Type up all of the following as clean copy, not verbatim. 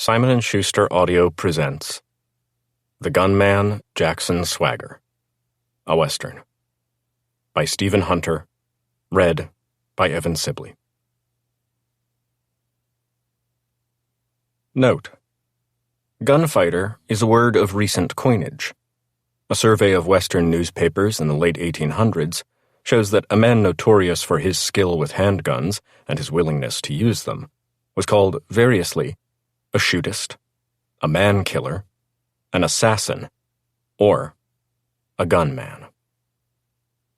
Simon & Schuster Audio presents The Gunman Jackson Swagger, a Western, by Stephen Hunter, read by Evan Sibley. Note: gunfighter is a word of recent coinage. A survey of Western newspapers in the late 1800s shows that a man notorious for his skill with handguns and his willingness to use them was called variously a shootist, a man-killer, an assassin, or a gunman.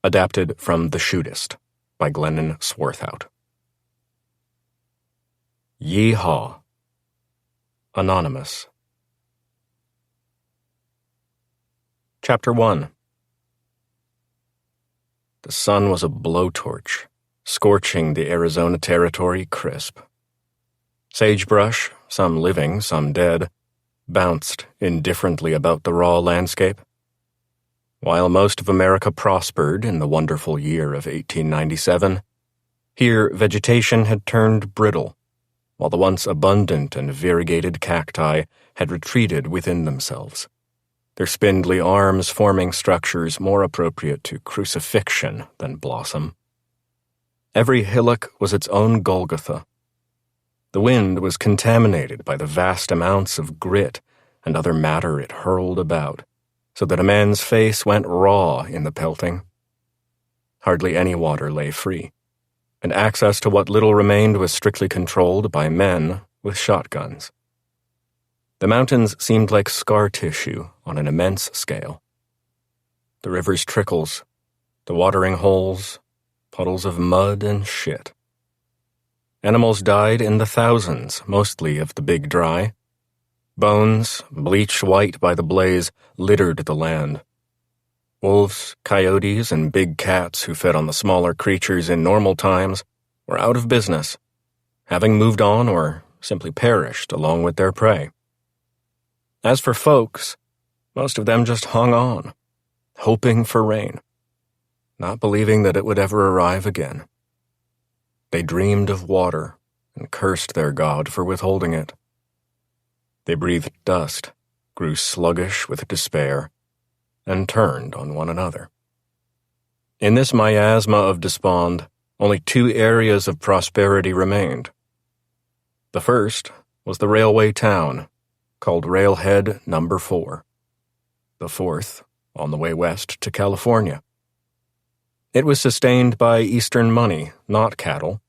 Adapted from The Shootist by Glennon Swarthout. Yee-haw. Anonymous. Chapter 1. The sun was a blowtorch, scorching the Arizona Territory crisp. Sagebrush, some living, some dead, bounced indifferently about the raw landscape. While most of America prospered in the wonderful year of 1897, here vegetation had turned brittle, while the once abundant and variegated cacti had retreated within themselves, their spindly arms forming structures more appropriate to crucifixion than blossom. Every hillock was its own Golgotha. The wind was contaminated by the vast amounts of grit and other matter it hurled about, so that a man's face went raw in the pelting. Hardly any water lay free, and access to what little remained was strictly controlled by men with shotguns. The mountains seemed like scar tissue on an immense scale. The river's trickles, the watering holes, puddles of mud and shit. Animals died in the thousands, mostly of the big dry. Bones, bleached white by the blaze, littered the land. Wolves, coyotes, and big cats who fed on the smaller creatures in normal times were out of business, having moved on or simply perished along with their prey. As for folks, most of them just hung on, hoping for rain, not believing that it would ever arrive again. They dreamed of water and cursed their God for withholding it. They breathed dust, grew sluggish with despair, and turned on one another. In this miasma of despond, only two areas of prosperity remained. The first was the railway town, called Railhead No. 4. The fourth, on the way west to California. It was sustained by Eastern money, not cattle,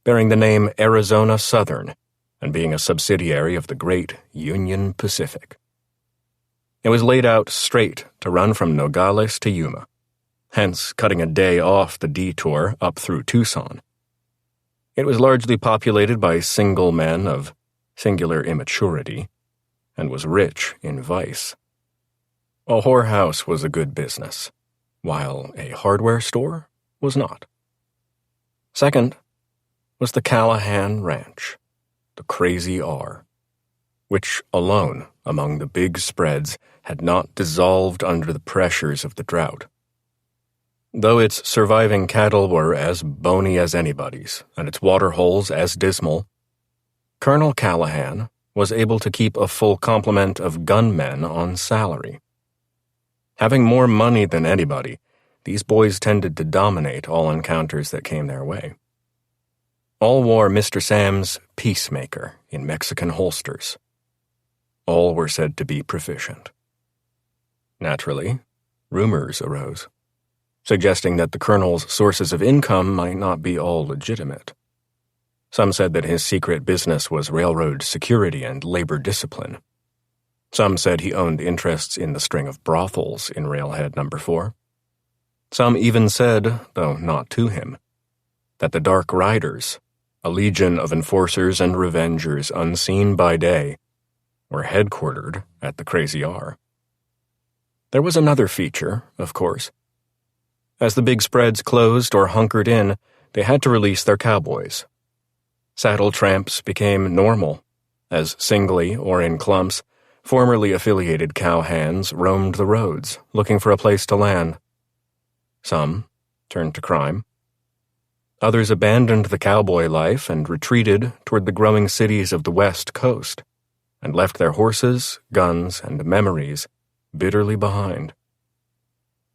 bearing the name Arizona Southern and being a subsidiary of the great Union Pacific. It was laid out straight to run from Nogales to Yuma, hence cutting a day off the detour up through Tucson. It was largely populated by single men of singular immaturity and was rich in vice. A whorehouse was a good business, while a hardware store was not. Second was the Callahan Ranch, the Crazy R, which alone among the big spreads had not dissolved under the pressures of the drought. Though its surviving cattle were as bony as anybody's, and its waterholes as dismal, Colonel Callahan was able to keep a full complement of gunmen on salary. Having more money than anybody, these boys tended to dominate all encounters that came their way. All wore Mr. Sam's Peacemaker in Mexican holsters. All were said to be proficient. Naturally, rumors arose, suggesting that the colonel's sources of income might not be all legitimate. Some said that his secret business was railroad security and labor discipline. Some said he owned interests in the string of brothels in Railhead No. 4. Some even said, though not to him, that the Dark Riders, a legion of enforcers and revengers unseen by day, were headquartered at the Crazy R. There was another feature, of course. As the big spreads closed or hunkered in, they had to release their cowboys. Saddle tramps became normal, as singly or in clumps, formerly affiliated cowhands roamed the roads, looking for a place to land. Some turned to crime. Others abandoned the cowboy life and retreated toward the growing cities of the West Coast. and left their horses, guns, and memories bitterly behind.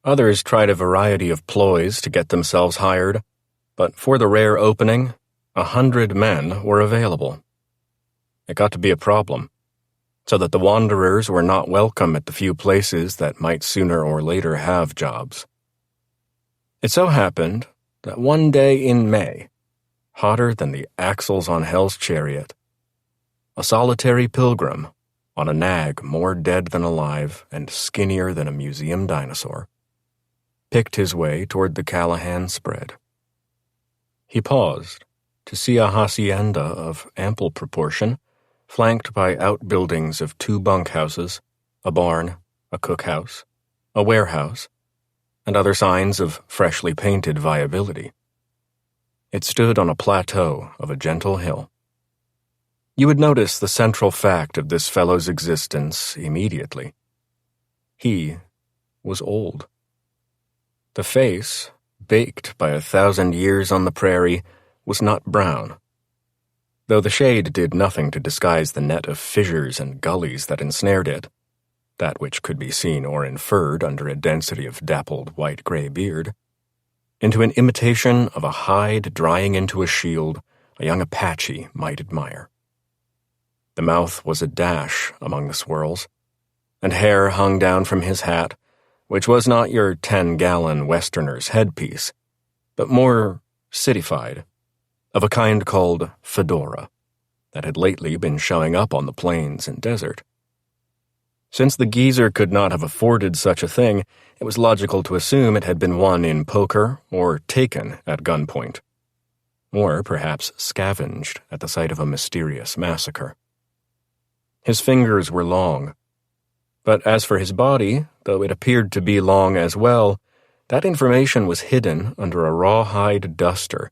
Others tried a variety of ploys to get themselves hired, but for the rare opening, 100 men were available. It got to be a problem, so that the wanderers were not welcome at the few places that might sooner or later have jobs. It so happened that one day in May, hotter than the axles on Hell's chariot, a solitary pilgrim on a nag more dead than alive and skinnier than a museum dinosaur picked his way toward the Callahan spread. He paused to see a hacienda of ample proportion, flanked by outbuildings of 2 bunkhouses, a barn, a cookhouse, a warehouse, and other signs of freshly painted viability. It stood on a plateau of a gentle hill. You would notice the central fact of this fellow's existence immediately. He was old. The face, baked by 1,000 years on the prairie, was not brown, though the shade did nothing to disguise the net of fissures and gullies that ensnared it, that which could be seen or inferred under a density of dappled white-gray beard, into an imitation of a hide drying into a shield a young Apache might admire. The mouth was a dash among the swirls, and hair hung down from his hat, which was not your 10-gallon Westerner's headpiece, but more cityfied, of a kind called fedora, that had lately been showing up on the plains and desert. Since the geezer could not have afforded such a thing, it was logical to assume it had been won in poker or taken at gunpoint, or perhaps scavenged at the site of a mysterious massacre. His fingers were long, but as for his body, though it appeared to be long as well, that information was hidden under a rawhide duster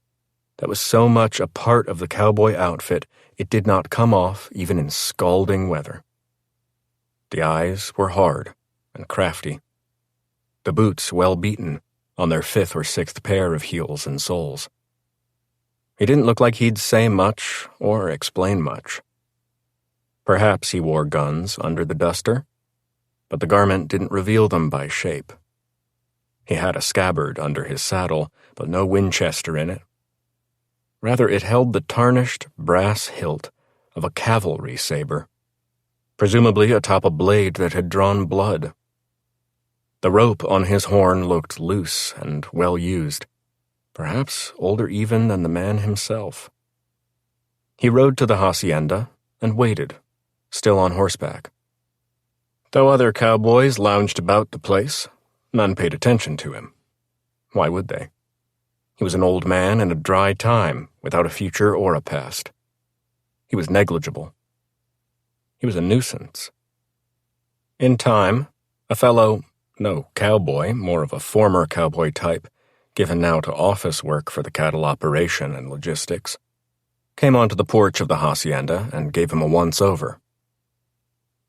that was so much a part of the cowboy outfit it did not come off even in scalding weather. The eyes were hard and crafty, the boots well beaten on their 5th or 6th pair of heels and soles. He didn't look like he'd say much or explain much. Perhaps he wore guns under the duster, but the garment didn't reveal them by shape. He had a scabbard under his saddle, but no Winchester in it. Rather, it held the tarnished brass hilt of a cavalry saber, presumably atop a blade that had drawn blood. The rope on his horn looked loose and well used, perhaps older even than the man himself. He rode to the hacienda and waited, still on horseback. Though other cowboys lounged about the place, none paid attention to him. Why would they? He was an old man in a dry time, without a future or a past. He was negligible. He was a nuisance. In time, a fellow, no cowboy, more of a former cowboy type, given now to office work for the cattle operation and logistics, came onto the porch of the hacienda and gave him a once-over.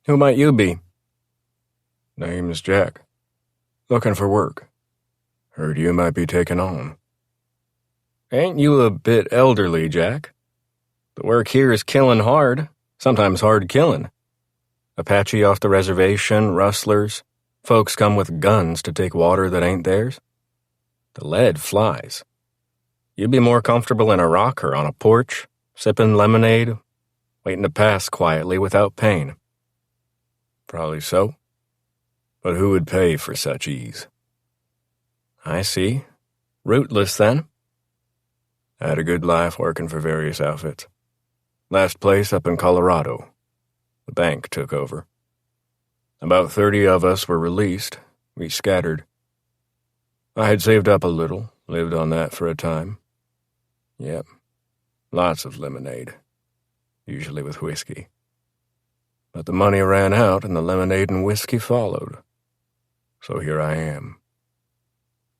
"Who might you be?" "Name's Jack. Looking for work. Heard you might be taking on." "Ain't you a bit elderly, Jack? The work here is killing hard, sometimes hard killing. Apache off the reservation, rustlers, folks come with guns to take water that ain't theirs. The lead flies. You'd be more comfortable in a rocker on a porch, sipping lemonade, waiting to pass quietly without pain." "Probably so. But who would pay for such ease?" "I see. Rootless, then?" "Had a good life working for various outfits. Last place up in Colorado. The bank took over. About 30 of us were released. We scattered. I had saved up a little, lived on that for a time. Yep, lots of lemonade, usually with whiskey. But the money ran out and the lemonade and whiskey followed. So here I am."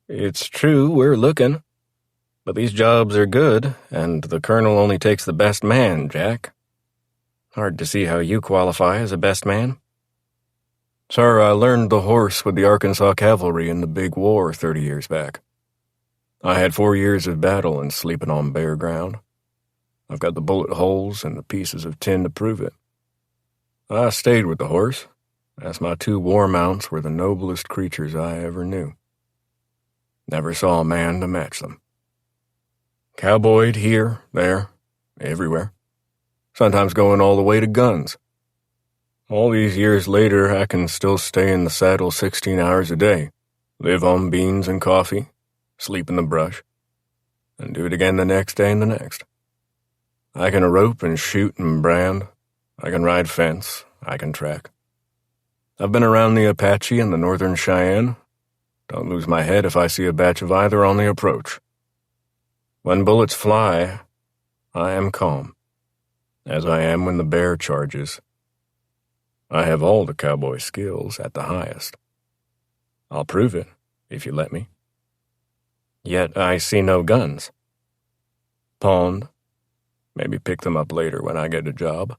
"It's true we're looking. But these jobs are good, and the colonel only takes the best man, Jack. Hard to see how you qualify as a best man." "Sir, I learned the horse with the Arkansas Cavalry in the big war 30 years back. I had 4 years of battle and sleeping on bare ground. I've got the bullet holes and the pieces of tin to prove it." I stayed with the horse, as my 2 war mounts were the noblest creatures I ever knew. Never saw a man to match them. Cowboyed here, there, everywhere, sometimes going all the way to guns. All these years later, I can still stay in the saddle 16 hours a day, live on beans and coffee, sleep in the brush, and do it again the next day and the next. I can rope and shoot and brand. I can ride fence. I can track. I've been around the Apache and the Northern Cheyenne. Don't lose my head if I see a batch of either on the approach. When bullets fly, I am calm, as I am when the bear charges. I have all the cowboy skills at the highest. I'll prove it, if you let me. Yet I see no guns. Pawned. Maybe pick them up later when I get a job.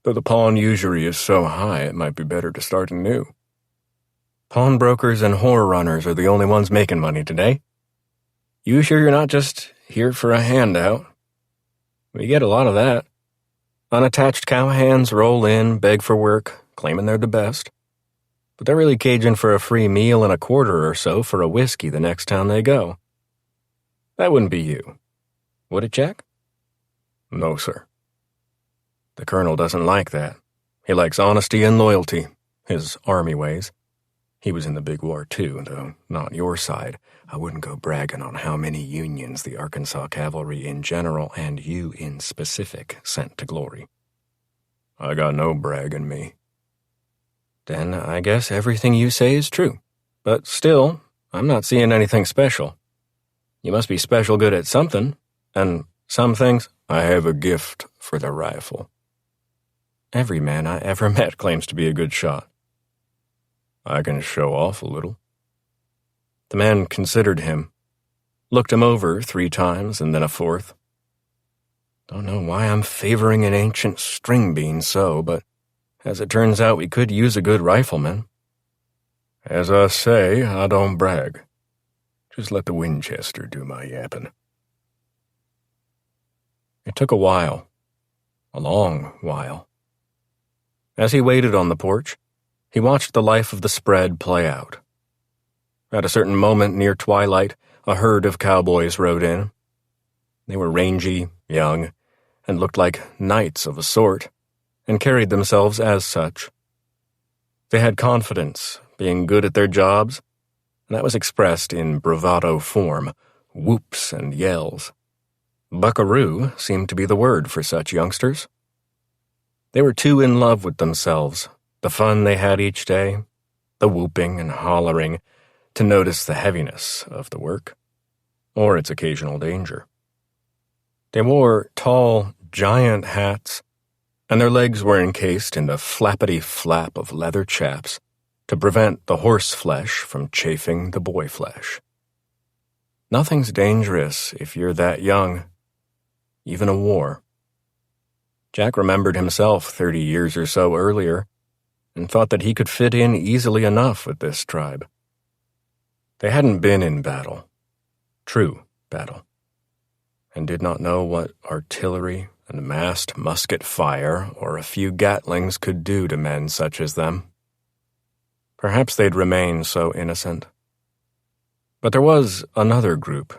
Though the pawn usury is so high, it might be better to start anew. Pawnbrokers and whore runners are the only ones making money today. You sure you're not just here for a handout? We get a lot of that. Unattached cowhands roll in, beg for work, claiming they're the best. But they're really caging for a free meal and a quarter or so for a whiskey the next town they go. That wouldn't be you. Would it, Jack? No, sir. The colonel doesn't like that. He likes honesty and loyalty, his army ways. He was in the big war too, though not your side. I wouldn't go bragging on how many Unions the Arkansas Cavalry in general and you in specific sent to glory. I got no brag in me. Then I guess everything you say is true. But still, I'm not seeing anything special. You must be special good at something, and some things. I have a gift for the rifle. Every man I ever met claims to be a good shot. I can show off a little. The man considered him, looked him over 3 times and then a 4th. Don't know why I'm favoring an ancient string bean so, but as it turns out, we could use a good rifleman. As I say, I don't brag. Just let the Winchester do my yapping. It took a while, a long while. As he waited on the porch, he watched the life of the spread play out. At a certain moment near twilight, a herd of cowboys rode in. They were rangy, young, and looked like knights of a sort, and carried themselves as such. They had confidence, being good at their jobs, and that was expressed in bravado form, whoops and yells. Buckaroo seemed to be the word for such youngsters. They were too in love with themselves, the fun they had each day, the whooping and hollering, to notice the heaviness of the work, or its occasional danger. They wore tall, giant hats, and their legs were encased in the flappity-flap of leather chaps to prevent the horse flesh from chafing the boy flesh. Nothing's dangerous if you're that young, even a war. Jack remembered himself 30 years or so earlier and thought that he could fit in easily enough with this tribe. They hadn't been in battle, true battle, and did not know what artillery and massed musket fire or a few Gatlings could do to men such as them. Perhaps they'd remain so innocent. But there was another group,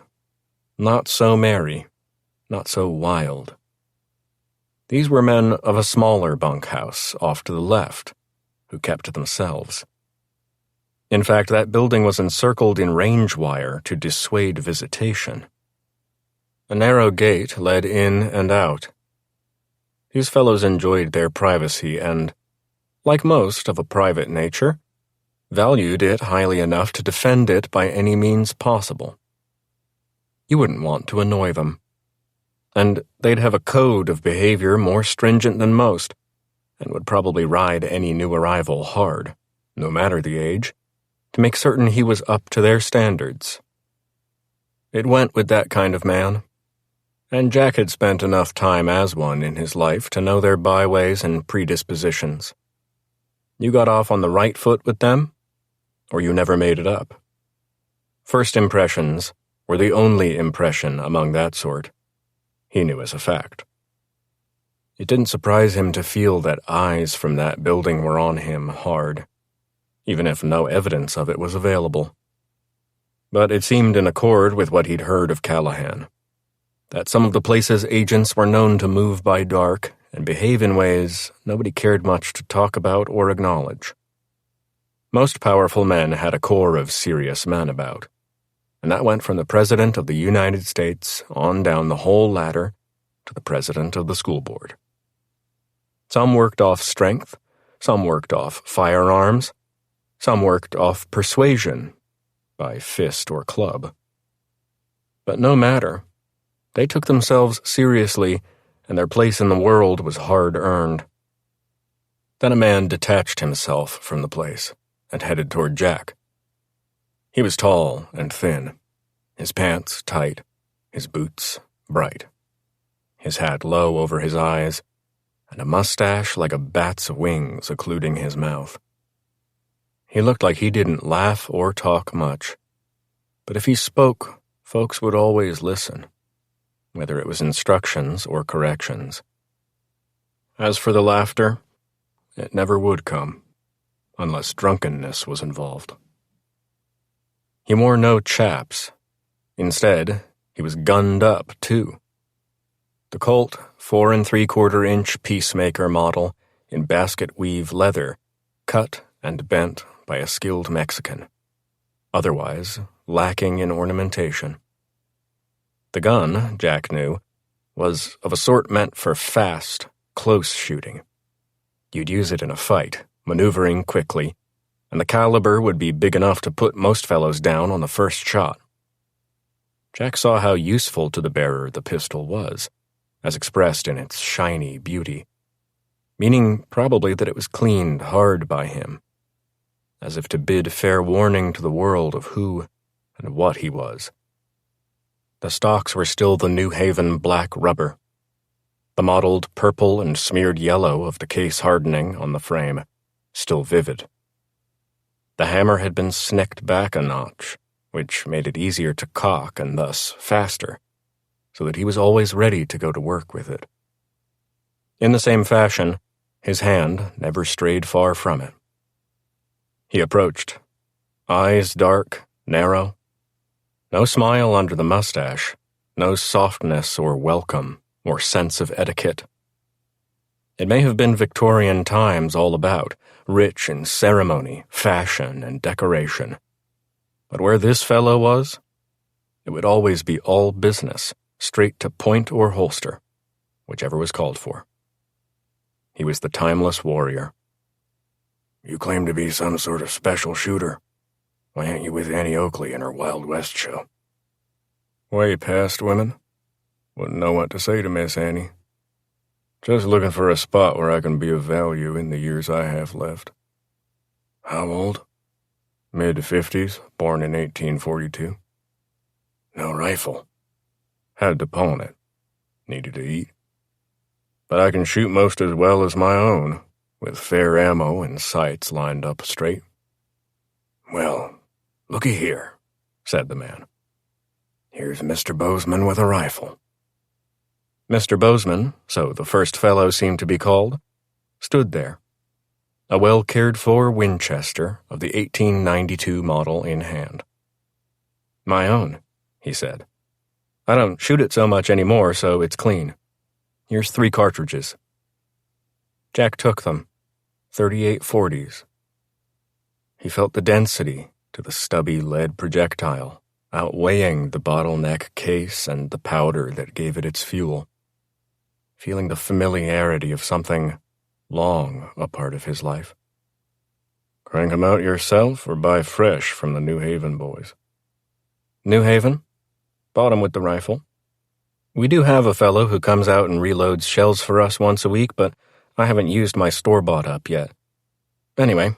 not so merry, not so wild. These were men of a smaller bunkhouse off to the left, who kept to themselves. In fact, that building was encircled in range wire to dissuade visitation. A narrow gate led in and out. These fellows enjoyed their privacy and, like most of a private nature, valued it highly enough to defend it by any means possible. You wouldn't want to annoy them. And they'd have a code of behavior more stringent than most, and would probably ride any new arrival hard, no matter the age, to make certain he was up to their standards. It went with that kind of man, and Jack had spent enough time as one in his life to know their byways and predispositions. You got off on the right foot with them, or you never made it up. First impressions were the only impression among that sort. He knew as a fact. It didn't surprise him to feel that eyes from that building were on him hard, even if no evidence of it was available. But it seemed in accord with what he'd heard of Callahan, that some of the place's agents were known to move by dark and behave in ways nobody cared much to talk about or acknowledge. Most powerful men had a core of serious men about, and that went from the President of the United States on down the whole ladder to the President of the school board. Some worked off strength, some worked off firearms, some worked off persuasion, by fist or club. But no matter, they took themselves seriously, and their place in the world was hard-earned. Then a man detached himself from the place and headed toward Jack. He was tall and thin, his pants tight, his boots bright, his hat low over his eyes, and a mustache like a bat's wings occluding his mouth. He looked like he didn't laugh or talk much, but if he spoke, folks would always listen, whether it was instructions or corrections. As for the laughter, it never would come, unless drunkenness was involved. He wore no chaps. Instead, he was gunned up, too. The Colt 4 3/4-inch Peacemaker model in basket weave leather, cut and bent by a skilled Mexican, otherwise lacking in ornamentation. The gun, Jack knew, was of a sort meant for fast, close shooting. You'd use it in a fight, maneuvering quickly, and the caliber would be big enough to put most fellows down on the first shot. Jack saw how useful to the bearer the pistol was, as expressed in its shiny beauty, meaning probably that it was cleaned hard by him, as if to bid fair warning to the world of who and what he was. The stocks were still the New Haven black rubber, the mottled purple and smeared yellow of the case hardening on the frame, still vivid. The hammer had been snicked back a notch, which made it easier to cock and thus faster, so that he was always ready to go to work with it. In the same fashion, his hand never strayed far from it. He approached, eyes dark, narrow, no smile under the mustache, no softness or welcome or sense of etiquette. It may have been Victorian times all about, rich in ceremony, fashion, and decoration. But where this fellow was, it would always be all business, straight to point or holster, whichever was called for. He was the timeless warrior. "You claim to be some sort of special shooter. Why aren't you with Annie Oakley in her Wild West show?" "Way past women. Wouldn't know what to say to Miss Annie. Just looking for a spot where I can be of value in the years I have left." "How old?" "Mid-50s, born in 1842. "No rifle?" "Had to pawn it. Needed to eat. But I can shoot most as well as my own, with fair ammo and sights lined up straight." "Well, looky here," said the man. "Here's Mr. Bozeman with a rifle." Mr. Bozeman, so the first fellow seemed to be called, stood there, a well-cared-for Winchester of the 1892 model in hand. "My own," he said. "I don't shoot it so much anymore, so it's clean. Here's 3 cartridges." Jack took them, 38-40s. He felt the density to the stubby lead projectile, outweighing the bottleneck case and the powder that gave it its fuel, feeling the familiarity of something long a part of his life. "Crank 'em out yourself or buy fresh from the New Haven boys?" "New Haven. Bought 'em with the rifle. We do have a fellow who comes out and reloads shells for us once a week, but I haven't used my store-bought up yet. Anyway,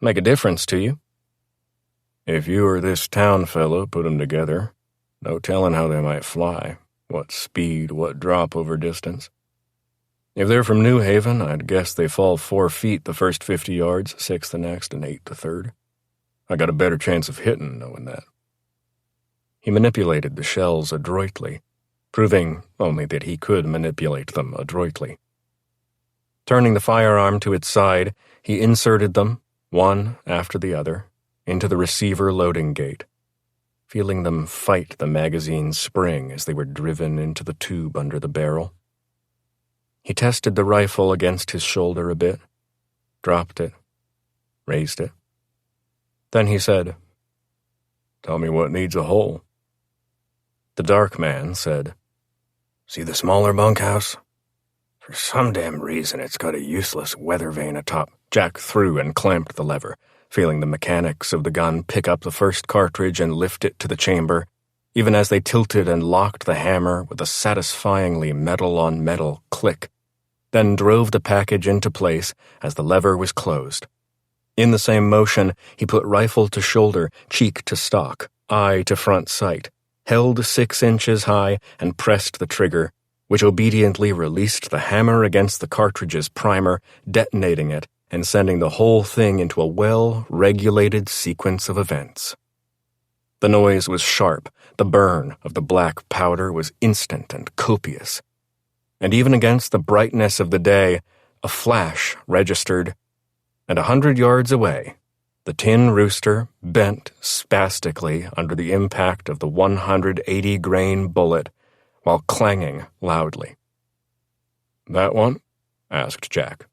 make a difference to you?" "If you or this town fellow put 'em together, no telling how they might fly, what speed, what drop over distance. If they're from New Haven, I'd guess they fall 4 feet the first 50 yards, 6 the next, and 8 the third. I got a better chance of hitting knowing that." He manipulated the shells adroitly, proving only that he could manipulate them adroitly. Turning the firearm to its side, he inserted them, one after the other, into the receiver loading gate, feeling them fight the magazine's spring as they were driven into the tube under the barrel. He tested the rifle against his shoulder a bit, dropped it, raised it. Then he said, "Tell me what needs a hole." The dark man said, "See the smaller bunkhouse? For some damn reason it's got a useless weather vane atop." Jack threw and clamped the lever, feeling the mechanics of the gun pick up the first cartridge and lift it to the chamber, even as they tilted and locked the hammer with a satisfyingly metal-on-metal click, then drove the package into place as the lever was closed. In the same motion, he put rifle to shoulder, cheek to stock, eye to front sight, held 6 inches high, and pressed the trigger, which obediently released the hammer against the cartridge's primer, detonating it and sending the whole thing into a well-regulated sequence of events. The noise was sharp, the burn of the black powder was instant and copious, and even against the brightness of the day, a flash registered, and 100 yards away, the tin rooster bent spastically under the impact of the 180-grain bullet while clanging loudly. "That one?" asked Jack.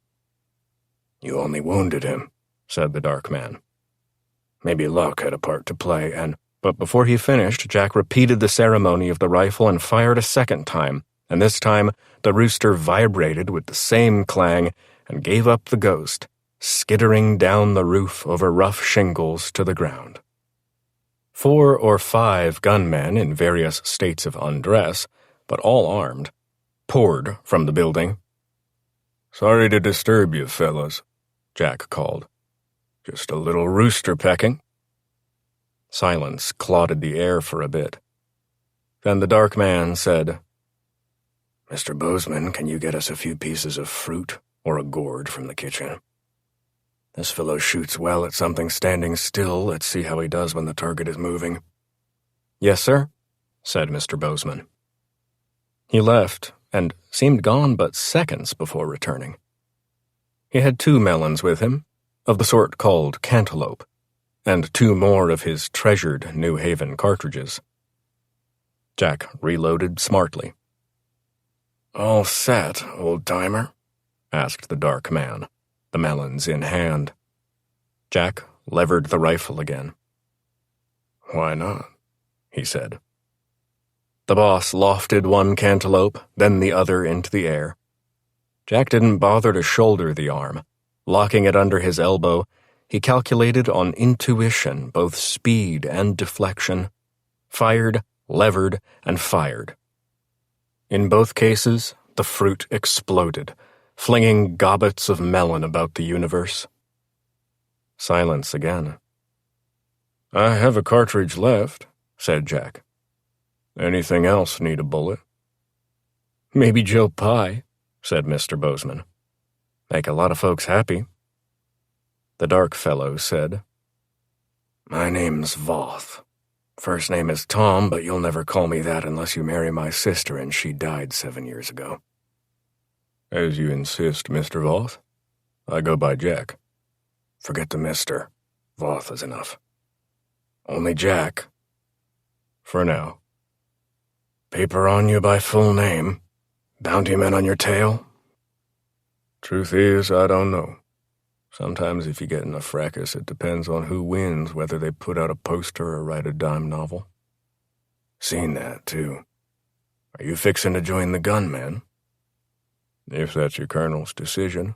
"You only wounded him," said the dark man. "Maybe luck had a part to play, But before he finished, Jack repeated the ceremony of the rifle and fired a second time, and this time the rooster vibrated with the same clang and gave up the ghost, skittering down the roof over rough shingles to the ground. 4 or 5 gunmen in various states of undress, but all armed, poured from the building. "Sorry to disturb you, fellas," Jack called. "Just a little rooster pecking." Silence clouded the air for a bit. Then the dark man said, "Mr. Bozeman, can you get us a few pieces of fruit or a gourd from the kitchen? This fellow shoots well at something standing still. Let's see how he does when the target is moving." "Yes, sir," said Mr. Bozeman. He left and seemed gone but seconds before returning. He had 2 melons with him, of the sort called cantaloupe, and 2 more of his treasured New Haven cartridges. Jack reloaded smartly. "All set, old-timer?" asked the dark man, the melons in hand. Jack levered the rifle again. "Why not?" he said. The boss lofted one cantaloupe, then the other into the air. Jack didn't bother to shoulder the arm. Locking it under his elbow, he calculated on intuition both speed and deflection, fired, levered, and fired. In both cases, the fruit exploded, flinging gobbets of melon about the universe. Silence again. "I have a cartridge left," said Jack. "Anything else need a bullet?" "Maybe Joe Pye," said Mr. Bozeman. "Make a lot of folks happy." The dark fellow said, "My name's Voth. First name is Tom, but you'll never call me that unless you marry my sister, and she died 7 years ago." "As you insist, Mr. Voth. I go by Jack." "Forget the mister. Voth is enough." "Only Jack." "For now." "Paper on you by full name? Bounty men on your tail?" "Truth is, I don't know. Sometimes if you get in a fracas, it depends on who wins, whether they put out a poster or write a dime novel." "Seen that, too. Are you fixing to join the gunmen?" "If that's your colonel's decision.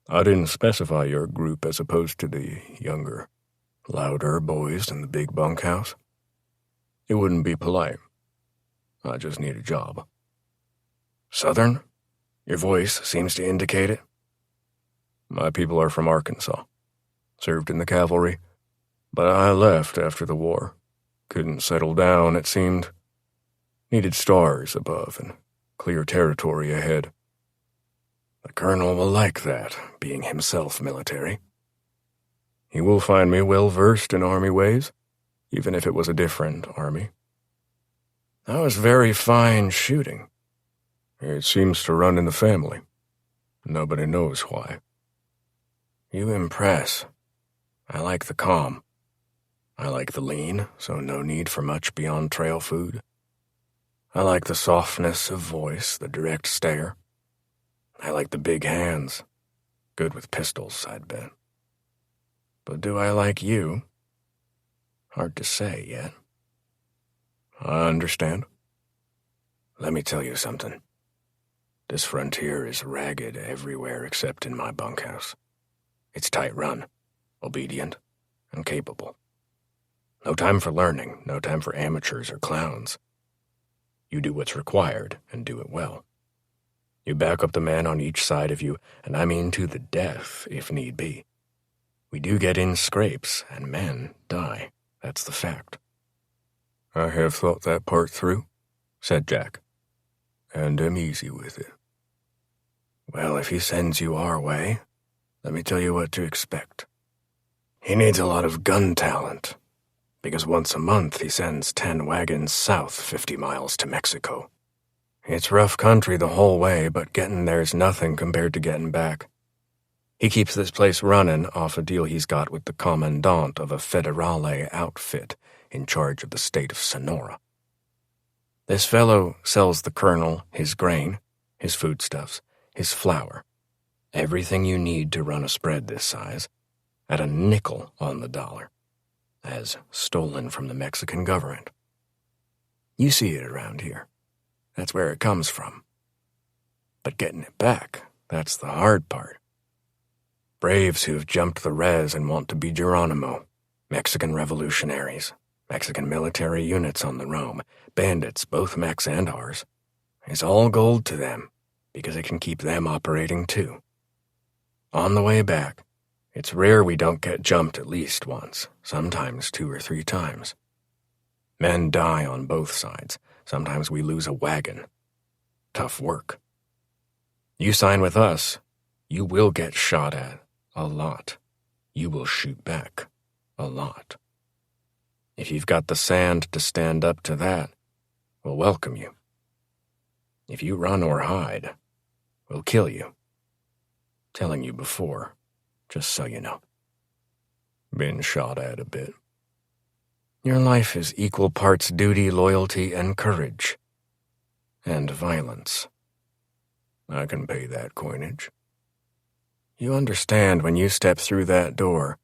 I didn't specify your group as opposed to the younger, louder boys in the big bunkhouse. It wouldn't be polite. I just need a job." "Southern? Your voice seems to indicate it." "My people are from Arkansas. Served in the cavalry, but I left after the war. Couldn't settle down, it seemed. Needed stars above and clear territory ahead." "The colonel will like that, being himself military." "He will find me well-versed in army ways, even if it was a different army." "That was very fine shooting." "It seems to run in the family." Nobody knows why. You impress. I like the calm. I like the lean, so no need for much beyond trail food. I like the softness of voice, the direct stare. I like the big hands. Good with pistols, I'd bet. But do I like you? Hard to say yet. I understand. Let me tell you something. This frontier is ragged everywhere except in my bunkhouse. It's tight-run, obedient, and capable. No time for learning, no time for amateurs or clowns. You do what's required, and do it well. You back up the man on each side of you, and I mean to the death, if need be. We do get in scrapes, and men die. That's the fact. I have thought that part through, said Jack, and am easy with it. Well, if he sends you our way, let me tell you what to expect. He needs a lot of gun talent, because once a month he sends 10 wagons south 50 miles to Mexico. It's rough country the whole way, but getting there's nothing compared to getting back. He keeps this place running off a deal he's got with the commandant of a federale outfit in charge of the state of Sonora. This fellow sells the colonel his grain, his foodstuffs, his flour, everything you need to run a spread this size, at a nickel on the dollar, as stolen from the Mexican government. You see it around here. That's where it comes from. But getting it back, that's the hard part. Braves who've jumped the res and want to be Geronimo, Mexican revolutionaries, Mexican military units on the roam, bandits, both Mex and ours. It's all gold to them, because it can keep them operating too. On the way back, it's rare we don't get jumped at least once, sometimes 2 or 3 times. Men die on both sides. Sometimes we lose a wagon. Tough work. You sign with us, you will get shot at a lot. You will shoot back a lot. If you've got the sand to stand up to that, we'll welcome you. If you run or hide, we'll kill you. Telling you before, just so you know. Been shot at a bit. Your life is equal parts duty, loyalty, and courage. And violence. I can pay that coinage. You understand when you step through that door,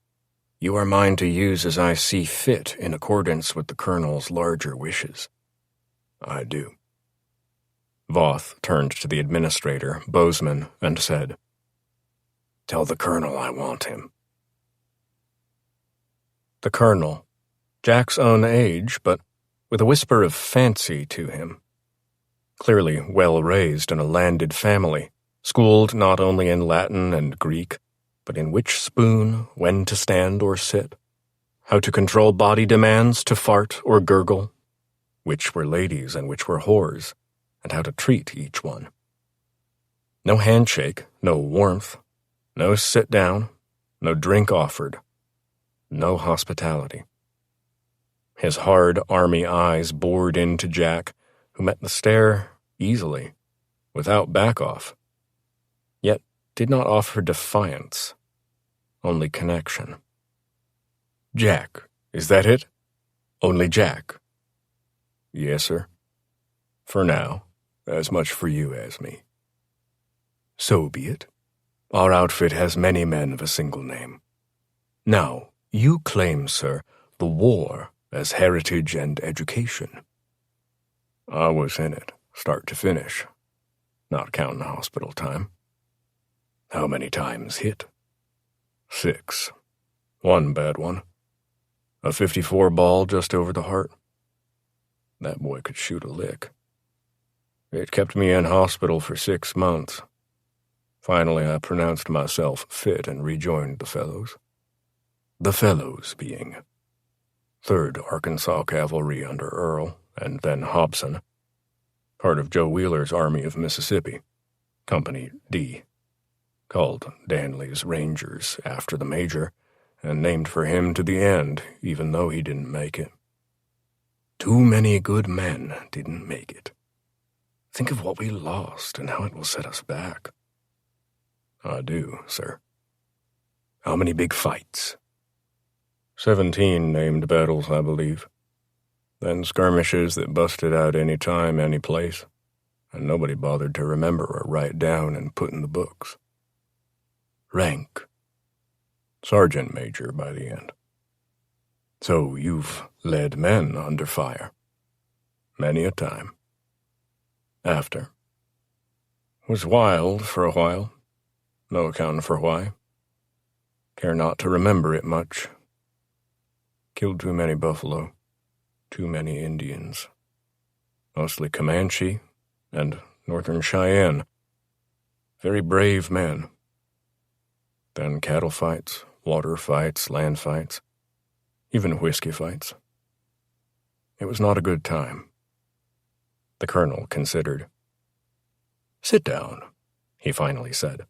you are mine to use as I see fit in accordance with the Colonel's larger wishes. I do. Voth turned to the administrator, Bozeman, and said, Tell the Colonel I want him. The Colonel, Jack's own age, but with a whisper of fancy to him. Clearly well-raised in a landed family, schooled not only in Latin and Greek, but in which spoon, when to stand or sit, how to control body demands to fart or gurgle, which were ladies and which were whores, and how to treat each one. No handshake, no warmth, no sit down, no drink offered, no hospitality. His hard army eyes bored into Jack, who met the stare easily, without back-off, yet did not offer defiance, only connection. Jack, is that it? Only Jack? Yes, sir. For now, as much for you as me. So be it. Our outfit has many men of a single name. Now, you claim, sir, the war as heritage and education. I was in it, start to finish, not counting hospital time. How many times hit? 6. One bad one. A 54 ball just over the heart. That boy could shoot a lick. It kept me in hospital for 6 months. Finally, I pronounced myself fit and rejoined the fellows. The fellows being 3rd Arkansas Cavalry under Earl, and then Hobson, part of Joe Wheeler's Army of Mississippi, Company D, called Danley's Rangers after the major, and named for him to the end, even though he didn't make it. Too many good men didn't make it. Think of what we lost and how it will set us back. I do, sir. How many big fights? 17 named battles, I believe. Then skirmishes that busted out any time, any place, and nobody bothered to remember or write down and put in the books. Rank. Sergeant Major by the end. So you've led men under fire. Many a time. After. Was wild for a while. No accounting for why. Care not to remember it much. Killed too many buffalo. Too many Indians. Mostly Comanche and Northern Cheyenne. Very brave men. Then cattle fights, water fights, land fights, even whiskey fights. It was not a good time. The colonel considered. Sit down, he finally said.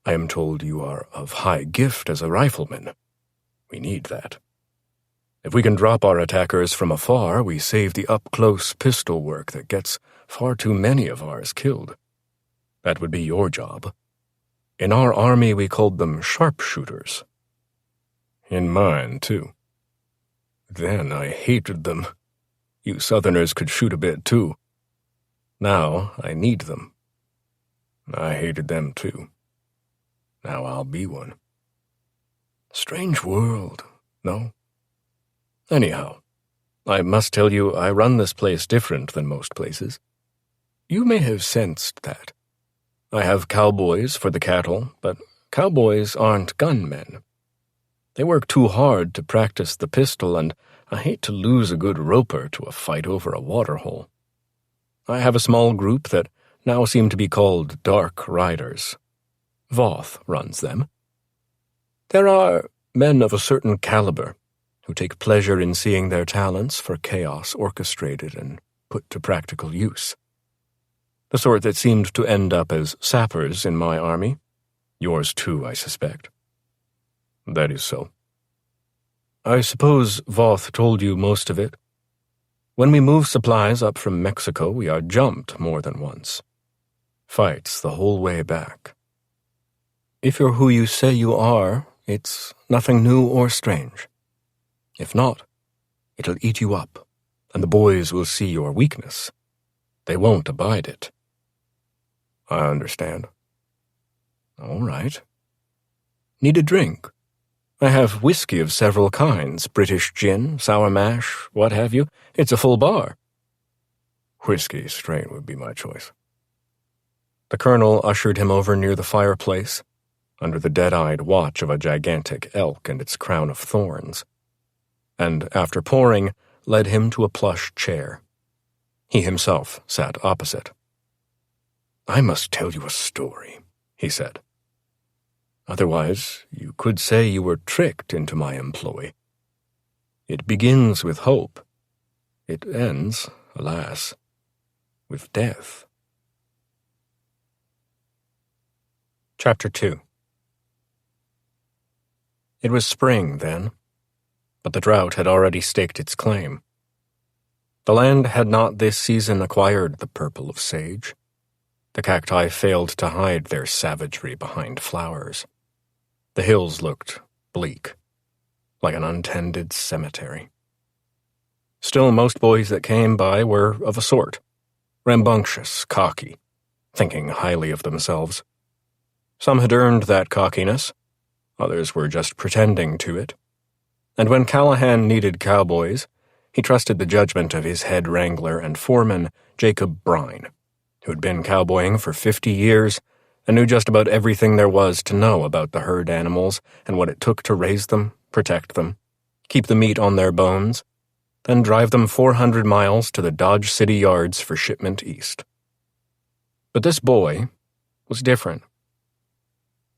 I am told you are of high gift as a rifleman. We need that. If we can drop our attackers from afar, we save the up-close pistol work that gets far too many of ours killed. That would be your job. In our army, we called them sharpshooters. In mine, too. Then I hated them. You Southerners could shoot a bit, too. Now I need them. I hated them, too. Now I'll be one. Strange world, no? Anyhow, I must tell you I run this place different than most places. You may have sensed that. I have cowboys for the cattle, but cowboys aren't gunmen. They work too hard to practice the pistol, and I hate to lose a good roper to a fight over a waterhole. I have a small group that now seem to be called Dark Riders. Voth runs them. There are men of a certain caliber who take pleasure in seeing their talents for chaos orchestrated and put to practical use. The sort that seemed to end up as sappers in my army. Yours too, I suspect. That is so. I suppose Voth told you most of it. When we move supplies up from Mexico, we are jumped more than once. Fights the whole way back. If you're who you say you are, it's nothing new or strange. If not, it'll eat you up, and the boys will see your weakness. They won't abide it. I understand. All right. Need a drink? I have whiskey of several kinds, British gin, sour mash, what have you. It's a full bar. Whiskey straight would be my choice. The colonel ushered him over near the fireplace, under the dead-eyed watch of a gigantic elk and its crown of thorns, and, after pouring, led him to a plush chair. He himself sat opposite. I must tell you a story, he said. Otherwise, you could say you were tricked into my employ. It begins with hope. It ends, alas, with death. Chapter 2. It was spring then, but the drought had already staked its claim. The land had not this season acquired the purple of sage. The cacti failed to hide their savagery behind flowers. The hills looked bleak, like an untended cemetery. Still, most boys that came by were of a sort, rambunctious, cocky, thinking highly of themselves. Some had earned that cockiness, others were just pretending to it. And when Callahan needed cowboys, he trusted the judgment of his head wrangler and foreman, Jacob Brine, who had been cowboying for 50 years and knew just about everything there was to know about the herd animals and what it took to raise them, protect them, keep the meat on their bones, then drive them 400 miles to the Dodge City yards for shipment east. But this boy was different.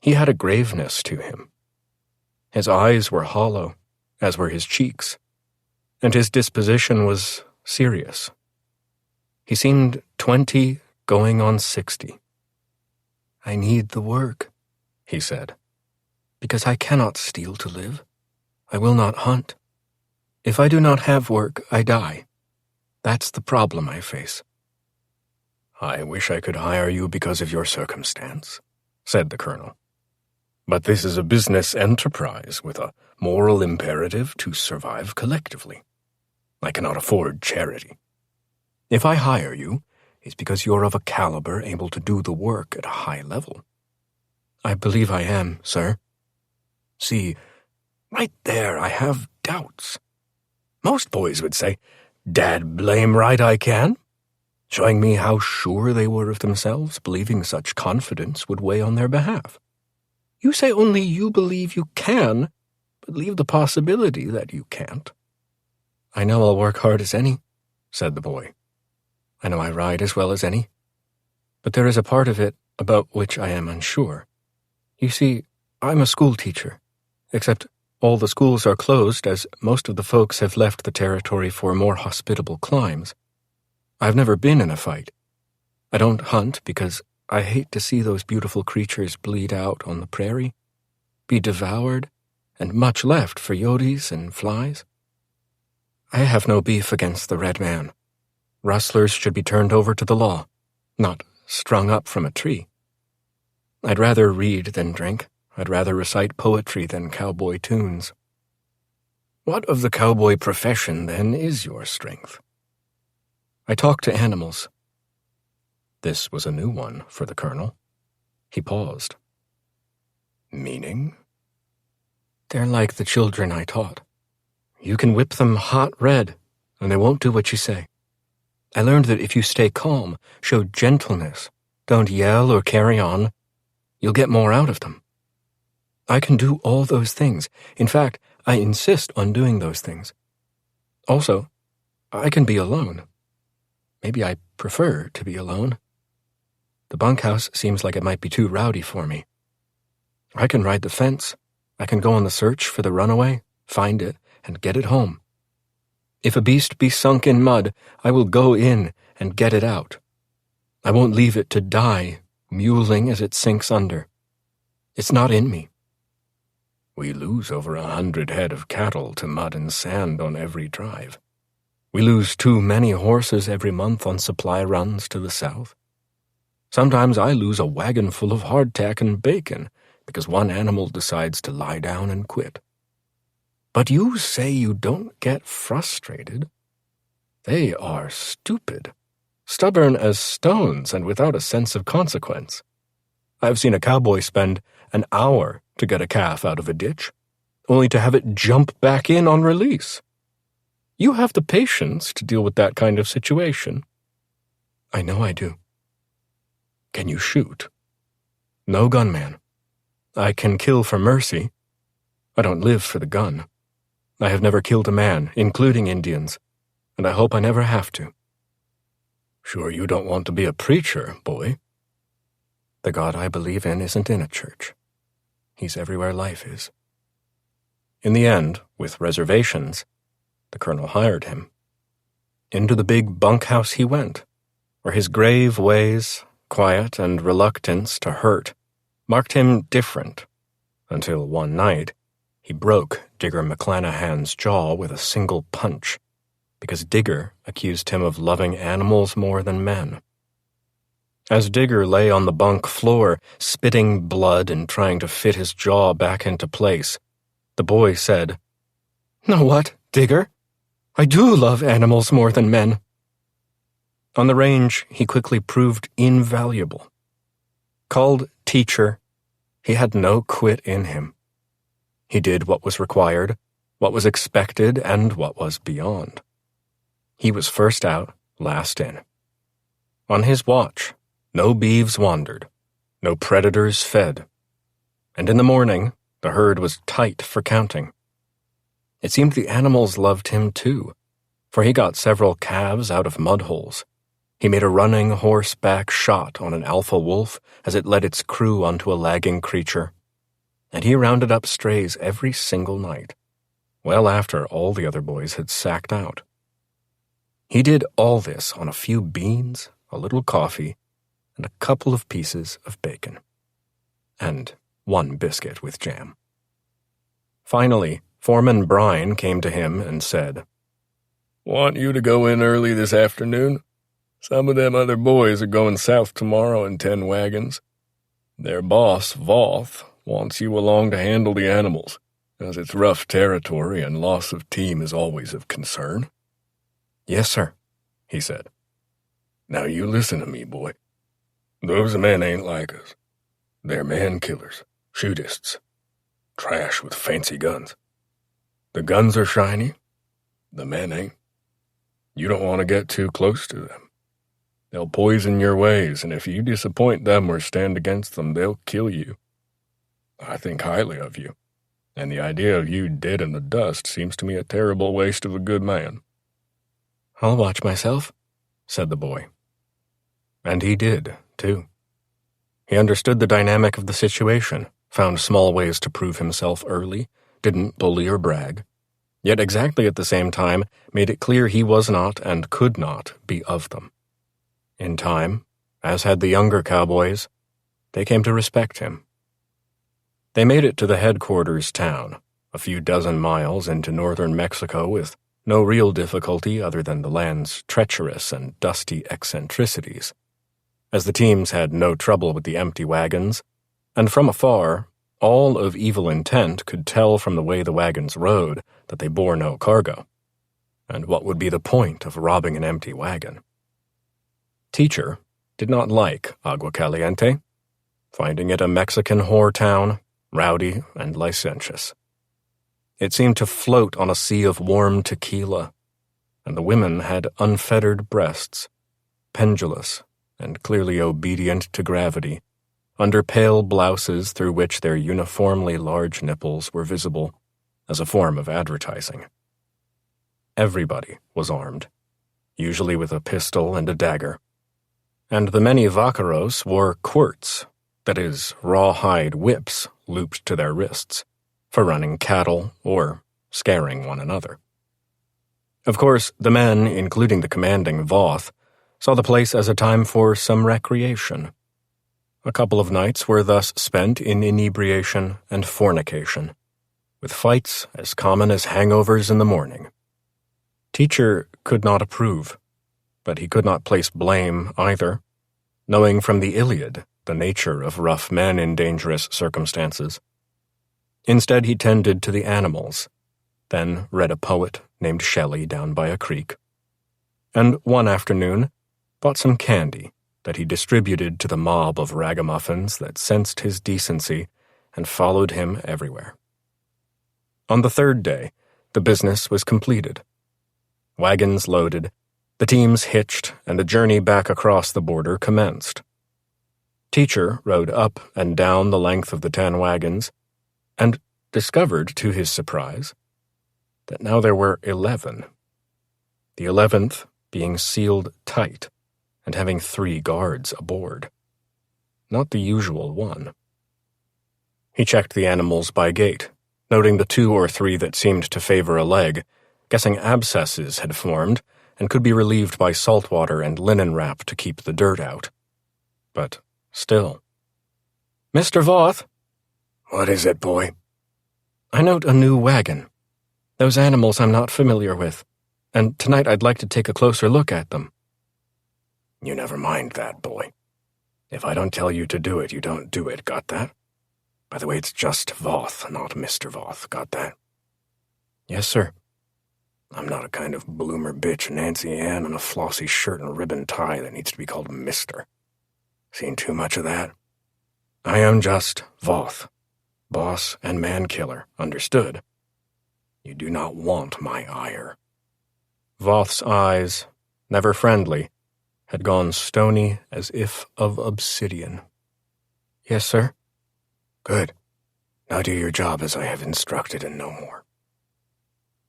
He had a graveness to him. His eyes were hollow, as were his cheeks, and his disposition was serious. He seemed 20 going on 60. I need the work, he said, because I cannot steal to live. I will not hunt. If I do not have work, I die. That's the problem I face. I wish I could hire you because of your circumstance, said the colonel. "But this is a business enterprise with a moral imperative to survive collectively. I cannot afford charity. If I hire you, it's because you're of a caliber able to do the work at a high level." "I believe I am, sir." "See, right there I have doubts. Most boys would say, 'Dad blame right I can,' showing me how sure they were of themselves, believing such confidence would weigh on their behalf. You say only you believe you can, but leave the possibility that you can't." "I know I'll work hard as any," said the boy. "I know I ride as well as any. But there is a part of it about which I am unsure. You see, I'm a school teacher, except all the schools are closed as most of the folks have left the territory for more hospitable climes. I've never been in a fight. I don't hunt because I hate to see those beautiful creatures bleed out on the prairie, be devoured, and much left for coyotes and flies. I have no beef against the red man. Rustlers should be turned over to the law, not strung up from a tree. I'd rather read than drink. I'd rather recite poetry than cowboy tunes." "What of the cowboy profession, then, is your strength?" "I talk to animals." This was a new one for the colonel. He paused. "Meaning?" "They're like the children I taught. You can whip them hot red, and they won't do what you say. I learned that if you stay calm, show gentleness, don't yell or carry on, you'll get more out of them. I can do all those things. In fact, I insist on doing those things. Also, I can be alone. Maybe I prefer to be alone. The bunkhouse seems like it might be too rowdy for me. I can ride the fence. I can go on the search for the runaway, find it, and get it home. If a beast be sunk in mud, I will go in and get it out. I won't leave it to die, mewling as it sinks under. It's not in me. We lose over 100 head of cattle to mud and sand on every drive. We lose too many horses every month on supply runs to the south. Sometimes I lose a wagon full of hardtack and bacon because one animal decides to lie down and quit. But you say you don't get frustrated. They are stupid, stubborn as stones and without a sense of consequence. I've seen a cowboy spend an hour to get a calf out of a ditch, only to have it jump back in on release. You have the patience to deal with that kind of situation. I know I do. Can you shoot? No gunman. I can kill for mercy. I don't live for the gun. I have never killed a man, including Indians, and I hope I never have to. Sure you don't want to be a preacher, boy? The God I believe in isn't in a church. He's everywhere life is. In the end, with reservations, the colonel hired him. Into the big bunkhouse he went, where his grave ways, quiet and reluctance to hurt, marked him different, until one night he broke Digger McClanahan's jaw with a single punch, because Digger accused him of loving animals more than men. As Digger lay on the bunk floor, spitting blood and trying to fit his jaw back into place, the boy said, "Know what, Digger? I do love animals more than men." On the range, he quickly proved invaluable. Called teacher, he had no quit in him. He did what was required, what was expected, and what was beyond. He was first out, last in. On his watch, no beeves wandered, no predators fed, and in the morning, the herd was tight for counting. It seemed the animals loved him too, for he got several calves out of mud holes. He made a running horseback shot on an alpha wolf as it led its crew onto a lagging creature, and he rounded up strays every single night, well after all the other boys had sacked out. He did all this on a few beans, a little coffee, and a couple of pieces of bacon, and one biscuit with jam. Finally, Foreman Brine came to him and said, "Want you to go in early this afternoon? Some of them other boys are going south tomorrow in 10 wagons. Their boss, Voth, wants you along to handle the animals, as it's rough territory and loss of team is always of concern." "Yes, sir," he said. "Now you listen to me, boy. Those men ain't like us. They're man-killers, shootists, trash with fancy guns. The guns are shiny, the men ain't. You don't want to get too close to them. They'll poison your ways, and if you disappoint them or stand against them, they'll kill you. I think highly of you, and the idea of you dead in the dust seems to me a terrible waste of a good man." "I'll watch myself," said the boy. And he did, too. He understood the dynamic of the situation, found small ways to prove himself early, didn't bully or brag, yet exactly at the same time made it clear he was not and could not be of them. In time, as had the younger cowboys, they came to respect him. They made it to the headquarters town, a few dozen miles into northern Mexico with no real difficulty other than the land's treacherous and dusty eccentricities, as the teams had no trouble with the empty wagons, and from afar, all of evil intent could tell from the way the wagons rode that they bore no cargo. And what would be the point of robbing an empty wagon? Teacher did not like Agua Caliente, finding it a Mexican whore town, rowdy and licentious. It seemed to float on a sea of warm tequila, and the women had unfettered breasts, pendulous and clearly obedient to gravity, under pale blouses through which their uniformly large nipples were visible as a form of advertising. Everybody was armed, usually with a pistol and a dagger, and the many vaqueros wore quirts, that is, rawhide whips looped to their wrists, for running cattle or scaring one another. Of course, the men, including the commanding Voth, saw the place as a time for some recreation. A couple of nights were thus spent in inebriation and fornication, with fights as common as hangovers in the morning. Teacher could not approve, but he could not place blame either, knowing from the Iliad the nature of rough men in dangerous circumstances. Instead, he tended to the animals, then read a poet named Shelley down by a creek, and one afternoon bought some candy that he distributed to the mob of ragamuffins that sensed his decency and followed him everywhere. On the third day, the business was completed. Wagons loaded, the teams hitched, and the journey back across the border commenced. Teacher rode up and down the length of the 10 wagons and discovered, to his surprise, that now there were 11. The 11th being sealed tight and having 3 guards aboard. Not the usual one. He checked the animals by gait, noting the 2 or 3 that seemed to favor a leg, guessing abscesses had formed and could be relieved by salt water and linen wrap to keep the dirt out. But still. "Mr. Voth?" "What is it, boy?" "I note a new wagon. Those animals I'm not familiar with, and tonight I'd like to take a closer look at them." "You never mind that, boy. If I don't tell you to do it, you don't do it, got that? By the way, it's just Voth, not Mr. Voth, got that?" "Yes, sir." "I'm not a kind of bloomer bitch Nancy Ann in a flossy shirt and ribbon tie that needs to be called Mister. Seen too much of that? I am just Voth, boss and man-killer, understood? You do not want my ire." Voth's eyes, never friendly, had gone stony as if of obsidian. "Yes, sir." "Good. Now do your job as I have instructed and no more."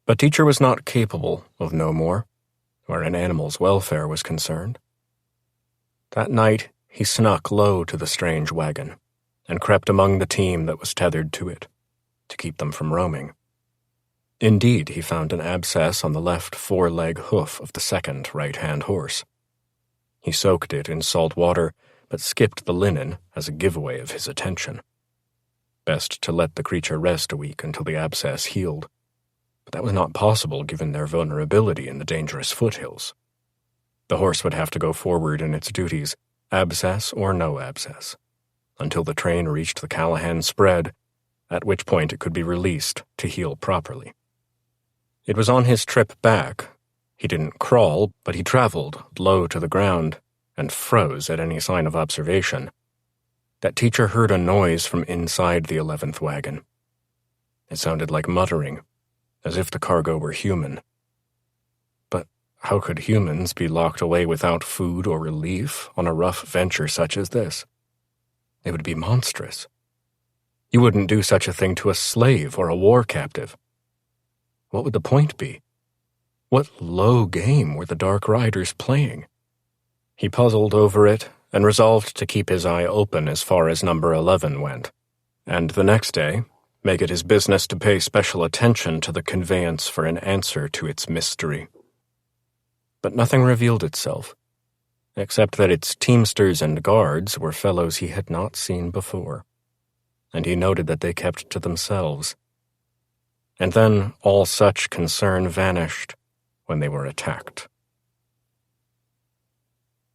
But Teacher was not capable of no more, where an animal's welfare was concerned. That night he snuck low to the strange wagon and crept among the team that was tethered to it, to keep them from roaming. Indeed, he found an abscess on the left four-leg hoof of the second right-hand horse. He soaked it in salt water, but skipped the linen as a giveaway of his attention. Best to let the creature rest a week until the abscess healed, but that was not possible given their vulnerability in the dangerous foothills. The horse would have to go forward in its duties, abscess or no abscess. until the train reached the Callahan spread, at which point it could be released to heal properly. It was on his trip back. He didn't crawl, but he traveled low to the ground and froze at any sign of observation. That teacher heard a noise from inside the 11th wagon. It sounded like muttering, as if the cargo were human. But how could humans be locked away without food or relief on a rough venture such as this? It would be monstrous. You wouldn't do such a thing to a slave or a war captive. What would the point be? What low game were the Dark Riders playing? He puzzled over it and resolved to keep his eye open as far as number 11 went, and the next day make it his business to pay special attention to the conveyance for an answer to its mystery. But nothing revealed itself, except that its teamsters and guards were fellows he had not seen before, and he noted that they kept to themselves. And then all such concern vanished when they were attacked.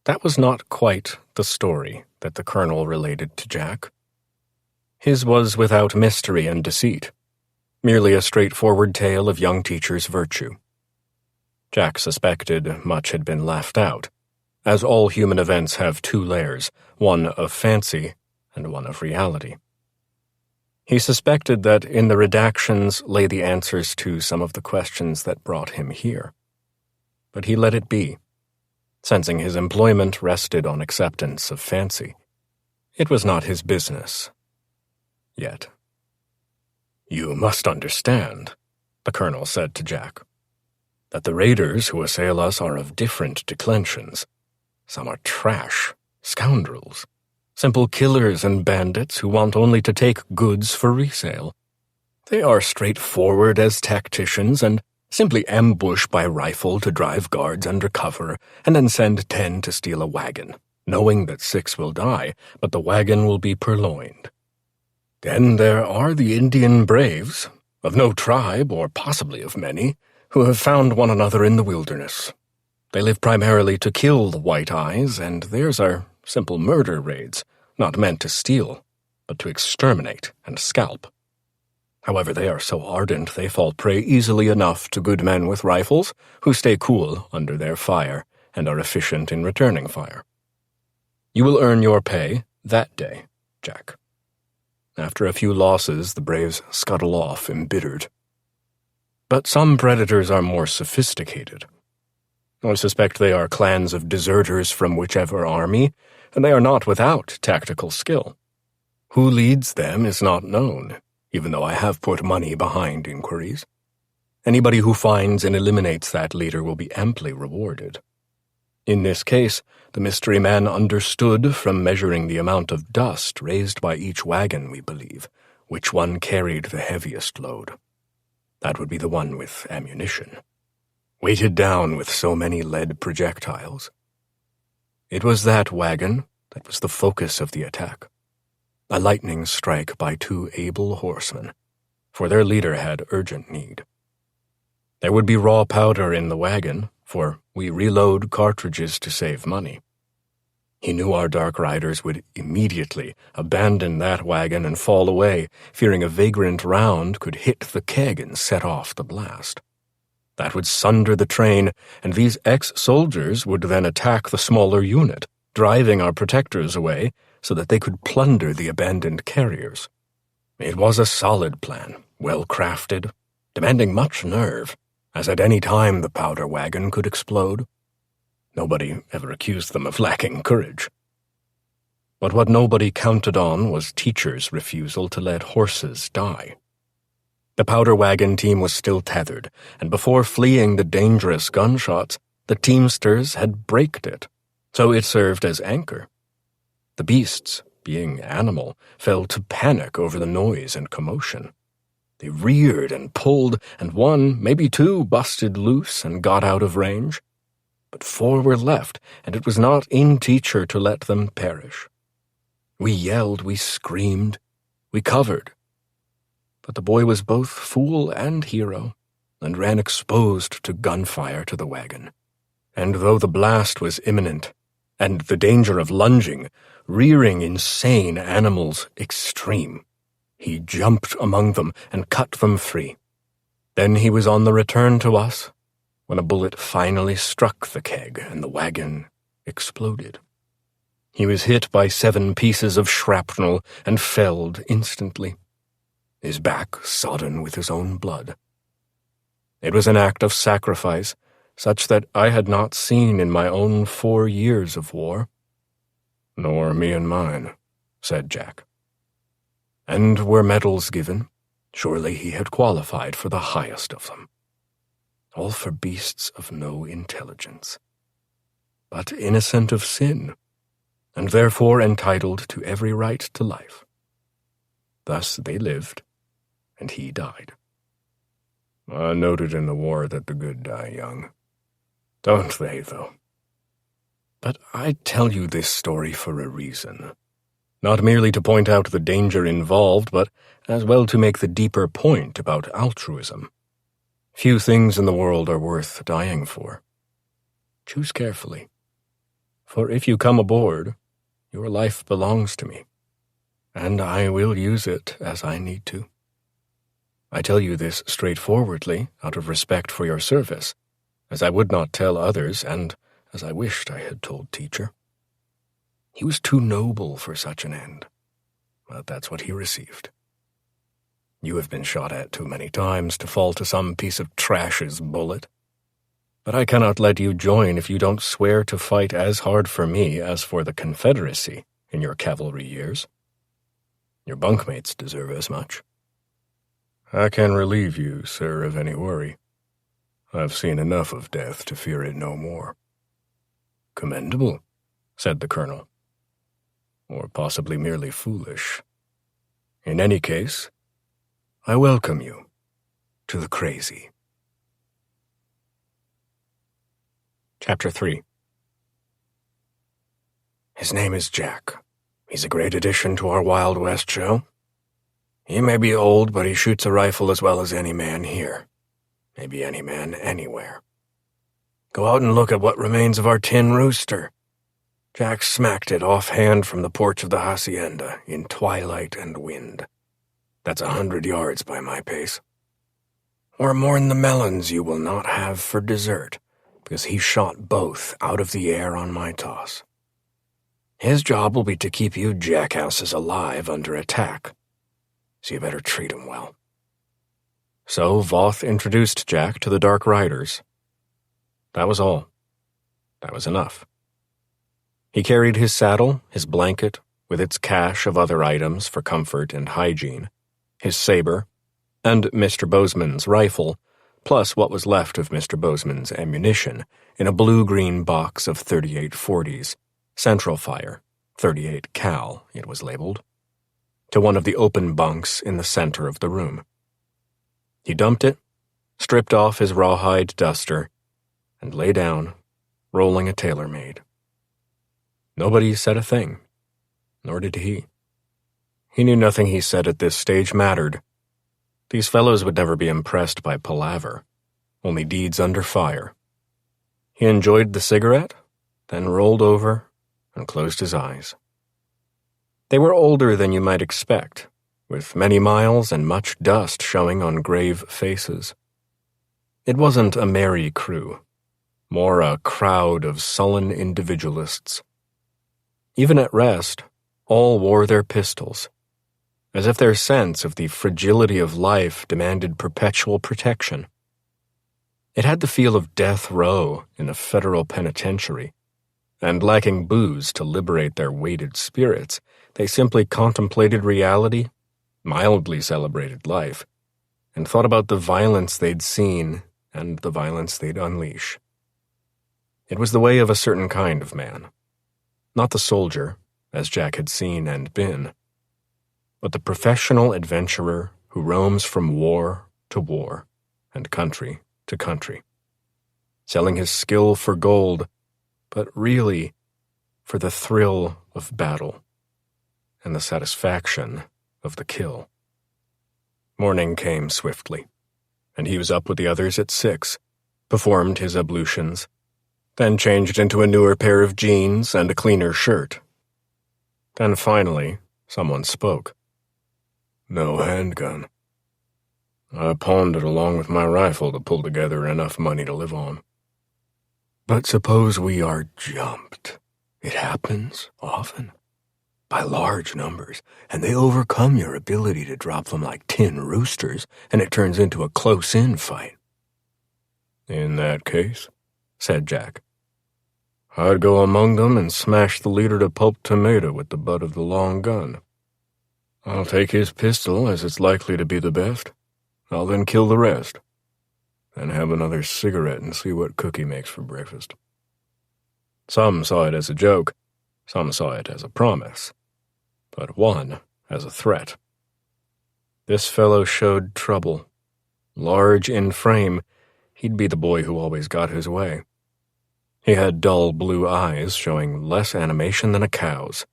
That was not quite the story that the colonel related to Jack. His was without mystery and deceit, merely a straightforward tale of young teachers' virtue. Jack suspected much had been left out, as all human events have two layers, one of fancy and one of reality. He suspected that in the redactions lay the answers to some of the questions that brought him here. But he let it be, sensing his employment rested on acceptance of fancy. It was not his business. Yet. "You must understand," the colonel said to Jack, "that the raiders who assail us are of different declensions. Some are trash, scoundrels, simple killers and bandits who want only to take goods for resale. They are straightforward as tacticians and simply ambush by rifle to drive guards under cover and then send 10 to steal a wagon, knowing that 6 will die, but the wagon will be purloined. Then there are the Indian braves, of no tribe or possibly of many, who have found one another in the wilderness. They live primarily to kill the White Eyes, and theirs are simple murder raids, not meant to steal, but to exterminate and scalp. However, they are so ardent they fall prey easily enough to good men with rifles who stay cool under their fire and are efficient in returning fire. You will earn your pay that day, Jack." After a few losses, the braves scuttle off embittered. But some predators are more sophisticated. I suspect they are clans of deserters from whichever army, and they are not without tactical skill. Who leads them is not known, even though I have put money behind inquiries. Anybody who finds and eliminates that leader will be amply rewarded. In this case, the mystery man understood from measuring the amount of dust raised by each wagon, we believe, which one carried the heaviest load. That would be the one with ammunition, weighted down with so many lead projectiles. It was that wagon that was the focus of the attack. A lightning strike by 2 able horsemen, for their leader had urgent need. There would be raw powder in the wagon, for we reload cartridges to save money. He knew our Dark Riders would immediately abandon that wagon and fall away, fearing a vagrant round could hit the keg and set off the blast. That would sunder the train, and these ex-soldiers would then attack the smaller unit, driving our protectors away so that they could plunder the abandoned carriers. It was a solid plan, well-crafted, demanding much nerve, as at any time the powder wagon could explode. Nobody ever accused them of lacking courage. But what nobody counted on was teachers' refusal to let horses die. The powder wagon team was still tethered, and before fleeing the dangerous gunshots, the teamsters had braked it, so it served as anchor. The beasts, being animal, fell to panic over the noise and commotion. They reared and pulled, and 1, maybe 2, busted loose and got out of range. But 4 were left, and it was not in teacher to let them perish. We yelled, we screamed, we covered. But the boy was both fool and hero, and ran exposed to gunfire to the wagon. And though the blast was imminent, and the danger of lunging, rearing insane animals extreme. He jumped among them and cut them free. Then he was on the return to us, when a bullet finally struck the keg and the wagon exploded. He was hit by 7 pieces of shrapnel and felled instantly, his back sodden with his own blood. It was an act of sacrifice, such that I had not seen in my own 4 years of war. Nor me and mine, said Jack. And were medals given, surely he had qualified for the highest of them. All for beasts of no intelligence, but innocent of sin, and therefore entitled to every right to life. Thus they lived, and he died. Noted in the war that the good die young. Don't they, though? But I tell you this story for a reason. Not merely to point out the danger involved, but as well to make the deeper point about altruism. Few things in the world are worth dying for. Choose carefully. For if you come aboard, your life belongs to me, and I will use it as I need to. I tell you this straightforwardly, out of respect for your service, as I would not tell others, and as I wished I had told Teacher. He was too noble for such an end, but that's what he received. You have been shot at too many times to fall to some piece of trash's bullet. But I cannot let you join if you don't swear to fight as hard for me as for the Confederacy in your cavalry years. Your bunkmates deserve as much. I can relieve you, sir, of any worry. I've seen enough of death to fear it no more. Commendable, said the colonel. Or possibly merely foolish. In any case, I welcome you to the crazy. Chapter 3. His name is Jack. He's a great addition to our Wild West show. He may be old, but he shoots a rifle as well as any man here. Maybe any man anywhere. Go out and look at what remains of our tin rooster. Jack smacked it offhand from the porch of the hacienda in twilight and wind. That's 100 yards by my pace. Or mourn the melons you will not have for dessert, because he shot both out of the air on my toss. His job will be to keep you jackasses alive under attack, so you better treat him well. So Voth introduced Jack to the Dark Riders. That was all. That was enough. He carried his saddle, his blanket, with its cache of other items for comfort and hygiene, his saber, and Mr. Bozeman's rifle, plus what was left of Mr. Bozeman's ammunition in a blue-green box of 38-40s, Central Fire, 38 Cal, it was labeled, to one of the open bunks in the center of the room. He dumped it, stripped off his rawhide duster, and lay down, rolling a tailor-made. Nobody said a thing, nor did he. He knew nothing he said at this stage mattered. These fellows would never be impressed by palaver, only deeds under fire. He enjoyed the cigarette, then rolled over and closed his eyes. They were older than you might expect, with many miles and much dust showing on grave faces. It wasn't a merry crew, more a crowd of sullen individualists. Even at rest, all wore their pistols, as if their sense of the fragility of life demanded perpetual protection. It had the feel of death row in a federal penitentiary, and lacking booze to liberate their weighted spirits, they simply contemplated reality, mildly celebrated life, and thought about the violence they'd seen and the violence they'd unleash. It was the way of a certain kind of man. Not the soldier, as Jack had seen and been, but the professional adventurer who roams from war to war and country to country, selling his skill for gold, but really for the thrill of battle and the satisfaction of the kill. Morning came swiftly, and he was up with the others at 6, performed his ablutions, then changed into a newer pair of jeans and a cleaner shirt. Then finally, someone spoke. No handgun. I pawned it along with my rifle to pull together enough money to live on. But suppose we are jumped. It happens often, by large numbers, and they overcome your ability to drop them like tin roosters, and it turns into a close-in fight. In that case, said Jack, I'd go among them and smash the leader to pulp tomato with the butt of the long gun. I'll take his pistol as it's likely to be the best. I'll then kill the rest. Then have another cigarette and see what Cookie makes for breakfast. Some saw it as a joke, some saw it as a promise, but one as a threat. This fellow showed trouble. Large in frame, he'd be the boy who always got his way. He had dull blue eyes showing less animation than a cow's,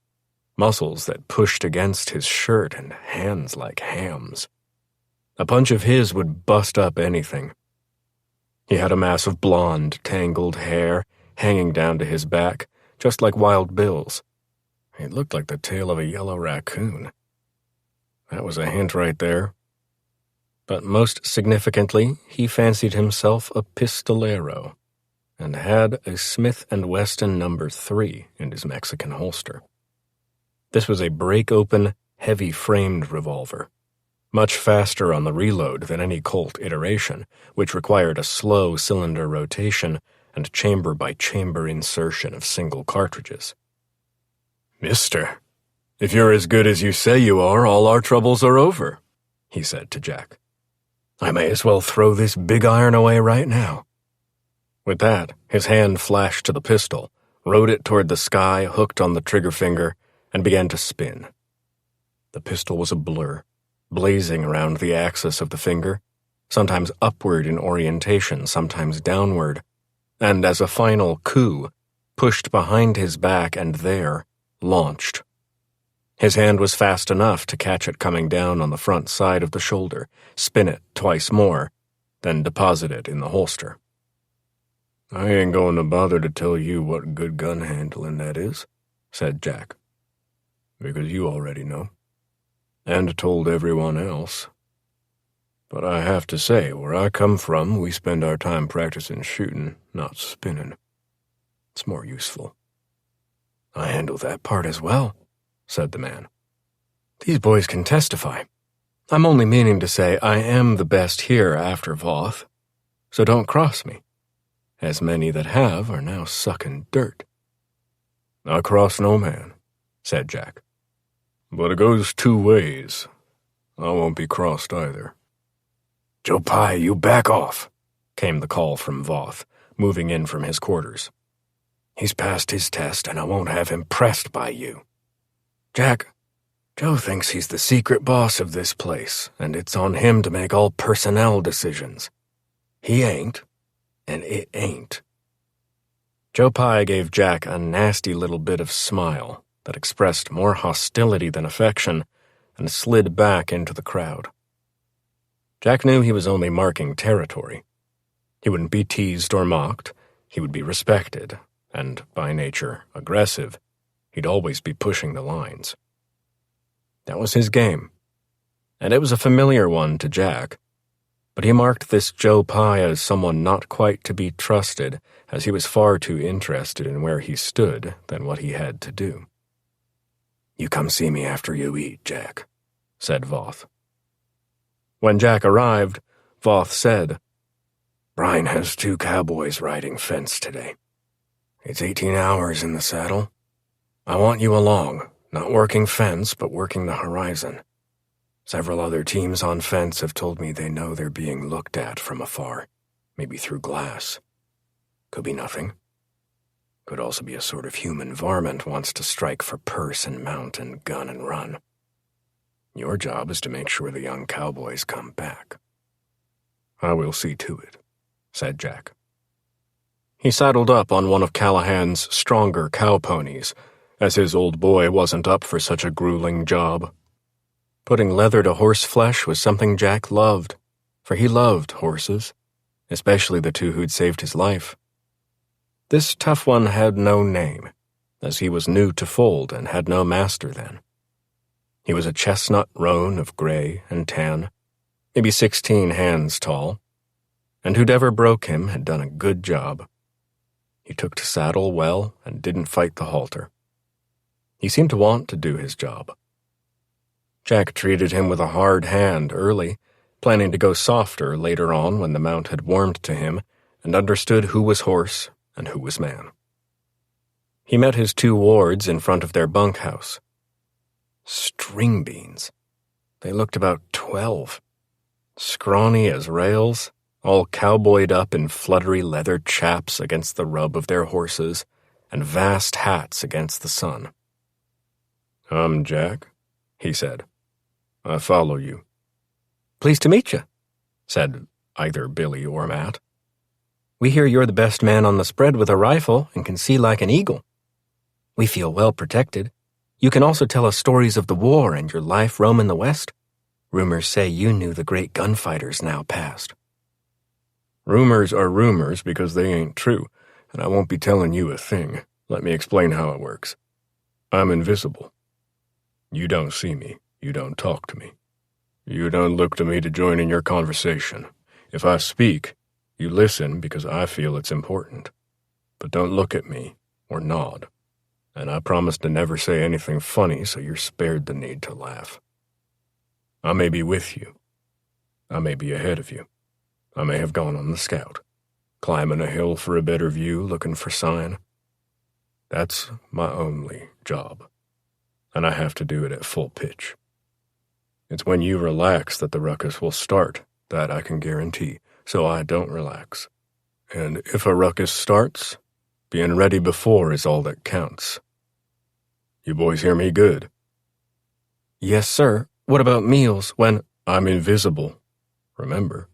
muscles that pushed against his shirt and hands like hams. A punch of his would bust up anything. He had a mass of blonde, tangled hair hanging down to his back, just like Wild Bill's. It looked like the tail of a yellow raccoon. That was a hint right there. But most significantly, he fancied himself a pistolero and had a Smith & Wesson No. 3 in his Mexican holster. This was a break-open, heavy-framed revolver, much faster on the reload than any Colt iteration, which required a slow cylinder rotation and chamber-by-chamber insertion of single cartridges. Mister, if you're as good as you say you are, all our troubles are over, he said to Jack. I may as well throw this big iron away right now. With that, his hand flashed to the pistol, rode it toward the sky, hooked on the trigger finger, and began to spin. The pistol was a blur, blazing around the axis of the finger, sometimes upward in orientation, sometimes downward, and as a final coup, pushed behind his back and there, launched. His hand was fast enough to catch it coming down on the front side of the shoulder, spin it twice more, then deposit it in the holster. I ain't going to bother to tell you what good gun handling that is, said Jack, because you already know, and told everyone else. But I have to say, where I come from, we spend our time practicing shooting, not spinning. It's more useful. I handle that part as well, said the man. These boys can testify. I'm only meaning to say I am the best here after Voth, so don't cross me, as many that have are now sucking dirt. I cross no man, said Jack. But it goes two ways. I won't be crossed either. Joe Pye, you back off, came the call from Voth, moving in from his quarters. He's passed his test, and I won't have him pressed by you. Jack, Joe thinks he's the secret boss of this place, and it's on him to make all personnel decisions. He ain't, and it ain't. Joe Pye gave Jack a nasty little bit of smile that expressed more hostility than affection and slid back into the crowd. Jack knew he was only marking territory. He wouldn't be teased or mocked. He would be respected, and, by nature, aggressive. He'd always be pushing the lines. That was his game, and it was a familiar one to Jack, but he marked this Joe Pye as someone not quite to be trusted, as he was far too interested in where he stood than what he had to do. You come see me after you eat, Jack, said Voth. When Jack arrived, Voth said, Brian has 2 cowboys riding fence today. It's 18 hours in the saddle. I want you along, not working fence, but working the horizon. Several other teams on fence have told me they know they're being looked at from afar, maybe through glass. Could be nothing. Could also be a sort of human varmint wants to strike for purse and mount and gun and run. Your job is to make sure the young cowboys come back. I will see to it, said Jack. He saddled up on one of Callahan's stronger cow ponies, as his old boy wasn't up for such a grueling job. Putting leather to horse flesh was something Jack loved, for he loved horses, especially the 2 who'd saved his life. This tough one had no name, as he was new to fold and had no master then. He was a chestnut roan of gray and tan, maybe 16 hands tall, and who'dever broke him had done a good job. He took to saddle well and didn't fight the halter. He seemed to want to do his job. Jack treated him with a hard hand early, planning to go softer later on when the mount had warmed to him and understood who was horse and who was man. He met his 2 wards in front of their bunkhouse. String beans. They looked about 12. Scrawny as rails, all cowboyed up in fluttery leather chaps against the rub of their horses, and vast hats against the sun. "I'm Jack," he said. "I follow you." "Pleased to meet you," said either Billy or Matt. "We hear you're the best man on the spread with a rifle and can see like an eagle. We feel well protected. You can also tell us stories of the war and your life roaming the West. Rumors say you knew the great gunfighters now past." "Rumors are rumors because they ain't true, and I won't be telling you a thing. Let me explain how it works. I'm invisible. You don't see me. You don't talk to me. You don't look to me to join in your conversation. If I speak, you listen because I feel it's important. But don't look at me or nod. And I promise to never say anything funny so you're spared the need to laugh. I may be with you. I may be ahead of you. I may have gone on the scout, climbing a hill for a better view, looking for sign. That's my only job, and I have to do it at full pitch. It's when you relax that the ruckus will start, that I can guarantee, so I don't relax. And if a ruckus starts, being ready before is all that counts. You boys hear me good? "Yes, sir. What about meals when—" "I'm invisible. Remember,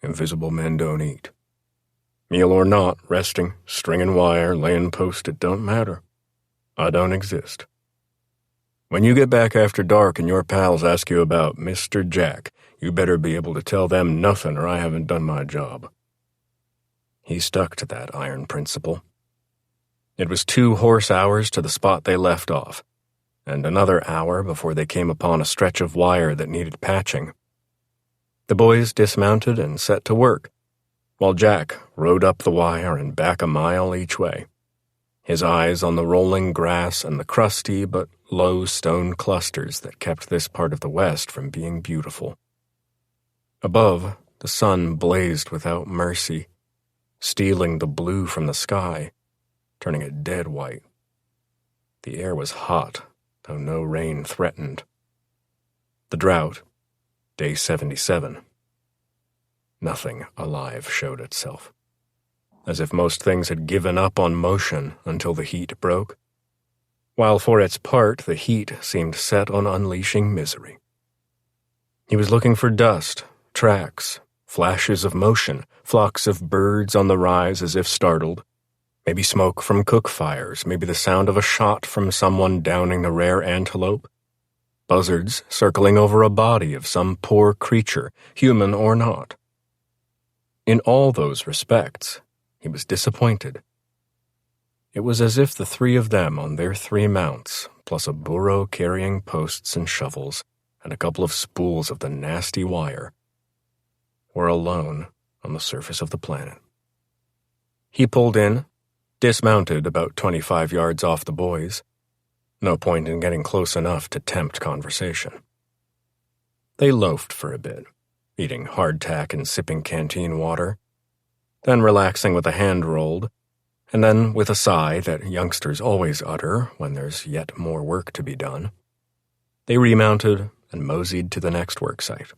invisible men don't eat. Meal or not, resting, stringing wire, laying post, it don't matter. I don't exist. When you get back after dark and your pals ask you about Mr. Jack, you better be able to tell them nothing or I haven't done my job." He stuck to that iron principle. It was 2 horse hours to the spot they left off, and another hour before they came upon a stretch of wire that needed patching. The boys dismounted and set to work, while Jack rode up the wire and back a mile each way, his eyes on the rolling grass and the crusty but low stone clusters that kept this part of the West from being beautiful. Above, the sun blazed without mercy, stealing the blue from the sky, turning it dead white. The air was hot, though no rain threatened. The drought, day 77. Nothing alive showed itself, as if most things had given up on motion until the heat broke, while for its part the heat seemed set on unleashing misery. He was looking for dust, tracks, flashes of motion, flocks of birds on the rise as if startled, maybe smoke from cook fires, maybe the sound of a shot from someone downing the rare antelope, buzzards circling over a body of some poor creature, human or not. In all those respects, he was disappointed. It was as if the 3 of them on their 3 mounts, plus a burro carrying posts and shovels, and a couple of spools of the nasty wire, were alone on the surface of the planet. He pulled in, dismounted about 25 yards off the boys. No point in getting close enough to tempt conversation. They loafed for a bit, eating hardtack and sipping canteen water, then relaxing with a hand rolled, and then with a sigh that youngsters always utter when there's yet more work to be done, they remounted and moseyed to the next work site.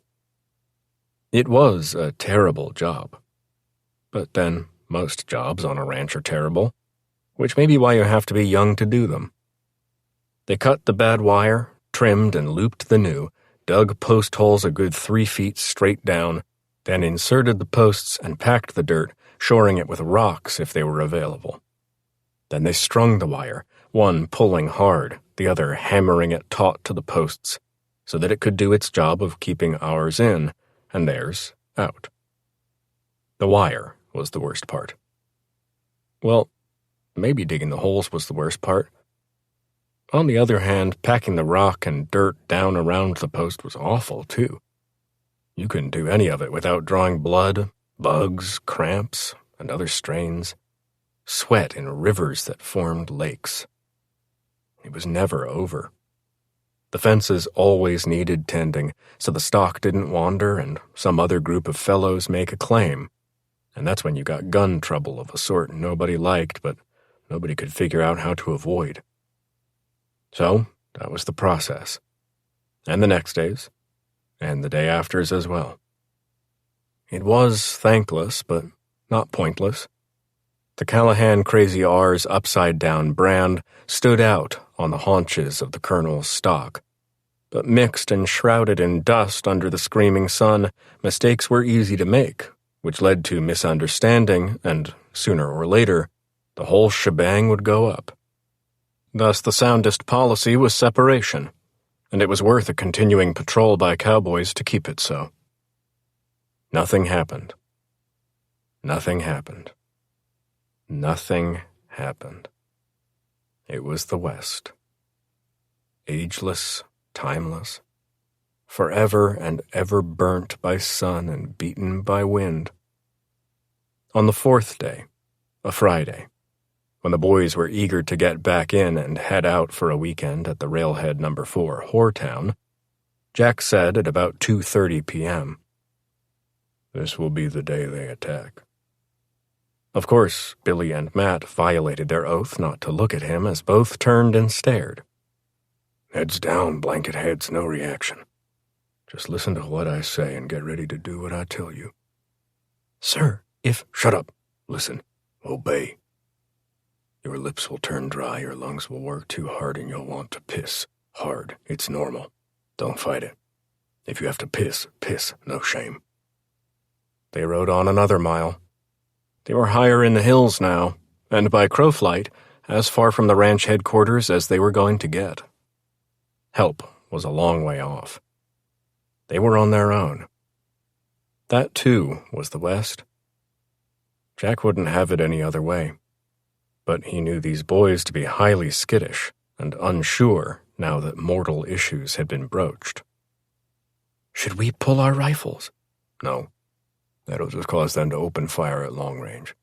It was a terrible job. But then, most jobs on a ranch are terrible, which may be why you have to be young to do them. They cut the bad wire, trimmed and looped the new, dug post holes a good 3 feet straight down, then inserted the posts and packed the dirt, shoring it with rocks if they were available. Then they strung the wire, one pulling hard, the other hammering it taut to the posts, so that it could do its job of keeping ours in and theirs out. The wire was the worst part. Well, maybe digging the holes was the worst part. On the other hand, packing the rock and dirt down around the post was awful, too. You couldn't do any of it without drawing blood, bugs, cramps, and other strains, sweat in rivers that formed lakes. It was never over. The fences always needed tending, so the stock didn't wander and some other group of fellows make a claim. And that's when you got gun trouble of a sort nobody liked, but nobody could figure out how to avoid. So, that was the process. And the next days, and the day afters as well. It was thankless, but not pointless. The Callahan Crazy R's upside-down brand stood out on the haunches of the Colonel's stock. But mixed and shrouded in dust under the screaming sun, mistakes were easy to make, which led to misunderstanding, and sooner or later, the whole shebang would go up. Thus, the soundest policy was separation, and it was worth a continuing patrol by cowboys to keep it so. Nothing happened. Nothing happened. Nothing happened. It was the West. Ageless, timeless, forever and ever burnt by sun and beaten by wind. On the fourth day, a Friday, when the boys were eager to get back in and head out for a weekend at the railhead number 4, Whoretown, Jack said at about 2:30 p.m., "This will be the day they attack." Of course, Billy and Matt violated their oath not to look at him as both turned and stared. "Heads down, blanket heads, no reaction. Just listen to what I say and get ready to do what I tell you." "Sir, if—" "Shut up. Listen. Obey. Your lips will turn dry, your lungs will work too hard, and you'll want to piss. Hard. It's normal. Don't fight it. If you have to piss, piss. No shame." They rode on another mile. They were higher in the hills now, and by crowflight, as far from the ranch headquarters as they were going to get. Help was a long way off. They were on their own. That, too, was the West. Jack wouldn't have it any other way. But he knew these boys to be highly skittish and unsure now that mortal issues had been broached. "Should we pull our rifles?" "No. That'll just cause them to open fire at long range.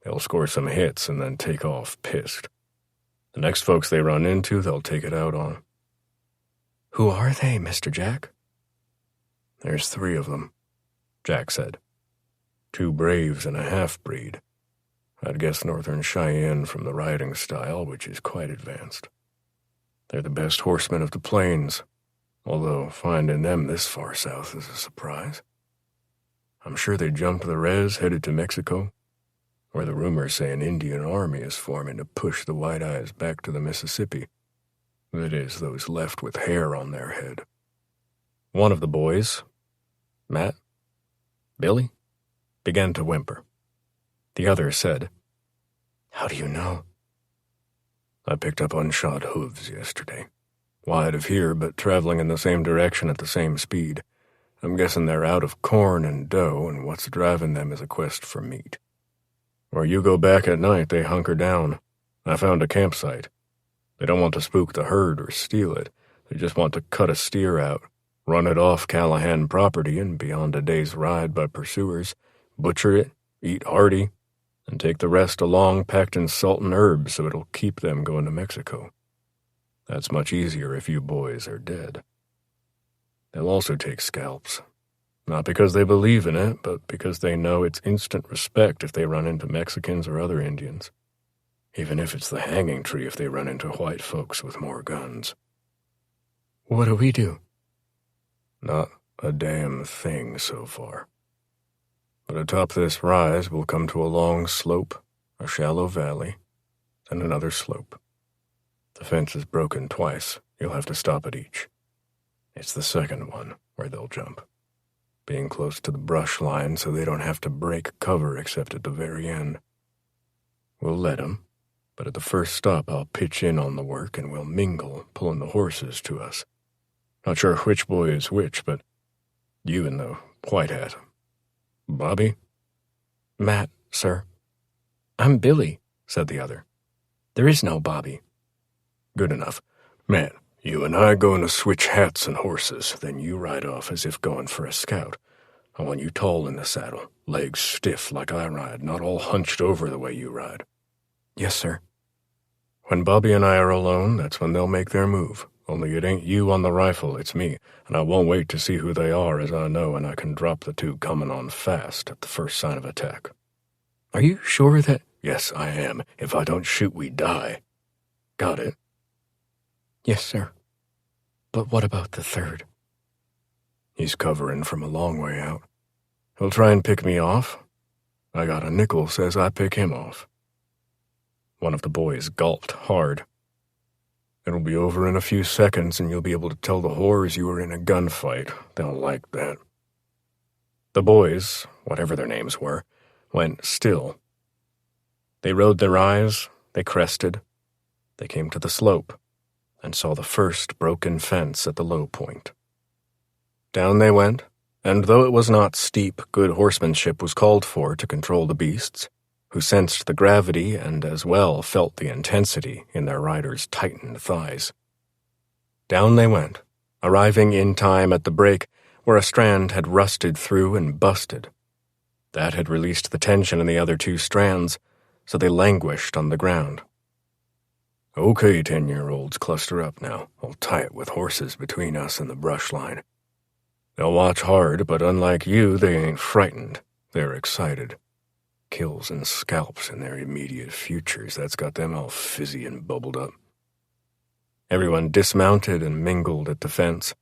They'll score some hits and then take off pissed. The next folks they run into, they'll take it out on." "Who are they, Mr. Jack?" "There's 3 of them," Jack said. 2 braves and a half-breed. I'd guess Northern Cheyenne from the riding style, which is quite advanced. They're the best horsemen of the plains, although finding them this far south is a surprise. I'm sure they jumped the res headed to Mexico, where the rumors say an Indian army is forming to push the White Eyes back to the Mississippi. That is, those left with hair on their head. One of the boys, Matt, Billy, began to whimper. The other said, "How do you know?" "I picked up unshod hooves yesterday. Wide of here, but traveling in the same direction at the same speed. I'm guessing they're out of corn and dough, and what's driving them is a quest for meat. Where you go back at night, they hunker down. I found a campsite. They don't want to spook the herd or steal it. They just want to cut a steer out, run it off Callahan property and beyond a day's ride by pursuers, butcher it, eat hearty, and take the rest along packed in salt and herbs so it'll keep them going to Mexico. That's much easier if you boys are dead. They'll also take scalps, not because they believe in it, but because they know it's instant respect if they run into Mexicans or other Indians. Even if it's the hanging tree if they run into white folks with more guns." "What do we do?" "Not a damn thing so far. But atop this rise we'll come to a long slope, a shallow valley, then another slope. The fence is broken twice. You'll have to stop at each. It's the second one where they'll jump, being close to the brush line so they don't have to break cover except at the very end. We'll let them, but at the first stop I'll pitch in on the work and we'll mingle, pulling the horses to us. Not sure which boy is which, but you and the white hat. Bobby?" "Matt, sir." "I'm Billy," said the other. "There is no Bobby." "Good enough. Matt, you and I going to switch hats and horses, then you ride off as if going for a scout. I want you tall in the saddle, legs stiff like I ride, not all hunched over the way you ride." "Yes, sir." "When Bobby and I are alone, that's when they'll make their move. Only it ain't you on the rifle, it's me, and I won't wait to see who they are, as I know and I can drop the two coming on fast at the first sign of attack." "Are you sure that—" "Yes, I am. If I don't shoot, we die. Got it?" "Yes, sir. But what about the third?" "He's covering from a long way out. He'll try and pick me off. I got a nickel says I pick him off." One of the boys gulped hard. "It'll be over in a few seconds, and you'll be able to tell the whores you were in a gunfight. They'll like that." The boys, whatever their names were, went still. They rolled their eyes, they crested. They came to the slope and saw the first broken fence at the low point. Down they went, and though it was not steep, good horsemanship was called for to control the beasts, who sensed the gravity and as well felt the intensity in their riders' tightened thighs. Down they went, arriving in time at the break where a strand had rusted through and busted. That had released the tension in the other two strands, so they languished on the ground. "Okay, 10-year-olds, cluster up now. I'll tie it with horses between us and the brush line. They'll watch hard, but unlike you, they ain't frightened. They're excited. Kills and scalps in their immediate futures, that's got them all fizzy and bubbled up." Everyone dismounted and mingled at the fence.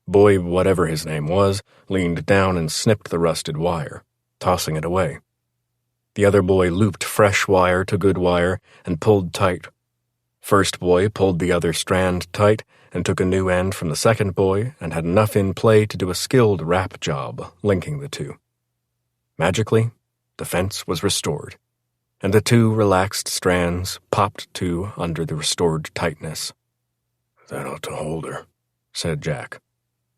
Boy, whatever his name was, leaned down and snipped the rusted wire, tossing it away. The other boy looped fresh wire to good wire and pulled tight. First boy pulled the other strand tight and took a new end from the second boy and had enough in play to do a skilled wrap job, linking the two. Magically, the fence was restored, and the two relaxed strands popped to under the restored tightness. "That ought to hold her," said Jack,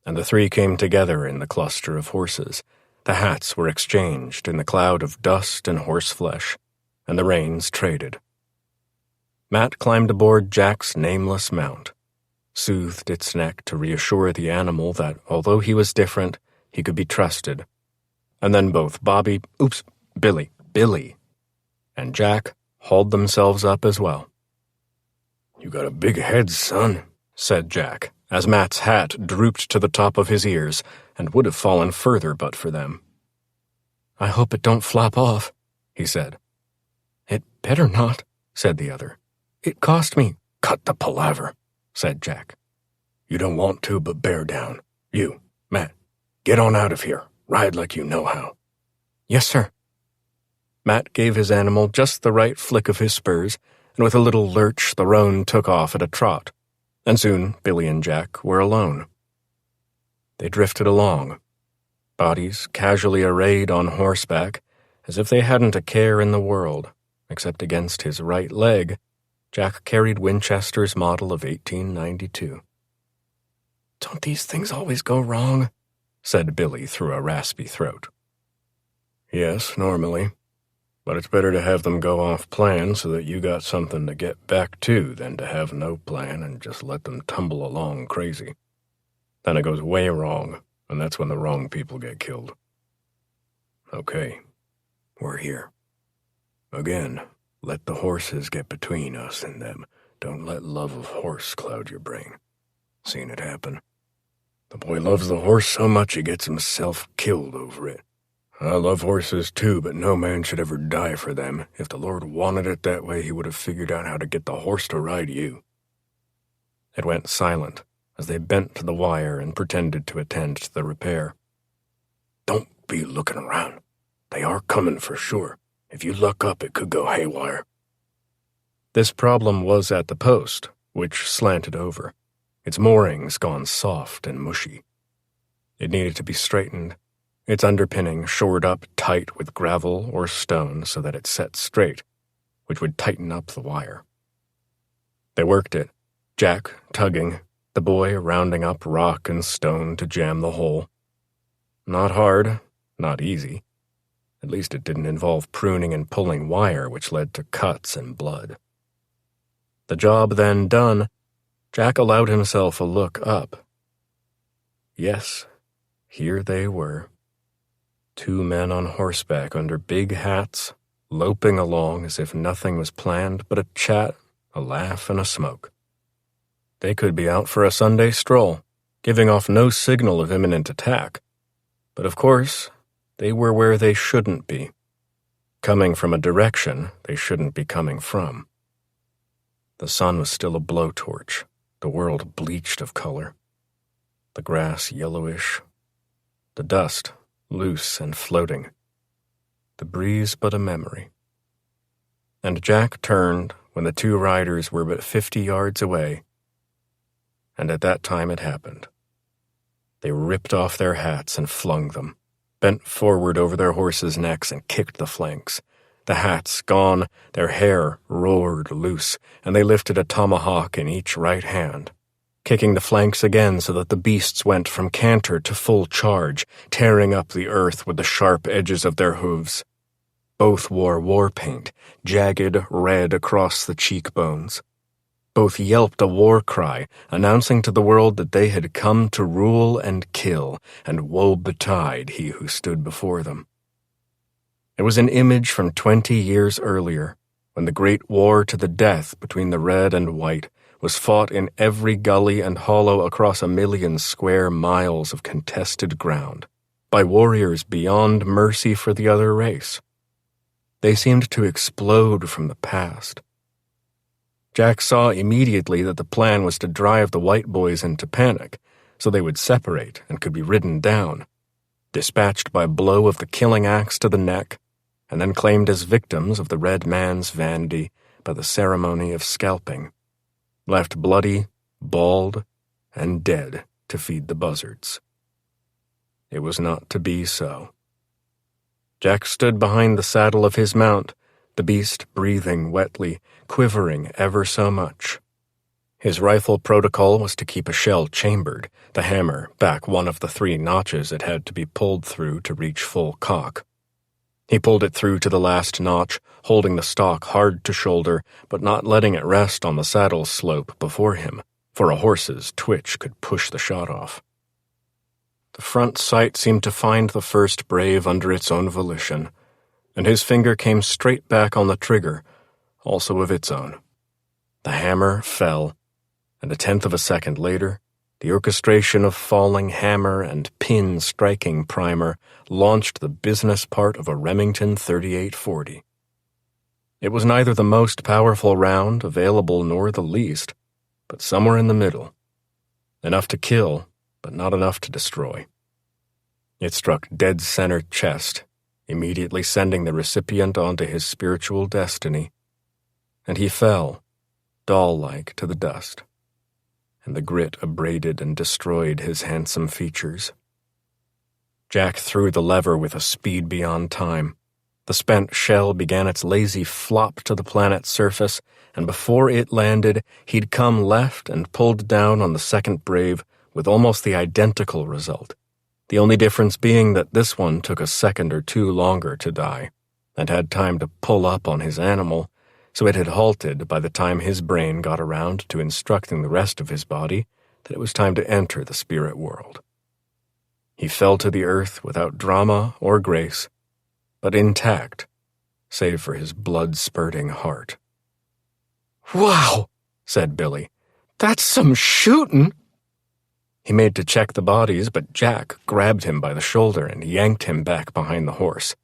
and the three came together in the cluster of horses. The hats were exchanged in the cloud of dust and horseflesh, and the reins traded. Matt climbed aboard Jack's nameless mount, soothed its neck to reassure the animal that, although he was different, he could be trusted. And then both Billy, and Jack hauled themselves up as well. "You got a big head, son," said Jack, as Matt's hat drooped to the top of his ears and would have fallen further but for them. "I hope it don't flop off," he said. "It better not," said the other. "It cost me—" "Cut the palaver," said Jack. "You don't want to, but bear down. You, Matt, get on out of here. Ride like you know how." "Yes, sir." Matt gave his animal just the right flick of his spurs, and with a little lurch the roan took off at a trot, and soon Billy and Jack were alone. They drifted along, bodies casually arrayed on horseback, as if they hadn't a care in the world, except against his right leg. Jack carried Winchester's model of 1892. "Don't these things always go wrong?" said Billy through a raspy throat. "Yes, normally. But it's better to have them go off plan so that you got something to get back to than to have no plan and just let them tumble along crazy. Then it goes way wrong, and that's when the wrong people get killed. Okay, we're here. Again, let the horses get between us and them. Don't let love of horse cloud your brain. Seen it happen. The boy loves the horse so much he gets himself killed over it. I love horses too, but no man should ever die for them. If the Lord wanted it that way, he would have figured out how to get the horse to ride you." It went silent as they bent to the wire and pretended to attend to the repair. "Don't be looking around. They are coming for sure. If you luck up, it could go haywire." This problem was at the post, which slanted over, its moorings gone soft and mushy. It needed to be straightened, its underpinning shored up tight with gravel or stone so that it set straight, which would tighten up the wire. They worked it, Jack tugging, the boy rounding up rock and stone to jam the hole. Not hard, not easy. At least it didn't involve pruning and pulling wire, which led to cuts and blood. The job then done, Jack allowed himself a look up. Yes, here they were. 2 men on horseback under big hats, loping along as if nothing was planned but a chat, a laugh, and a smoke. They could be out for a Sunday stroll, giving off no signal of imminent attack. But of course, they were where they shouldn't be. Coming from a direction they shouldn't be coming from. The sun was still a blowtorch, the world bleached of color. The grass yellowish. The dust loose and floating. The breeze but a memory. And Jack turned when the 2 riders were but 50 yards away. And at that time it happened. They ripped off their hats and flung them, bent forward over their horses' necks and kicked the flanks. The hats gone, their hair roared loose, and they lifted a tomahawk in each right hand, kicking the flanks again so that the beasts went from canter to full charge, tearing up the earth with the sharp edges of their hooves. Both wore war paint, jagged red across the cheekbones. Both yelped a war cry, announcing to the world that they had come to rule and kill, and woe betide he who stood before them. It was an image from 20 years earlier, when the great war to the death between the red and white was fought in every gully and hollow across 1,000,000 square miles of contested ground, by warriors beyond mercy for the other race. They seemed to explode from the past. Jack saw immediately that the plan was to drive the white boys into panic, so they would separate and could be ridden down, dispatched by a blow of the killing axe to the neck, and then claimed as victims of the red man's vanity by the ceremony of scalping, left bloody, bald, and dead to feed the buzzards. It was not to be so. Jack stood behind the saddle of his mount, the beast breathing wetly, quivering ever so much. His rifle protocol was to keep a shell chambered, the hammer back one of the 3 notches it had to be pulled through to reach full cock. He pulled it through to the last notch, holding the stock hard to shoulder, but not letting it rest on the saddle slope before him, for a horse's twitch could push the shot off. The front sight seemed to find the first brave under its own volition, and his finger came straight back on the trigger, also of its own. The hammer fell, and 1/10 of a second later, the orchestration of falling hammer and pin striking primer launched the business part of a Remington 38-40. It was neither the most powerful round available nor the least, but somewhere in the middle. Enough to kill, but not enough to destroy. It struck dead center chest, immediately sending the recipient onto his spiritual destiny, and he fell, doll-like, to the dust, and the grit abraded and destroyed his handsome features. Jack threw the lever with a speed beyond time. The spent shell began its lazy flop to the planet's surface, and before it landed, he'd come left and pulled down on the second brave with almost the identical result, the only difference being that this one took a second or 2 longer to die, and had time to pull up on his animal, so it had halted by the time his brain got around to instructing the rest of his body that it was time to enter the spirit world. He fell to the earth without drama or grace, but intact, save for his blood-spurting heart. "Wow," said Billy. "That's some shootin'." He made to check the bodies, but Jack grabbed him by the shoulder and yanked him back behind the horse.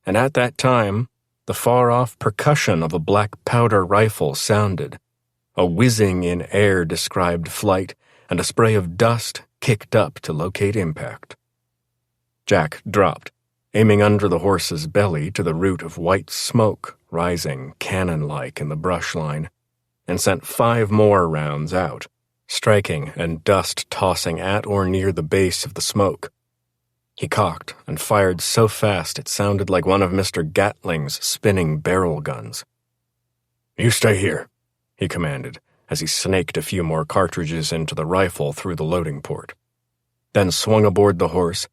And at that time, the far-off percussion of a black powder rifle sounded. A whizzing in air described flight, and a spray of dust kicked up to locate impact. Jack dropped, aiming under the horse's belly to the root of white smoke rising cannon-like in the brush line, and sent 5 more rounds out, striking and dust tossing at or near the base of the smoke. He cocked and fired so fast it sounded like one of Mr. Gatling's spinning barrel guns. "You stay here," he commanded, as he snaked a few more cartridges into the rifle through the loading port, then swung aboard the horse,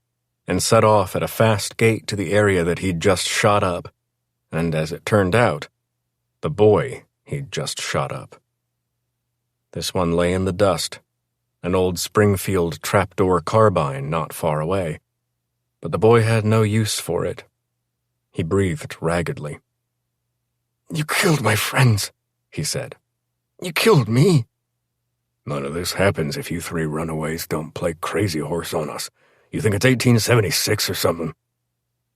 and set off at a fast gait to the area that he'd just shot up, and as it turned out, the boy he'd just shot up. This one lay in the dust, an old Springfield trapdoor carbine not far away, but the boy had no use for it. He breathed raggedly. "You killed my friends," he said. "You killed me." "None of this happens if you three runaways don't play crazy horse on us. You think it's 1876 or something?"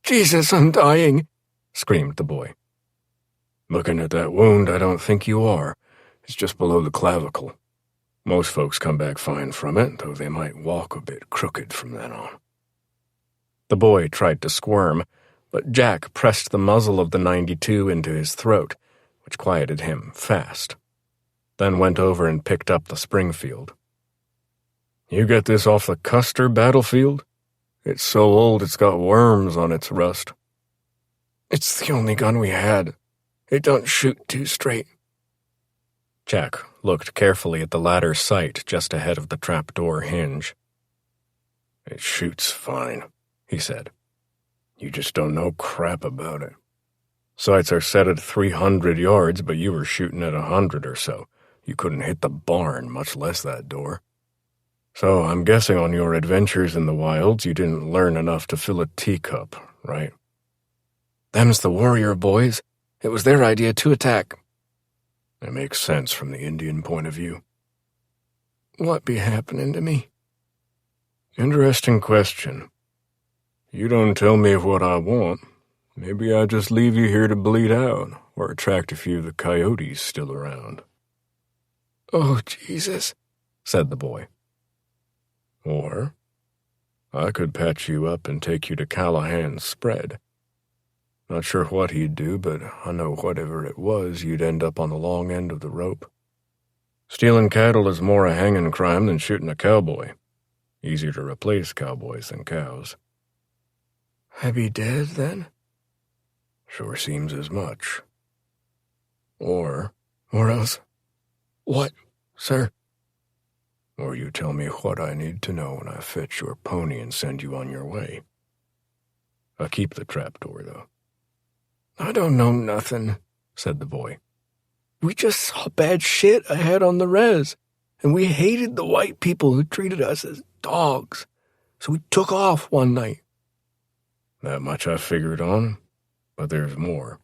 "Jesus, I'm dying," screamed the boy. "Looking at that wound, I don't think you are. It's just below the clavicle. Most folks come back fine from it, though they might walk a bit crooked from then on." The boy tried to squirm, but Jack pressed the muzzle of the .92 into his throat, which quieted him fast. Then went over and picked up the Springfield. "You get this off the Custer battlefield? It's so old it's got worms on its rust." "It's the only gun we had. It don't shoot too straight." Jack looked carefully at the ladder's sight just ahead of the trapdoor hinge. "It shoots fine," he said. "You just don't know crap about it. Sights are set at 300 yards, but you were shooting at 100 or so. You couldn't hit the barn, much less that door. So I'm guessing on your adventures in the wilds you didn't learn enough to fill a teacup, right?" "Them's the warrior boys. It was their idea to attack." "It makes sense from the Indian point of view." "What be happening to me?" "Interesting question. You don't tell me what I want. Maybe I just leave you here to bleed out, or attract a few of the coyotes still around." "Oh, Jesus," said the boy. "Or I could patch you up and take you to Callahan's spread. Not sure what he'd do, but I know whatever it was, you'd end up on the long end of the rope. Stealing cattle is more a hanging crime than shooting a cowboy. Easier to replace cowboys than cows." "I be dead, then?" "Sure seems as much." Or else. What, sir?" "Or you tell me what I need to know when I fetch your pony and send you on your way. I keep the trapdoor, though." "I don't know nothing," said the boy. "We just saw bad shit ahead on the res, and we hated the white people who treated us as dogs, so we took off one night." "That much I figured on, but there's more."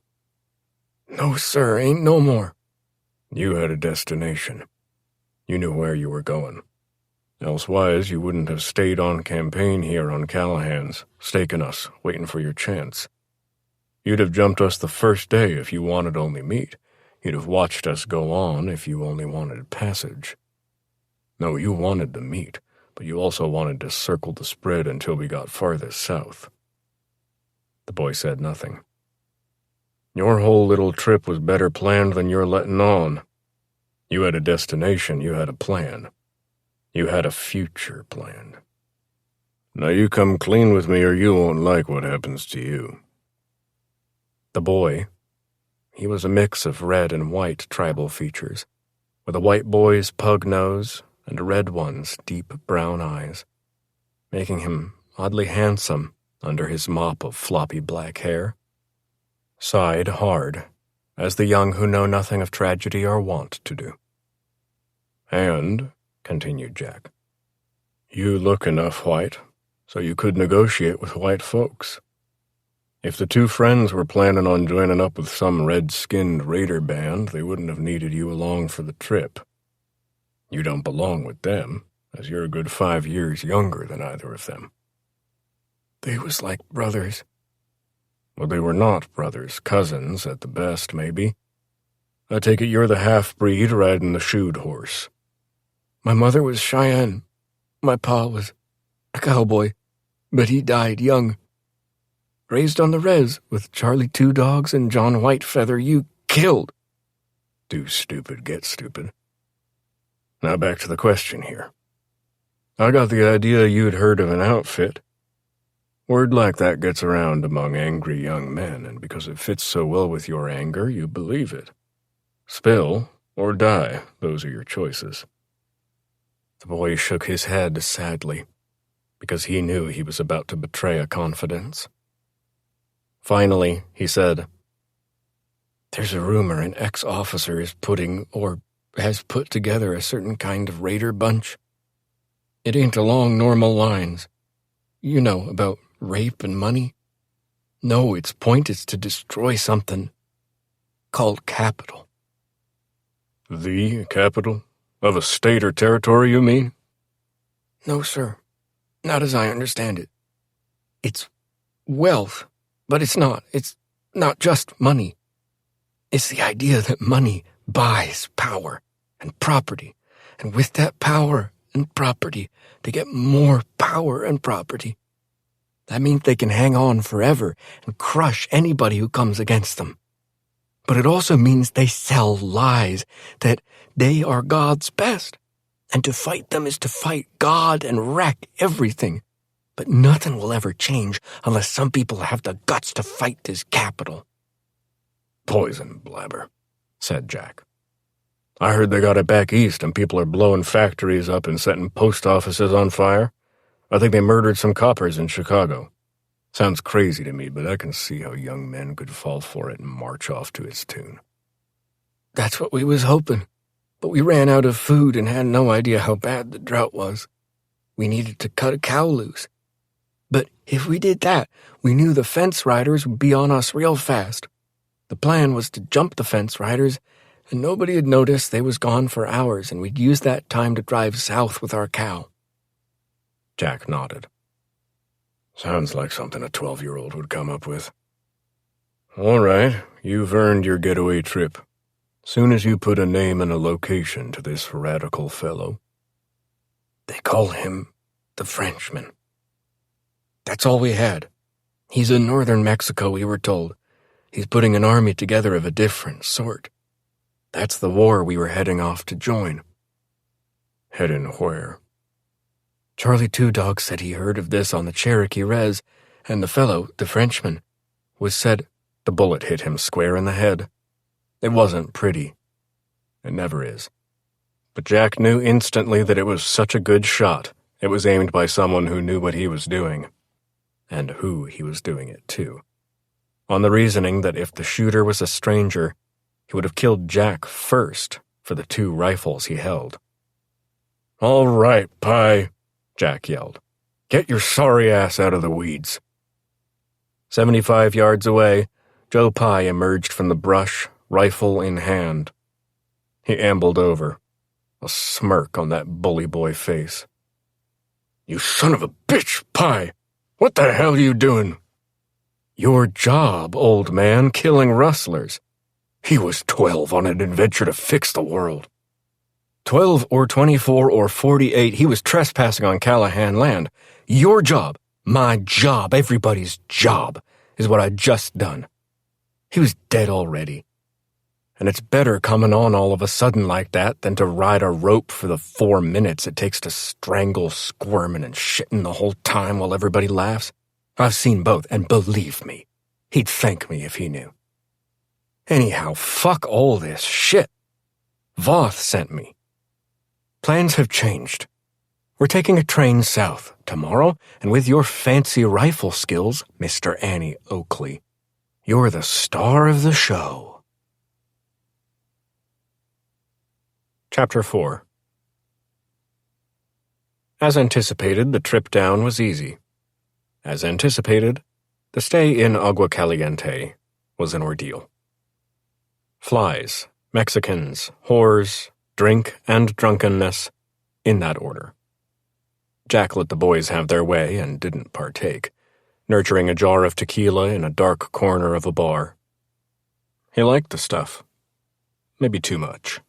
"No, sir, ain't no more." "You had a destination. You knew where you were going. Elsewise, you wouldn't have stayed on campaign here on Callahan's, staking us, waiting for your chance. You'd have jumped us the first day if you wanted only meat. You'd have watched us go on if you only wanted passage. No, you wanted the meat, but you also wanted to circle the spread until we got farthest south." The boy said nothing. "Your whole little trip was better planned than you're letting on. You had a destination, you had a plan. You had a future planned. Now you come clean with me or you won't like what happens to you." The boy, he was a mix of red and white tribal features, with a white boy's pug nose and a red one's deep brown eyes, making him oddly handsome under his mop of floppy black hair, sighed hard, as the young who know nothing of tragedy are wont to do. "And," continued Jack, "you look enough white, so you could negotiate with white folks. If the two friends were planning on joining up with some red-skinned raider band, they wouldn't have needed you along for the trip. You don't belong with them, as you're a good 5 years younger than either of them." "They was like brothers." "Well, they were not brothers, cousins at the best, maybe. I take it you're the half-breed riding the shoed horse." "My mother was Cheyenne. My pa was a cowboy, but he died young. Raised on the res with Charlie Two Dogs and John Whitefeather you killed." "Do stupid, get stupid. Now back to the question here. I got the idea you'd heard of an outfit. Word like that gets around among angry young men, and because it fits so well with your anger, you believe it. Spill or die, those are your choices." The boy shook his head sadly, because he knew he was about to betray a confidence. Finally, he said, "There's a rumor an ex-officer is putting, or has put together a certain kind of raider bunch. It ain't along normal lines. You know, about rape and money. No, its point is to destroy something called capital." The capital? Of a state or territory, you mean? No, sir. Not as I understand it. It's wealth, but it's not. It's not just money. It's the idea that money buys power and property, and with that power and property, they get more power and property. That means they can hang on forever and crush anybody who comes against them. But it also means they sell lies that they are God's best, and to fight them is to fight God and wreck everything. But nothing will ever change unless some people have the guts to fight this capital. Poison blabber, said Jack. I heard they got it back east and people are blowing factories up and setting post offices on fire. I think they murdered some coppers in Chicago. Sounds crazy to me, but I can see how young men could fall for it and march off to its tune. That's what we was hoping, but we ran out of food and had no idea how bad the drought was. We needed to cut a cow loose. But if we did that, we knew the fence riders would be on us real fast. The plan was to jump the fence riders, and nobody had noticed they was gone for hours, and we'd use that time to drive south with our cow. Jack nodded. Sounds like something a 12-year-old would come up with. All right, you've earned your getaway trip. Soon as you put a name and a location to this radical fellow. They call him the Frenchman. That's all we had. He's in northern Mexico, we were told. He's putting an army together of a different sort. That's the war we were heading off to join. Heading where? Charlie Two Dogs said he heard of this on the Cherokee Res, and the fellow, the Frenchman, was said the bullet hit him square in the head. It wasn't pretty. It never is. But Jack knew instantly that it was such a good shot. It was aimed by someone who knew what he was doing, and who he was doing it to. On the reasoning that if the shooter was a stranger, he would have killed Jack first for the 2 rifles he held. All right, Pie, Jack yelled. Get your sorry ass out of the weeds. 75 yards away, Joe Pye emerged from the brush, rifle in hand. He ambled over, a smirk on that bully boy face. You son of a bitch, Pye! What the hell are you doing? Your job, old man, killing rustlers. He was 12 on an adventure to fix the world. 12 or 24 or 48, he was trespassing on Callahan land. Your job, my job, everybody's job, is what I'd just done. He was dead already. And it's better coming on all of a sudden like that than to ride a rope for the 4 minutes it takes to strangle, squirming and shitting the whole time while everybody laughs. I've seen both, and believe me, he'd thank me if he knew. Anyhow, fuck all this shit. Voth sent me. Plans have changed. We're taking a train south tomorrow, and with your fancy rifle skills, Mr. Annie Oakley, you're the star of the show. Chapter 4. As anticipated, the trip down was easy. As anticipated, the stay in Agua Caliente was an ordeal. Flies, Mexicans, whores, drink, and drunkenness, in that order. Jack let the boys have their way and didn't partake, nurturing a jar of tequila in a dark corner of a bar. He liked the stuff. Maybe too much.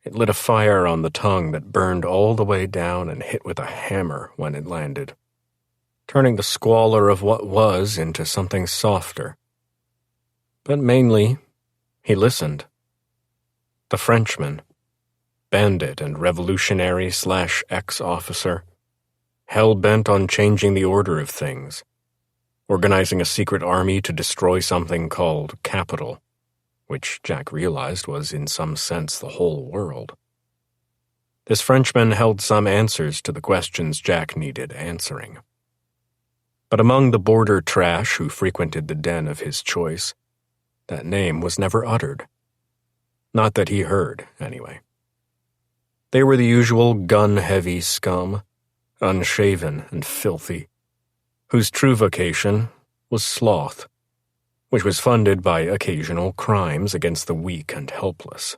It lit a fire on the tongue that burned all the way down and hit with a hammer when it landed, turning the squalor of what was into something softer. But mainly, he listened. The Frenchman, bandit and revolutionary/ex-officer, hell-bent on changing the order of things, organizing a secret army to destroy something called capital, which Jack realized was in some sense the whole world. this Frenchman held some answers to the questions Jack needed answering. But among the border trash who frequented the den of his choice, that name was never uttered. Not that he heard, anyway. They were the usual gun-heavy scum, unshaven and filthy, whose true vocation was sloth, which was funded by occasional crimes against the weak and helpless.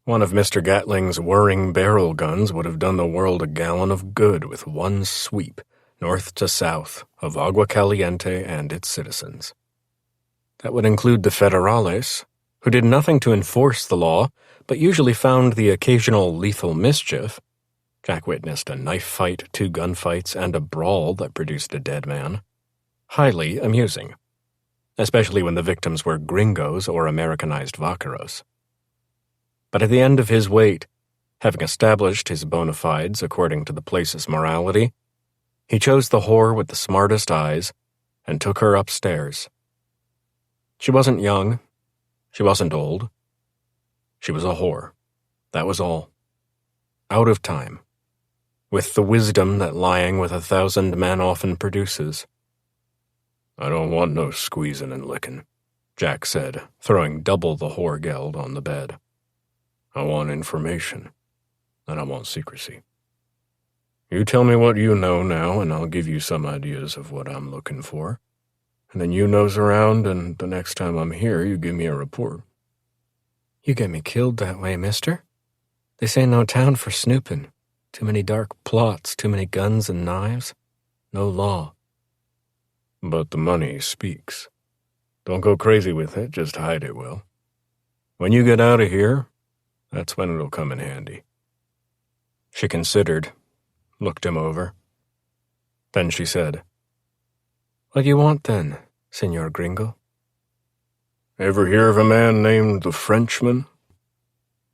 One of Mr. Gatling's whirring barrel guns would have done the world a gallon of good with one sweep, north to south, of Agua Caliente and its citizens. That would include the federales, who did nothing to enforce the law, but usually found the occasional lethal mischief. Jack witnessed a knife fight, 2 gunfights, and a brawl that produced a dead man. Highly amusing, especially when the victims were gringos or Americanized vaqueros. But at the end of his wait, having established his bona fides according to the place's morality, he chose the whore with the smartest eyes and took her upstairs. She wasn't young. She wasn't old. She was a whore. That was all. Out of time. With the wisdom that lying with 1,000 men often produces. I don't want no squeezing and licking, Jack said, throwing double the whore geld on the bed. I want information, and I want secrecy. You tell me what you know now, and I'll give you some ideas of what I'm looking for. And then you nose around, and the next time I'm here, you give me a report. You get me killed that way, mister. This ain't no town for snooping. Too many dark plots, too many guns and knives. No law. But the money speaks. Don't go crazy with it, just hide it well. When you get out of here, that's when it'll come in handy. She considered, looked him over. Then she said, What do you want then, Senor Gringo? Ever hear of a man named the Frenchman?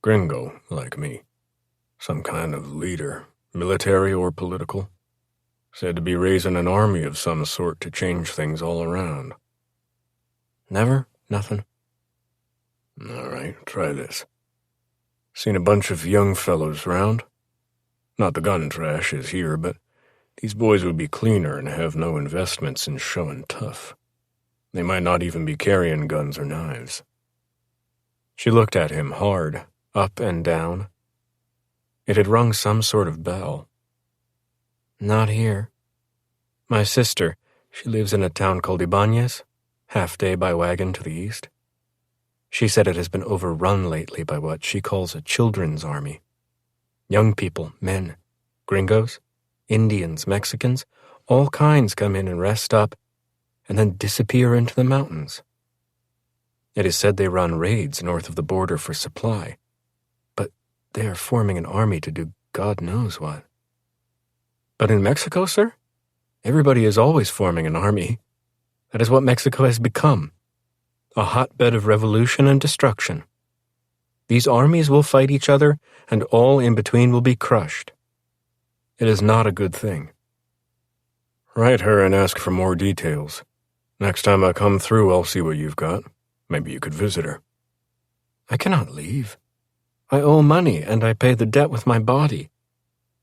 Gringo, like me. Some kind of leader, military or political. Said to be raising an army of some sort to change things all around. Never? Nothing? All right, try this. Seen a bunch of young fellows round? Not the gun trash is here, but these boys would be cleaner and have no investments in showing tough. They might not even be carrying guns or knives. She looked at him hard, up and down. It had rung some sort of bell. Not here. My sister, she lives in a town called Ibanez, half-day by wagon to the east. She said it has been overrun lately by what she calls a children's army. Young people, men, gringos, Indians, Mexicans, all kinds come in and rest up, and then disappear into the mountains. It is said they run raids north of the border for supply, but they are forming an army to do God knows what. But in Mexico, sir, everybody is always forming an army. That is what Mexico has become, a hotbed of revolution and destruction. These armies will fight each other, and all in between will be crushed. It is not a good thing. Write her and ask for more details. Next time I come through, I'll see what you've got. Maybe you could visit her. I cannot leave. I owe money, and I pay the debt with my body.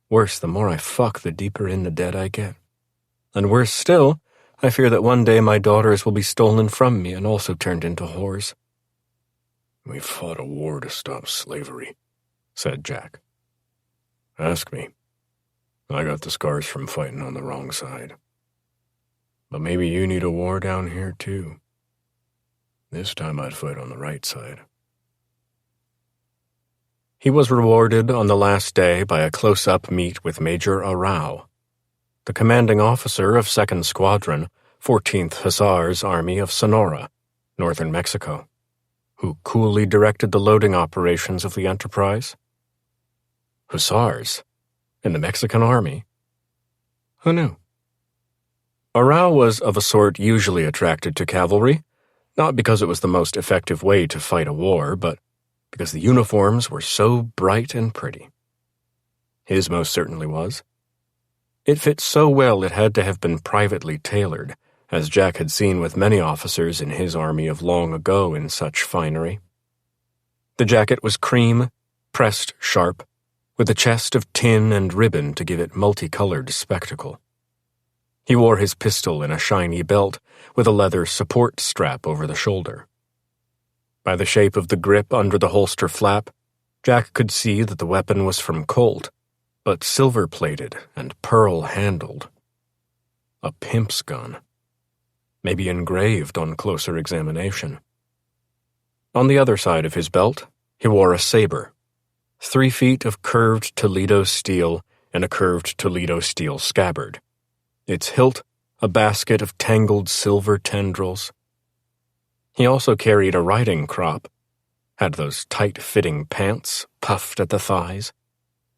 Worse, the more I fuck, the deeper in the debt I get. And worse still, I fear that one day my daughters will be stolen from me and also turned into whores. We fought a war to stop slavery, said Jack. Ask me. I got the scars from fighting on the wrong side. But maybe you need a war down here, too. This time I'd fight on the right side. He was rewarded on the last day by a close-up meet with Major Arau, the commanding officer of 2nd Squadron, 14th Hussars Army of Sonora, northern Mexico, who coolly directed the loading operations of the enterprise. Hussars? In the Mexican Army? Who knew? Arau was of a sort usually attracted to cavalry, not because it was the most effective way to fight a war, but because the uniforms were so bright and pretty. His most certainly was. It fit so well it had to have been privately tailored, as Jack had seen with many officers in his army of long ago in such finery. The jacket was cream, pressed sharp, with a chest of tin and ribbon to give it multicolored spectacle. He wore his pistol in a shiny belt with a leather support strap over the shoulder. By the shape of the grip under the holster flap, Jack could see that the weapon was from Colt, but silver-plated and pearl-handled. A pimp's gun, maybe engraved on closer examination. On the other side of his belt, he wore a saber, 3 feet of curved Toledo steel and a curved Toledo steel scabbard. Its hilt, a basket of tangled silver tendrils. He also carried a riding crop, had those tight-fitting pants puffed at the thighs,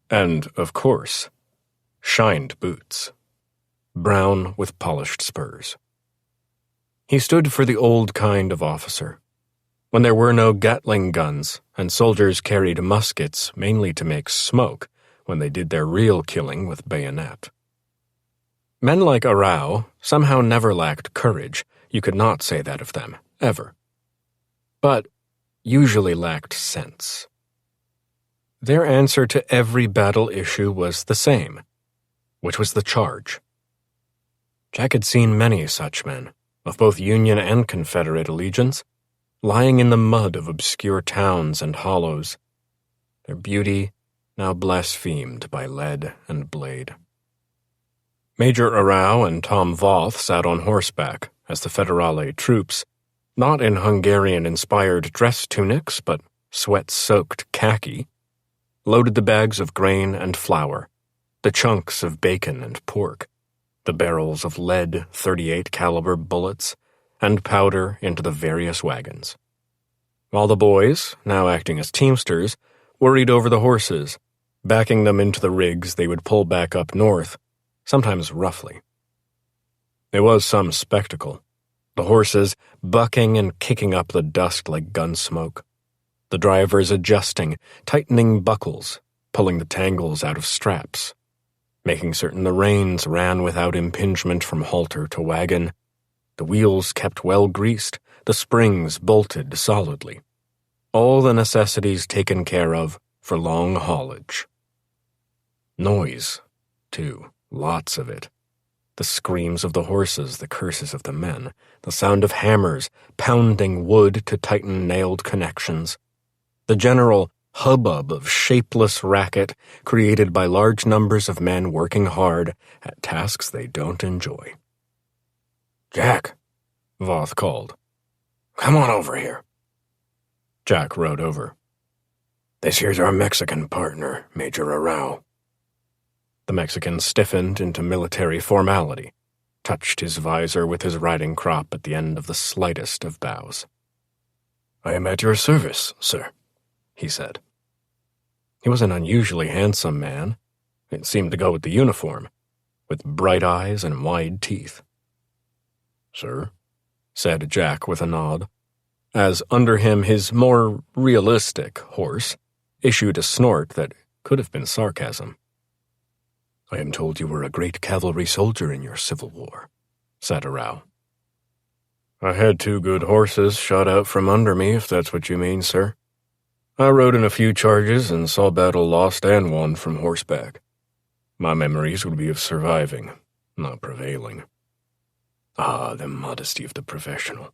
and, of course, shined boots, brown with polished spurs. He stood for the old kind of officer, when there were no Gatling guns and soldiers carried muskets mainly to make smoke when they did their real killing with bayonet. Men like Arau somehow never lacked courage. You could not say that of them, ever. But usually lacked sense. Their answer to every battle issue was the same, which was the charge. Jack had seen many such men, of both Union and Confederate allegiance, lying in the mud of obscure towns and hollows, their beauty now blasphemed by lead and blade. Major Arau and Tom Voth sat on horseback as the Federale troops, not in Hungarian-inspired dress tunics but sweat-soaked khaki, loaded the bags of grain and flour, the chunks of bacon and pork, the barrels of lead .38 caliber bullets, and powder into the various wagons. While the boys, now acting as teamsters, worried over the horses, backing them into the rigs they would pull back up north, sometimes roughly. It was some spectacle, the horses bucking and kicking up the dust like gun smoke, the drivers adjusting, tightening buckles, pulling the tangles out of straps, making certain the reins ran without impingement from halter to wagon, the wheels kept well greased, the springs bolted solidly. All the necessities taken care of for long haulage. Noise, too, lots of it. The screams of the horses, the curses of the men, the sound of hammers pounding wood to tighten nailed connections, the general hubbub of shapeless racket created by large numbers of men working hard at tasks they don't enjoy. "Jack," Voth called. "Come on over here." Jack rode over. "This here's our Mexican partner, Major Arau." The Mexican stiffened into military formality, touched his visor with his riding crop at the end of the slightest of bows. "I am at your service, sir," he said. He was an unusually handsome man. It seemed to go with the uniform, with bright eyes and wide teeth. "Sir?" said Jack with a nod, as under him his more realistic horse issued a snort that could have been sarcasm. "I am told you were a great cavalry soldier in your Civil War," said Arau. "I had 2 good horses shot out from under me, if that's what you mean, sir. I rode in a few charges and saw battle lost and won from horseback. My memories would be of surviving, not prevailing." "Ah, the modesty of the professional."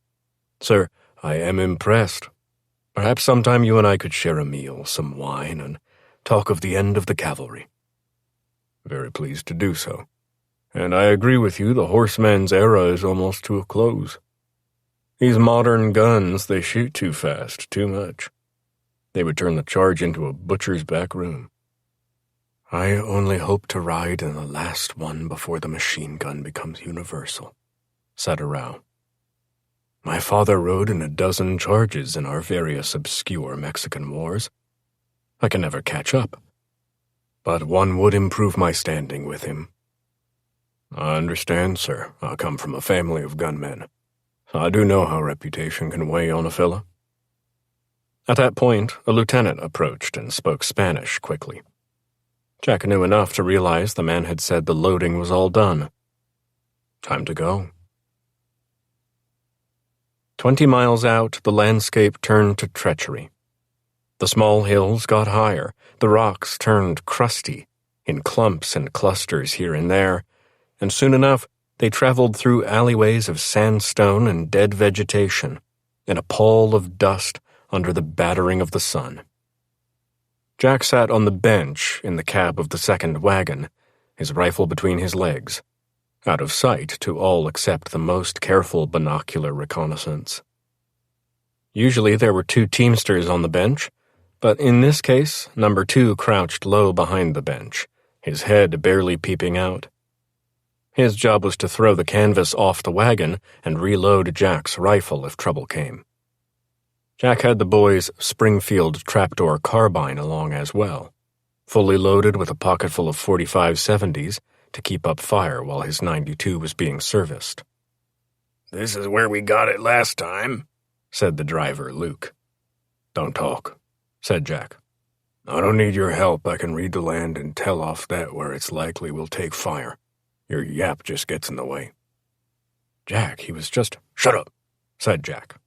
"Sir, I am impressed. Perhaps sometime you and I could share a meal, some wine, and talk of the end of the cavalry." "Very pleased to do so. And I agree with you, the horseman's era is almost to a close. These modern guns, they shoot too fast, too much. They would turn the charge into a butcher's back room." "I only hope to ride in the last one before the machine gun becomes universal," said Arau. "My father rode in 12 charges in our various obscure Mexican wars. I can never catch up, but one would improve my standing with him." "I understand, sir. I come from a family of gunmen. I do know how reputation can weigh on a fella." At that point, a lieutenant approached and spoke Spanish quickly. Jack knew enough to realize the man had said the loading was all done. Time to go. 20 miles out, the landscape turned to treachery. The small hills got higher, the rocks turned crusty, in clumps and clusters here and there, and soon enough they traveled through alleyways of sandstone and dead vegetation, in a pall of dust under the battering of the sun. Jack sat on the bench in the cab of the second wagon, his rifle between his legs, out of sight to all except the most careful binocular reconnaissance. Usually there were 2 teamsters on the bench, but in this case, number 2 crouched low behind the bench, his head barely peeping out. His job was to throw the canvas off the wagon and reload Jack's rifle if trouble came. Jack had the boy's Springfield trapdoor carbine along as well, fully loaded with a pocketful of 45-70s to keep up fire while his 92 was being serviced. "This is where we got it last time," said the driver, Luke. "Don't talk," said Jack. "I don't need your help. I can read the land and tell off that where it's likely we'll take fire. Your yap just gets in the way." Jack, he was just... "Shut up," said Jack.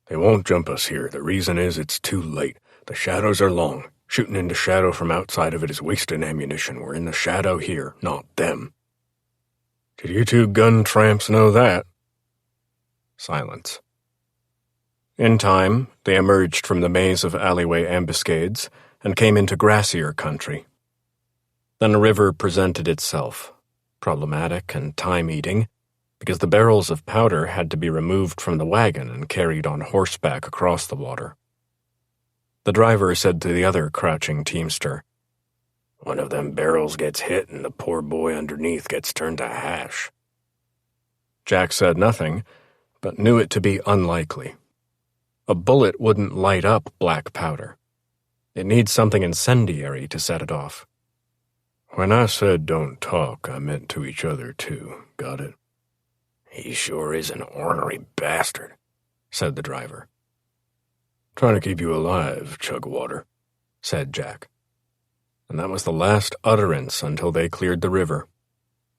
"They won't jump us here. The reason is it's too late. The shadows are long. Shooting into shadow from outside of it is wasting ammunition. We're in the shadow here, not them." "Did you 2 gun tramps know that?" Silence. In time, they emerged from the maze of alleyway ambuscades and came into grassier country. Then a river presented itself, problematic and time-eating, because the barrels of powder had to be removed from the wagon and carried on horseback across the water. The driver said to the other crouching teamster, "One of them barrels gets hit and the poor boy underneath gets turned to hash." Jack said nothing, but knew it to be unlikely. A bullet wouldn't light up black powder. It needs something incendiary to set it off. "When I said don't talk, I meant to each other too. Got it?" "He sure is an ornery bastard," said the driver. "Trying to keep you alive, Chugwater," said Jack. And that was the last utterance until they cleared the river,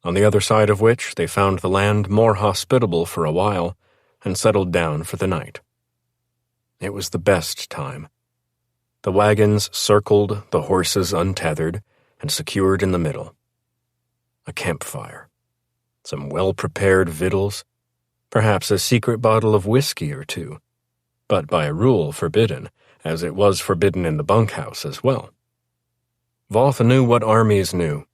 on the other side of which they found the land more hospitable for a while and settled down for the night. It was the best time. The wagons circled, the horses untethered, and secured in the middle. A campfire. Some well-prepared victuals, perhaps a secret bottle of whiskey or 2, but by rule forbidden, as it was forbidden in the bunkhouse as well. Voth knew what armies knew.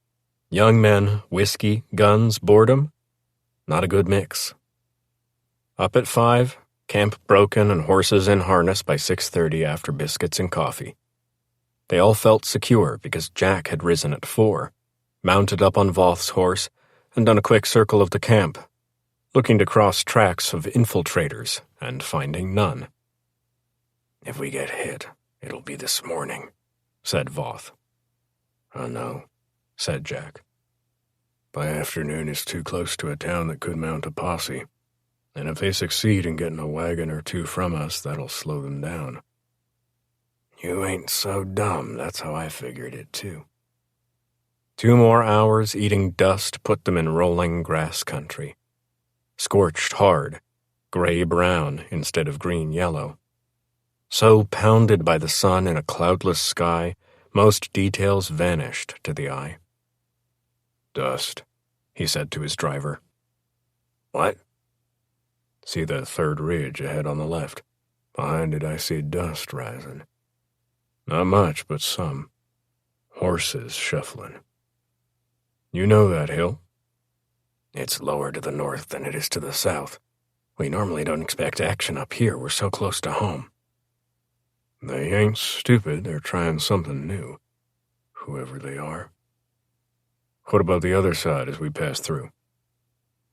Young men, whiskey, guns, boredom. Not a good mix. Up at 5, camp broken and horses in harness by 6:30 after biscuits and coffee. They all felt secure because Jack had risen at 4, mounted up on Voth's horse, and done a quick circle of the camp, looking to cross tracks of infiltrators and finding none. "If we get hit, it'll be this morning," said Voth. "I know," said Jack. "By afternoon it's too close to a town that could mount a posse, and if they succeed in getting a wagon or 2 from us, that'll slow them down." "You ain't so dumb. That's how I figured it, too." 2 more hours eating dust put them in rolling grass country. Scorched hard, gray-brown instead of green-yellow. So pounded by the sun in a cloudless sky, most details vanished to the eye. "Dust," he said to his driver. "What?" "See that 3rd ridge ahead on the left? Behind it I see dust rising. Not much, but some. Horses shuffling. You know that hill?" "It's lower to the north than it is to the south. We normally don't expect action up here. We're so close to home." "They ain't stupid. They're trying something new, whoever they are." "What about the other side as we pass through?"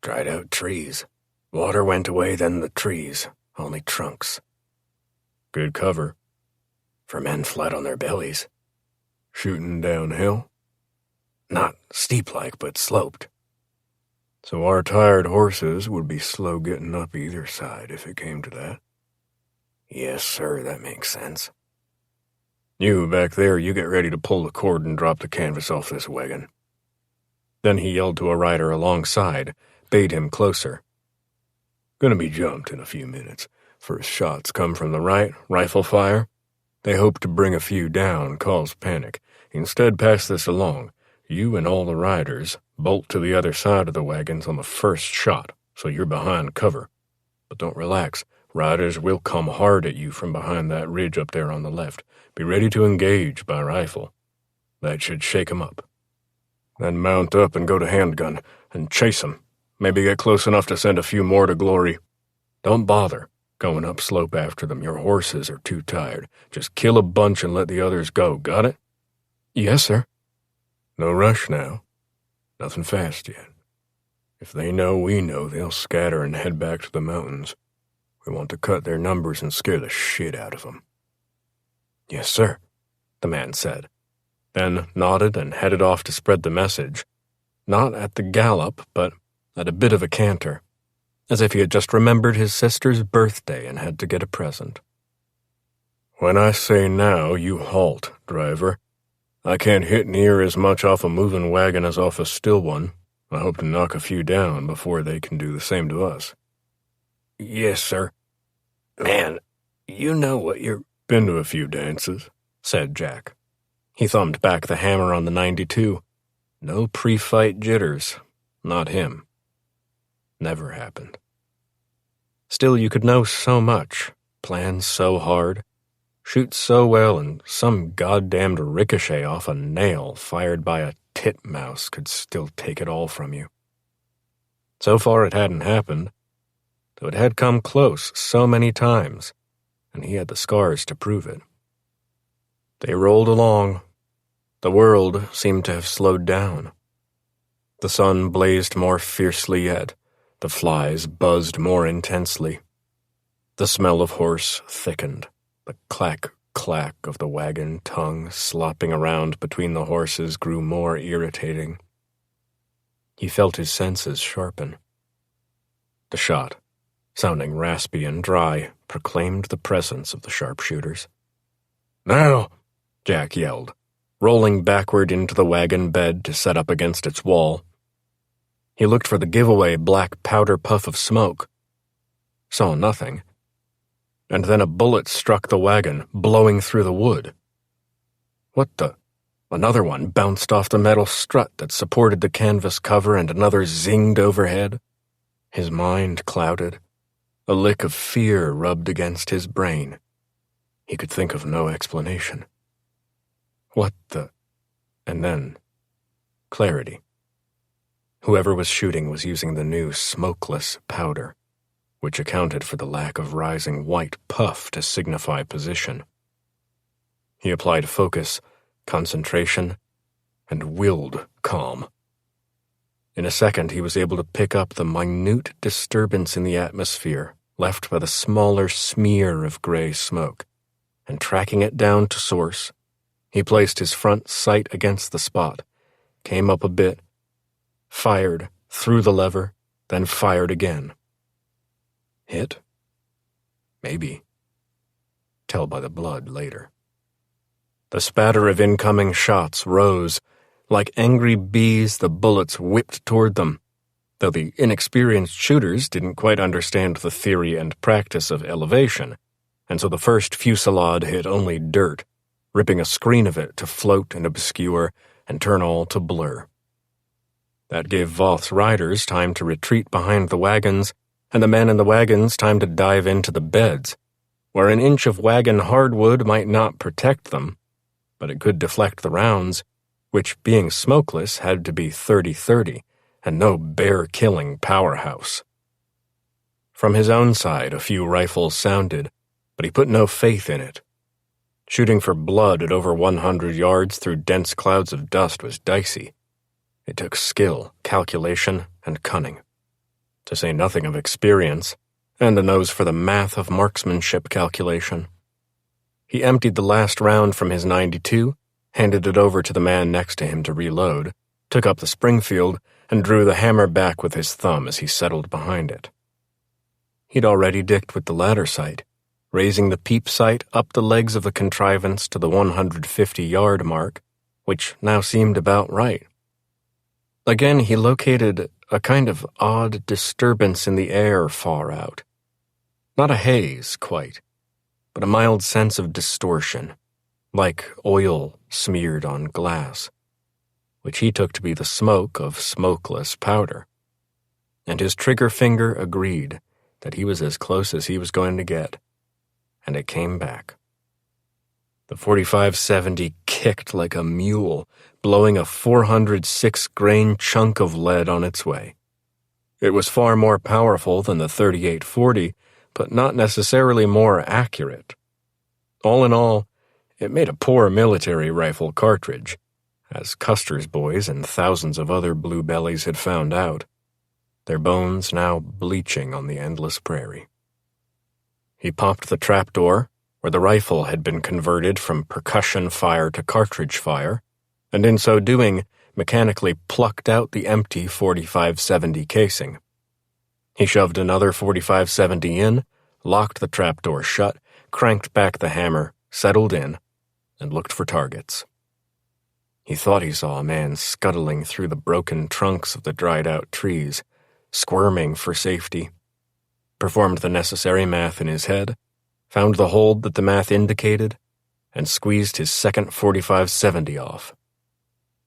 "Dried out trees. Water went away, then the trees. Only trunks." "Good cover." "For men flat on their bellies." "Shooting downhill?" "Not steep-like, but sloped." "So our tired horses would be slow getting up either side if it came to that." "Yes, sir, that makes sense." "You, back there, you get ready to pull the cord and drop the canvas off this wagon." Then he yelled to a rider alongside, bade him closer. "Gonna be jumped in a few minutes. First shots come from the right, rifle fire. They hope to bring a few down, cause panic. Instead, pass this along. You and all the riders bolt to the other side of the wagons on the first shot, so you're behind cover. But don't relax. Riders will come hard at you from behind that ridge up there on the left. Be ready to engage by rifle. That should shake 'em up. Then mount up and go to handgun, and chase 'em. Maybe get close enough to send a few more to glory. Don't bother going up slope after them. Your horses are too tired. Just kill a bunch and let the others go. Got it? Yes, sir. No rush now. Nothing fast yet. If they know we know, they'll scatter and head back to the mountains. We want to cut their numbers and scare the shit out of them. Yes, sir, the man said, then nodded and headed off to spread the message, not at the gallop, but at a bit of a canter, as if he had just remembered his sister's birthday and had to get a present. When I say now, you halt, driver. I can't hit near as much off a moving wagon as off a still one. I hope to knock a few down before they can do the same to us. Yes, sir. Man, you know what you're... Been to a few dances, said Jack. He thumbed back the hammer on the 92. No pre-fight jitters. Not him. Never happened. Still, you could know so much, plan so hard, shoot so well, and some goddamned ricochet off a nail fired by a titmouse could still take it all from you. So far it hadn't happened, though it had come close so many times, and he had the scars to prove it. They rolled along. The world seemed to have slowed down. The sun blazed more fiercely yet. The flies buzzed more intensely. The smell of horse thickened. The clack-clack of the wagon tongue slopping around between the horses grew more irritating. He felt his senses sharpen. The shot, sounding raspy and dry, proclaimed the presence of the sharpshooters. Now! Jack yelled, rolling backward into the wagon bed to set up against its wall. He looked for the giveaway black powder puff of smoke. Saw nothing. And then a bullet struck the wagon, blowing through the wood. What the? Another one bounced off the metal strut that supported the canvas cover, and another zinged overhead. His mind clouded. A lick of fear rubbed against his brain. He could think of no explanation. What the? And then, clarity. Whoever was shooting was using the new smokeless powder, which accounted for the lack of rising white puff to signify position. He applied focus, concentration, and willed calm. In a second, he was able to pick up the minute disturbance in the atmosphere left by the smaller smear of gray smoke, and tracking it down to source, he placed his front sight against the spot, came up a bit, fired, threw the lever, then fired again. Hit? Maybe. Tell by the blood later. The spatter of incoming shots rose. Like angry bees, the bullets whipped toward them, though the inexperienced shooters didn't quite understand the theory and practice of elevation, and so the first fusillade hit only dirt, ripping a screen of it to float and obscure and turn all to blur. That gave Voth's riders time to retreat behind the wagons, and the men in the wagons time to dive into the beds, where an inch of wagon hardwood might not protect them, but it could deflect the rounds, which, being smokeless, had to be 30-30, and no bear-killing powerhouse. From his own side, a few rifles sounded, but he put no faith in it. Shooting for blood at over 100 yards through dense clouds of dust was dicey. It took skill, calculation, and cunning, to say nothing of experience, and a nose for the math of marksmanship calculation. He emptied the last round from his 92, handed it over to the man next to him to reload, took up the Springfield, and drew the hammer back with his thumb as he settled behind it. He'd already dicked with the ladder sight, raising the peep sight up the legs of the contrivance to the 150-yard mark, which now seemed about right. Again, he located a kind of odd disturbance in the air far out. Not a haze, quite, but a mild sense of distortion, like oil smeared on glass, which he took to be the smoke of smokeless powder. And his trigger finger agreed that he was as close as he was going to get, and it came back. The 45-70 kicked like a mule, blowing a 406-grain chunk of lead on its way. It was far more powerful than the 38-40, but not necessarily more accurate. All in all, it made a poor military rifle cartridge, as Custer's boys and thousands of other blue bellies had found out, their bones now bleaching on the endless prairie. He popped the trapdoor, where the rifle had been converted from percussion fire to cartridge fire, and in so doing, mechanically plucked out the empty 45-70 casing. He shoved another 45-70 in, locked the trapdoor shut, cranked back the hammer, settled in, and looked for targets. He thought he saw a man scuttling through the broken trunks of the dried-out trees, squirming for safety, performed the necessary math in his head, found the hold that the math indicated, and squeezed his second 45-70 off.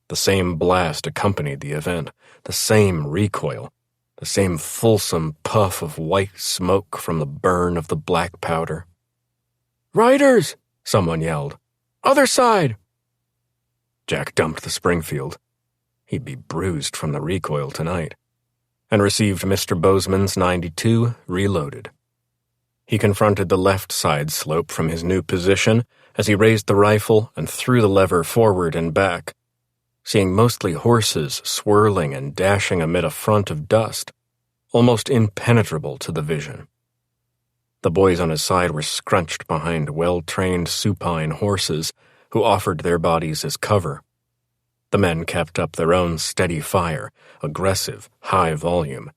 The same blast accompanied the event, the same recoil, the same fulsome puff of white smoke from the burn of the black powder. "Riders!" someone yelled. "Other side!" Jack dumped the Springfield. He'd be bruised from the recoil tonight, and received Mr. Bozeman's 92 reloaded. He confronted the left side slope from his new position as he raised the rifle and threw the lever forward and back, seeing mostly horses swirling and dashing amid a front of dust, almost impenetrable to the vision. The boys on his side were scrunched behind well-trained supine horses who offered their bodies as cover. The men kept up their own steady fire, aggressive, high volume,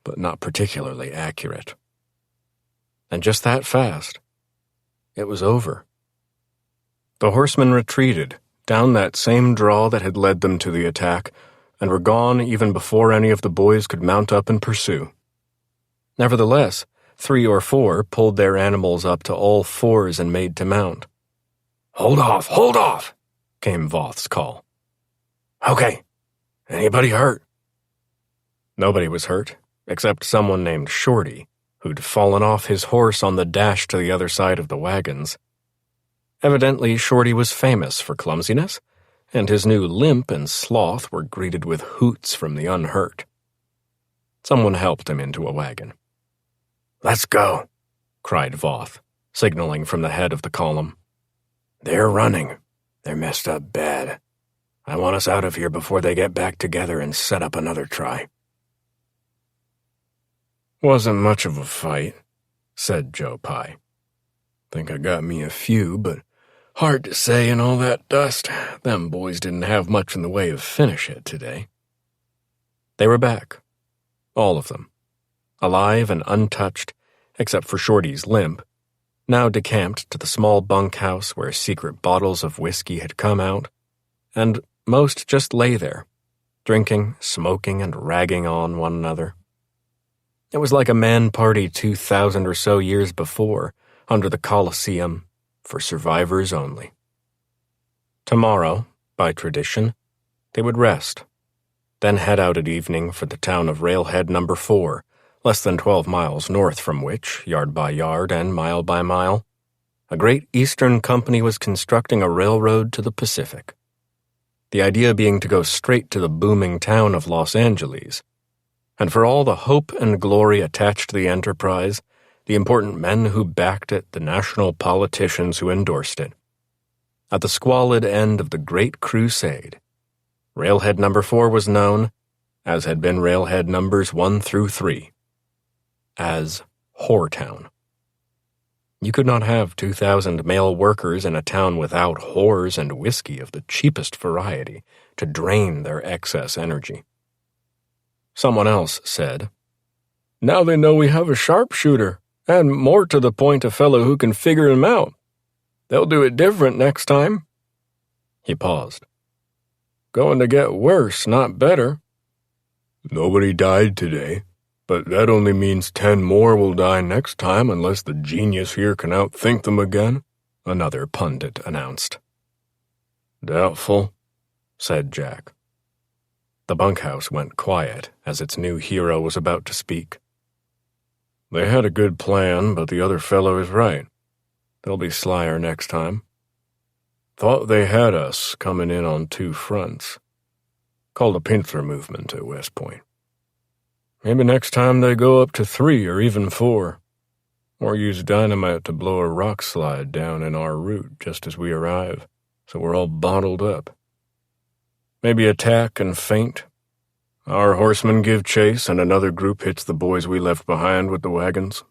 but not particularly accurate. And just that fast, it was over. The horsemen retreated down that same draw that had led them to the attack, and were gone even before any of the boys could mount up and pursue. Nevertheless, 3 or 4 pulled their animals up to all fours and made to mount. "Hold off," came Voth's call. "Okay, anybody hurt?" Nobody was hurt, except someone named Shorty, who'd fallen off his horse on the dash to the other side of the wagons. Evidently, Shorty was famous for clumsiness, and his new limp and sloth were greeted with hoots from the unhurt. Someone helped him into a wagon. "Let's go," cried Voth, signaling from the head of the column. "They're running. They're messed up bad. I want us out of here before they get back together and set up another try." "Wasn't much of a fight," said Joe Pye. "Think I got me a few, but hard to say in all that dust. Them boys didn't have much in the way of finish it today." They were back. All of them. Alive and untouched, except for Shorty's limp, now decamped to the small bunkhouse where secret bottles of whiskey had come out, and most just lay there, drinking, smoking, and ragging on one another. It was like a man party 2,000 or so years before, under the Colosseum, for survivors only. Tomorrow, by tradition, they would rest, then head out at evening for the town of Railhead No. 4, less than 12 miles north from which, yard by yard and mile by mile, a great Eastern company was constructing a railroad to the Pacific. The idea being to go straight to the booming town of Los Angeles, and for all the hope and glory attached to the enterprise, the important men who backed it, the national politicians who endorsed it. At the squalid end of the Great Crusade, Railhead No. 4 was known, as had been Railhead Numbers 1 through 3, as Whoretown. You could not have 2,000 male workers in a town without whores and whiskey of the cheapest variety to drain their excess energy. Someone else said, "Now they know we have a sharpshooter, and more to the point a fellow who can figure him out. They'll do it different next time." He paused. "Going to get worse, not better." "Nobody died today, but that only means 10 more will die next time unless the genius here can outthink them again, another pundit announced. Doubtful, said Jack. The bunkhouse went quiet as its new hero was about to speak. They had a good plan, but the other fellow is right. They'll be slyer next time. Thought they had us coming in on 2 fronts. Called a pincer movement at West Point. Maybe next time they go up to 3 or even 4. Or use dynamite to blow a rock slide down in our route just as we arrive, so we're all bottled up. Maybe attack and feint. Our horsemen give chase and another group hits the boys we left behind with the wagons.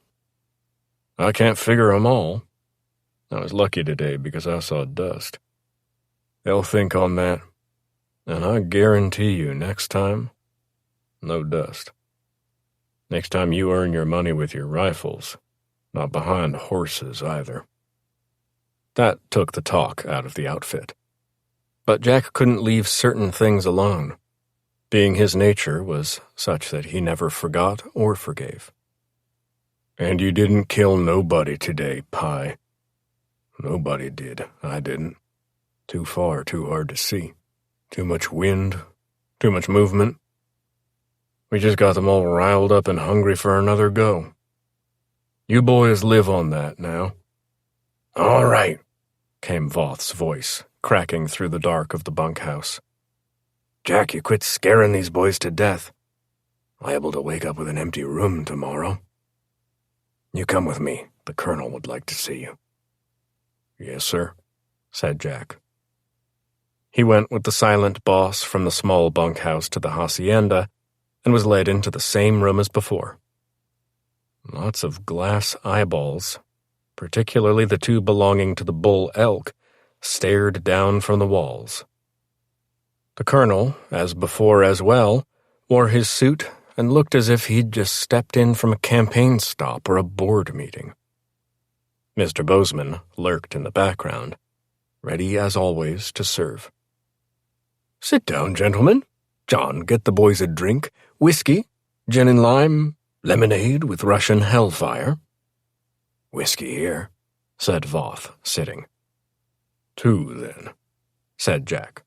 I can't figure 'em all. I was lucky today because I saw dust. They'll think on that, and I guarantee you next time, no dust. Next time you earn your money with your rifles, not behind horses either. That took the talk out of the outfit. But Jack couldn't leave certain things alone. Being his nature was such that he never forgot or forgave. And you didn't kill nobody today, Pie. Nobody did. I didn't. Too far, too hard to see. Too much wind, too much movement. We just got them all riled up and hungry for another go. You boys live on that now. All right, came Voth's voice, cracking through the dark of the bunkhouse. Jack, you quit scaring these boys to death. Liable to wake up with an empty room tomorrow. You come with me. The colonel would like to see you. Yes, sir, said Jack. He went with the silent boss from the small bunkhouse to the hacienda and was led into the same room as before. Lots of glass eyeballs, particularly the 2 belonging to the bull elk, stared down from the walls. The colonel, as before as well, wore his suit and looked as if he'd just stepped in from a campaign stop or a board meeting. Mr. Bozeman lurked in the background, ready as always to serve. Sit down, gentlemen. John, get the boys a drink. Whiskey, gin and lime, lemonade with Russian hellfire. Whiskey here, said Voth, sitting. 2, then, said Jack.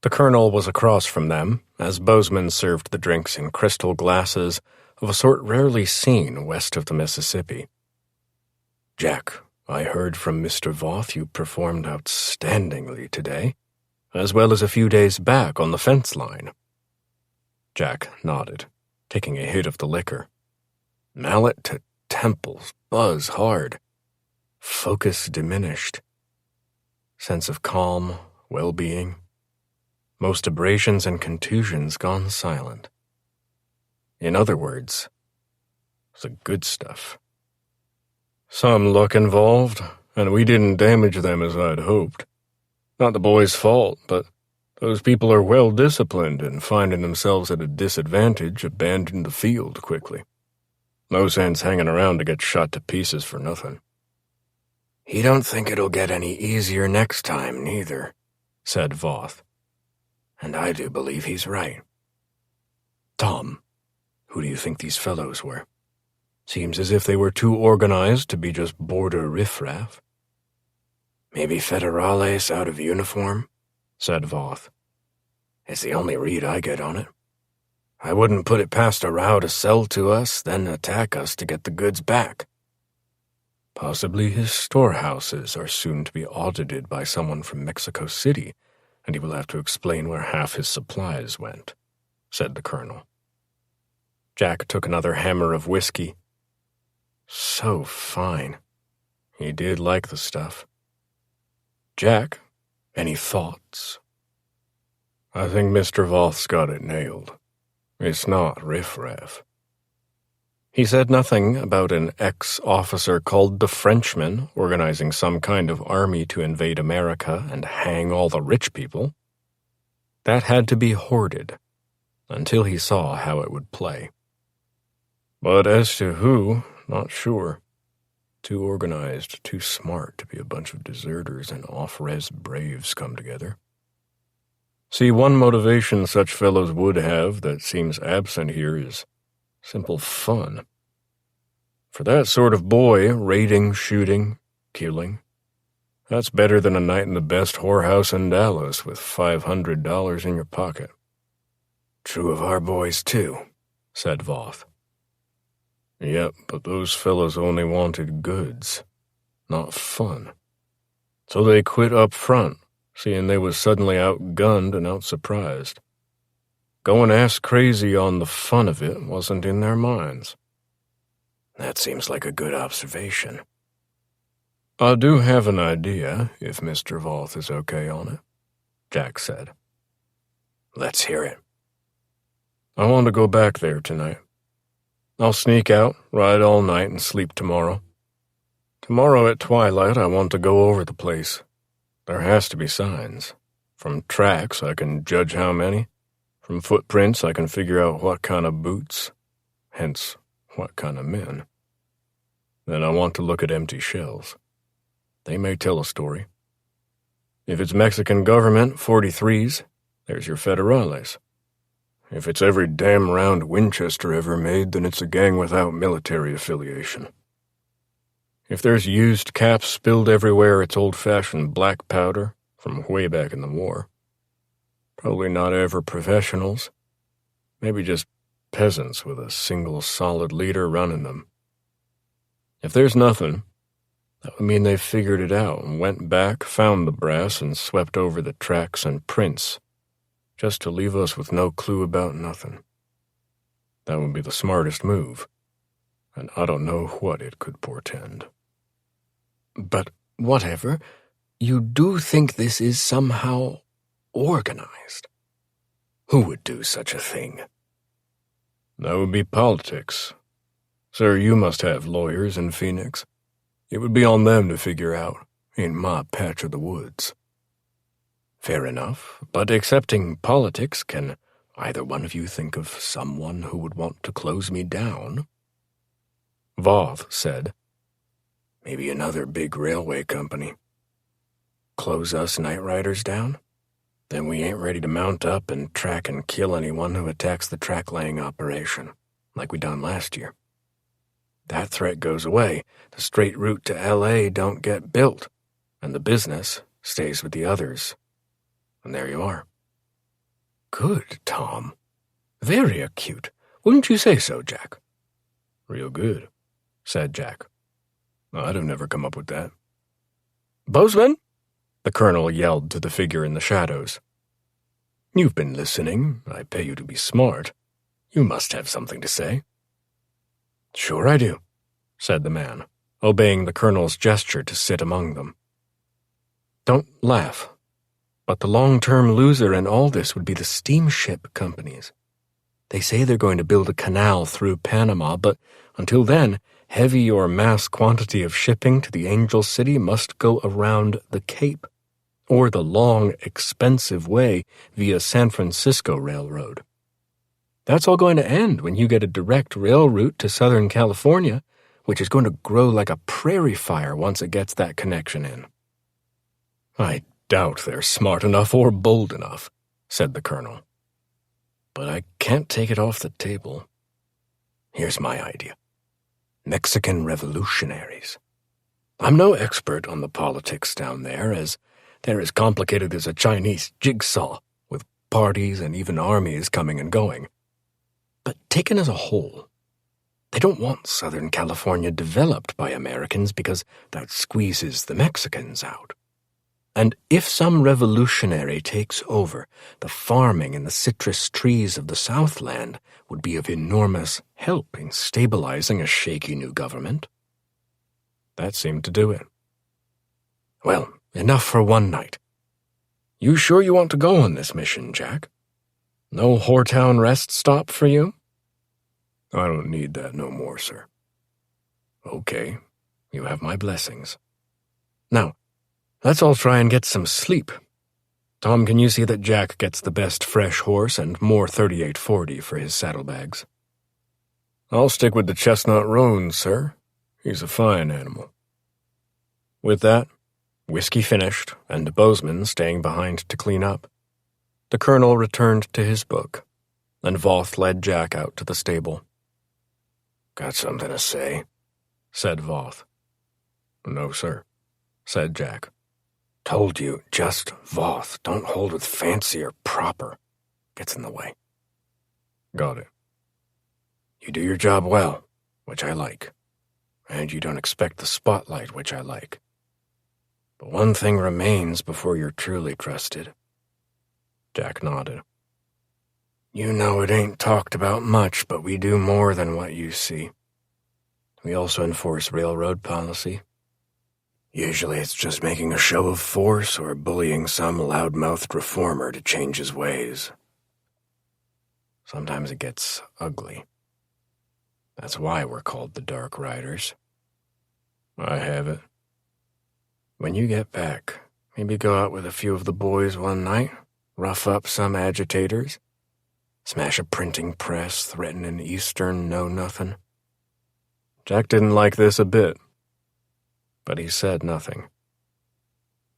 The colonel was across from them, as Bozeman served the drinks in crystal glasses of a sort rarely seen west of the Mississippi. Jack, I heard from Mr. Voth you performed outstandingly today, as well as a few days back on the fence line. Jack nodded, taking a hit of the liquor. Mallet to temples, buzz hard. Focus diminished. Sense of calm, well-being. Most abrasions and contusions gone silent. In other words, the good stuff. Some luck involved, and we didn't damage them as I'd hoped. Not the boys' fault, but those people are well disciplined and finding themselves at a disadvantage abandoned the field quickly. No sense hanging around to get shot to pieces for nothing. You don't think it'll get any easier next time, neither, said Voth. And I do believe he's right. Tom, who do you think these fellows were? Seems as if they were too organized to be just border riffraff. Maybe federales out of uniform, said Voth. It's the only read I get on it. I wouldn't put it past a row to sell to us, then attack us to get the goods back. Possibly his storehouses are soon to be audited by someone from Mexico City, and he will have to explain where half his supplies went, said the colonel. Jack took another hammer of whiskey. So fine. He did like the stuff. Jack, any thoughts? I think Mr. Voth's got it nailed. It's not riffraff. He said nothing about an ex-officer called the Frenchman organizing some kind of army to invade America and hang all the rich people. That had to be hoarded, until he saw how it would play. But as to who, not sure. Too organized, too smart to be a bunch of deserters and off-res braves come together. See, one motivation such fellows would have that seems absent here is Simple fun. For that sort of boy, raiding, shooting, killing, that's better than a night in the best whorehouse in Dallas with $500 in your pocket. True of our boys, too, said Voth. Yep, but those fellas only wanted goods, not fun. So they quit up front, seeing they was suddenly outgunned and outsurprised. Going ass crazy on the fun of it wasn't in their minds. That seems like a good observation. I do have an idea, if Mr. Voth is okay on it, Jack said. Let's hear it. I want to go back there tonight. I'll sneak out, ride all night, and sleep tomorrow. Tomorrow at twilight, I want to go over the place. There has to be signs. From tracks, I can judge how many. From footprints, I can figure out what kind of boots, hence what kind of men. Then I want to look at empty shells. They may tell a story. If it's Mexican government 43s, there's your federales. If it's every damn round Winchester ever made, then it's a gang without military affiliation. If there's used caps spilled everywhere, it's old-fashioned black powder from way back in the war. Probably not ever professionals. Maybe just peasants with a single solid leader running them. If there's nothing, that would mean they figured it out and went back, found the brass, and swept over the tracks and prints, just to leave us with no clue about nothing. That would be the smartest move, and I don't know what it could portend. But whatever, you do think this is somehow organized? Who would do such a thing? That would be politics. Sir, you must have lawyers in Phoenix. It would be on them to figure out, in my patch of the woods. Fair enough, but excepting politics, can either one of you think of someone who would want to close me down? Voth said, Maybe another big railway company. Close us night riders down? Then we ain't ready to mount up and track and kill anyone who attacks the track-laying operation, like we done last year. That threat goes away, the straight route to L.A. don't get built, and the business stays with the others. And there you are. Good, Tom. Very acute. Wouldn't you say so, Jack? Real good, said Jack. I'd have never come up with that. Bozeman? The colonel yelled to the figure in the shadows. You've been listening. I pay you to be smart. You must have something to say. Sure I do, said the man, obeying the colonel's gesture to sit among them. Don't laugh. But the long-term loser in all this would be the steamship companies. They say they're going to build a canal through Panama, but until then, heavy or mass quantity of shipping to the Angel City must go around the Cape, or the long, expensive way via San Francisco Railroad. That's all going to end when you get a direct rail route to Southern California, which is going to grow like a prairie fire once it gets that connection in. I doubt they're smart enough or bold enough, said the colonel. But I can't take it off the table. Here's my idea. Mexican revolutionaries. I'm no expert on the politics down there, as they're as complicated as a Chinese jigsaw, with parties and even armies coming and going. But taken as a whole, they don't want Southern California developed by Americans because that squeezes the Mexicans out. And if some revolutionary takes over, the farming and the citrus trees of the Southland would be of enormous help in stabilizing a shaky new government. That seemed to do it. Well, enough for one night. You sure you want to go on this mission, Jack? No Whoretown rest stop for you? I don't need that no more, sir. Okay, you have my blessings. Now, let's all try and get some sleep. Tom, can you see that Jack gets the best fresh horse and more 3840 for his saddlebags? I'll stick with the chestnut roan, sir. He's a fine animal. With that, whiskey finished, and Bozeman staying behind to clean up, the colonel returned to his book, and Voth led Jack out to the stable. Got something to say? Said Voth. No, sir, said Jack. Told you, just Voth. Don't hold with fancy or proper. Gets in the way. Got it. You do your job well, which I like. And you don't expect the spotlight, which I like. But one thing remains before you're truly trusted. Jack nodded. You know it ain't talked about much, but we do more than what you see. We also enforce railroad policy. Usually it's just making a show of force or bullying some loud-mouthed reformer to change his ways. Sometimes it gets ugly. That's why we're called the Dark Riders. I have it. When you get back, maybe go out with a few of the boys one night, rough up some agitators, smash a printing press, threaten an Eastern know-nothing. Jack didn't like this a bit, but he said nothing.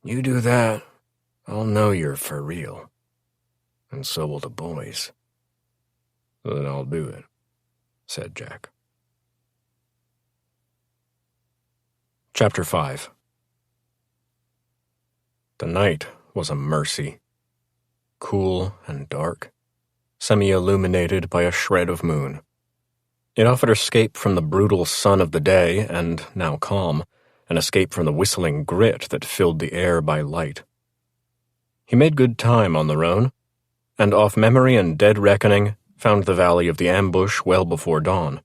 You do that, I'll know you're for real. And so will the boys. Then I'll do it, said Jack. Chapter 5. The night was a mercy. Cool and dark, semi-illuminated by a shred of moon. It offered escape from the brutal sun of the day, and, now calm, an escape from the whistling grit that filled the air by light. He made good time on the roan, and off memory and dead reckoning, found the valley of the ambush well before dawn.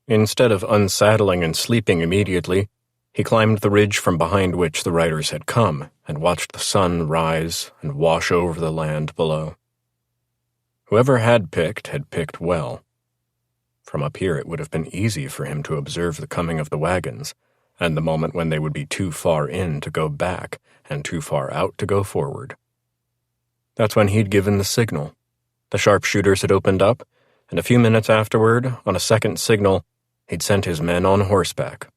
Instead of unsaddling and sleeping immediately, he climbed the ridge from behind which the riders had come and watched the sun rise and wash over the land below. Whoever had picked well. From up here it would have been easy for him to observe the coming of the wagons, and the moment when they would be too far in to go back and too far out to go forward. That's when he'd given the signal. The sharpshooters had opened up, and a few minutes afterward, on a second signal, he'd sent his men on horseback.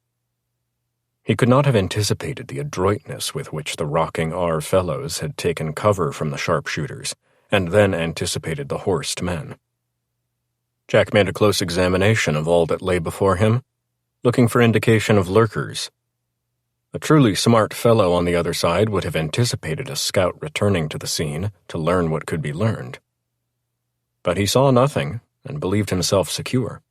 He could not have anticipated the adroitness with which the rocking R fellows had taken cover from the sharpshooters, and then anticipated the horsed men. Jack made a close examination of all that lay before him, looking for indication of lurkers. A truly smart fellow on the other side would have anticipated a scout returning to the scene to learn what could be learned. But he saw nothing and believed himself secure.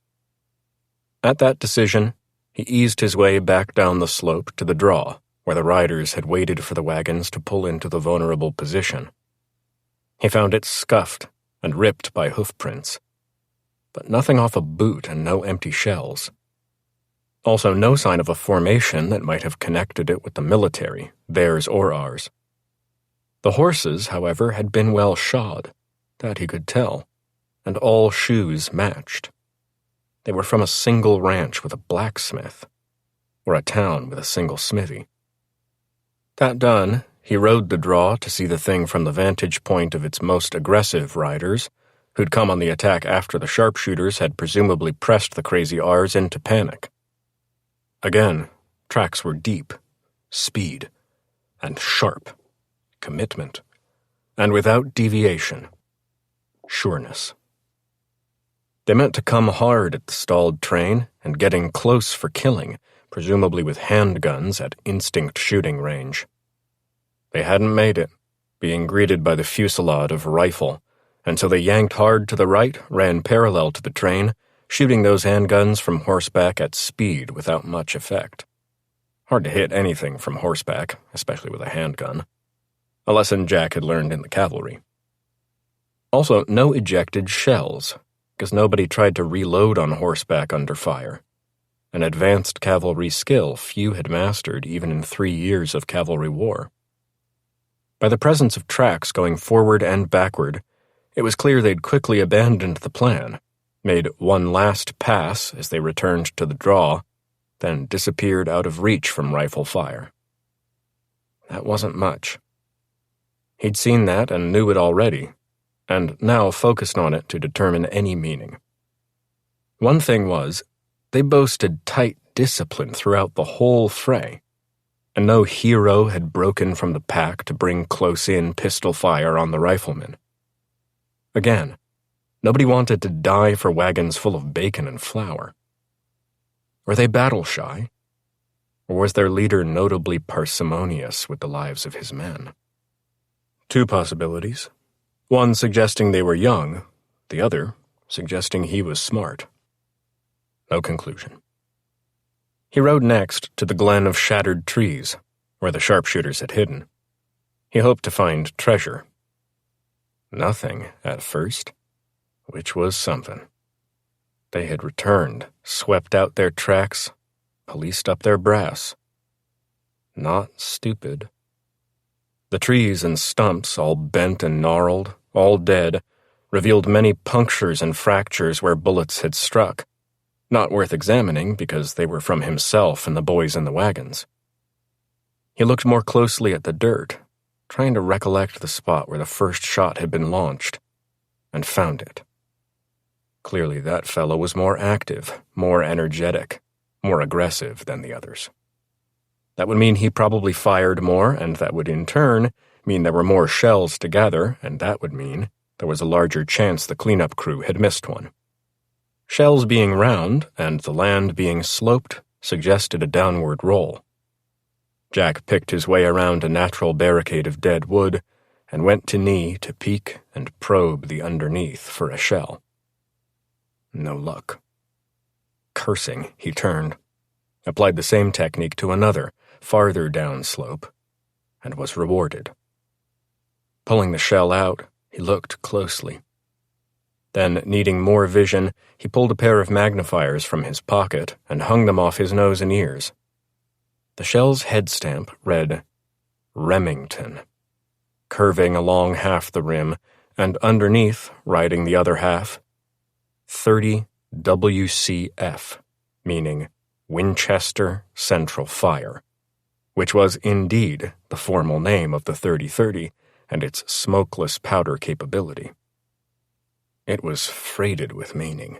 At that decision, he eased his way back down the slope to the draw, where the riders had waited for the wagons to pull into the vulnerable position. He found it scuffed and ripped by hoofprints, but nothing off a boot and no empty shells. Also no sign of a formation that might have connected it with the military, theirs or ours. The horses, however, had been well shod, that he could tell, and all shoes matched. They were from a single ranch with a blacksmith, or a town with a single smithy. That done, he rode the draw to see the thing from the vantage point of its most aggressive riders, who'd come on the attack after the sharpshooters had presumably pressed the crazy R's into panic. Again, tracks were deep, speed, and sharp, commitment, and without deviation, sureness. They meant to come hard at the stalled train and getting close for killing, presumably with handguns at instinct shooting range. They hadn't made it, being greeted by the fusillade of rifle, and so they yanked hard to the right, ran parallel to the train, shooting those handguns from horseback at speed without much effect. Hard to hit anything from horseback, especially with a handgun, a lesson Jack had learned in the cavalry. Also, no ejected shells, because nobody tried to reload on horseback under fire, an advanced cavalry skill few had mastered even in 3 years of cavalry war. By the presence of tracks going forward and backward, it was clear they'd quickly abandoned the plan, made one last pass as they returned to the draw, then disappeared out of reach from rifle fire. That wasn't much. He'd seen that and knew it already, and now focused on it to determine any meaning. One thing was, they boasted tight discipline throughout the whole fray, and no hero had broken from the pack to bring close-in pistol fire on the riflemen. Again, Nobody wanted to die for wagons full of bacon and flour. Were they battle-shy? Or was their leader notably parsimonious with the lives of his men? Two possibilities. One suggesting they were young, the other suggesting he was smart. No conclusion. He rode next to the glen of shattered trees, where the sharpshooters had hidden. He hoped to find treasure. Nothing at first, which was something. They had returned, swept out their tracks, policed up their brass. Not stupid. The trees and stumps, all bent and gnarled, all dead, revealed many punctures and fractures where bullets had struck. Not worth examining because they were from himself and the boys in the wagons. He looked more closely at the dirt, trying to recollect the spot where the first shot had been launched, and found it. Clearly that fellow was more active, more energetic, more aggressive than the others. That would mean he probably fired more, and that would in turn mean there were more shells to gather, and that would mean there was a larger chance the cleanup crew had missed one. Shells being round and the land being sloped suggested a downward roll. Jack picked his way around a natural barricade of dead wood and went to knee to peek and probe the underneath for a shell. No luck. Cursing, he turned, applied the same technique to another, farther down slope, and was rewarded. Pulling the shell out, he looked closely. Then, needing more vision, he pulled a pair of magnifiers from his pocket and hung them off his nose and ears. The shell's head stamp read Remington, curving along half the rim, and underneath, riding the other half, 30 WCF, meaning Winchester Central Fire, which was indeed the formal name of the 30-30 and its smokeless powder capability. It was freighted with meaning.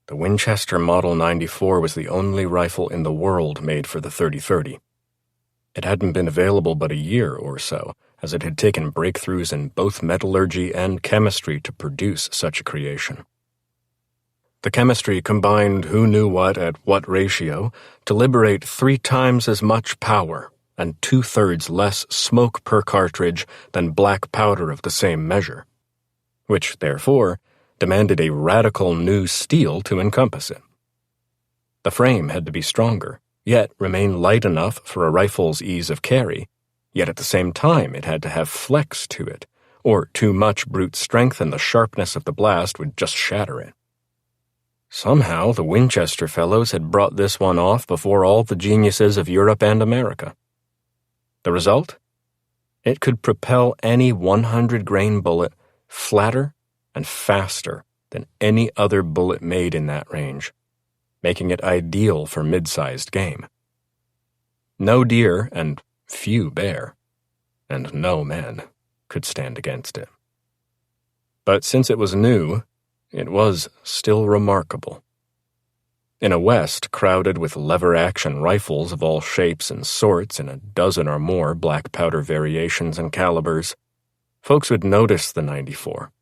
The Winchester Model 94 was the only rifle in the world made for the 30-30. It hadn't been available but a year or so, as it had taken breakthroughs in both metallurgy and chemistry to produce such a creation. The chemistry combined who knew what at what ratio to liberate 3 times as much power and 2/3 less smoke per cartridge than black powder of the same measure, which, therefore, demanded a radical new steel to encompass it. The frame had to be stronger, yet remain light enough for a rifle's ease of carry, yet at the same time it had to have flex to it, or too much brute strength and the sharpness of the blast would just shatter it. Somehow the Winchester fellows had brought this one off before all the geniuses of Europe and America. The result? It could propel any 100-grain bullet flatter and faster than any other bullet made in that range, making it ideal for mid-sized game. No deer and few bear, and no men, could stand against it. But since it was new, it was still remarkable. In a West crowded with lever-action rifles of all shapes and sorts in a dozen or more black powder variations and calibers, folks would notice the 94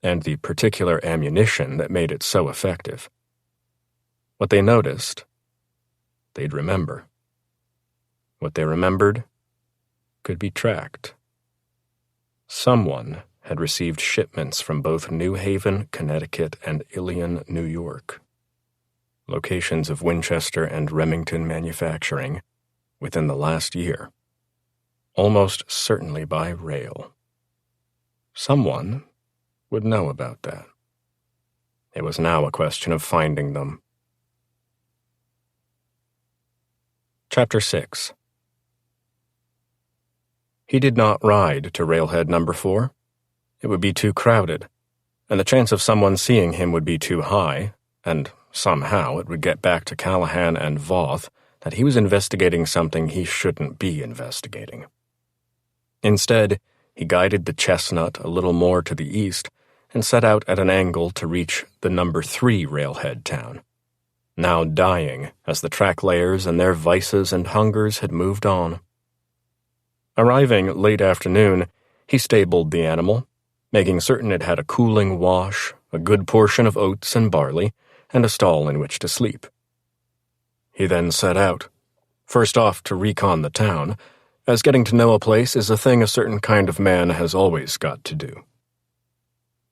and the particular ammunition that made it so effective. What they noticed, they'd remember. What they remembered could be tracked. Someone had received shipments from both New Haven, Connecticut, and Ilion, New York, locations of Winchester and Remington manufacturing, within the last year, almost certainly by rail. Someone would know about that. It was now a question of finding them. Chapter 6. He did not ride to Railhead Number 4. It would be too crowded, and the chance of someone seeing him would be too high, and somehow it would get back to Callahan and Voth that he was investigating something he shouldn't be investigating. Instead, he guided the chestnut a little more to the east and set out at an angle to reach the Number 3 railhead town, now dying as the track layers and their vices and hungers had moved on. Arriving late afternoon, he stabled the animal, making certain it had a cooling wash, a good portion of oats and barley, and a stall in which to sleep. He then set out, first off to recon the town, as getting to know a place is a thing a certain kind of man has always got to do.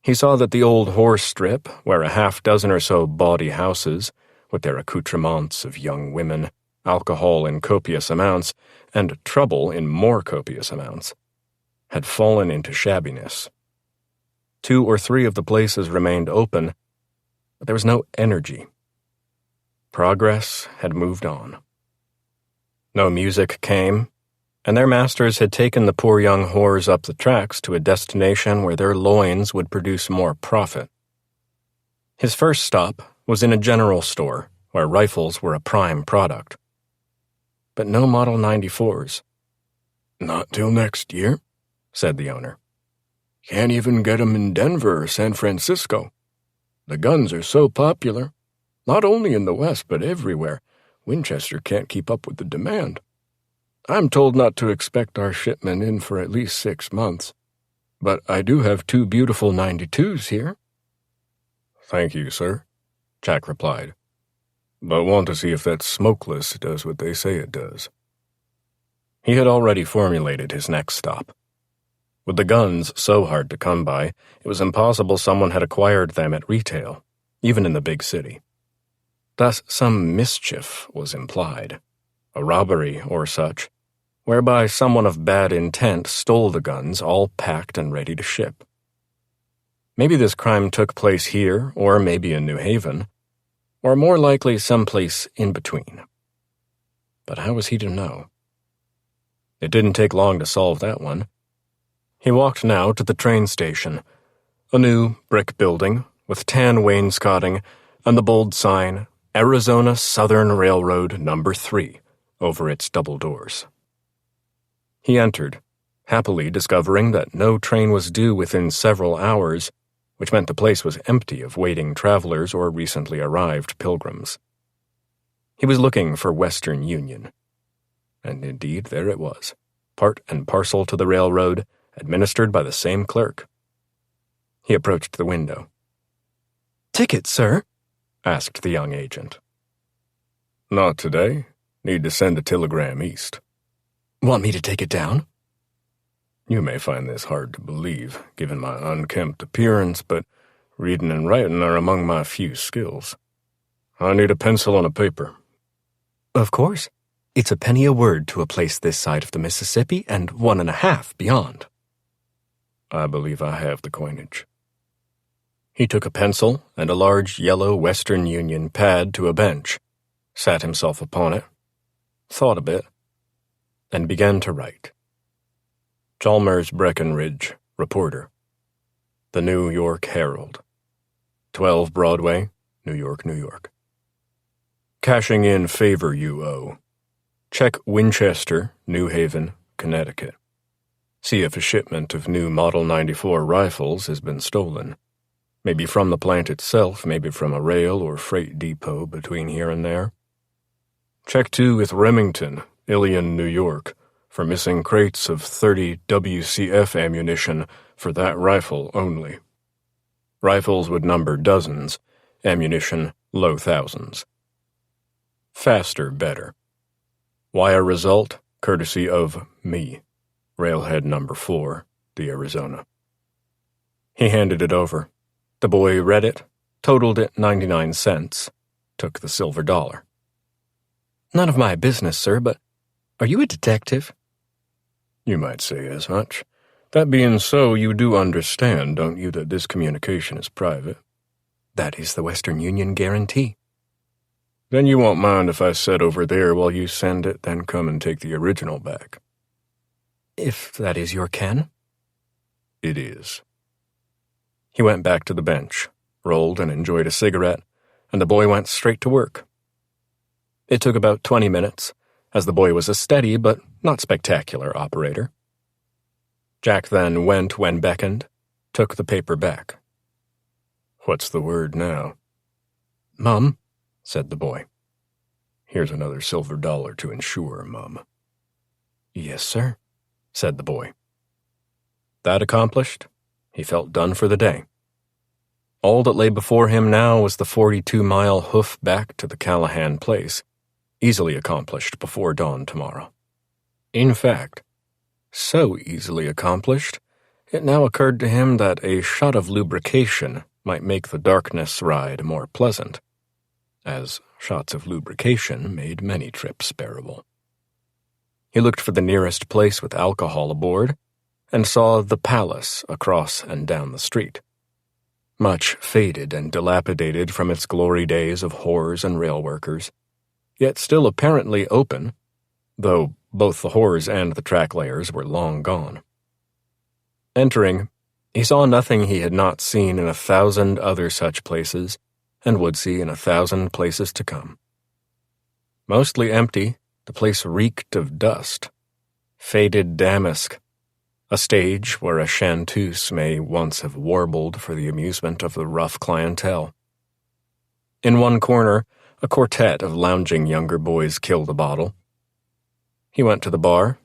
He saw that the old horse strip, where a half-dozen or so bawdy houses, with their accoutrements of young women, alcohol in copious amounts, and trouble in more copious amounts, had fallen into shabbiness. 2 or 3 of the places remained open, but there was no energy. Progress had moved on. No music came, and their masters had taken the poor young whores up the tracks to a destination where their loins would produce more profit. His first stop was in a general store, where rifles were a prime product. But no Model 94s. "Not till next year," said the owner. "Can't even get 'em in Denver or San Francisco. The guns are so popular, not only in the West but everywhere, Winchester can't keep up with the demand. I'm told not to expect our shipment in for at least 6 months, but I do have 2 beautiful 92s here." "Thank you, sir," Jack replied, "but want to see if that smokeless does what they say it does." He had already formulated his next stop. With the guns so hard to come by, it was impossible someone had acquired them at retail, even in the big city. Thus some mischief was implied, a robbery or such, whereby someone of bad intent stole the guns all packed and ready to ship. Maybe this crime took place here, or maybe in New Haven, or more likely someplace in between. But how was he to know? It didn't take long to solve that one. He walked now to the train station, a new brick building with tan wainscoting and the bold sign, Arizona Southern Railroad No. 3, over its double doors. He entered, happily discovering that no train was due within several hours, which meant the place was empty of waiting travelers or recently arrived pilgrims. He was looking for Western Union. And indeed, there it was, part and parcel to the railroad, administered by the same clerk. He approached the window. "Ticket, sir?" asked the young agent. "Not today. Need to send a telegram east." "Want me to take it down?" "You may find this hard to believe, given my unkempt appearance, but reading and writing are among my few skills. I need a pencil and a paper." "Of course. It's a penny a word to a place this side of the Mississippi and 1.5 beyond." "I believe I have the coinage." He took a pencil and a large yellow Western Union pad to a bench, sat himself upon it, thought a bit, and began to write. Chalmers Breckenridge, reporter. The New York Herald. 12 Broadway, New York, New York. Cashing in favor you owe. Check Winchester, New Haven, Connecticut. See if a shipment of new Model 94 rifles has been stolen. Maybe from the plant itself, maybe from a rail or freight depot between here and there. Check too with Remington, Ilion, New York, for missing crates of 30 WCF ammunition for that rifle only. Rifles would number dozens, ammunition low thousands. Faster, better. Wire result, courtesy of me, Railhead No. 4, the Arizona. He handed it over. The boy read it, totaled it 99 cents, took the silver dollar. "None of my business, sir, but are you a detective?" "You might say as much. That being so, you do understand, don't you, that this communication is private?" "That is the Western Union guarantee." "Then you won't mind if I sit over there while you send it, then come and take the original back?" "If that is your ken?" "It is." He went back to the bench, rolled and enjoyed a cigarette, and the boy went straight to work. It took about 20 minutes, as the boy was a steady but not spectacular operator. Jack then went when beckoned, took the paper back. "What's the word now?" "Mum," said the boy. "Here's another silver dollar to insure, Mum." "Yes, sir," said the boy. That accomplished, he felt done for the day. All that lay before him now was the 42-mile hoof back to the Callahan place, easily accomplished before dawn tomorrow. In fact, so easily accomplished, it now occurred to him that a shot of lubrication might make the darkness ride more pleasant, as shots of lubrication made many trips bearable. He looked for the nearest place with alcohol aboard and saw the Palace across and down the street. Much faded and dilapidated from its glory days of whores and rail workers, yet still apparently open, though both the whores and the track layers were long gone. Entering, he saw nothing he had not seen in 1,000 other such places and would see in 1,000 places to come. Mostly empty, the place reeked of dust, faded damask, a stage where a chanteuse may once have warbled for the amusement of the rough clientele. In one corner, a quartet of lounging younger boys killed a bottle. He went to the bar,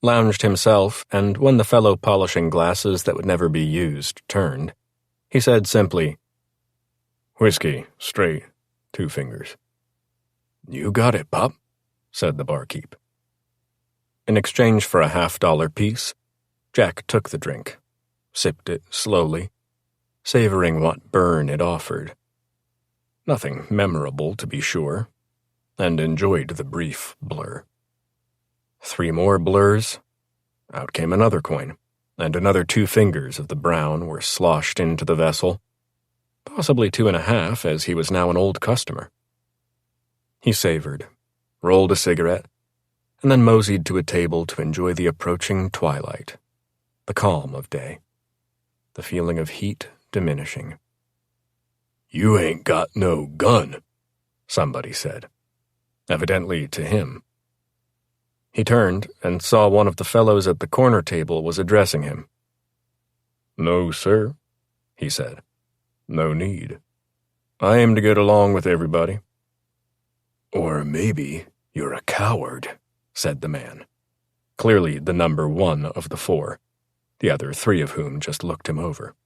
lounged himself, and when the fellow polishing glasses that would never be used turned, he said simply, "Whiskey, straight, 2 fingers." "You got it, Pop," said the barkeep. In exchange for a $50 piece, Jack took the drink, sipped it slowly, savoring what burn it offered. Nothing memorable, to be sure, and enjoyed the brief blur. 3 more blurs. Out came another coin, and another 2 fingers of the brown were sloshed into the vessel, possibly 2.5, as he was now an old customer. He savored, rolled a cigarette, and then moseyed to a table to enjoy the approaching twilight, the calm of day, the feeling of heat diminishing. "You ain't got no gun," somebody said, evidently to him. He turned and saw one of the fellows at the corner table was addressing him. "No, sir," he said. "No need. I aim to get along with everybody." "Or maybe you're a coward," said the man, clearly the number 1 of the 4, the other 3 of whom just looked him over.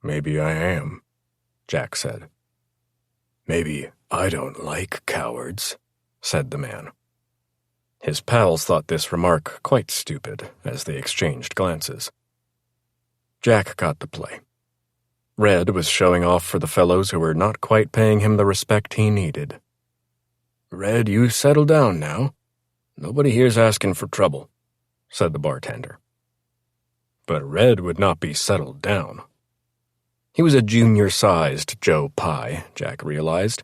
"Maybe I am," Jack said. "Maybe I don't like cowards," said the man. His pals thought this remark quite stupid as they exchanged glances. Jack got the play. Red was showing off for the fellows who were not quite paying him the respect he needed. "Red, you settle down now. Nobody here's asking for trouble," said the bartender. But Red would not be settled down. He was a junior-sized Joe Pye, Jack realized,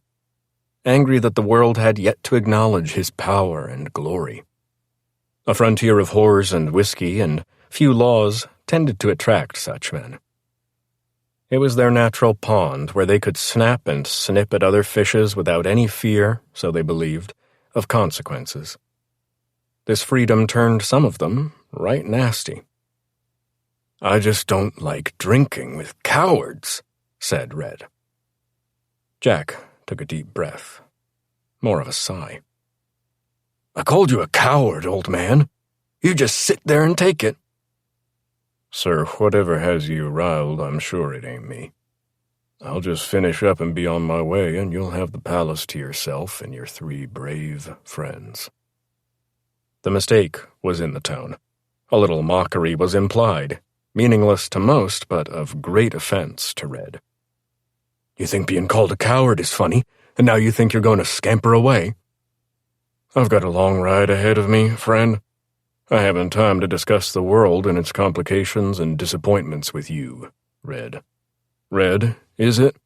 angry that the world had yet to acknowledge his power and glory. A frontier of whores and whiskey and few laws tended to attract such men. It was their natural pond where they could snap and snip at other fishes without any fear, so they believed, of consequences. This freedom turned some of them right nasty. "I just don't like drinking with cowards," said Red. Jack took a deep breath, more of a sigh. "I called you a coward, old man. You just sit there and take it." "Sir, whatever has you riled, I'm sure it ain't me. I'll just finish up and be on my way, and you'll have the palace to yourself and your 3 brave friends." The mistake was in the tone. A little mockery was implied, meaningless to most, but of great offense to Red. "You think being called a coward is funny, and now you think you're going to scamper away?" "I've got a long ride ahead of me, friend. I haven't time to discuss the world and its complications and disappointments with you, Red. Red, is it?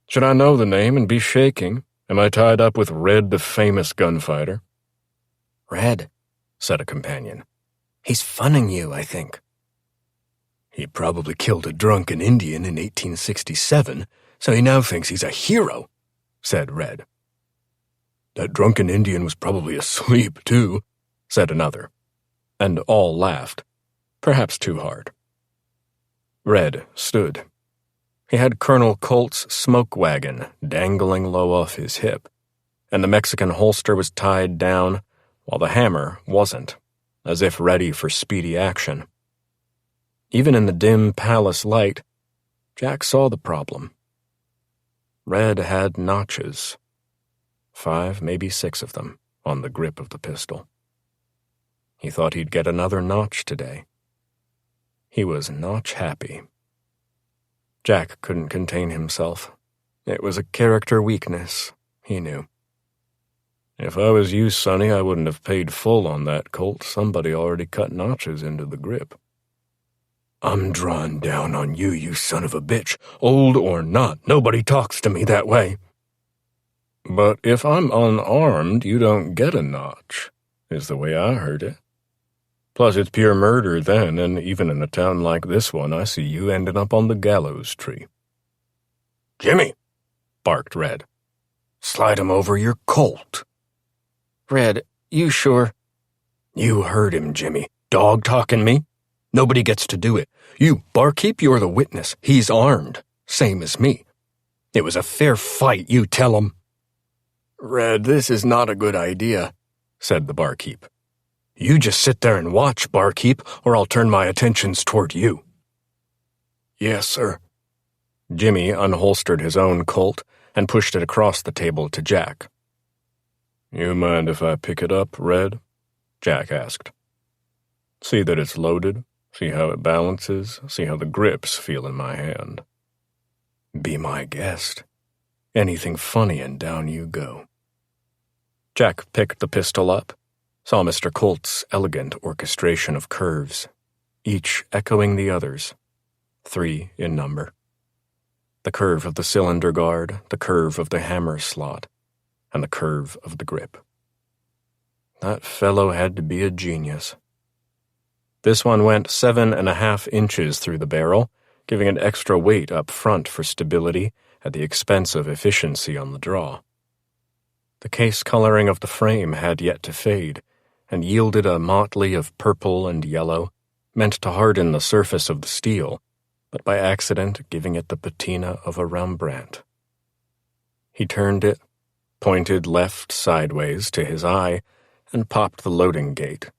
Should I know the name and be shaking? Am I tied up with Red, the famous gunfighter?" "Red," said a companion. "He's funning you, I think." "He probably killed a drunken Indian in 1867, so he now thinks he's a hero," said Red. "That drunken Indian was probably asleep, too," said another, and all laughed, perhaps too hard. Red stood. He had Colonel Colt's smoke wagon dangling low off his hip, and the Mexican holster was tied down, while the hammer wasn't, as if ready for speedy action. Even in the dim palace light, Jack saw the problem. Red had notches, 5, maybe 6 of them, on the grip of the pistol. He thought he'd get another notch today. He was notch happy. Jack couldn't contain himself. It was a character weakness, he knew. If I was you, Sonny, I wouldn't have paid full on that Colt. Somebody already cut notches into the grip. I'm drawing down on you, you son of a bitch. Old or not, nobody talks to me that way. But if I'm unarmed, you don't get a notch, is the way I heard it. Plus, it's pure murder then, and even in a town like this one, I see you ending up on the gallows tree. Jimmy, barked Red. Slide him over your Colt. Red, you sure? You heard him, Jimmy. Dog-talking me? Nobody gets to do it. You, barkeep, you're the witness. He's armed, same as me. It was a fair fight, you tell him. Red, this is not a good idea, said the barkeep. You just sit there and watch, barkeep, or I'll turn my attentions toward you. Yes, sir. Jimmy unholstered his own Colt and pushed it across the table to Jack. You mind if I pick it up, Red? Jack asked. See that it's loaded, see how it balances, see how the grips feel in my hand. Be my guest. Anything funny and down you go. Jack picked the pistol up, saw Mr. Colt's elegant orchestration of curves, each echoing the others, 3 in number. The curve of the cylinder guard, the curve of the hammer slot, and the curve of the grip. That fellow had to be a genius. This one went 7.5 inches through the barrel, giving it extra weight up front for stability at the expense of efficiency on the draw. The case coloring of the frame had yet to fade, and yielded a motley of purple and yellow, meant to harden the surface of the steel, but by accident giving it the patina of a Rembrandt. He turned it, pointed left sideways to his eye, and popped the loading gate.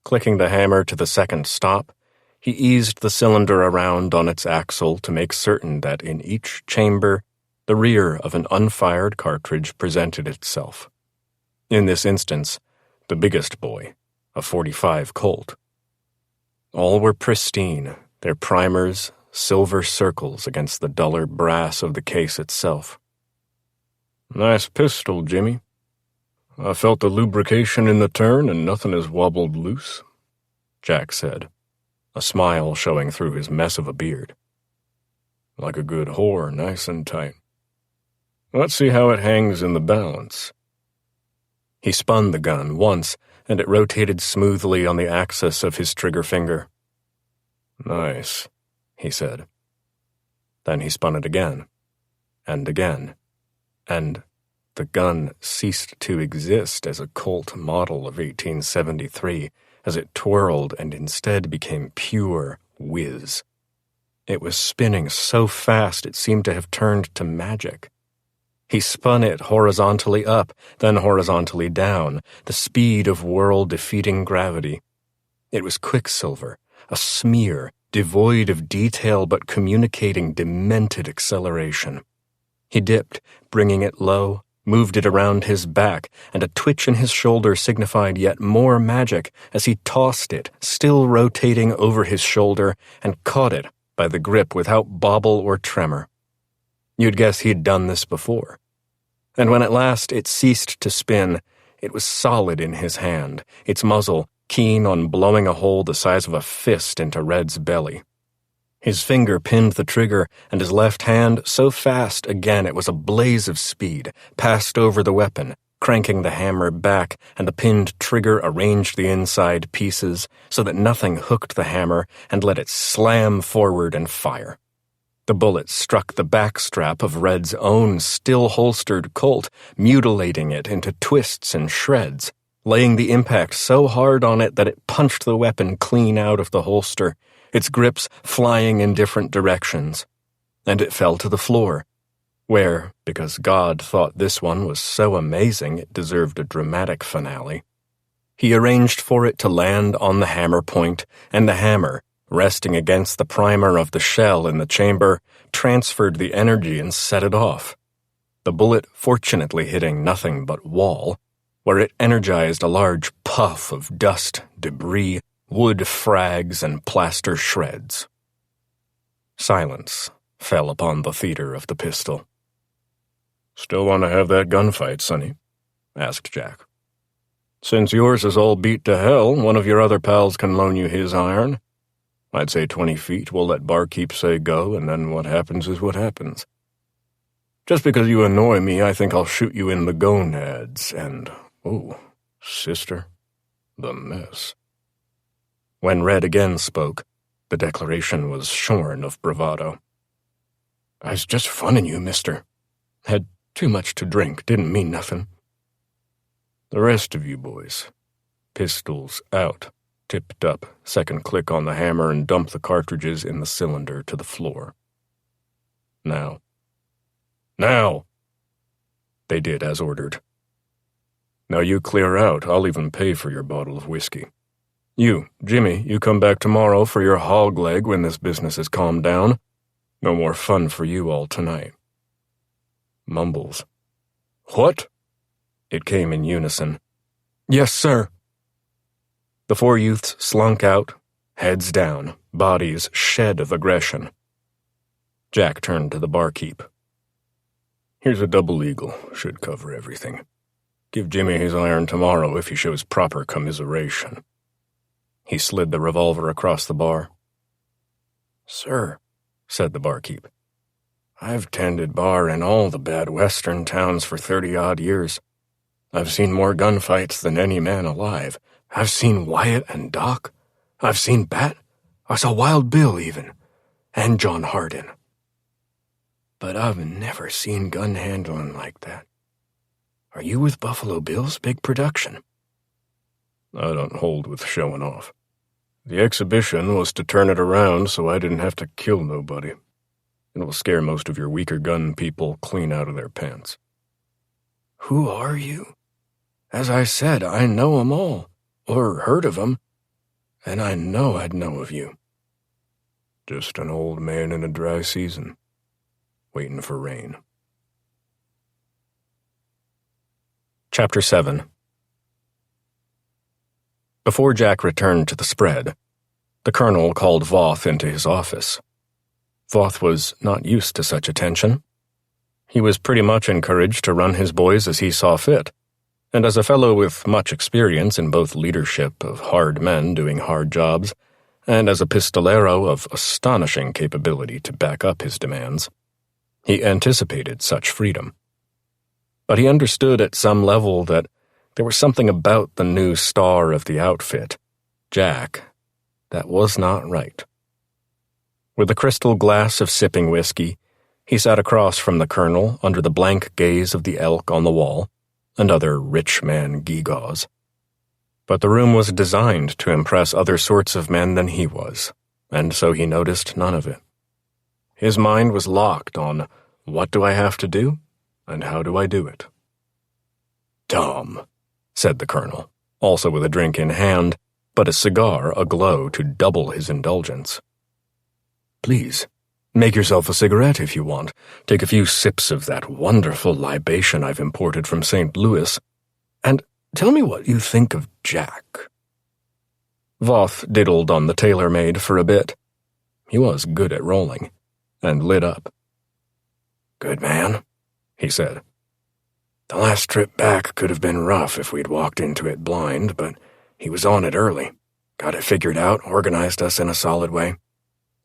Clicking the hammer to the second stop, he eased the cylinder around on its axle to make certain that in each chamber, the rear of an unfired cartridge presented itself. In this instance, the biggest boy, a .45 Colt. All were pristine, their primers silver circles against the duller brass of the case itself. Nice pistol, Jimmy. I felt the lubrication in the turn and nothing has wobbled loose, Jack said, a smile showing through his mess of a beard. Like a good whore, nice and tight. Let's see how it hangs in the balance. He spun the gun once, and it rotated smoothly on the axis of his trigger finger. Nice, he said. Then he spun it again, and the gun ceased to exist as a Colt model of 1873 as it twirled and instead became pure whiz. It was spinning so fast it seemed to have turned to magic. He spun it horizontally up, then horizontally down, the speed of world-defeating gravity. It was quicksilver, a smear, devoid of detail but communicating demented acceleration. He dipped, bringing it low, moved it around his back, and a twitch in his shoulder signified yet more magic as he tossed it, still rotating over his shoulder, and caught it by the grip without bobble or tremor. You'd guess he'd done this before. And when at last it ceased to spin, it was solid in his hand, its muzzle keen on blowing a hole the size of a fist into Red's belly. His finger pinned the trigger, and his left hand, so fast again it was a blaze of speed, passed over the weapon, cranking the hammer back, and the pinned trigger arranged the inside pieces so that nothing hooked the hammer and let it slam forward and fire. The bullet struck the backstrap of Red's own still-holstered Colt, mutilating it into twists and shreds, laying the impact so hard on it that it punched the weapon clean out of the holster, its grips flying in different directions. And it fell to the floor, where, because God thought this one was so amazing it deserved a dramatic finale, he arranged for it to land on the hammer point, and the hammer, resting against the primer of the shell in the chamber, transferred the energy and set it off. The bullet fortunately hitting nothing but wall, where it energized a large puff of dust, debris, wood frags, and plaster shreds. Silence fell upon the theater of the pistol. "Still want to have that gunfight, Sonny?" asked Jack. "Since yours is all beat to hell, one of your other pals can loan you his iron. I'd say 20 feet, we'll let barkeep say go, and then what happens is what happens. Just because you annoy me, I think I'll shoot you in the gonads, and, oh, sister, the mess." When Red again spoke, the declaration was shorn of bravado. "I was just funning you, mister. Had too much to drink, didn't mean nothing." "The rest of you boys, pistols out, tipped up, second click on the hammer and dump the cartridges in the cylinder to the floor. Now." "Now!" They did as ordered. "Now you clear out. I'll even pay for your bottle of whiskey. You, Jimmy, you come back tomorrow for your hog leg when this business has calmed down. No more fun for you all tonight." Mumbles. "What?" It came in unison. "Yes, sir." The four youths slunk out, heads down, bodies shed of aggression. Jack turned to the barkeep. "Here's a double eagle. Should cover everything. Give Jimmy his iron tomorrow if he shows proper commiseration." He slid the revolver across the bar. "Sir," said the barkeep, "I've tended bar in all the bad western towns for 30-odd years. I've seen more gunfights than any man alive. I've seen Wyatt and Doc. I've seen Bat. I saw Wild Bill even. And John Hardin. But I've never seen gun handling like that. Are you with Buffalo Bill's big production?" "I don't hold with showing off. The exhibition was to turn it around so I didn't have to kill nobody. It will scare most of your weaker gun people clean out of their pants." "Who are you?" "As I said, I know 'em all, or heard of 'em, and I know I'd know of you." "Just an old man in a dry season, waiting for rain." Chapter 7. Before Jack returned to the spread, the colonel called Voth into his office. Voth was not used to such attention. He was pretty much encouraged to run his boys as he saw fit, and as a fellow with much experience in both leadership of hard men doing hard jobs, and as a pistolero of astonishing capability to back up his demands, he anticipated such freedom. But he understood at some level that there was something about the new star of the outfit, Jack, that was not right. With a crystal glass of sipping whiskey, he sat across from the colonel under the blank gaze of the elk on the wall and other rich man gewgaws. But the room was designed to impress other sorts of men than he was, and so he noticed none of it. His mind was locked on what do I have to do, and how do I do it? "Tom," said the colonel, also with a drink in hand, but a cigar aglow to double his indulgence. "Please, make yourself a cigarette if you want. Take a few sips of that wonderful libation I've imported from St. Louis, and tell me what you think of Jack." Voth diddled on the tailor-made for a bit. He was good at rolling, and lit up. "Good man," he said. "The last trip back could have been rough if we'd walked into it blind, but he was on it early. Got it figured out, organized us in a solid way,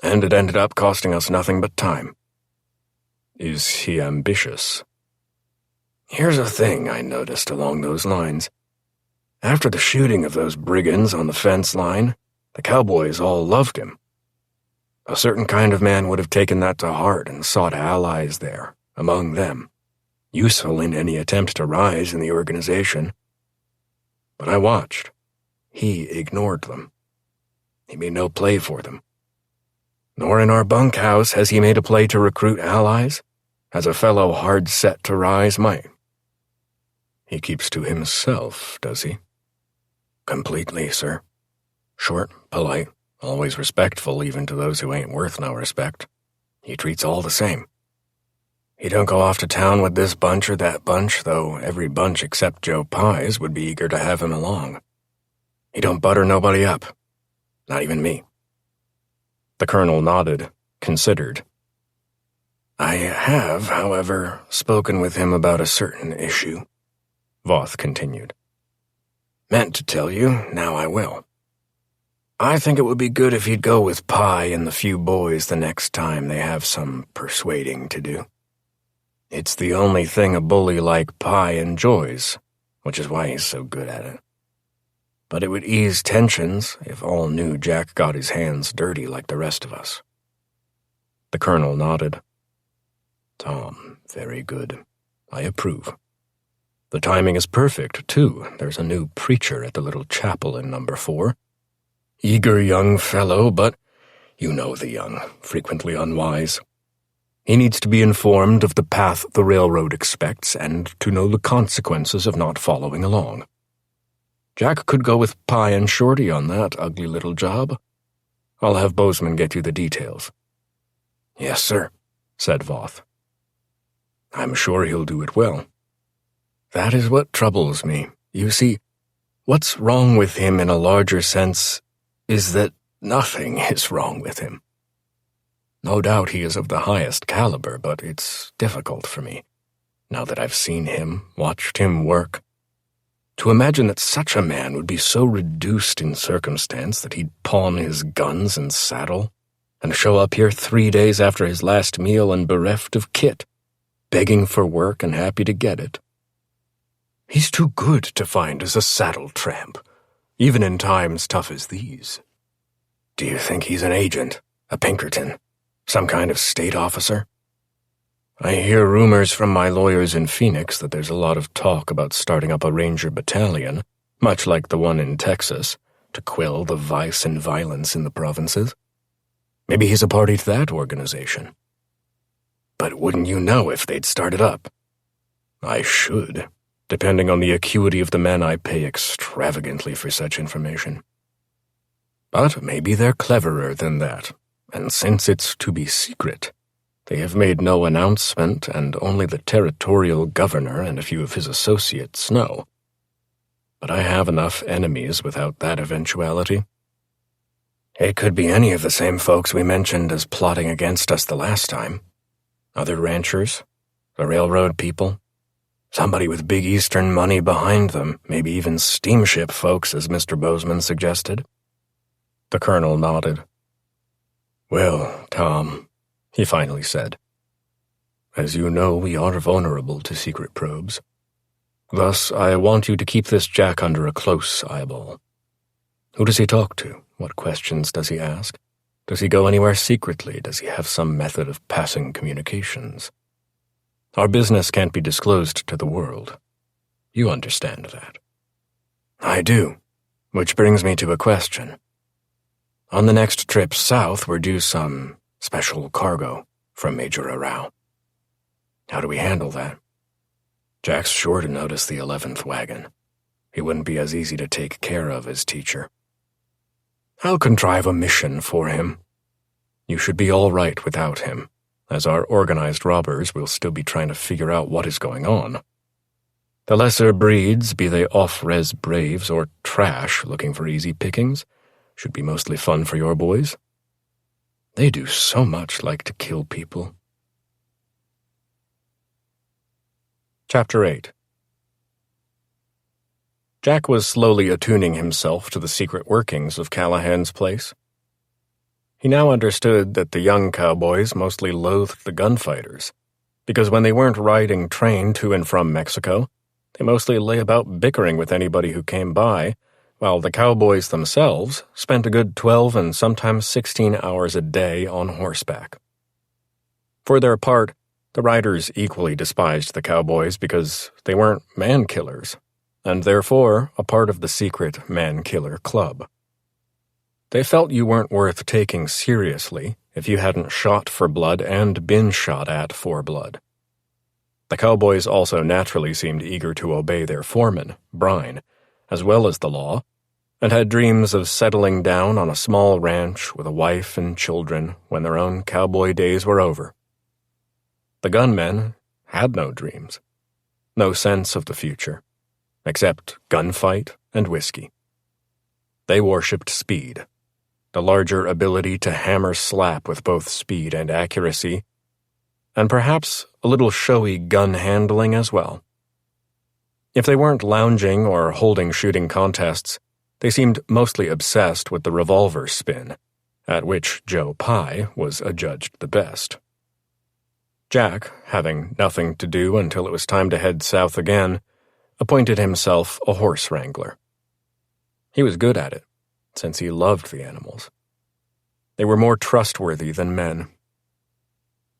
and it ended up costing us nothing but time." "Is he ambitious?" "Here's a thing I noticed along those lines. After the shooting of those brigands on the fence line, the cowboys all loved him. A certain kind of man would have taken that to heart and sought allies there, among them, useful in any attempt to rise in the organization. But I watched. He ignored them. He made no play for them. Nor in our bunkhouse has he made a play to recruit allies, as a fellow hard set to rise might. He keeps to himself, does he?" "Completely, sir. Short, polite, Always respectful even to those who ain't worth no respect. He treats all the same. He don't go off to town with this bunch or that bunch, though every bunch except Joe Pye's would be eager to have him along. He don't butter nobody up. Not even me. The colonel nodded, considered. I have, however, spoken with him about a certain issue, Voth continued. Meant to tell you, now I will. I think it would be good if he'd go with Pye and the few boys the next time they have some persuading to do. It's the only thing a bully like Pye enjoys, which is why he's so good at it. But it would ease tensions if all knew Jack got his hands dirty like the rest of us. The colonel nodded. Tom, very good. I approve. The timing is perfect, too. There's a new preacher at the little chapel in number 4. Eager young fellow, but you know the young, frequently unwise. He needs to be informed of the path the railroad expects and to know the consequences of not following along. Jack could go with Pye and Shorty on that ugly little job. I'll have Bozeman get you the details. Yes, sir, said Voth. I'm sure he'll do it well. That is what troubles me. You see, what's wrong with him in a larger sense is that nothing is wrong with him. No doubt he is of the highest caliber, but it's difficult for me, now that I've seen him, watched him work, to imagine that such a man would be so reduced in circumstance that he'd pawn his guns and saddle and show up here 3 days after his last meal and bereft of kit, begging for work and happy to get it. He's too good to find as a saddle tramp, even in times tough as these. Do you think he's an agent, a Pinkerton, some kind of state officer? I hear rumors from my lawyers in Phoenix that there's a lot of talk about starting up a ranger battalion, much like the one in Texas, to quell the vice and violence in the provinces. Maybe he's a party to that organization. But wouldn't you know if they'd started up? I should, depending on the acuity of the men I pay extravagantly for such information. But maybe they're cleverer than that, and since it's to be secret, they have made no announcement and only the territorial governor and a few of his associates know. But I have enough enemies without that eventuality. It could be any of the same folks we mentioned as plotting against us the last time. Other ranchers, the railroad people, somebody with big Eastern money behind them, maybe even steamship folks, as Mr. Bozeman suggested. The colonel nodded. Well, Tom, he finally said, as you know, we are vulnerable to secret probes. Thus, I want you to keep this Jack under a close eyeball. Who does he talk to? What questions does he ask? Does he go anywhere secretly? Does he have some method of passing communications? Our business can't be disclosed to the world. You understand that. I do, which brings me to a question. On the next trip south, we're due some special cargo from Major Arau. How do we handle that? Jack's sure to notice the 11th wagon. He wouldn't be as easy to take care of as teacher. I'll contrive a mission for him. You should be all right without him, as our organized robbers will still be trying to figure out what is going on. The lesser breeds, be they off-res braves or trash looking for easy pickings, should be mostly fun for your boys. They do so much like to kill people. Chapter 8. Jack was slowly attuning himself to the secret workings of Callahan's place. He now understood that the young cowboys mostly loathed the gunfighters, because when they weren't riding train to and from Mexico, they mostly lay about bickering with anybody who came by, while the cowboys themselves spent a good 12 and sometimes 16 hours a day on horseback. For their part, the riders equally despised the cowboys because they weren't man-killers, and therefore a part of the secret man-killer club. They felt you weren't worth taking seriously if you hadn't shot for blood and been shot at for blood. The cowboys also naturally seemed eager to obey their foreman, Brine, as well as the law, and had dreams of settling down on a small ranch with a wife and children when their own cowboy days were over. The gunmen had no dreams, no sense of the future, except gunfight and whiskey. They worshipped speed, the larger ability to hammer slap with both speed and accuracy, and perhaps a little showy gun handling as well. If they weren't lounging or holding shooting contests, they seemed mostly obsessed with the revolver spin, at which Joe Pye was adjudged the best. Jack, having nothing to do until it was time to head south again, appointed himself a horse wrangler. He was good at it, since he loved the animals. They were more trustworthy than men.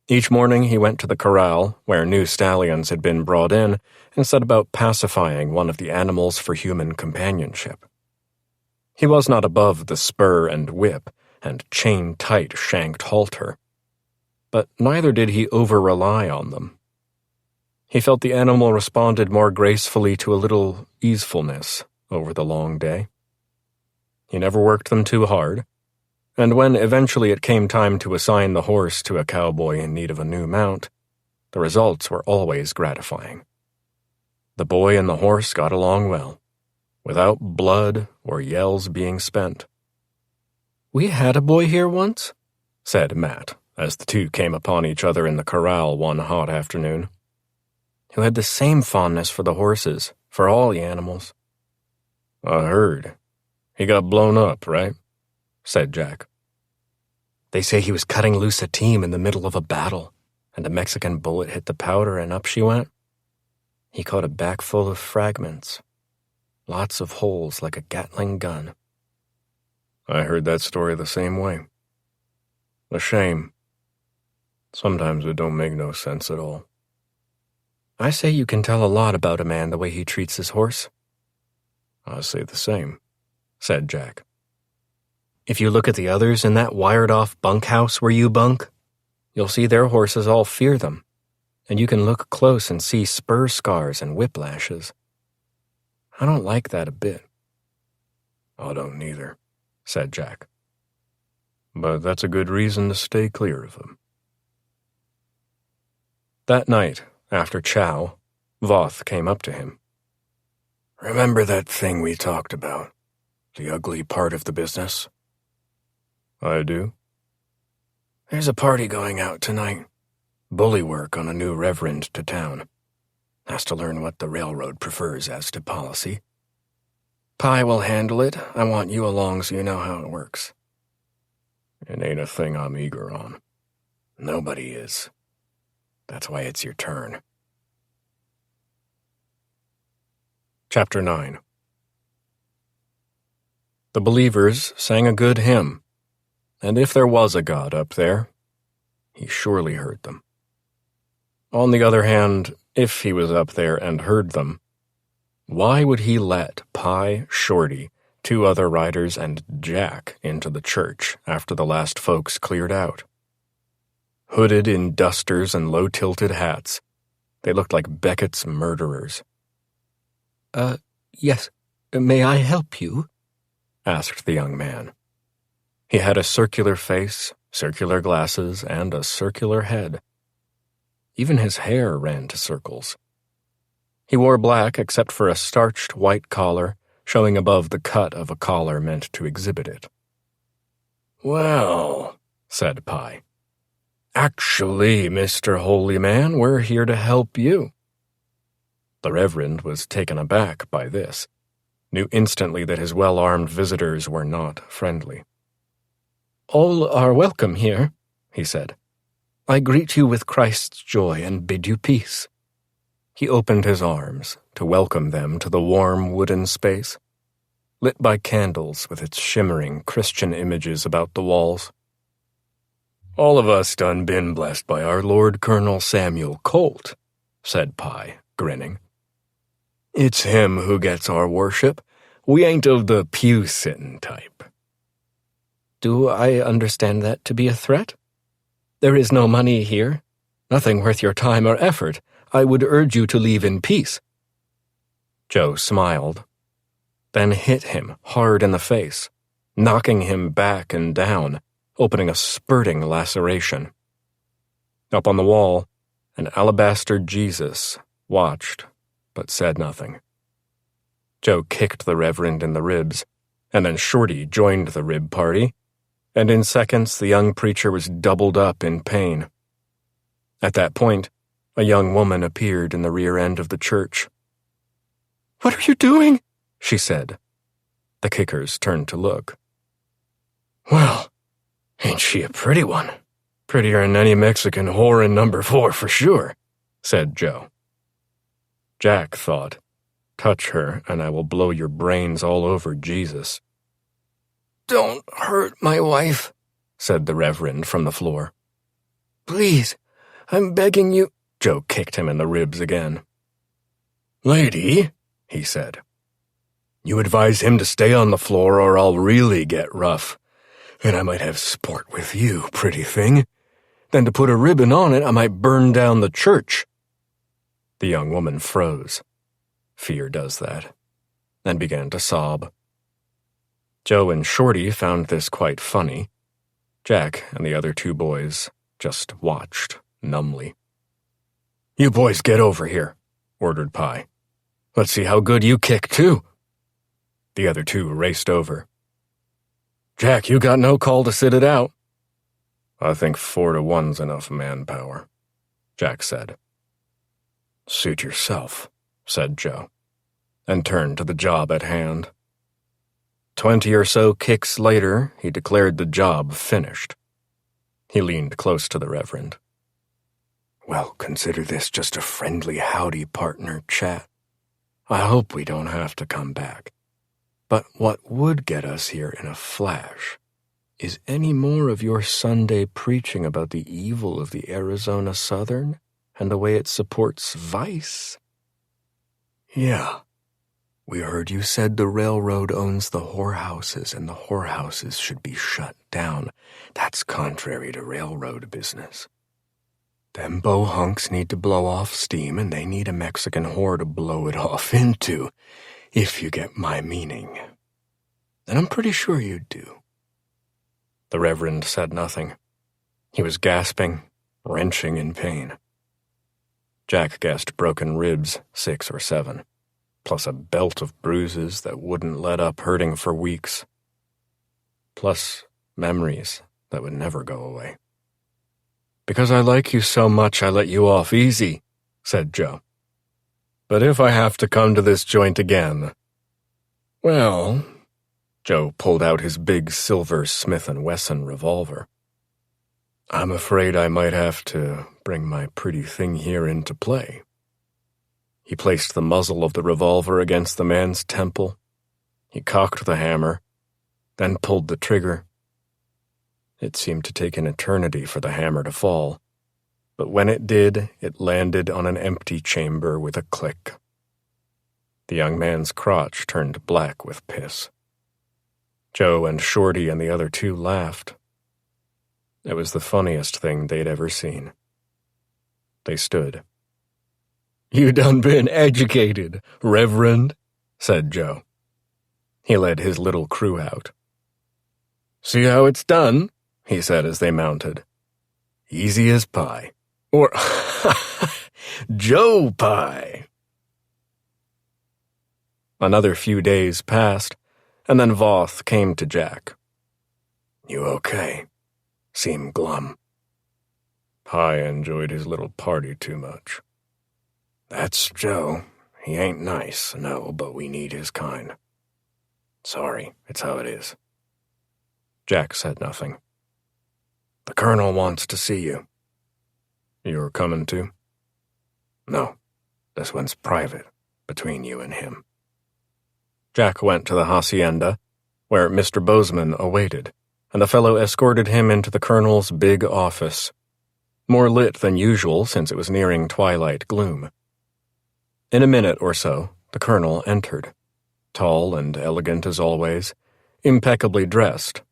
Each morning he went to the corral, where new stallions had been brought in, and set about pacifying one of the animals for human companionship. He was not above the spur and whip and chain-tight shanked halter, but neither did he over-rely on them. He felt the animal responded more gracefully to a little easefulness over the long day. He never worked them too hard, and when eventually it came time to assign the horse to a cowboy in need of a new mount, the results were always gratifying. The boy and the horse got along well, without blood or yells being spent. "We had a boy here once," said Matt, as the two came upon each other in the corral one hot afternoon, "who had the same fondness for the horses, for all the animals." "I heard. He got blown up, right?" said Jack. "They say he was cutting loose a team in the middle of a battle, and a Mexican bullet hit the powder and up she went. He caught a back full of fragments. Lots of holes like a Gatling gun." "I heard that story the same way. A shame. Sometimes it don't make no sense at all." "I say you can tell a lot about a man the way he treats his horse." "I say the same," said Jack. "If you look at the others in that wired-off bunkhouse where you bunk, you'll see their horses all fear them, and you can look close and see spur scars and whiplashes. I don't like that a bit." "I don't neither," said Jack. "But that's a good reason to stay clear of them." That night, after chow, Voth came up to him. "Remember that thing we talked about? The ugly part of the business?" "I do." "There's a party going out tonight. Bully work on a new reverend to town. Has to learn what the railroad prefers as to policy. Pye will handle it. I want you along so you know how it works." "It ain't a thing I'm eager on." "Nobody is. That's why it's your turn." Chapter 9. The believers sang a good hymn, and if there was a God up there, he surely heard them. On the other hand, if he was up there and heard them, why would he let Pye, Shorty, two other riders, and Jack into the church after the last folks cleared out? Hooded in dusters and low-tilted hats, they looked like Beckett's murderers. Yes, may I help you?" asked the young man. He had a circular face, circular glasses, and a circular head. Even his hair ran to circles. He wore black except for a starched white collar, showing above the cut of a collar meant to exhibit it. "Well," said Pye, "actually, Mr. Holy Man, we're here to help you." The Reverend was taken aback by this, knew instantly that his well-armed visitors were not friendly. "All are welcome here," he said. "I greet you with Christ's joy and bid you peace." He opened his arms to welcome them to the warm wooden space, lit by candles with its shimmering Christian images about the walls. "All of us done been blessed by our Lord Colonel Samuel Colt," said Pye, grinning. "It's him who gets our worship. We ain't of the pew-sitting type." "Do I understand that to be a threat? There is no money here, nothing worth your time or effort. I would urge you to leave in peace." Joe smiled. then hit him hard in the face, knocking him back and down, opening a spurting laceration. Up on the wall, an alabaster Jesus watched, but said nothing. Joe kicked the Reverend in the ribs, and then Shorty joined the rib party, and in seconds the young preacher was doubled up in pain. At that point, a young woman appeared in the rear end of the church. "What are you doing?" she said. The kickers turned to look. "Well, ain't she a pretty one? Prettier than any Mexican whore in number 4 for sure," said Joe. Jack thought, "Touch her, and I will blow your brains all over Jesus." "Don't hurt my wife," said the Reverend from the floor. "Please, I'm begging you." Joe kicked him in the ribs again. "Lady," he said, "you advise him to stay on the floor or I'll really get rough. And I might have sport with you, pretty thing. Then to put a ribbon on it, I might burn down the church." The young woman froze. Fear does that, and began to sob. Joe and Shorty found this quite funny. Jack and the other 2 boys just watched numbly. "You boys get over here," ordered Pye. "Let's see how good you kick, too." The other 2 raced over. "Jack, you got no call to sit it out." "I think 4 to 1's enough manpower," Jack said. "Suit yourself," said Joe, and turned to the job at hand. 20 or so kicks later, he declared the job finished. He leaned close to the Reverend. "Well, consider this just a friendly howdy partner chat. I hope we don't have to come back. But what would get us here in a flash is any more of your Sunday preaching about the evil of the Arizona Southern and the way it supports vice." "Yeah. We heard you said the railroad owns the whorehouses and the whorehouses should be shut down. That's contrary to railroad business. Them bohunks need to blow off steam and they need a Mexican whore to blow it off into, if you get my meaning. And I'm pretty sure you do." The Reverend said nothing. He was gasping, wrenching in pain. Jack guessed broken ribs 6 or 7, plus a belt of bruises that wouldn't let up hurting for weeks, plus memories that would never go away. "Because I like you so much, I let you off easy," said Joe. "But if I have to come to this joint again, well," Joe pulled out his big silver Smith & Wesson revolver, "I'm afraid I might have to bring my pretty thing here into play." He placed the muzzle of the revolver against the man's temple. He cocked the hammer, then pulled the trigger. It seemed to take an eternity for the hammer to fall, but when it did, it landed on an empty chamber with a click. The young man's crotch turned black with piss. Joe and Shorty and the other 2 laughed. It was the funniest thing they'd ever seen. They stood. "You done been educated, Reverend," said Joe. He led his little crew out. "See how it's done?" he said as they mounted. "Easy as pie. Or, Joe pie." Another few days passed, and then Voth came to Jack. "You okay? Seem glum." Pye enjoyed his little party too much. "That's Joe. He ain't nice, no, but we need his kind. Sorry, it's how it is." Jack said nothing. "The Colonel wants to see you." "You're coming too?" "No, this one's private, between you and him." Jack went to the hacienda, where Mr. Bozeman awaited, and the fellow escorted him into the Colonel's big office, more lit than usual since it was nearing twilight gloom. In a minute or so, the Colonel entered, tall and elegant as always, impeccably dressed,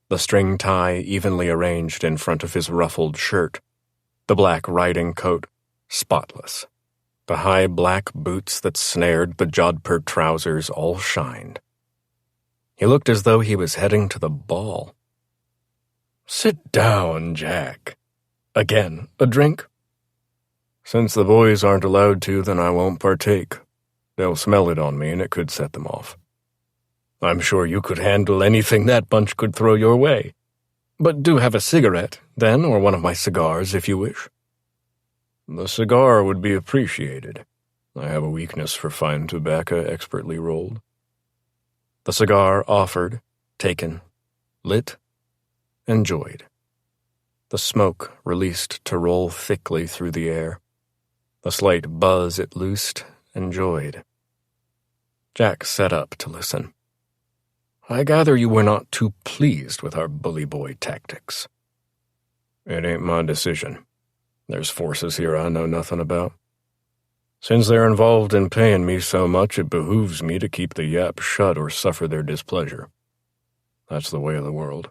the string tie evenly arranged in front of his ruffled shirt, the black riding coat spotless, The high black boots that snared the jodhpur trousers all shined. He looked as though he was heading to the ball. "Sit down, Jack." Again, a drink? "Since the boys aren't allowed to, then I won't partake. They'll smell it on me and it could set them off." I'm sure you could handle anything that bunch could throw your way. But do have a cigarette, then, or one of my cigars, if you wish. The cigar would be appreciated. I have a weakness for fine tobacco expertly rolled. The cigar offered, taken, lit, enjoyed. The smoke released to roll thickly through the air. The slight buzz it loosed, enjoyed. Jack sat up to listen. I gather you were not too pleased with our bully boy tactics. It ain't my decision. There's forces here I know nothing about. Since they're involved in paying me so much, it behooves me to keep the yap shut or suffer their displeasure. That's the way of the world.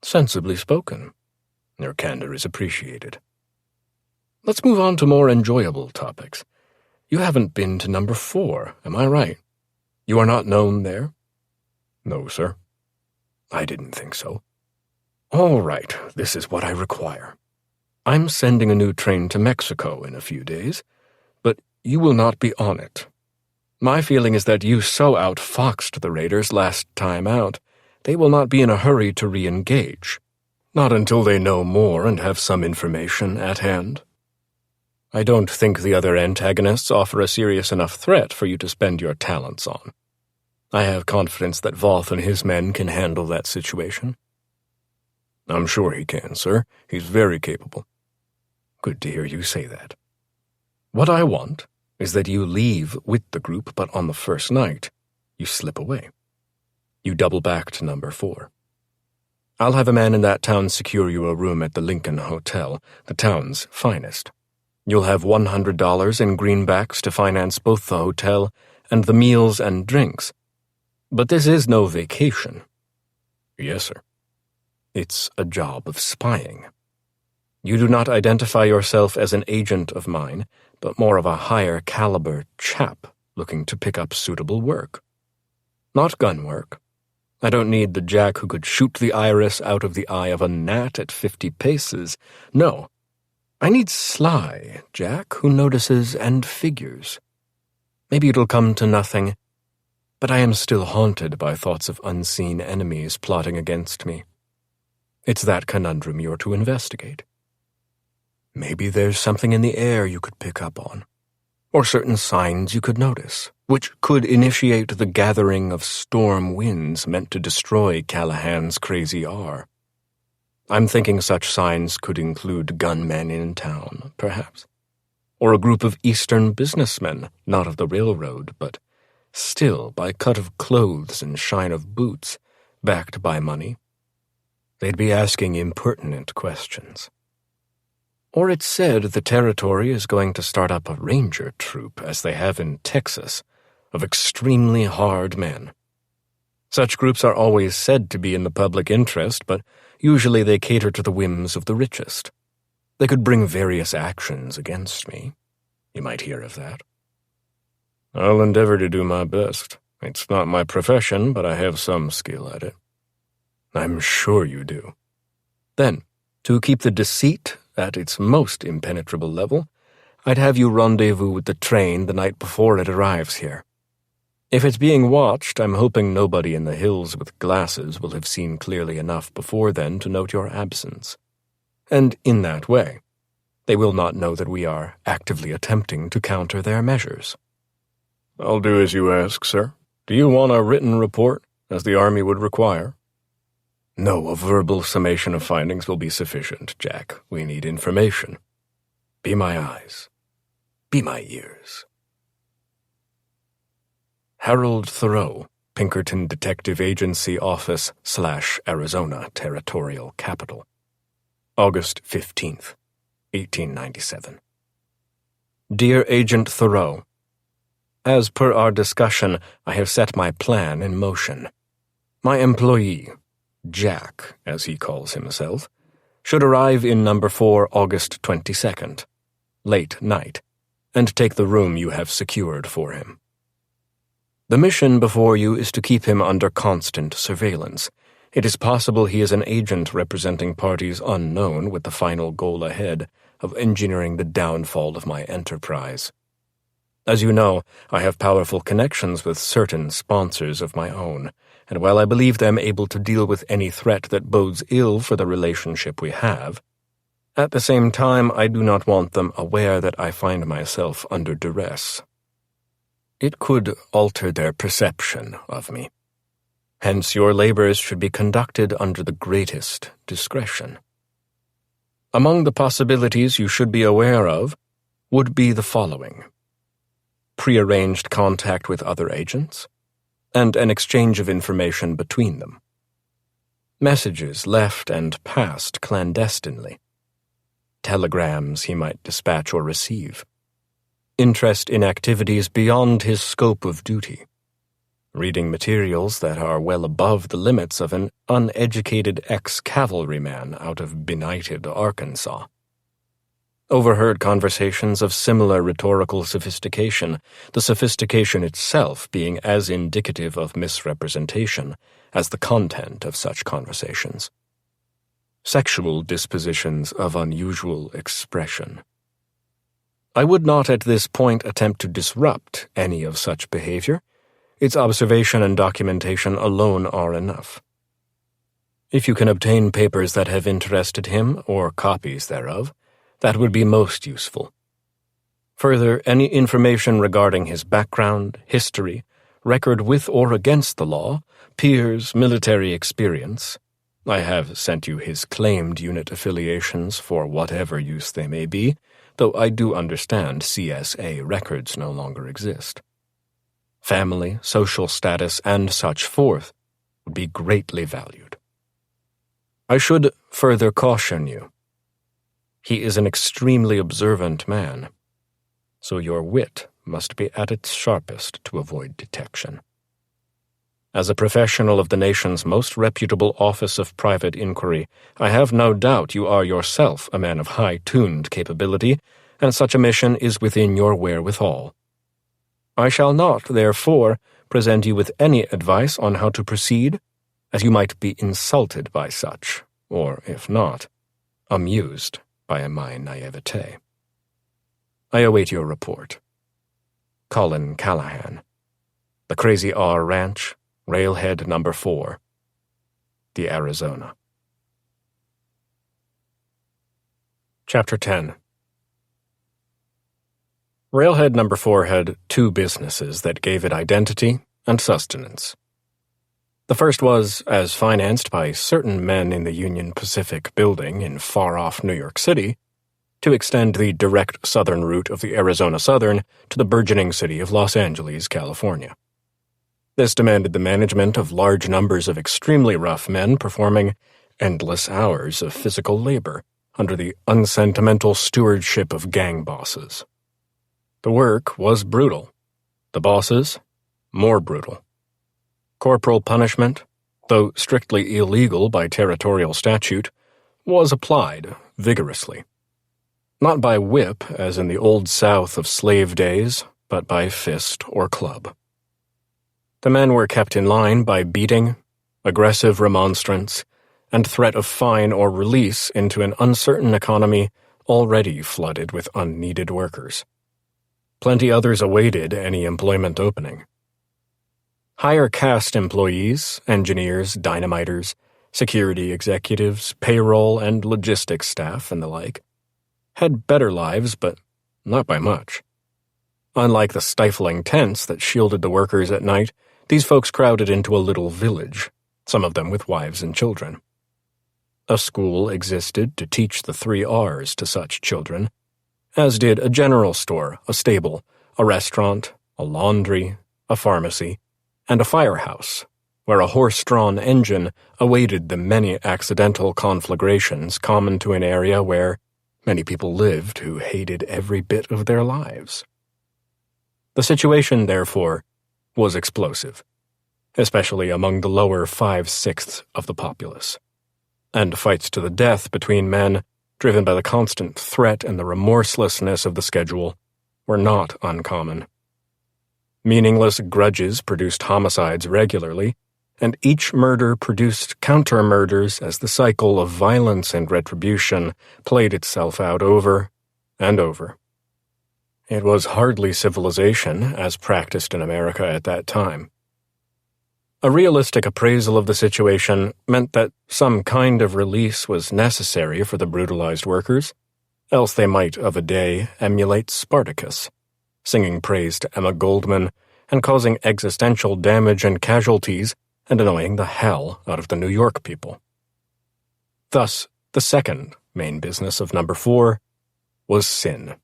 Sensibly spoken. Your candor is appreciated. Let's move on to more enjoyable topics. You haven't been to number 4, am I right? You are not known there? No, sir. I didn't think so. All right, this is what I require. I'm sending a new train to Mexico in a few days, but you will not be on it. My feeling is that you so outfoxed the raiders last time out, they will not be in a hurry to re-engage. Not until they know more and have some information at hand. I don't think the other antagonists offer a serious enough threat for you to spend your talents on. I have confidence that Voth and his men can handle that situation. I'm sure he can, sir. He's very capable. Good to hear you say that. What I want is that you leave with the group, but on the first night, you slip away. You double back to number 4. I'll have a man in that town secure you a room at the Lincoln Hotel, the town's finest. You'll have $100 in greenbacks to finance both the hotel and the meals and drinks. But this is no vacation. Yes, sir. It's a job of spying. You do not identify yourself as an agent of mine, but more of a higher caliber chap looking to pick up suitable work. Not gun work. I don't need the Jack who could shoot the iris out of the eye of a gnat at 50 paces. No. I need sly Jack who notices and figures. Maybe it'll come to nothing, but I am still haunted by thoughts of unseen enemies plotting against me. It's that conundrum you're to investigate. Maybe there's something in the air you could pick up on, or certain signs you could notice, which could initiate the gathering of storm winds meant to destroy Callahan's crazy R. I'm thinking such signs could include gunmen in town, perhaps, or a group of Eastern businessmen, not of the railroad, but still by cut of clothes and shine of boots, backed by money. They'd be asking impertinent questions. Or it's said the territory is going to start up a ranger troop, as they have in Texas, of extremely hard men. Such groups are always said to be in the public interest, but usually they cater to the whims of the richest. They could bring various actions against me. You might hear of that. I'll endeavor to do my best. It's not my profession, but I have some skill at it. I'm sure you do. Then, to keep the deceit at its most impenetrable level, I'd have you rendezvous with the train the night before it arrives here. If it's being watched, I'm hoping nobody in the hills with glasses will have seen clearly enough before then to note your absence. And in that way, they will not know that we are actively attempting to counter their measures. I'll do as you ask, sir. Do you want a written report, as the Army would require? No, a verbal summation of findings will be sufficient, Jack. We need information. Be my eyes. Be my ears. Harold Thoreau, Pinkerton Detective Agency Office / Arizona Territorial Capital. August 15th, 1897. Dear Agent Thoreau, as per our discussion, I have set my plan in motion. My employee, Jack, as he calls himself, should arrive in number 4 August 22nd, late night, and take the room you have secured for him. The mission before you is to keep him under constant surveillance. It is possible he is an agent representing parties unknown with the final goal ahead of engineering the downfall of my enterprise. As you know, I have powerful connections with certain sponsors of my own, and while I believe them able to deal with any threat that bodes ill for the relationship we have, at the same time I do not want them aware that I find myself under duress. It could alter their perception of me. Hence, your labors should be conducted under the greatest discretion. Among the possibilities you should be aware of would be the following: prearranged contact with other agents, and an exchange of information between them. Messages left and passed clandestinely. Telegrams he might dispatch or receive. Interest in activities beyond his scope of duty. Reading materials that are well above the limits of an uneducated ex-cavalryman out of benighted Arkansas. Overheard conversations of similar rhetorical sophistication, the sophistication itself being as indicative of misrepresentation as the content of such conversations. Sexual dispositions of unusual expression. I would not at this point attempt to disrupt any of such behavior. Its observation and documentation alone are enough. If you can obtain papers that have interested him, or copies thereof, that would be most useful. Further, any information regarding his background, history, record with or against the law, peers, military experience. I have sent you his claimed unit affiliations for whatever use they may be, though I do understand CSA records no longer exist. Family, social status, and such forth would be greatly valued. I should further caution you. He is an extremely observant man, so your wit must be at its sharpest to avoid detection. As a professional of the nation's most reputable office of private inquiry, I have no doubt you are yourself a man of high-tuned capability, and such a mission is within your wherewithal. I shall not, therefore, present you with any advice on how to proceed, as you might be insulted by such, or, if not, amused by my naivete. I await your report. Colin Callahan. The Crazy R Ranch, Railhead No. 4, the Arizona. Chapter 10. Railhead No. 4 had two businesses that gave it identity and sustenance. The first was, as financed by certain men in the Union Pacific building in far-off New York City, to extend the direct southern route of the Arizona Southern to the burgeoning city of Los Angeles, California. This demanded the management of large numbers of extremely rough men performing endless hours of physical labor under the unsentimental stewardship of gang bosses. The work was brutal. The bosses, more brutal. Corporal punishment, though strictly illegal by territorial statute, was applied vigorously. Not by whip, as in the old South of slave days, but by fist or club. The men were kept in line by beating, aggressive remonstrance, and threat of fine or release into an uncertain economy already flooded with unneeded workers. Plenty others awaited any employment opening. Higher caste employees, engineers, dynamiters, security executives, payroll and logistics staff, and the like, had better lives, but not by much. Unlike the stifling tents that shielded the workers at night, these folks crowded into a little village, some of them with wives and children. A school existed to teach the 3 R's to such children, as did a general store, a stable, a restaurant, a laundry, a pharmacy, and a firehouse, where a horse-drawn engine awaited the many accidental conflagrations common to an area where many people lived who hated every bit of their lives. The situation, therefore, was explosive, especially among the lower 5/6 of the populace, and fights to the death between men, driven by the constant threat and the remorselessness of the schedule, were not uncommon. Meaningless grudges produced homicides regularly, and each murder produced counter-murders as the cycle of violence and retribution played itself out over and over. It was hardly civilization as practiced in America at that time. A realistic appraisal of the situation meant that some kind of release was necessary for the brutalized workers, else they might of a day emulate Spartacus, singing praise to Emma Goldman and causing existential damage and casualties and annoying the hell out of the New York people. Thus, the second main business of number 4 was sin.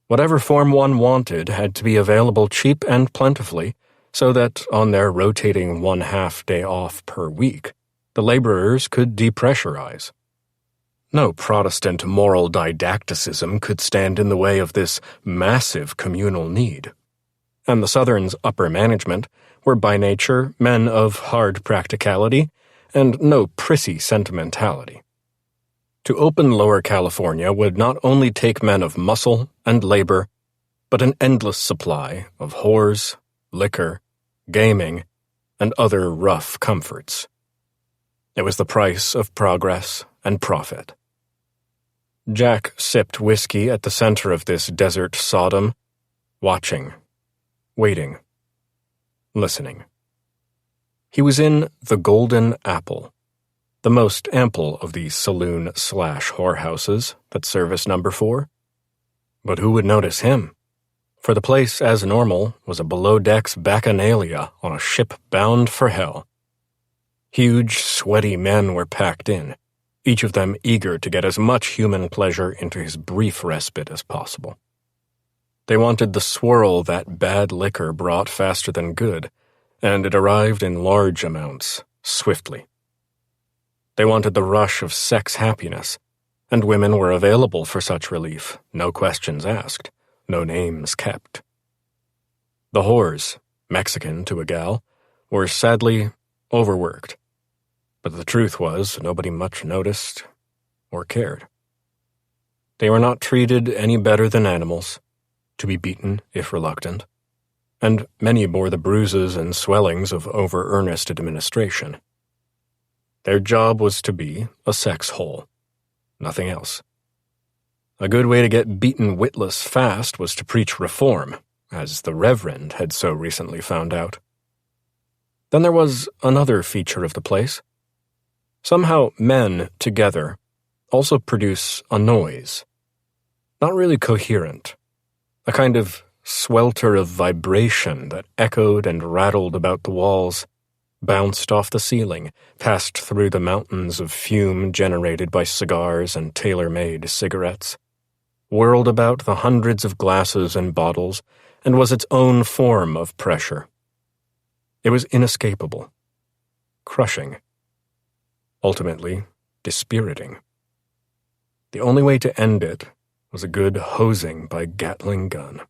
Whatever form one wanted had to be available cheap and plentifully, so that on their rotating 1/2 day off per week, the laborers could depressurize. No Protestant moral didacticism could stand in the way of this massive communal need, and the Southern's upper management were by nature men of hard practicality and no prissy sentimentality. To open Lower California would not only take men of muscle and labor, but an endless supply of whores, liquor, gaming, and other rough comforts. It was the price of progress and profit. Jack sipped whiskey at the center of this desert Sodom, watching, waiting, listening. He was in the Golden Apple, the most ample of these saloon/whorehouses that service number 4. But who would notice him? For the place, as normal, was a below-decks bacchanalia on a ship bound for hell. Huge, sweaty men were packed in, each of them eager to get as much human pleasure into his brief respite as possible. They wanted the swirl that bad liquor brought faster than good, and it arrived in large amounts, swiftly. They wanted the rush of sex happiness, and women were available for such relief, no questions asked, no names kept. The whores, Mexican to a gal, were sadly overworked, but the truth was nobody much noticed or cared. They were not treated any better than animals, to be beaten if reluctant, and many bore the bruises and swellings of over-earnest administration. Their job was to be a sex hole, nothing else. A good way to get beaten witless fast was to preach reform, as the Reverend had so recently found out. Then there was another feature of the place. Somehow men, together, also produce a noise. Not really coherent. A kind of swelter of vibration that echoed and rattled about the walls, bounced off the ceiling, passed through the mountains of fume generated by cigars and tailor-made cigarettes, whirled about the hundreds of glasses and bottles, and was its own form of pressure. It was inescapable, crushing, ultimately dispiriting. The only way to end it was a good hosing by Gatling gun.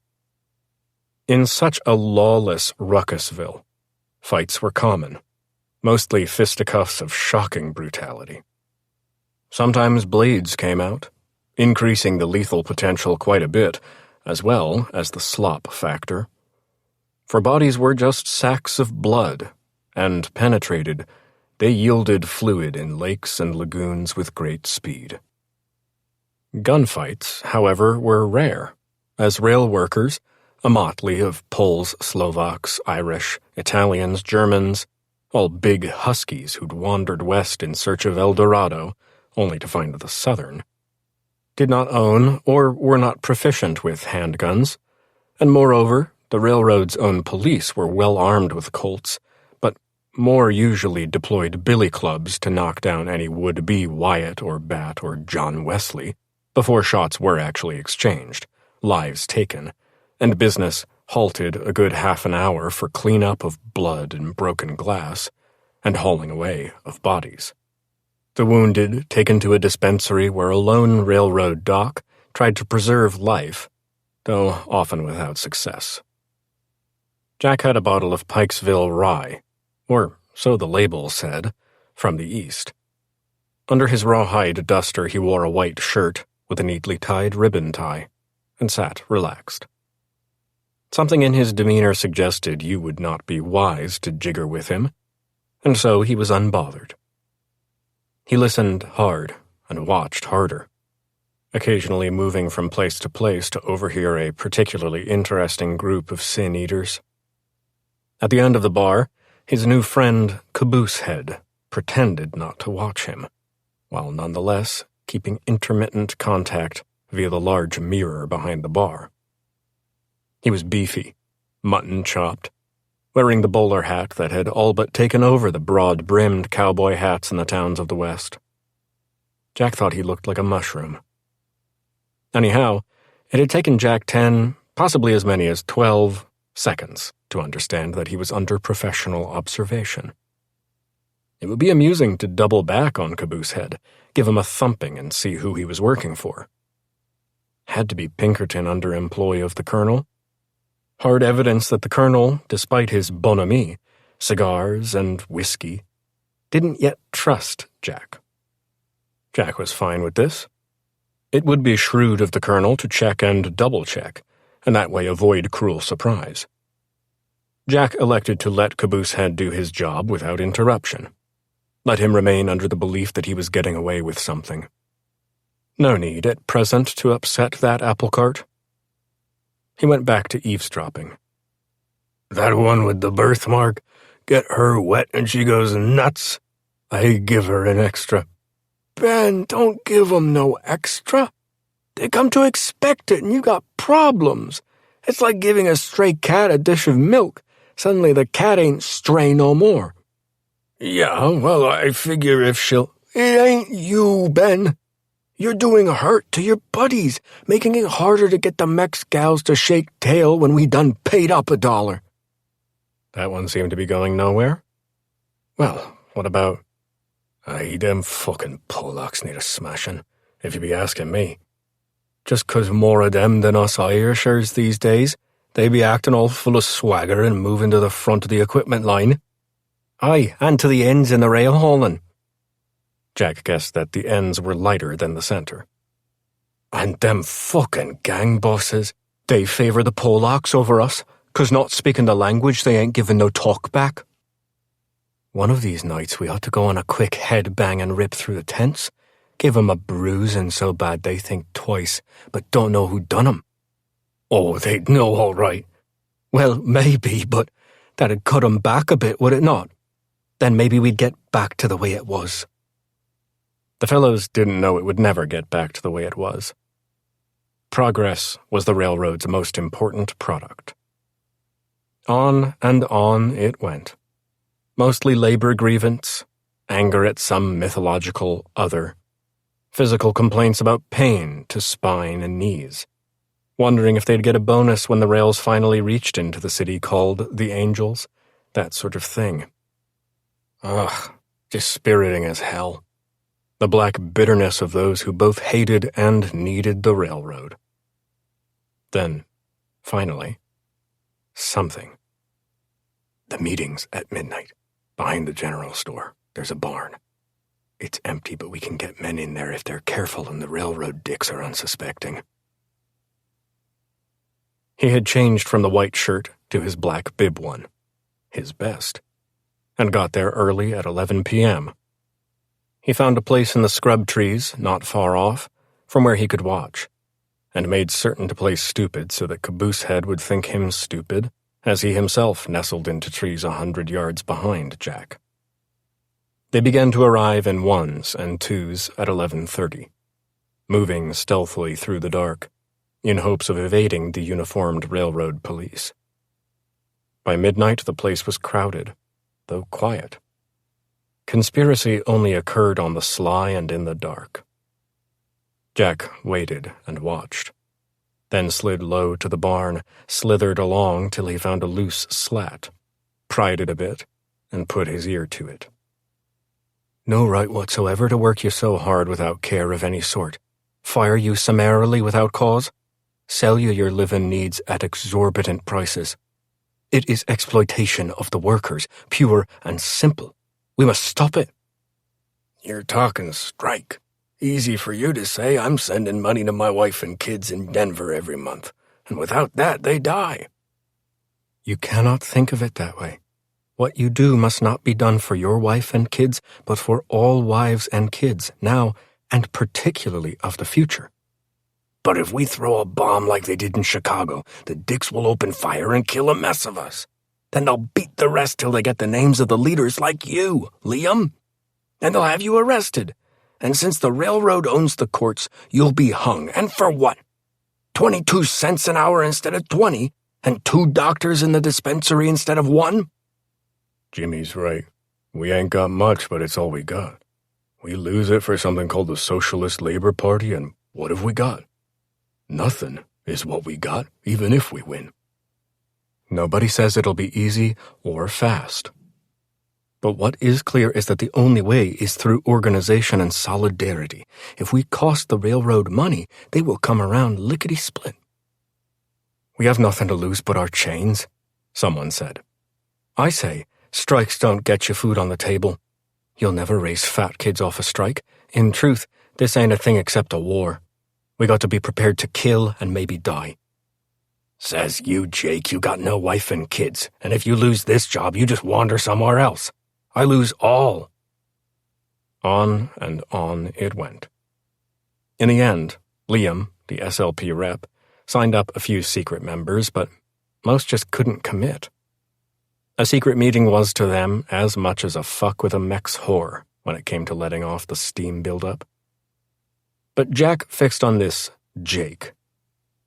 In such a lawless ruckusville, fights were common, mostly fisticuffs of shocking brutality. Sometimes blades came out, increasing the lethal potential quite a bit, as well as the slop factor. For bodies were just sacks of blood, and penetrated, they yielded fluid in lakes and lagoons with great speed. Gunfights, however, were rare, as rail workers, a motley of Poles, Slovaks, Irish, Italians, Germans, all big huskies who'd wandered west in search of El Dorado, only to find the Southern, did not own or were not proficient with handguns, and moreover, the railroad's own police were well armed with Colts, but more usually deployed billy clubs to knock down any would-be Wyatt or Bat or John Wesley before shots were actually exchanged, lives taken, and business halted a good half an hour for cleanup of blood and broken glass, and hauling away of bodies. The wounded taken to a dispensary where a lone railroad doc tried to preserve life, though often without success. Jack had a bottle of Pikesville rye, or so the label said, from the east. Under his rawhide duster he wore a white shirt with a neatly tied ribbon tie, and sat relaxed. Something in his demeanor suggested you would not be wise to jigger with him, and so he was unbothered. He listened hard and watched harder, occasionally moving from place to place to overhear a particularly interesting group of sin-eaters. At the end of the bar, his new friend, Caboose Head, pretended not to watch him, while nonetheless keeping intermittent contact via the large mirror behind the bar. He was beefy, mutton-chopped, wearing the bowler hat that had all but taken over the broad-brimmed cowboy hats in the towns of the West. Jack thought he looked like a mushroom. Anyhow, it had taken Jack 10, possibly as many as 12, seconds to understand that he was under professional observation. It would be amusing to double back on Caboose Head, give him a thumping and see who he was working for. Had to be Pinkerton, underemployee of the Colonel. Hard evidence that the Colonel, despite his bonhomie, cigars and whiskey, didn't yet trust Jack. Jack was fine with this. It would be shrewd of the Colonel to check and double-check, and that way avoid cruel surprise. Jack elected to let Caboose Head do his job without interruption. Let him remain under the belief that he was getting away with something. No need at present to upset that apple cart. He went back to eavesdropping. That one with the birthmark, get her wet and she goes nuts. I give her an extra. Ben, don't give 'em no extra. They come to expect it and you got problems. It's like giving a stray cat a dish of milk. Suddenly the cat ain't stray no more. Yeah, well, I figure if she'll... It ain't you, Ben. You're doing hurt to your buddies, making it harder to get the Mex gals to shake tail when we done paid up $1. That one seemed to be going nowhere. Well, what about... Them fucking Polacks need a smashing, if you be asking me. Just 'cause more of them than us Irishers these days, they be acting all full of swagger and moving to the front of the equipment line. Aye, and to the ends in the rail hauling. Jack guessed that the ends were lighter than the center. And them fucking gang bosses, they favor the Polacks over us, 'cause not speaking the language they ain't giving no talk back. One of these nights we ought to go on a quick head-bang and rip through the tents. Give 'em a bruising so bad they think twice, but don't know who done 'em. Oh, they'd know all right. Well, maybe, but that'd cut 'em back a bit, would it not? Then maybe we'd get back to the way it was. The fellows didn't know it would never get back to the way it was. Progress was the railroad's most important product. On and on it went. Mostly labor grievance, anger at some mythological other, physical complaints about pain to spine and knees, wondering if they'd get a bonus when the rails finally reached into the city called the Angels, that sort of thing. Ugh, dispiriting as hell. The black bitterness of those who both hated and needed the railroad. Then, finally, something. The meeting's at midnight. Behind the general store, there's a barn. It's empty, but we can get men in there if they're careful and the railroad dicks are unsuspecting. He had changed from the white shirt to his black bib one, his best, and got there early at 11 p.m. He found a place in the scrub trees, not far off, from where he could watch, and made certain to play stupid so that Caboose Head would think him stupid, as he himself nestled into trees 100 yards behind Jack. They began to arrive in ones and twos at 11:30, moving stealthily through the dark, in hopes of evading the uniformed railroad police. By midnight, the place was crowded, though quiet. Conspiracy only occurred on the sly and in the dark. Jack waited and watched, then slid low to the barn, slithered along till he found a loose slat, pried it a bit, and put his ear to it. No right whatsoever to work you so hard without care of any sort, fire you summarily without cause, sell you your living needs at exorbitant prices. It is exploitation of the workers, pure and simple. We must stop it. You're talking strike. Easy for you to say. I'm sending money to my wife and kids in Denver every month, and without that, they die. You cannot think of it that way. What you do must not be done for your wife and kids, but for all wives and kids, now and particularly of the future. But if we throw a bomb like they did in Chicago, the dicks will open fire and kill a mess of us. Then they'll beat the rest till they get the names of the leaders like you, Liam. And they'll have you arrested. And since the railroad owns the courts, you'll be hung. And for what? 22 cents an hour instead of 20? And 2 doctors in the dispensary instead of 1? Jimmy's right. We ain't got much, but it's all we got. We lose it for something called the Socialist Labor Party, and what have we got? Nothing is what we got, even if we win. Nobody says it'll be easy or fast. But what is clear is that the only way is through organization and solidarity. If we cost the railroad money, they will come around lickety-split. We have nothing to lose but our chains, someone said. I say, strikes don't get you food on the table. You'll never raise fat kids off a strike. In truth, this ain't a thing except a war. We got to be prepared to kill and maybe die. Says you, Jake, you got no wife and kids, and if you lose this job, you just wander somewhere else. I lose all. On and on it went. In the end, Liam, the SLP rep, signed up a few secret members, but most just couldn't commit. A secret meeting was to them as much as a fuck with a mech's whore when it came to letting off the steam buildup. But Jack fixed on this Jake,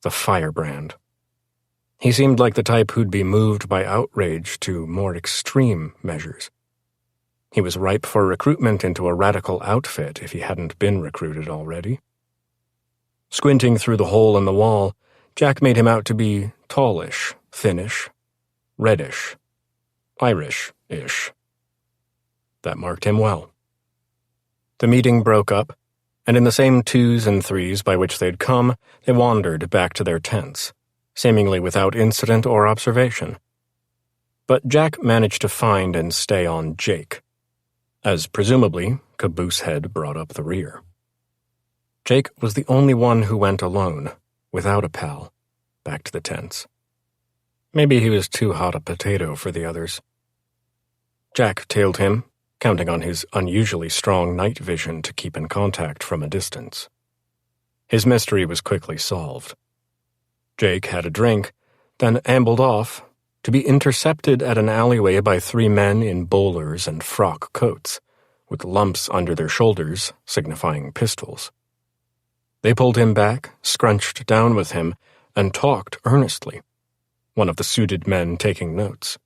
the firebrand. He seemed like the type who'd be moved by outrage to more extreme measures. He was ripe for recruitment into a radical outfit if he hadn't been recruited already. Squinting through the hole in the wall, Jack made him out to be tallish, thinnish, reddish, Irish-ish. That marked him well. The meeting broke up, and in the same 2s and 3s by which they'd come, they wandered back to their tents, seemingly without incident or observation. But Jack managed to find and stay on Jake, as presumably Caboosehead brought up the rear. Jake was the only one who went alone, without a pal, back to the tents. Maybe he was too hot a potato for the others. Jack tailed him, counting on his unusually strong night vision to keep in contact from a distance. His mystery was quickly solved. Jake had a drink, then ambled off, to be intercepted at an alleyway by 3 men in bowlers and frock coats, with lumps under their shoulders signifying pistols. They pulled him back, scrunched down with him, and talked earnestly, one of the suited men taking notes.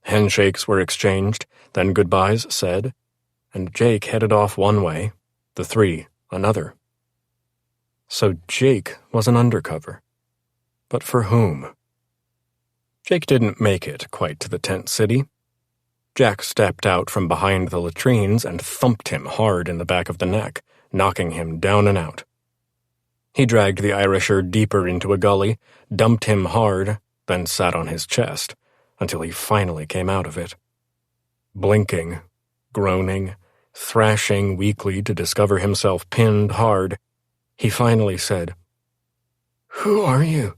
Handshakes were exchanged, then goodbyes said, and Jake headed off one way, the 3 another. So Jake was an undercover. But for whom? Jake didn't make it quite to the tent city. Jack stepped out from behind the latrines and thumped him hard in the back of the neck, knocking him down and out. He dragged the Irisher deeper into a gully, dumped him hard, then sat on his chest, until he finally came out of it. Blinking, groaning, thrashing weakly to discover himself pinned hard, he finally said, "Who are you?"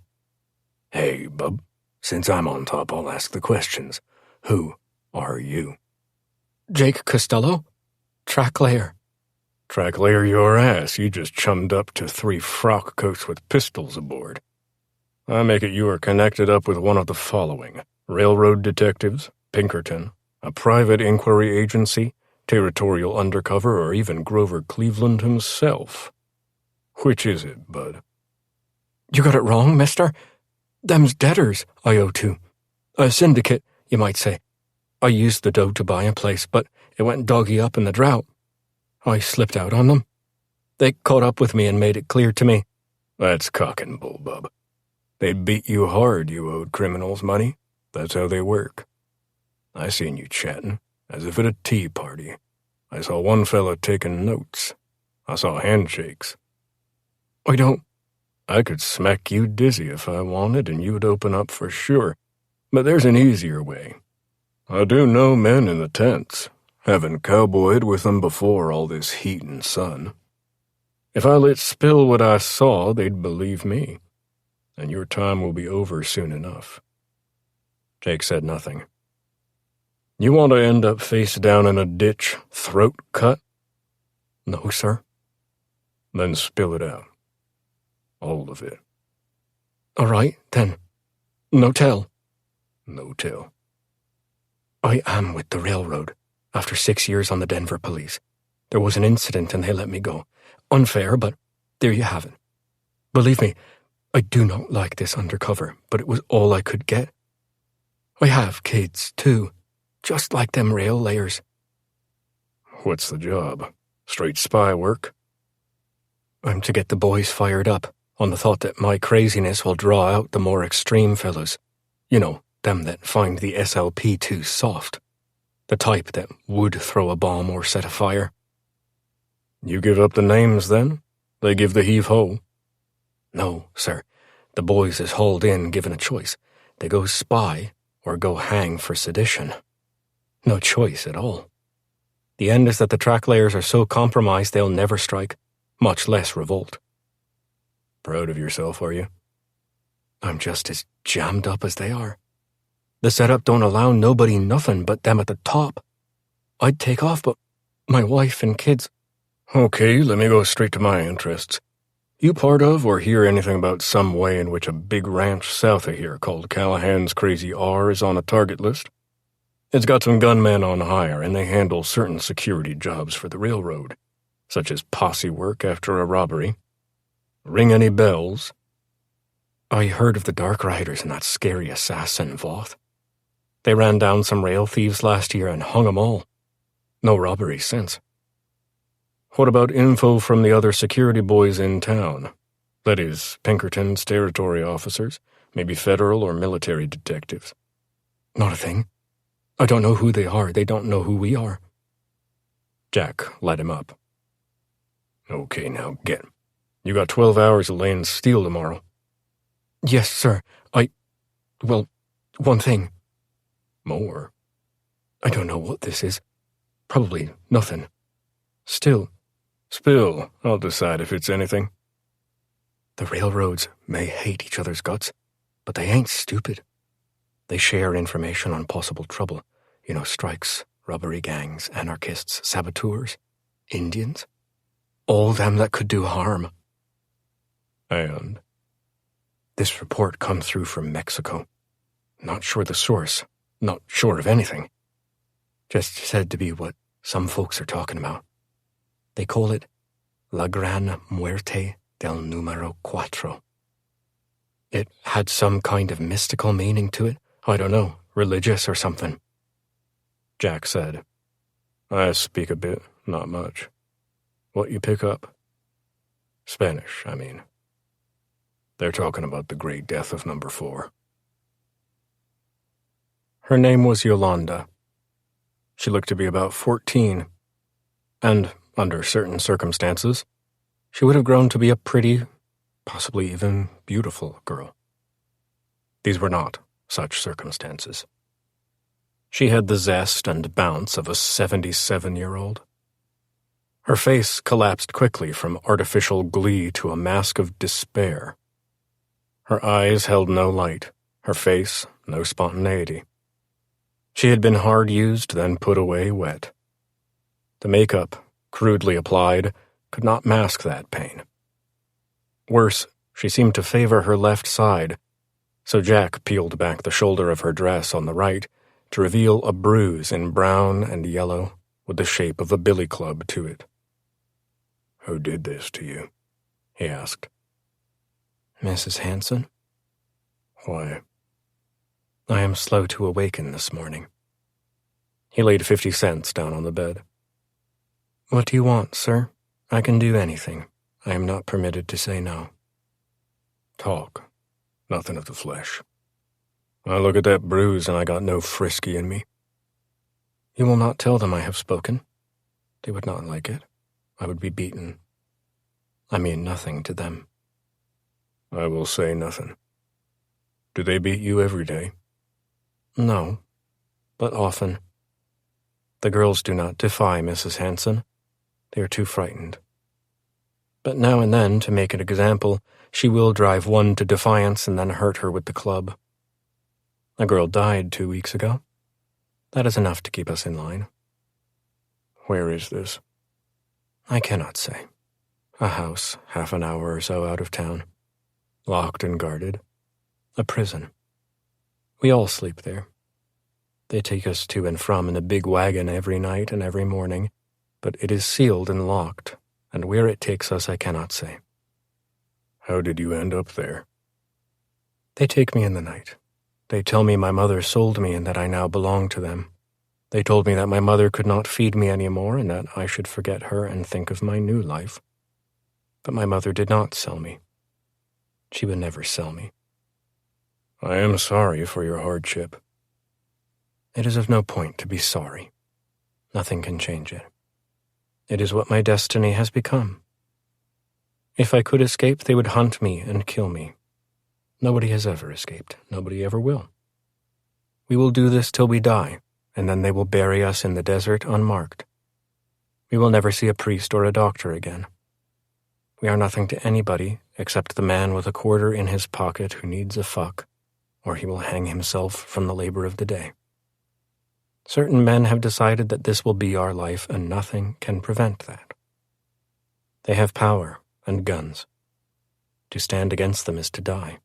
"Hey, bub, since I'm on top, I'll ask the questions. Who are you?" "Jake Costello, track layer." "Track layer your ass. You just chummed up to 3 frock coats with pistols aboard. I make it you are connected up with one of the following: railroad detectives, Pinkerton, a private inquiry agency, territorial undercover, or even Grover Cleveland himself. Which is it, bud?" "You got it wrong, mister. Them's debtors I owe to. A syndicate, you might say. I used the dough to buy a place, but it went doggy up in the drought. I slipped out on them. They caught up with me and made it clear to me." "That's cock and bull, bub. They beat you hard, you owed criminals money. That's how they work. I seen you chatting, as if at a tea party. I saw one fella taking notes. I saw handshakes. I don't..." "I could smack you dizzy if I wanted, and you'd open up for sure. But there's an easier way. I do know men in the tents, having cowboyed with them before all this heat and sun. If I let spill what I saw, they'd believe me, and your time will be over soon enough. Jake said nothing. You want to end up face down in a ditch, throat cut? No, sir. Then spill it out. All of it. All right, then. No tell. No tell. I am with the railroad. After 6 years on the Denver police. There was an incident and they let me go. Unfair, but there you have it. Believe me, I do not like this undercover, but it was all I could get. I have kids, too, just like them rail layers. What's the job? Straight spy work? I'm to get the boys fired up, on the thought that my craziness will draw out the more extreme fellas. You know, them that find the SLP too soft. The type that would throw a bomb or set a fire. You give up the names, then? They give the heave-ho? No, sir. The boys is hauled in given a choice. They go spy or go hang for sedition. No choice at all. The end is that the track layers are so compromised they'll never strike, much less revolt. Proud of yourself, are you? I'm just as jammed up as they are. The setup don't allow nobody nothing but them at the top. I'd take off, but my wife and kids... Okay, let me go straight to my interests. You part of or hear anything about some way in which a big ranch south of here called Callahan's Crazy R is on a target list? It's got some gunmen on hire, and they handle certain security jobs for the railroad, such as posse work after a robbery. Ring any bells? I heard of the Dark Riders and that scary assassin, Voth. They ran down some rail thieves last year and hung 'em all. No robberies since. What about info from the other security boys in town? That is, Pinkerton's territory officers, maybe federal or military detectives. Not a thing. I don't know who they are. They don't know who we are. Jack let him up. Okay, now get. You got 12 hours of laying steel tomorrow. Yes, sir. Well, one thing. More? I don't know what this is. Probably nothing. Still. Spill. I'll decide if it's anything. The railroads may hate each other's guts, but they ain't stupid. They share information on possible trouble. You know, strikes, robbery gangs, anarchists, saboteurs, Indians. All them that could do harm. And? This report come through from Mexico. Not sure the source. Not sure of anything. Just said to be what some folks are talking about. They call it La Gran Muerte del Número Cuatro. It had some kind of mystical meaning to it. I don't know, religious or something. Jack said, I speak a bit, not much. What you pick up? Spanish, I mean. They're talking about the great death of number 4. Her name was Yolanda. She looked to be about 14, and, under certain circumstances, she would have grown to be a pretty, possibly even beautiful girl. These were not such circumstances. She had the zest and bounce of a 77-year-old. Her face collapsed quickly from artificial glee to a mask of despair. Her eyes held no light, her face no spontaneity. She had been hard used, then put away wet. The makeup, crudely applied, could not mask that pain. Worse, she seemed to favor her left side, so Jack peeled back the shoulder of her dress on the right to reveal a bruise in brown and yellow with the shape of a billy club to it. Who did this to you? He asked. Mrs. Hanson? Why? I am slow to awaken this morning. He laid 50 cents down on the bed. What do you want, sir? I can do anything. I am not permitted to say no. Talk. Nothing of the flesh. I look at that bruise and I got no frisky in me. You will not tell them I have spoken. They would not like it. I would be beaten. I mean nothing to them. I will say nothing. Do they beat you every day? No, but often. The girls do not defy Mrs. Hanson. They are too frightened. But now and then, to make an example, she will drive one to defiance and then hurt her with the club. A girl died 2 weeks ago. That is enough to keep us in line. Where is this? I cannot say. A house, half an hour or so out of town. Locked and guarded. A prison. We all sleep there. They take us to and from in a big wagon every night and every morning, but it is sealed and locked, and where it takes us I cannot say. How did you end up there? They take me in the night. They tell me my mother sold me and that I now belong to them. They told me that my mother could not feed me anymore and that I should forget her and think of my new life. But my mother did not sell me. She would never sell me. I am sorry for your hardship. It is of no point to be sorry. Nothing can change it. It is what my destiny has become. If I could escape, they would hunt me and kill me. Nobody has ever escaped. Nobody ever will. We will do this till we die, and then they will bury us in the desert unmarked. We will never see a priest or a doctor again. We are nothing to anybody except the man with a quarter in his pocket who needs a fuck, or he will hang himself from the labor of the day. Certain men have decided that this will be our life, and nothing can prevent that. They have power and guns. To stand against them is to die.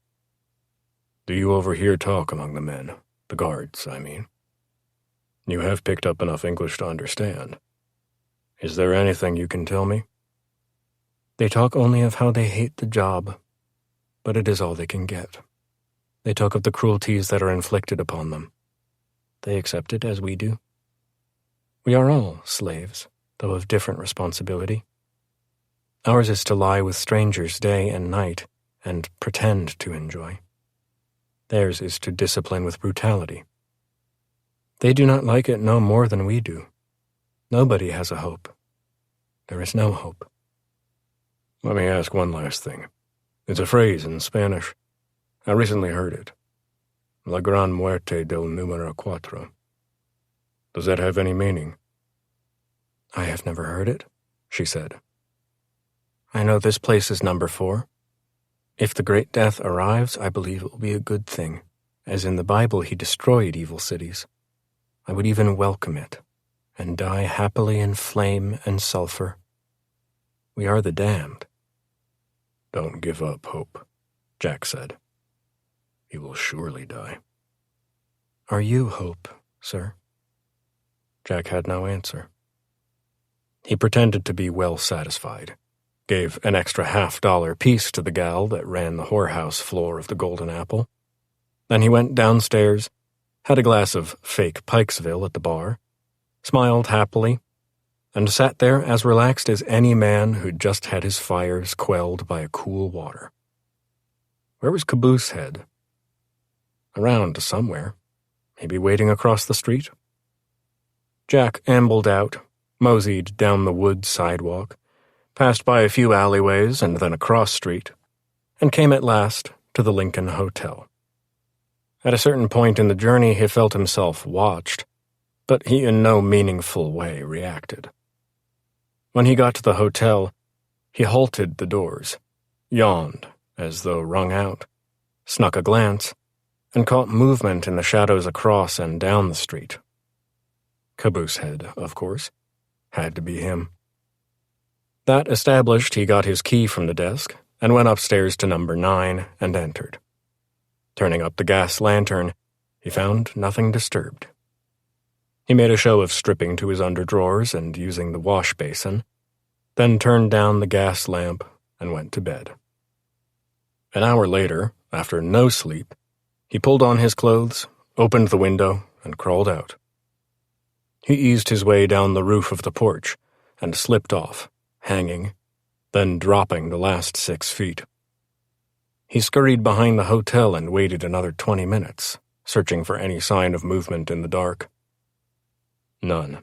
Do you overhear talk among the men? The guards, I mean. You have picked up enough English to understand. Is there anything you can tell me? They talk only of how they hate the job, but it is all they can get. They talk of the cruelties that are inflicted upon them. They accept it as we do. We are all slaves, though of different responsibility. Ours is to lie with strangers day and night and pretend to enjoy. Theirs is to discipline with brutality. They do not like it no more than we do. Nobody has a hope. There is no hope. Let me ask one last thing. It's a phrase in Spanish. I recently heard it. La gran muerte del número cuatro. Does that have any meaning? I have never heard it, she said. I know this place is number 4. If the great death arrives, I believe it will be a good thing. As in the Bible, he destroyed evil cities. I would even welcome it, and die happily in flame and sulfur. We are the damned. Don't give up hope, Jack said. You will surely die. Are you hope, sir? Jack had no answer. He pretended to be well satisfied, gave an extra $50 piece to the gal that ran the whorehouse floor of the Golden Apple. Then he went downstairs, had a glass of fake Pikesville at the bar, smiled happily, and sat there as relaxed as any man who'd just had his fires quelled by a cool water. Where was Caboose Head? Around somewhere, maybe waiting across the street. Jack ambled out, moseyed down the wood sidewalk, passed by a few alleyways and then a cross street, and came at last to the Lincoln Hotel. At a certain point in the journey, he felt himself watched, but he in no meaningful way reacted. When he got to the hotel, he halted the doors, yawned as though wrung out, snuck a glance, and caught movement in the shadows across and down the street. Caboose Head, of course, had to be him. That established, he got his key from the desk and went upstairs to number 9 and entered. Turning up the gas lantern, he found nothing disturbed. He made a show of stripping to his underdrawers and using the wash basin, then turned down the gas lamp and went to bed. An hour later, after no sleep, he pulled on his clothes, opened the window, and crawled out. He eased his way down the roof of the porch and slipped off, hanging, then dropping the last 6 feet. He scurried behind the hotel and waited another 20 minutes, searching for any sign of movement in the dark. None.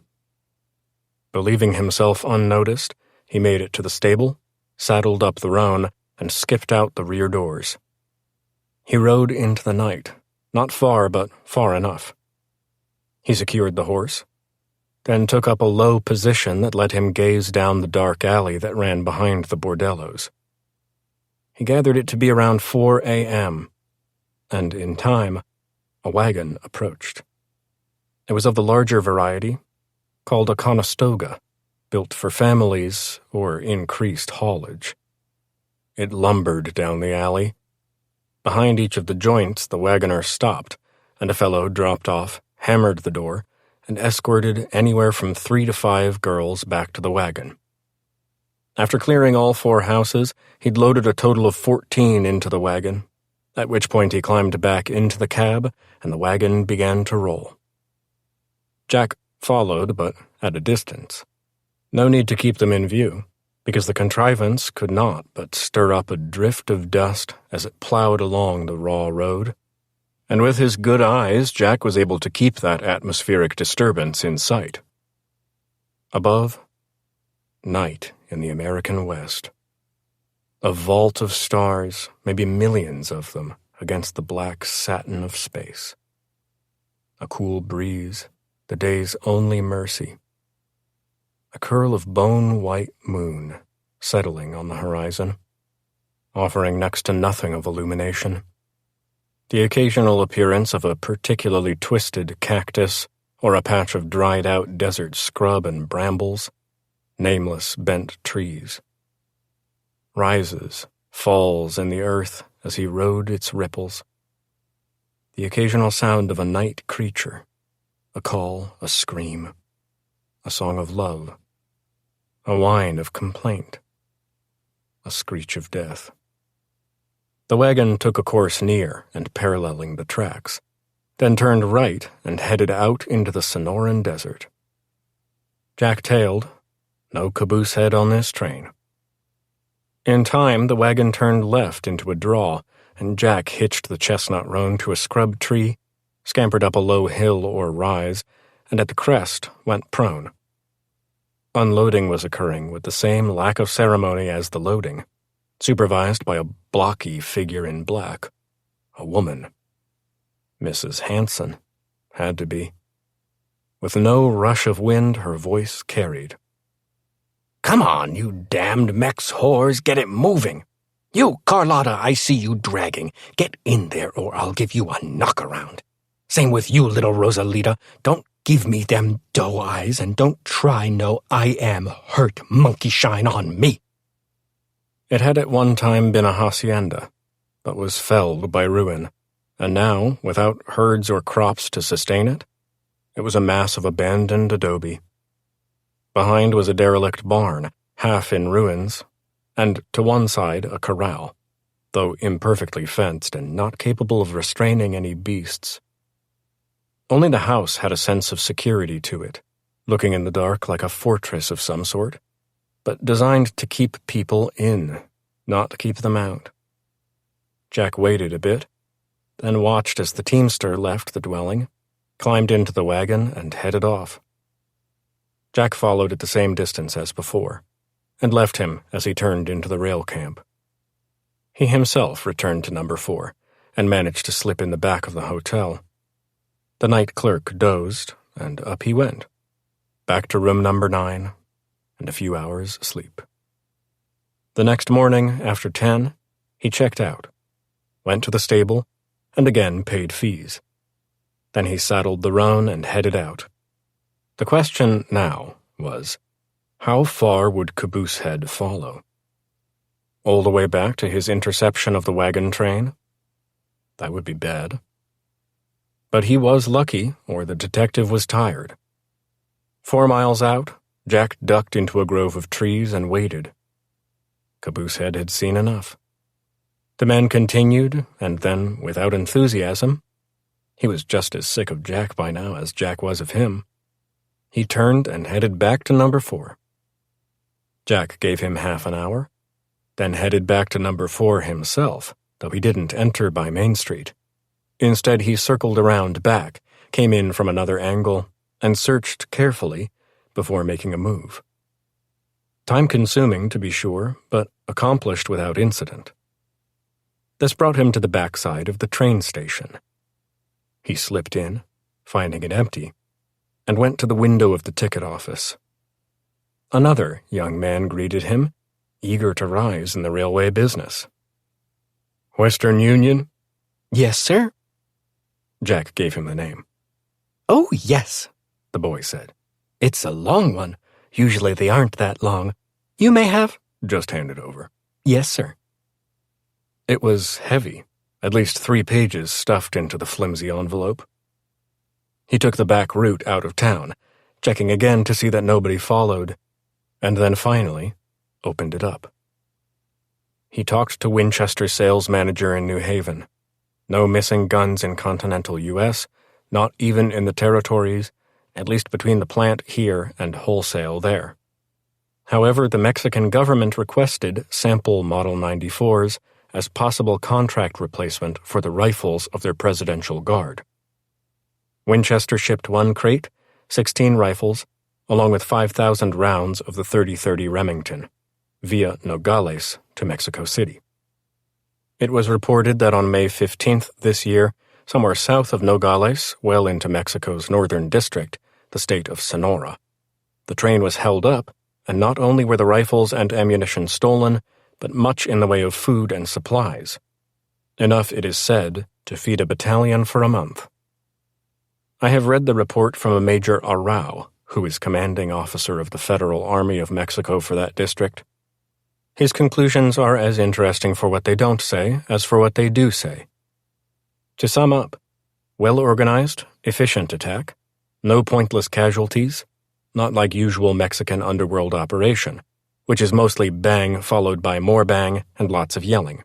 Believing himself unnoticed, he made it to the stable, saddled up the roan, and skipped out the rear doors. He rode into the night, not far, but far enough. He secured the horse, then took up a low position that let him gaze down the dark alley that ran behind the bordellos. He gathered it to be around 4 a.m., and in time, a wagon approached. It was of the larger variety, called a conestoga, built for families or increased haulage. It lumbered down the alley. Behind each of the joints, the wagoner stopped, and a fellow dropped off, hammered the door, and escorted anywhere from 3 to 5 girls back to the wagon. After clearing all 4 houses, he'd loaded a total of 14 into the wagon, at which point he climbed back into the cab, and the wagon began to roll. Jack followed, but at a distance. No need to keep them in view, because the contrivance could not but stir up a drift of dust as it plowed along the raw road, and with his good eyes, Jack was able to keep that atmospheric disturbance in sight. Above, night in the American West. A vault of stars, maybe millions of them, against the black satin of space. A cool breeze, the day's only mercy. A curl of bone-white moon settling on the horizon, offering next to nothing of illumination. The occasional appearance of a particularly twisted cactus or a patch of dried-out desert scrub and brambles, nameless bent trees. Rises, falls in the earth as he rode its ripples. The occasional sound of a night creature, a call, a scream, a song of love, a whine of complaint, a screech of death. The wagon took a course near and paralleling the tracks, then turned right and headed out into the Sonoran Desert. Jack tailed. No caboose head on this train. In time, the wagon turned left into a draw, and Jack hitched the chestnut roan to a scrub tree, scampered up a low hill or rise, and at the crest went prone. Unloading was occurring with the same lack of ceremony as the loading, supervised by a blocky figure in black, a woman. Mrs. Hanson, had to be. With no rush of wind, her voice carried. "Come on, you damned Mex whores, get it moving. You, Carlotta, I see you dragging. Get in there or I'll give you a knockaround. Same with you, little Rosalita. Don't give me them doe eyes and don't try no I am hurt monkey shine on me." It had at one time been a hacienda, but was felled by ruin, and now, without herds or crops to sustain it, it was a mass of abandoned adobe. Behind was a derelict barn, half in ruins, and to one side a corral, though imperfectly fenced and not capable of restraining any beasts. Only the house had a sense of security to it, looking in the dark like a fortress of some sort, but designed to keep people in, not to keep them out. Jack waited a bit, then watched as the teamster left the dwelling, climbed into the wagon, and headed off. Jack followed at the same distance as before, and left him as he turned into the rail camp. He himself returned to number 4, and managed to slip in the back of the hotel. The night clerk dozed, and up he went, back to room number 9, and a few hours' sleep. The next morning, after 10, he checked out, went to the stable, and again paid fees. Then he saddled the roan and headed out. The question now was, how far would Caboosehead follow? All the way back to his interception of the wagon train? That would be bad. But he was lucky, or the detective was tired. 4 miles out, Jack ducked into a grove of trees and waited. Caboosehead had seen enough. The man continued, and then, without enthusiasm, he was just as sick of Jack by now as Jack was of him, he turned and headed back to number 4. Jack gave him half an hour, then headed back to number 4 himself, though he didn't enter by Main Street. Instead, he circled around back, came in from another angle, and searched carefully before making a move. Time-consuming, to be sure, but accomplished without incident. This brought him to the backside of the train station. He slipped in, finding it empty, and went to the window of the ticket office. Another young man greeted him, eager to rise in the railway business. Western Union? Yes, sir. Jack gave him the name. Oh, yes, the boy said. It's a long one. Usually they aren't that long. You may have... Just hand it over. Yes, sir. It was heavy, at least 3 pages stuffed into the flimsy envelope. He took the back route out of town, checking again to see that nobody followed, and then finally opened it up. He talked to Winchester's sales manager in New Haven. No missing guns in continental U.S., not even in the territories, at least between the plant here and wholesale there. However, the Mexican government requested sample Model 94s as possible contract replacement for the rifles of their presidential guard. Winchester shipped 1 crate, 16 rifles, along with 5,000 rounds of the 3030 Remington, via Nogales to Mexico City. It was reported that on May 15th this year, somewhere south of Nogales, well into Mexico's northern district, the state of Sonora, the train was held up, and not only were the rifles and ammunition stolen, but much in the way of food and supplies. Enough, it is said, to feed a battalion for a month. I have read the report from a Major Arrau, who is commanding officer of the Federal Army of Mexico for that district. His conclusions are as interesting for what they don't say as for what they do say. To sum up, well-organized, efficient attack, no pointless casualties, not like usual Mexican underworld operation, which is mostly bang followed by more bang and lots of yelling.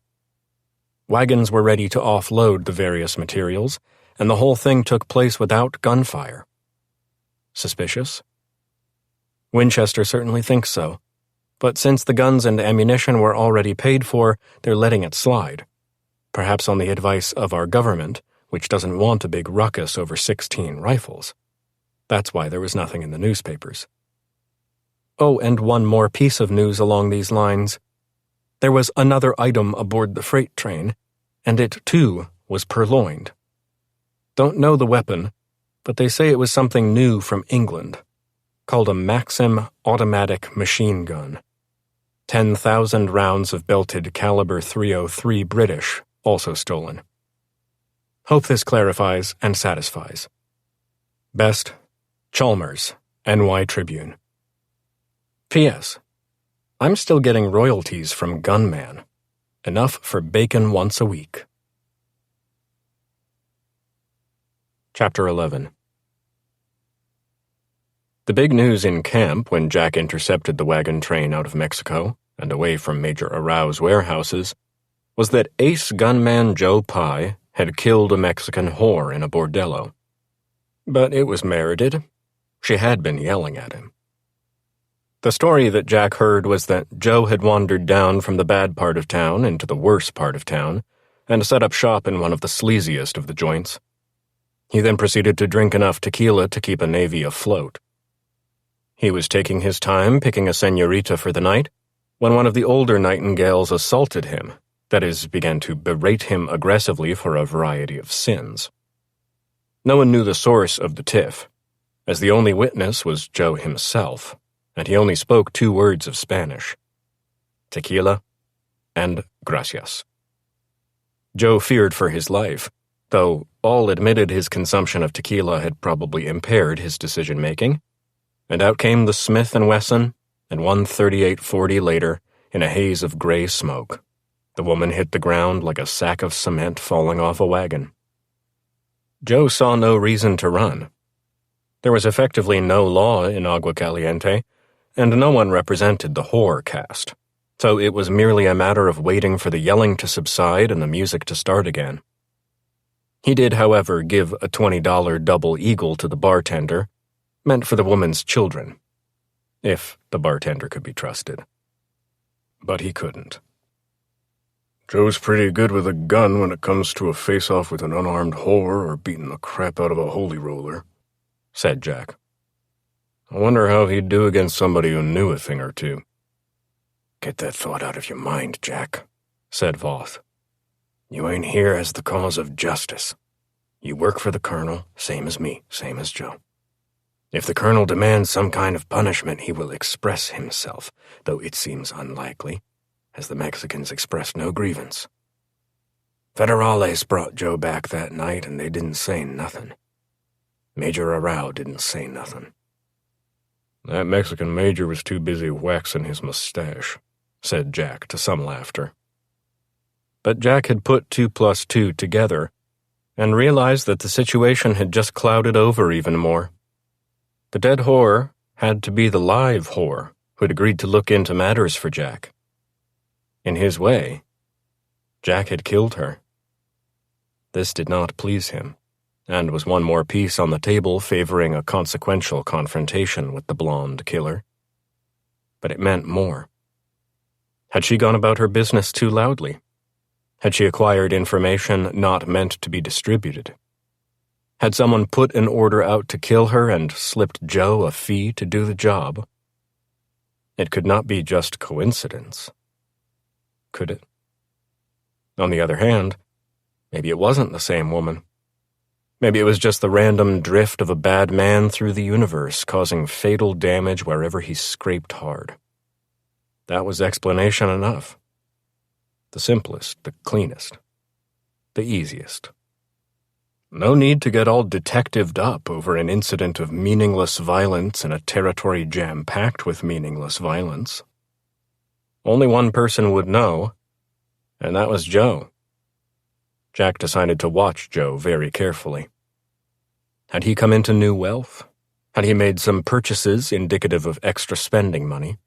Wagons were ready to offload the various materials, and the whole thing took place without gunfire. Suspicious? Winchester certainly thinks so, but since the guns and ammunition were already paid for, they're letting it slide. Perhaps on the advice of our government, which doesn't want a big ruckus over 16 rifles. That's why there was nothing in the newspapers. Oh, and one more piece of news along these lines. There was another item aboard the freight train, and it, too, was purloined. Don't know the weapon, but they say it was something new from England, called a Maxim automatic machine gun. 10,000 rounds of belted caliber .303 British, also stolen. Hope this clarifies and satisfies. Best, Chalmers, NY Tribune. P.S. I'm still getting royalties from Gunman. Enough for bacon once a week. Chapter 11. The big news in camp when Jack intercepted the wagon train out of Mexico and away from Major Arrau's warehouses was that ace gunman Joe Pye had killed a Mexican whore in a bordello. But it was merited. She had been yelling at him. The story that Jack heard was that Joe had wandered down from the bad part of town into the worse part of town and set up shop in one of the sleaziest of the joints. He then proceeded to drink enough tequila to keep a navy afloat. He was taking his time picking a señorita for the night when one of the older nightingales assaulted him, that is, began to berate him aggressively for a variety of sins. No one knew the source of the tiff, as the only witness was Joe himself, and he only spoke 2 words of Spanish: tequila and gracias. Joe feared for his life, though all admitted his consumption of tequila had probably impaired his decision-making, and out came the Smith & Wesson, and 138-40 later, in a haze of gray smoke, the woman hit the ground like a sack of cement falling off a wagon. Joe saw no reason to run. There was effectively no law in Agua Caliente, and no one represented the whore caste, so it was merely a matter of waiting for the yelling to subside and the music to start again. He did, however, give a $20 double eagle to the bartender, meant for the woman's children, if the bartender could be trusted. But he couldn't. Joe's pretty good with a gun when it comes to a face-off with an unarmed whore or beating the crap out of a holy roller, said Jack. I wonder how he'd do against somebody who knew a thing or two. Get that thought out of your mind, Jack, said Voth. You ain't here as the cause of justice. You work for the colonel, same as me, same as Joe. If the colonel demands some kind of punishment, he will express himself, though it seems unlikely, as the Mexicans expressed no grievance. Federales brought Joe back that night, and they didn't say nothing. Major Arau didn't say nothing. That Mexican major was too busy waxing his mustache, said Jack to some laughter. But Jack had put 2 + 2 together and realized that the situation had just clouded over even more. The dead whore had to be the live whore who had agreed to look into matters for Jack. In his way, Jack had killed her. This did not please him, and was one more piece on the table favoring a consequential confrontation with the blonde killer. But it meant more. Had she gone about her business too loudly? Had she acquired information not meant to be distributed? Had someone put an order out to kill her and slipped Joe a fee to do the job? It could not be just coincidence, could it? On the other hand, maybe it wasn't the same woman. Maybe it was just the random drift of a bad man through the universe, causing fatal damage wherever he scraped hard. That was explanation enough. The simplest, the cleanest, the easiest. No need to get all detectived up over an incident of meaningless violence in a territory jam-packed with meaningless violence. Only one person would know, and that was Joe. Jack decided to watch Joe very carefully. Had he come into new wealth? Had he made some purchases indicative of extra spending money?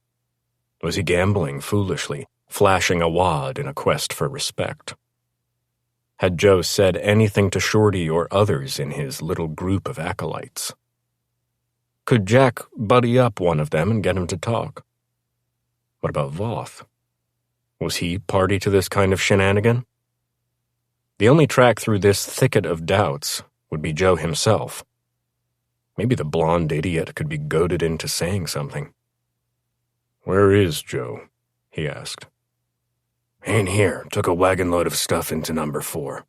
Was he gambling foolishly, flashing a wad in a quest for respect? Had Joe said anything to Shorty or others in his little group of acolytes? Could Jack buddy up one of them and get him to talk? What about Voth? Was he party to this kind of shenanigan? The only track through this thicket of doubts would be Joe himself. Maybe the blonde idiot could be goaded into saying something. "Where is Joe?" he asked. "Ain't here. Took a wagon load of stuff into number 4.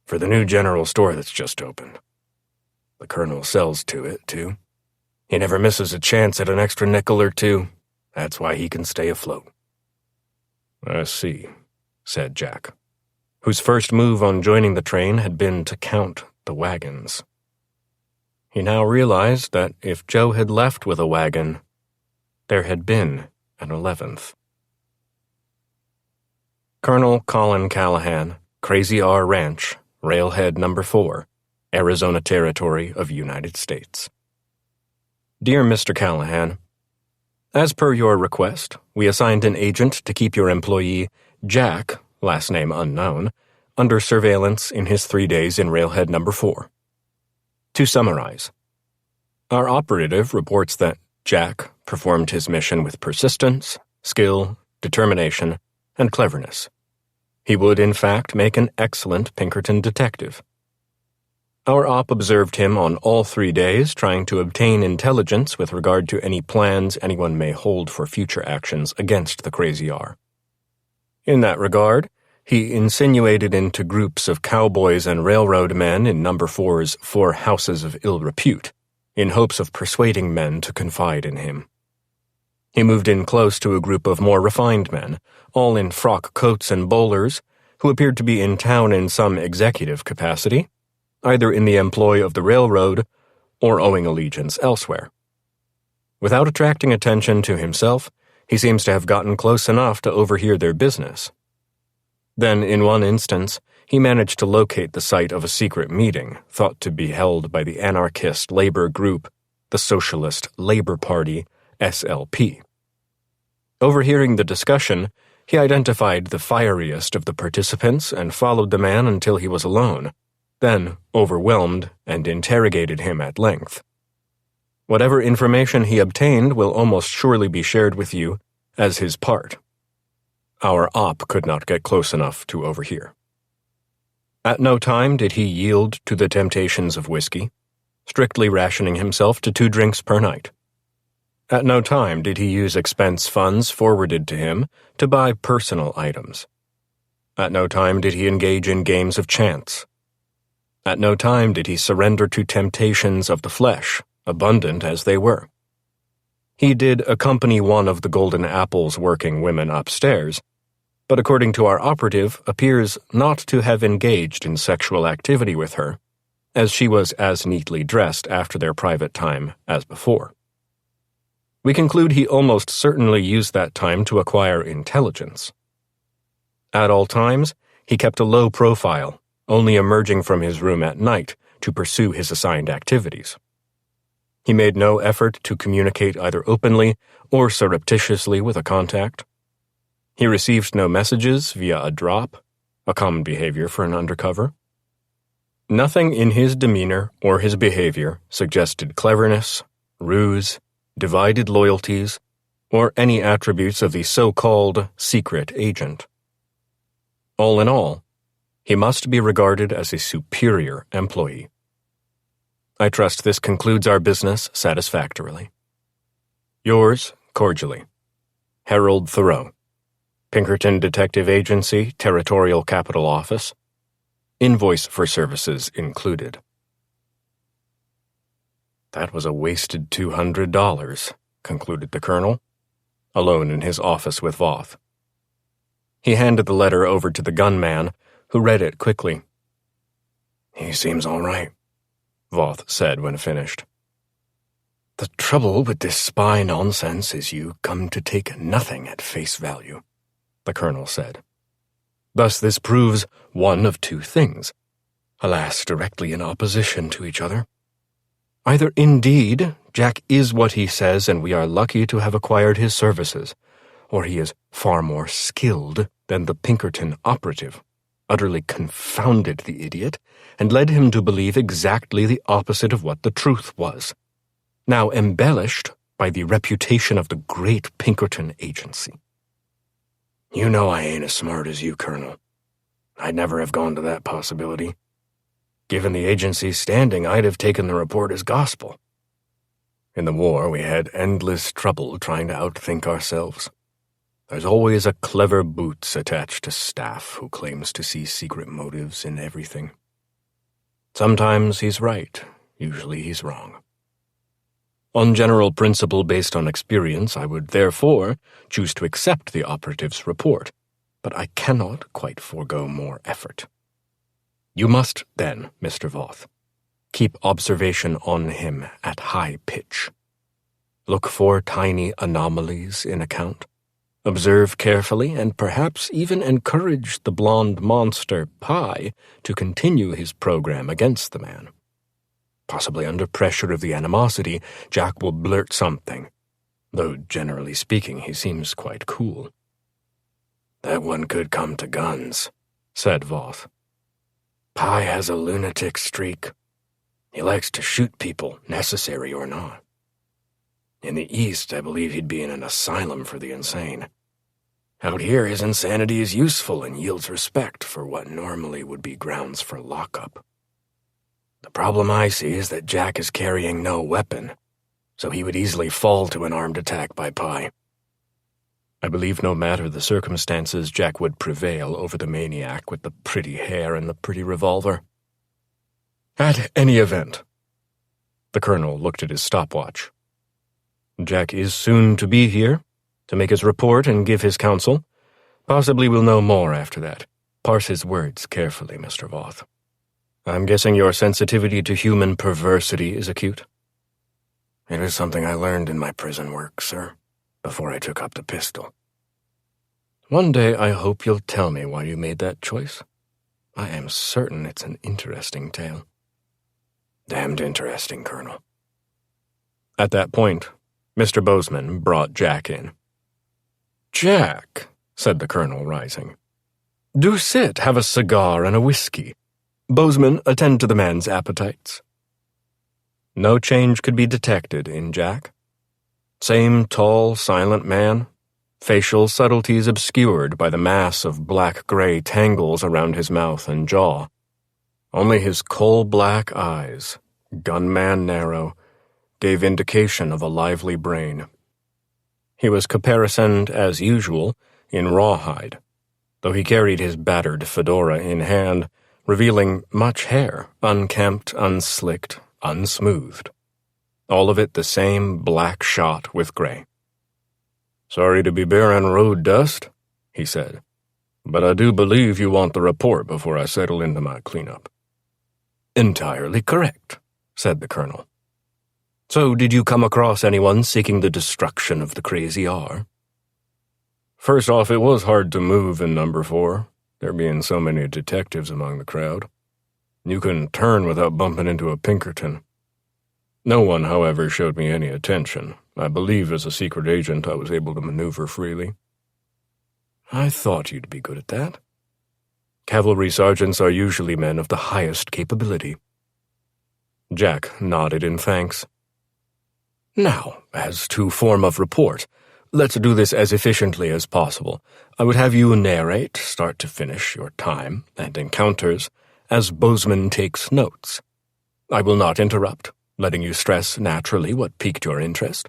For the new general store that's just opened. The colonel sells to it, too. He never misses a chance at an extra nickel or two. That's why he can stay afloat." "I see," said Jack, whose first move on joining the train had been to count the wagons. He now realized that if Joe had left with a wagon, there had been an 11th. Colonel Colin Callahan, Crazy R Ranch, Railhead Number 4, Arizona Territory of United States. Dear Mr. Callahan, as per your request, we assigned an agent to keep your employee, Jack, last name unknown, under surveillance in his 3 days in Railhead Number 4. To summarize, our operative reports that Jack performed his mission with persistence, skill, determination, and cleverness. He would, in fact, make an excellent Pinkerton detective. Our op observed him on all 3 days, trying to obtain intelligence with regard to any plans anyone may hold for future actions against the Crazy R. In that regard, he insinuated into groups of cowboys and railroad men in Number 4's 4 houses of ill repute, in hopes of persuading men to confide in him. He moved in close to a group of more refined men, all in frock coats and bowlers, who appeared to be in town in some executive capacity, either in the employ of the railroad or owing allegiance elsewhere. Without attracting attention to himself, he seems to have gotten close enough to overhear their business. Then, in one instance, he managed to locate the site of a secret meeting thought to be held by the anarchist labor group, the Socialist Labor Party, SLP. Overhearing the discussion, he identified the fieriest of the participants and followed the man until he was alone, then overwhelmed and interrogated him at length. Whatever information he obtained will almost surely be shared with you as his part. Our op could not get close enough to overhear. At no time did he yield to the temptations of whiskey, strictly rationing himself to 2 drinks per night. At no time did he use expense funds forwarded to him to buy personal items. At no time did he engage in games of chance. At no time did he surrender to temptations of the flesh, abundant as they were. He did accompany one of the Golden Apple's working women upstairs, but according to our operative, appears not to have engaged in sexual activity with her, as she was as neatly dressed after their private time as before. We conclude he almost certainly used that time to acquire intelligence. At all times, he kept a low profile, only emerging from his room at night to pursue his assigned activities. He made no effort to communicate either openly or surreptitiously with a contact. He received no messages via a drop, a common behavior for an undercover. Nothing in his demeanor or his behavior suggested cleverness, ruse, divided loyalties, or any attributes of the so-called secret agent. All in all, he must be regarded as a superior employee. I trust this concludes our business satisfactorily. Yours cordially, Harold Thoreau, Pinkerton Detective Agency, Territorial Capital Office. Invoice for services included. That was a wasted $200, concluded the colonel, alone in his office with Voth. He handed the letter over to the gunman, who read it quickly. He seems all right, Voth said when finished. The trouble with this spy nonsense is you come to take nothing at face value, the colonel said. Thus this proves one of two things, alas, directly in opposition to each other. Either indeed Jack is what he says and we are lucky to have acquired his services, or he is far more skilled than the Pinkerton operative, utterly confounded the idiot, and led him to believe exactly the opposite of what the truth was, now embellished by the reputation of the great Pinkerton agency. You know I ain't as smart as you, Colonel. I'd never have gone to that possibility. Given the agency's standing, I'd have taken the report as gospel. In the war, we had endless trouble trying to outthink ourselves. There's always a clever boots attached to staff who claims to see secret motives in everything. Sometimes he's right, usually he's wrong. On general principle based on experience, I would therefore choose to accept the operative's report, but I cannot quite forego more effort. You must, then, Mr. Voth, keep observation on him at high pitch. Look for tiny anomalies in account. Observe carefully and perhaps even encourage the blonde monster, Pi, to continue his program against the man. Possibly under pressure of the animosity, Jack will blurt something, though generally speaking he seems quite cool. That one could come to guns, said Voth. Pi has a lunatic streak. He likes to shoot people, necessary or not. In the East, I believe he'd be in an asylum for the insane. Out here, his insanity is useful and yields respect for what normally would be grounds for lockup. The problem I see is that Jack is carrying no weapon, so he would easily fall to an armed attack by Pi. I believe no matter the circumstances, Jack would prevail over the maniac with the pretty hair and the pretty revolver. At any event, the colonel looked at his stopwatch. Jack is soon to be here to make his report and give his counsel. Possibly we'll know more after that. Parse his words carefully, Mr. Voth. I'm guessing your sensitivity to human perversity is acute? It is something I learned in my prison work, sir, before I took up the pistol. One day I hope you'll tell me why you made that choice. I am certain it's an interesting tale. Damned interesting, Colonel. At that point, Mr. Bozeman brought Jack in. Jack, said the colonel, rising. Do sit, have a cigar and a whiskey. Bozeman, attend to the man's appetites. No change could be detected in Jack. Same tall, silent man, facial subtleties obscured by the mass of black-gray tangles around his mouth and jaw. Only his coal-black eyes, gunman narrow, gave indication of a lively brain. He was caparisoned, as usual, in rawhide, though he carried his battered fedora in hand, revealing much hair, unkempt, unslicked, unsmoothed. all of it the same black shot with gray. "Sorry to be bearing road dust," he said, "but I do believe you want the report before I settle into my cleanup." "Entirely correct," said the colonel. "So did you come across anyone seeking the destruction of the Crazy R?" "First off, it was hard to move in Number 4, there being so many detectives among the crowd. You couldn't turn without bumping into a Pinkerton. No one, however, showed me any attention. I believe as a secret agent I was able to maneuver freely." "I thought you'd be good at that. Cavalry sergeants are usually men of the highest capability." Jack nodded in thanks. "Now, as to form of report, let's do this as efficiently as possible. I would have you narrate, start to finish, your time and encounters as Bozeman takes notes. I will not interrupt, letting you stress naturally what piqued your interest.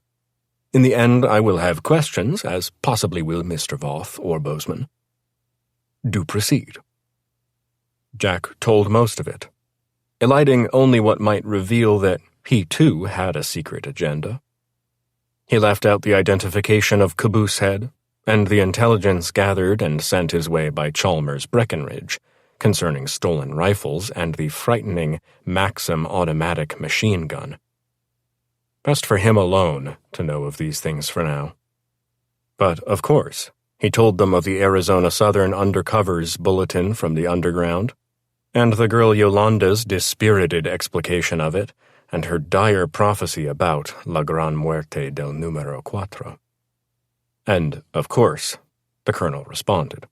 In the end, I will have questions, as possibly will Mr. Voth or Bozeman. Do proceed." Jack told most of it, eliding only what might reveal that he too had a secret agenda. He left out the identification of Caboose Head and the intelligence gathered and sent his way by Chalmers Breckenridge concerning stolen rifles and the frightening Maxim automatic machine gun. Best for him alone to know of these things for now. But, of course, he told them of the Arizona Southern Undercover's bulletin from the underground, and the girl Yolanda's dispirited explication of it, and her dire prophecy about La Gran Muerte del Número 4. And, of course, the colonel responded.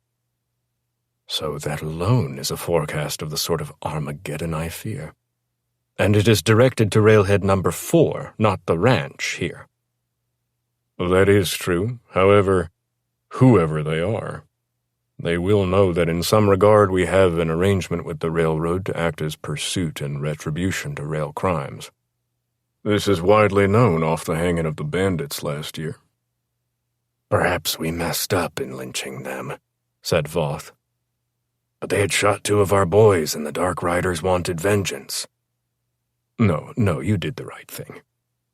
"So that alone is a forecast of the sort of Armageddon I fear. And it is directed to railhead number 4, not the ranch here." "That is true. However, whoever they are, they will know that in some regard we have an arrangement with the railroad to act as pursuit and retribution to rail crimes. This is widely known off the hanging of the bandits last year." "Perhaps we messed up in lynching them," said Voth. "But they had shot 2 of our boys and the Dark Riders wanted vengeance." No, you did the right thing,"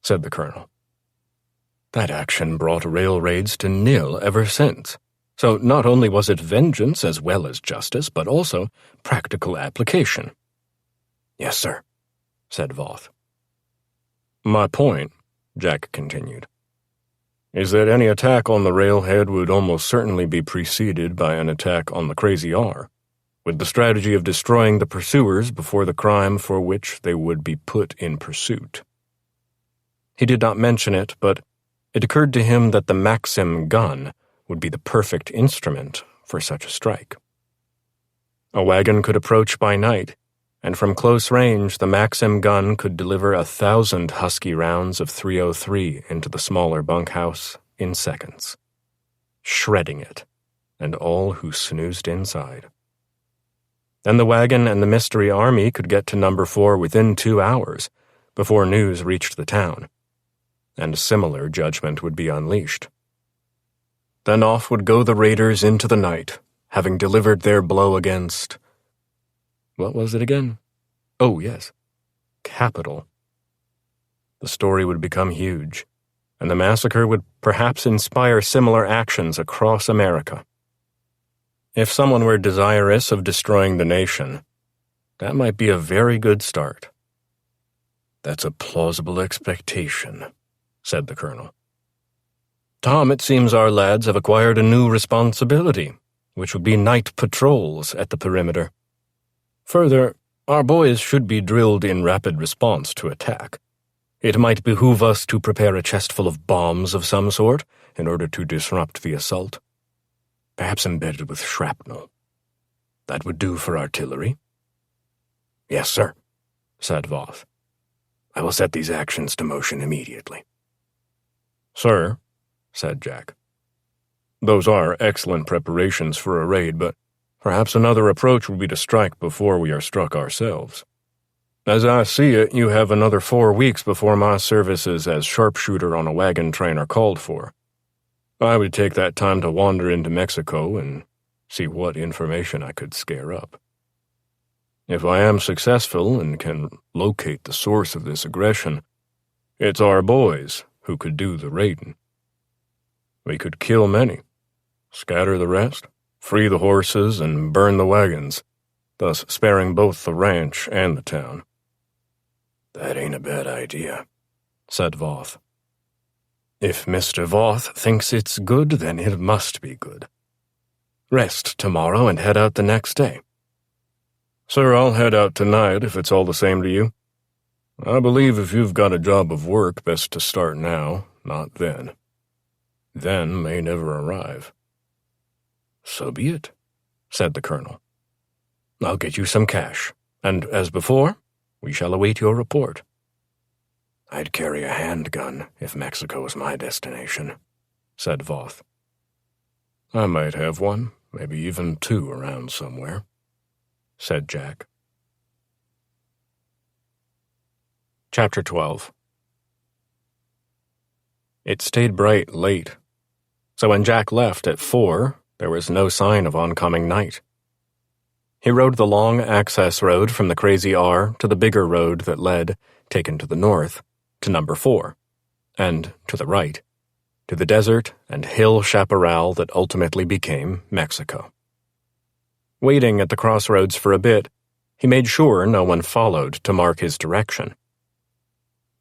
said the colonel. "That action brought rail raids to nil ever since. So not only was it vengeance as well as justice, but also practical application." "Yes, sir," said Voth. "My point," Jack continued, "is that any attack on the railhead would almost certainly be preceded by an attack on the Crazy R, with the strategy of destroying the pursuers before the crime for which they would be put in pursuit." He did not mention it, but it occurred to him that the Maxim gun would be the perfect instrument for such a strike. A wagon could approach by night, and from close range the Maxim gun could deliver 1,000 husky rounds of .303 into the smaller bunkhouse in seconds, shredding it and all who snoozed inside. Then the wagon and the mystery army could get to number 4 within 2 hours before news reached the town, and similar judgment would be unleashed. Then off would go the raiders into the night, having delivered their blow against... What was it again? Oh, yes, Capital. The story would become huge, and the massacre would perhaps inspire similar actions across America. If someone were desirous of destroying the nation, that might be a very good start. "That's a plausible expectation," said the colonel. "Tom, it seems our lads have acquired a new responsibility, which would be night patrols at the perimeter. Further, our boys should be drilled in rapid response to attack. It might behoove us to prepare a chest full of bombs of some sort in order to disrupt the assault. Perhaps embedded with shrapnel. That would do for artillery." "Yes, sir," said Voth. "I will set these actions to motion immediately." "Sir," said Jack, "those are excellent preparations for a raid, but perhaps another approach would be to strike before we are struck ourselves. As I see it, you have another 4 weeks before my services as sharpshooter on a wagon train are called for. I would take that time to wander into Mexico and see what information I could scare up. If I am successful and can locate the source of this aggression, It's our boys who could do the raiding. We could kill many, scatter the rest, free the horses, and burn the wagons, thus sparing both the ranch and the town." "That ain't a bad idea," said Voth. "If Mr. Voth thinks it's good, then it must be good. Rest tomorrow and head out the next day." "Sir, I'll head out tonight if it's all the same to you. I believe if you've got a job of work, best to start now, not then. Then may never arrive." "So be it," said the colonel. "I'll get you some cash, and as before, we shall await your report." "I'd carry a handgun if Mexico was my destination," said Voth. "I might have one, maybe even two around somewhere," said Jack. Chapter 12. It stayed bright late, so when Jack left at 4, there was no sign of oncoming night. He rode the long access road from the Crazy R to the bigger road that led, taken to the north, to number 4, and, to the right, to the desert and hill chaparral that ultimately became Mexico. Waiting at the crossroads for a bit, he made sure no one followed to mark his direction.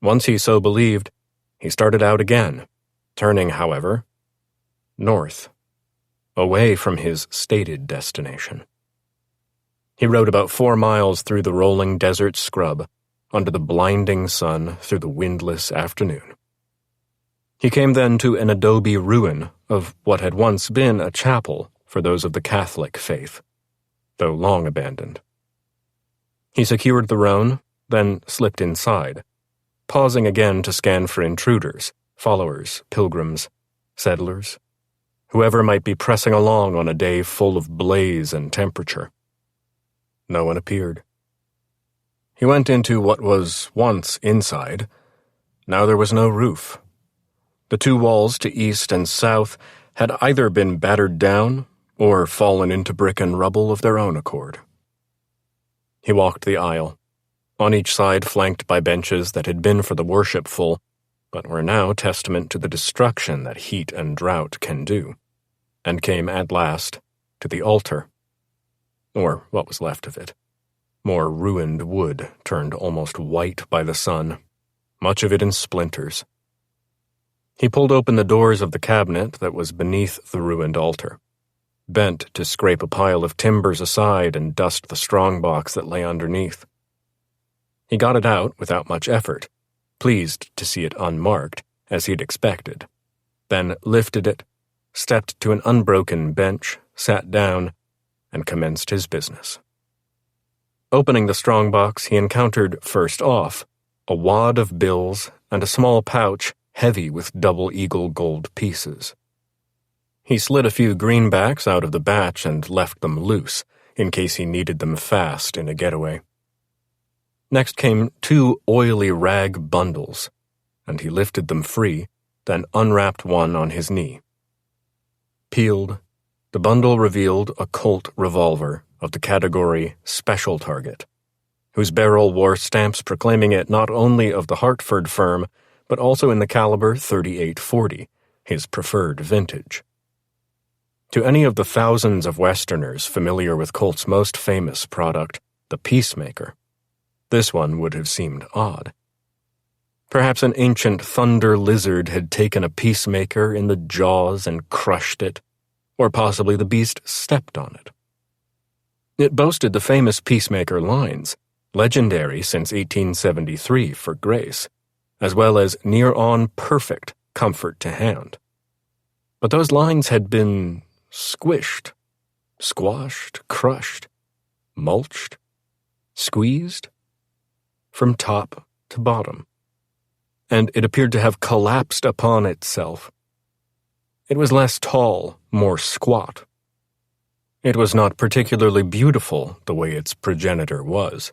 Once he so believed, he started out again, turning, however, north, away from his stated destination. He rode about 4 miles through the rolling desert scrub, under the blinding sun through the windless afternoon. He came then to an adobe ruin of what had once been a chapel for those of the Catholic faith, though long abandoned. He secured the roan, then slipped inside, pausing again to scan for intruders, followers, pilgrims, settlers, whoever might be pressing along on a day full of blaze and temperature. No one appeared. He went into what was once inside. Now there was no roof. The 2 walls to east and south had either been battered down or fallen into brick and rubble of their own accord. He walked the aisle, on each side flanked by benches that had been for the worshipful, but were now testament to the destruction that heat and drought can do, and came at last to the altar, or what was left of it, more ruined wood turned almost white by the sun, much of it in splinters. He pulled open the doors of the cabinet that was beneath the ruined altar, bent to scrape a pile of timbers aside and dust the strongbox that lay underneath. He got it out without much effort, pleased to see it unmarked, as he'd expected, then lifted it, stepped to an unbroken bench, sat down, and commenced his business. Opening the strongbox, he encountered, first off, a wad of bills and a small pouch heavy with double-eagle gold pieces. He slid a few greenbacks out of the batch and left them loose, in case he needed them fast in a getaway. Next came 2 oily rag bundles, and he lifted them free, then unwrapped one on his knee. Peeled, the bundle revealed a Colt revolver of the category Special Target, whose barrel wore stamps proclaiming it not only of the Hartford firm, but also in the caliber .38-40, his preferred vintage. To any of the thousands of Westerners familiar with Colt's most famous product, the Peacemaker, this one would have seemed odd. Perhaps an ancient thunder lizard had taken a peacemaker in the jaws and crushed it, or possibly the beast stepped on it. It boasted the famous Peacemaker lines, legendary since 1873 for grace, as well as near-on perfect comfort to hand. But those lines had been squished, squashed, crushed, mulched, squeezed, from top to bottom, and it appeared to have collapsed upon itself. It was less tall, more squat. It was not particularly beautiful the way its progenitor was.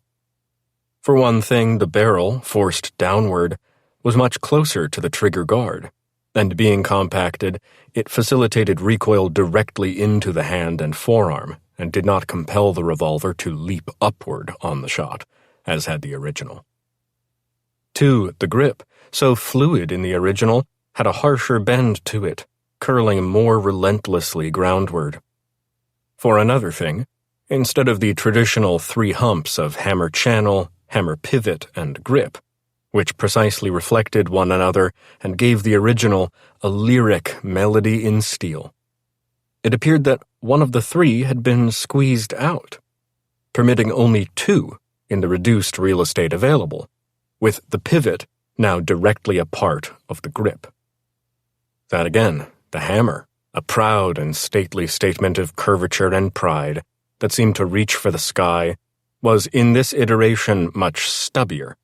For one thing, the barrel, forced downward, was much closer to the trigger guard, and being compacted, it facilitated recoil directly into the hand and forearm, and did not compel the revolver to leap upward on the shot, as had the original. 2. The grip, so fluid in the original, had a harsher bend to it, curling more relentlessly groundward. For another thing, instead of the traditional 3 humps of hammer channel, hammer pivot, and grip, which precisely reflected one another and gave the original a lyric melody in steel, it appeared that one of the 3 had been squeezed out, permitting only 2 in the reduced real estate available, with the pivot now directly a part of the grip. That again, the hammer, a proud and stately statement of curvature and pride that seemed to reach for the sky, was in this iteration much stubbier,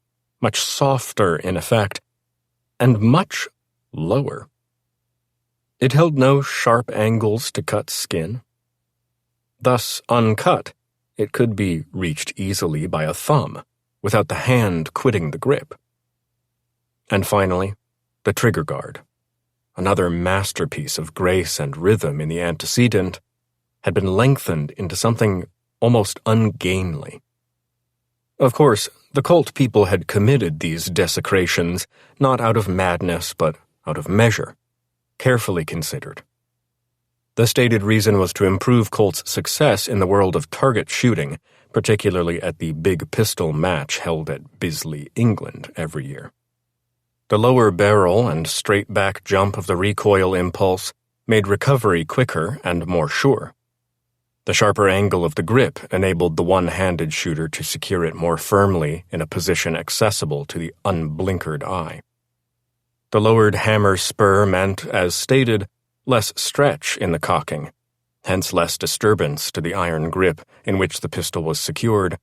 much softer in effect, and much lower. It held no sharp angles to cut skin. Thus, uncut, it could be reached easily by a thumb, without the hand quitting the grip. And finally, the trigger guard, another masterpiece of grace and rhythm in the antecedent, had been lengthened into something almost ungainly. Of course, the cult people had committed these desecrations not out of madness but out of measure, carefully considered. The stated reason was to improve Colt's success in the world of target shooting, particularly at the big pistol match held at Bisley, England, every year. The lower barrel and straight-back jump of the recoil impulse made recovery quicker and more sure. The sharper angle of the grip enabled the one-handed shooter to secure it more firmly in a position accessible to the unblinkered eye. The lowered hammer spur meant, as stated, less stretch in the cocking, hence less disturbance to the iron grip in which the pistol was secured,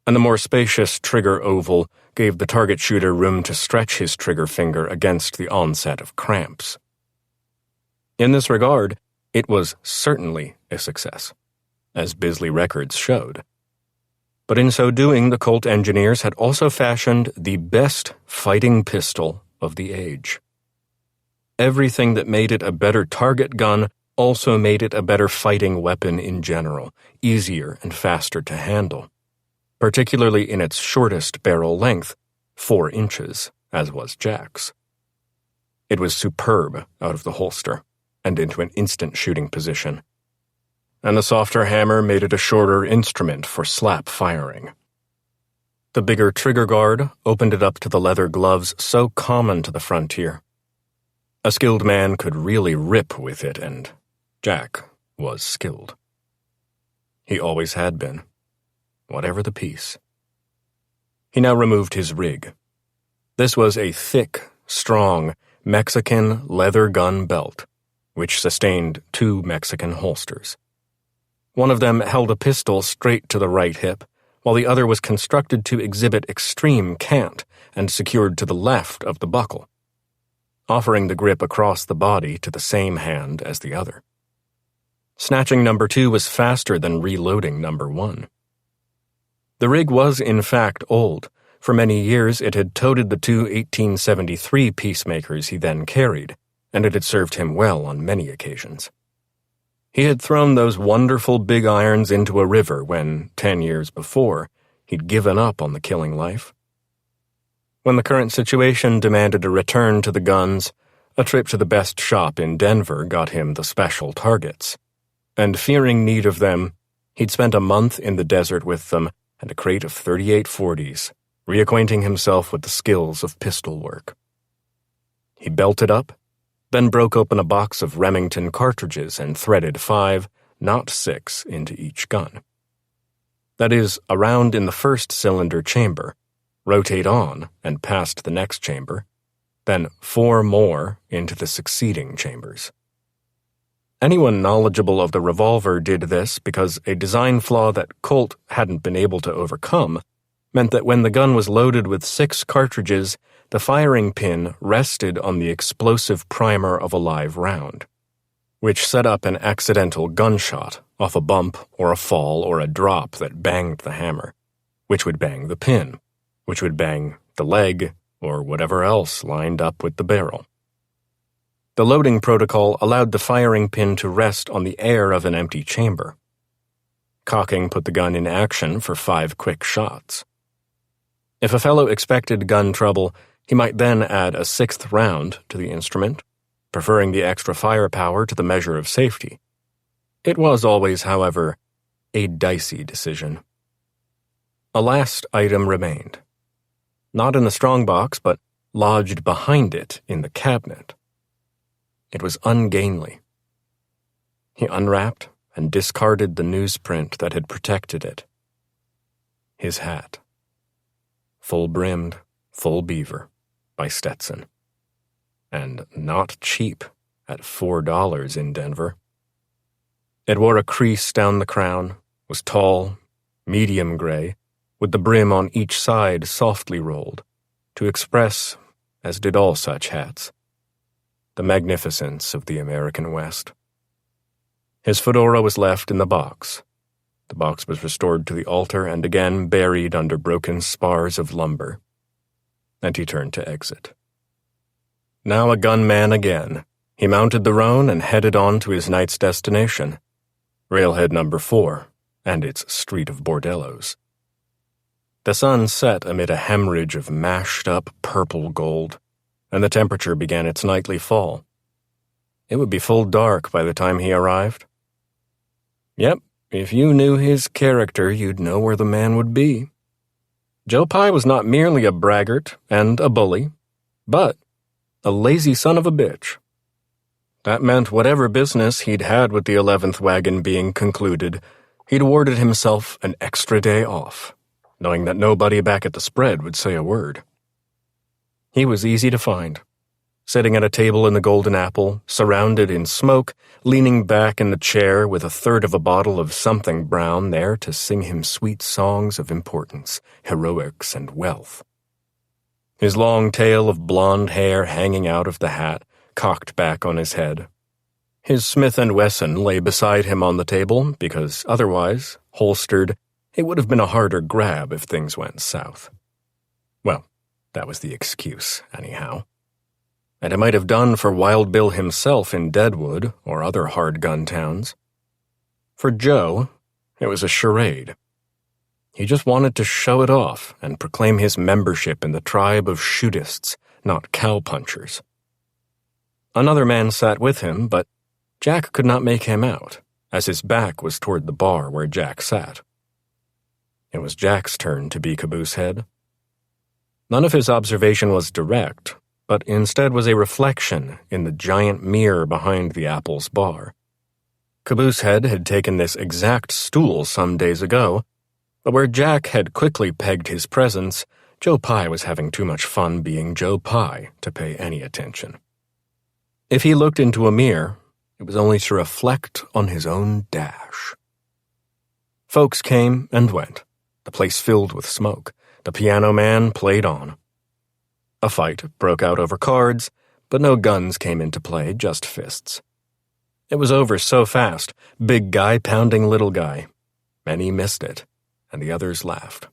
and the more spacious trigger oval gave the target shooter room to stretch his trigger finger against the onset of cramps. In this regard, it was certainly a success, as Bisley records showed. But in so doing, the Colt engineers had also fashioned the best fighting pistol of the age. Everything that made it a better target gun also made it a better fighting weapon in general, easier and faster to handle, particularly in its shortest barrel length, 4 inches, as was Jack's. It was superb out of the holster and into an instant shooting position, and the softer hammer made it a shorter instrument for slap firing. The bigger trigger guard opened it up to the leather gloves so common to the frontier. A skilled man could really rip with it, and Jack was skilled. He always had been, whatever the piece. He now removed his rig. This was a thick, strong, Mexican leather gun belt, which sustained 2 Mexican holsters. One of them held a pistol straight to the right hip, while the other was constructed to exhibit extreme cant and secured to the left of the buckle, offering the grip across the body to the same hand as the other. Snatching number 2 was faster than reloading number 1. The rig was, in fact, old. For many years it had toted the 2 1873 peacemakers he then carried, and it had served him well on many occasions. He had thrown those wonderful big irons into a river when, 10 years before, he'd given up on the killing life. When the current situation demanded a return to the guns, a trip to the best shop in Denver got him the special targets, and fearing need of them, he'd spent a month in the desert with them and a crate of 38-40s, reacquainting himself with the skills of pistol work. He belted up, then broke open a box of Remington cartridges and threaded 5, not 6, into each gun. That is, a round in the first cylinder chamber, rotate on and past the next chamber, then 4 more into the succeeding chambers. Anyone knowledgeable of the revolver did this because a design flaw that Colt hadn't been able to overcome meant that when the gun was loaded with 6 cartridges, the firing pin rested on the explosive primer of a live round, which set up an accidental gunshot off a bump or a fall or a drop that banged the hammer, which would bang the pin, which would bang the leg or whatever else lined up with the barrel. The loading protocol allowed the firing pin to rest on the air of an empty chamber. Cocking put the gun in action for 5 quick shots. If a fellow expected gun trouble, He might then add a 6th round to the instrument, preferring the extra firepower to the measure of safety. It was always, however, a dicey decision. A last item remained. Not in the strongbox, but lodged behind it in the cabinet. It was ungainly. He unwrapped and discarded the newsprint that had protected it. His hat. Full-brimmed, full beaver, by Stetson. And not cheap at $4 in Denver. It wore a crease down the crown, was tall, medium gray, with the brim on each side softly rolled, to express, as did all such hats, the magnificence of the American West. His fedora was left in the box. The box was restored to the altar and again buried under broken spars of lumber. And he turned to exit. Now a gunman again, he mounted the roan and headed on to his night's destination, Railhead number 4, and its street of bordellos. The sun set amid a hemorrhage of mashed-up purple gold, and the temperature began its nightly fall. It would be full dark by the time he arrived. Yep, if you knew his character, you'd know where the man would be. Joe Pye was not merely a braggart and a bully, but a lazy son of a bitch. That meant whatever business he'd had with the 11th wagon being concluded, he'd awarded himself an extra day off, knowing that nobody back at the spread would say a word. He was easy to find, sitting at a table in the Golden Apple, surrounded in smoke, leaning back in the chair with a third of a bottle of something brown there to sing him sweet songs of importance, heroics, and wealth. His long tail of blonde hair hanging out of the hat, cocked back on his head. His Smith & Wesson lay beside him on the table because otherwise, holstered, it would have been a harder grab if things went south. Well, that was the excuse, anyhow. And it might have done for Wild Bill himself in Deadwood or other hard gun towns. For Joe, it was a charade. He just wanted to show it off and proclaim his membership in the tribe of shootists, not cowpunchers. Another man sat with him, but Jack could not make him out, as his back was toward the bar where Jack sat. It was Jack's turn to be caboose head. None of his observation was direct, but instead was a reflection in the giant mirror behind the Apple's bar. Caboose head had taken this exact stool some days ago, but where Jack had quickly pegged his presence, Joe Pye was having too much fun being Joe Pye to pay any attention. If he looked into a mirror, it was only to reflect on his own dash. Folks came and went, the place filled with smoke. The piano man played on. A fight broke out over cards, but no guns came into play, just fists. It was over so fast, big guy pounding little guy. Many missed it, and the others laughed.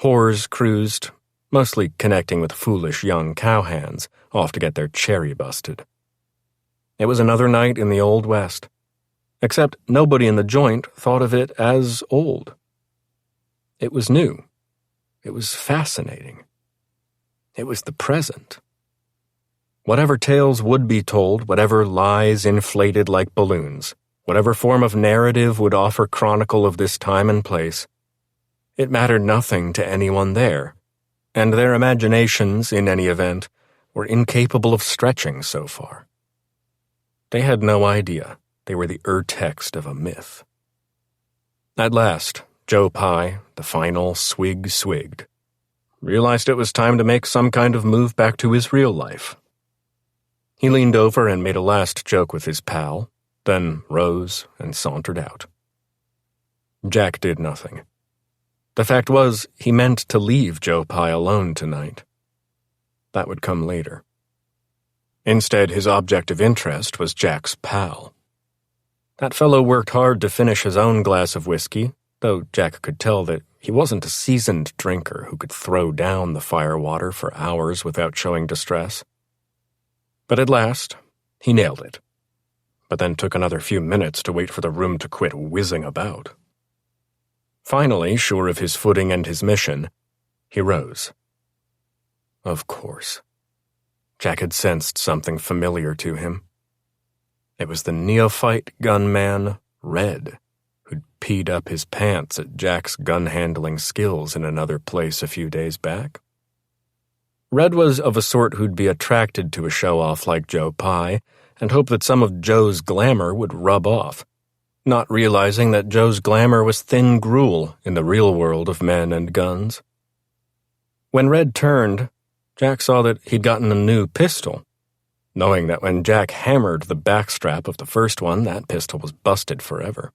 Whores cruised, mostly connecting with foolish young cowhands, off to get their cherry busted. It was another night in the Old West, except nobody in the joint thought of it as old. It was new. It was fascinating. It was the present. Whatever tales would be told, whatever lies inflated like balloons, whatever form of narrative would offer chronicle of this time and place, it mattered nothing to anyone there, and their imaginations, in any event, were incapable of stretching so far. They had no idea they were the ur-text of a myth. At last, Joe Pye, the final swig swigged, realized it was time to make some kind of move back to his real life. He leaned over and made a last joke with his pal, then rose and sauntered out. Jack did nothing. The fact was, he meant to leave Joe Pye alone tonight. That would come later. Instead, his object of interest was Jack's pal. That fellow worked hard to finish his own glass of whiskey, though Jack could tell that he wasn't a seasoned drinker who could throw down the firewater for hours without showing distress. But at last, he nailed it, but then took another few minutes to wait for the room to quit whizzing about. Finally, sure of his footing and his mission, he rose. Of course. Jack had sensed something familiar to him. It was the neophyte gunman, Red, who'd peed up his pants at Jack's gun-handling skills in another place a few days back. Red was of a sort who'd be attracted to a show-off like Joe Pye and hope that some of Joe's glamour would rub off, not realizing that Joe's glamour was thin gruel in the real world of men and guns. When Red turned, Jack saw that he'd gotten a new pistol, knowing that when Jack hammered the backstrap of the first one, that pistol was busted forever.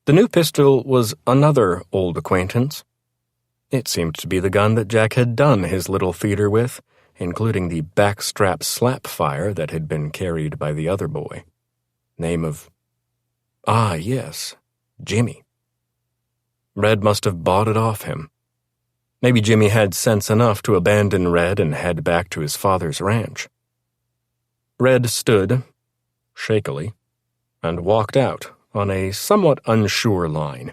The new pistol was another old acquaintance. It seemed to be the gun that Jack had done his little theater with, including the backstrap slap-fire that had been carried by the other boy. Name of... yes, Jimmy. Red must have bought it off him. Maybe Jimmy had sense enough to abandon Red and head back to his father's ranch. Red stood, shakily, and walked out on a somewhat unsure line.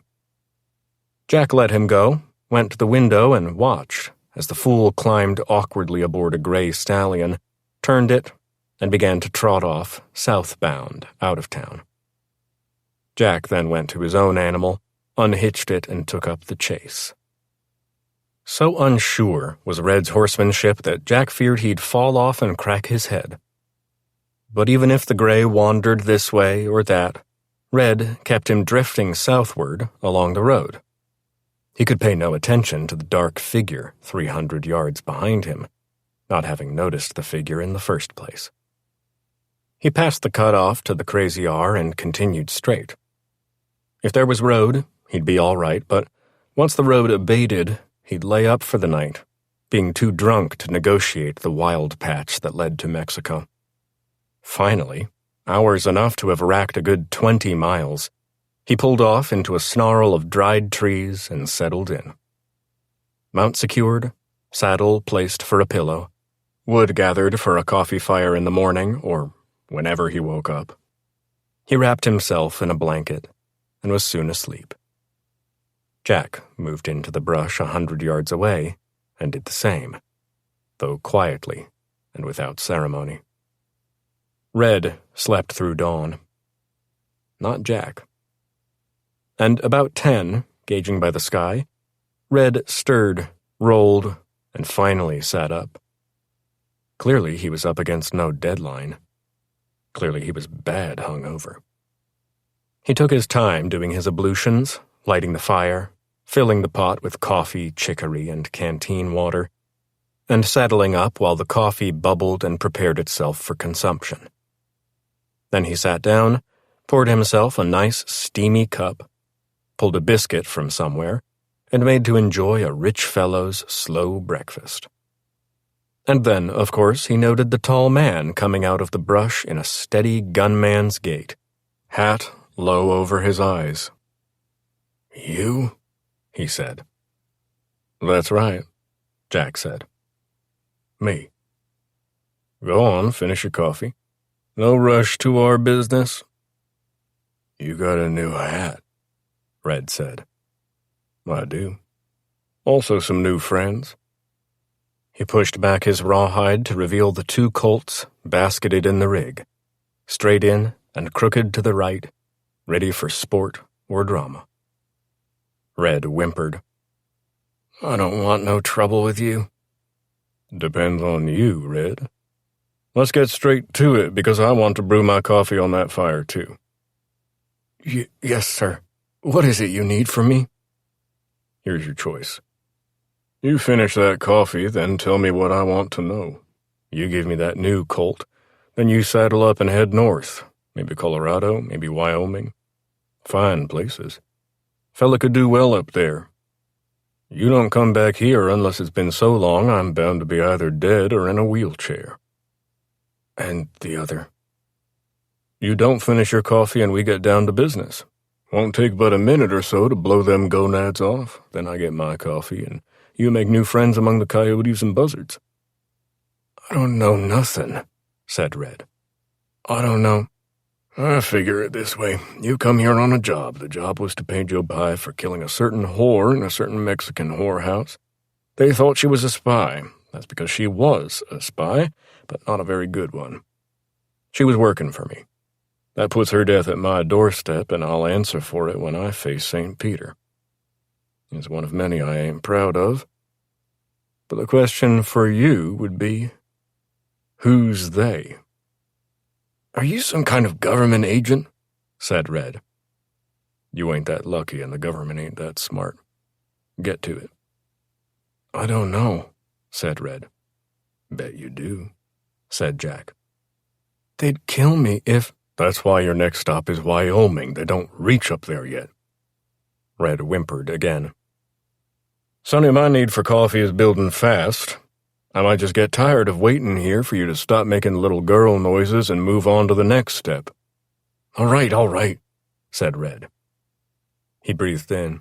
Jack let him go, went to the window and watched as the fool climbed awkwardly aboard a gray stallion, turned it, and began to trot off, southbound, out of town. Jack then went to his own animal, unhitched it, and took up the chase. So unsure was Red's horsemanship that Jack feared he'd fall off and crack his head. But even if the gray wandered this way or that, Red kept him drifting southward along the road. He could pay no attention to the dark figure 300 yards behind him, not having noticed the figure in the first place. He passed the cutoff to the Crazy R and continued straight. If there was road, he'd be all right, but once the road abated, he'd lay up for the night, being too drunk to negotiate the wild patch that led to Mexico. Finally, hours enough to have racked a good 20 miles, he pulled off into a snarl of dried trees and settled in. Mount secured, saddle placed for a pillow, wood gathered for a coffee fire in the morning or whenever he woke up. He wrapped himself in a blanket and was soon asleep. Jack moved into the brush 100 yards away and did the same, though quietly and without ceremony. Red slept through dawn. Not Jack. And about 10, gauging by the sky, Red stirred, rolled, and finally sat up. Clearly he was up against no deadline. Clearly he was bad hungover. He took his time doing his ablutions, lighting the fire, filling the pot with coffee, chicory, and canteen water, and settling up while the coffee bubbled and prepared itself for consumption. Then he sat down, poured himself a nice steamy cup, pulled a biscuit from somewhere, and made to enjoy a rich fellow's slow breakfast. And then, of course, he noted the tall man coming out of the brush in a steady gunman's gait, hat low over his eyes. "You?" he said. "That's right," Jack said. "Me." "Go on, finish your coffee. No rush to our business." "You got a new hat," Red said. "I do. Also some new friends." He pushed back his rawhide to reveal the 2 Colts basketed in the rig, straight in and crooked to the right, ready for sport or drama. Red whimpered. "I don't want no trouble with you." "Depends on you, Red. Let's get straight to it, because I want to brew my coffee on that fire, too." Yes, sir. What is it you need from me?" "Here's your choice. You finish that coffee, then tell me what I want to know. You give me that new Colt, then you saddle up and head north, maybe Colorado, maybe Wyoming. Fine places. Fella could do well up there. You don't come back here unless it's been so long I'm bound to be either dead or in a wheelchair." "And the other?" "You don't finish your coffee and we get down to business. Won't take but a minute or so to blow them gonads off, then I get my coffee and you make new friends among the coyotes and buzzards." "I don't know nothing," said Red. "I don't know. I figure it this way. You come here on a job. The job was to pay Joe Pye for killing a certain whore in a certain Mexican whorehouse. They thought she was a spy, That's because she was a spy, but not a very good one. She was working for me. That puts her death at my doorstep, and I'll answer for it when I face St. Peter. It's one of many I ain't proud of. But the question for you would be, who's they? Are you some kind of government agent? Said Red. You ain't that lucky, and the government ain't that smart. Get to it. I don't know, said Red. Bet you do, said Jack. They'd kill me if... That's why your next stop is Wyoming. They don't reach up there yet. Red whimpered again. Sonny, my need for coffee is building fast. I might just get tired of waiting here for you to stop making little girl noises and move on to the next step. All right, said Red. He breathed in.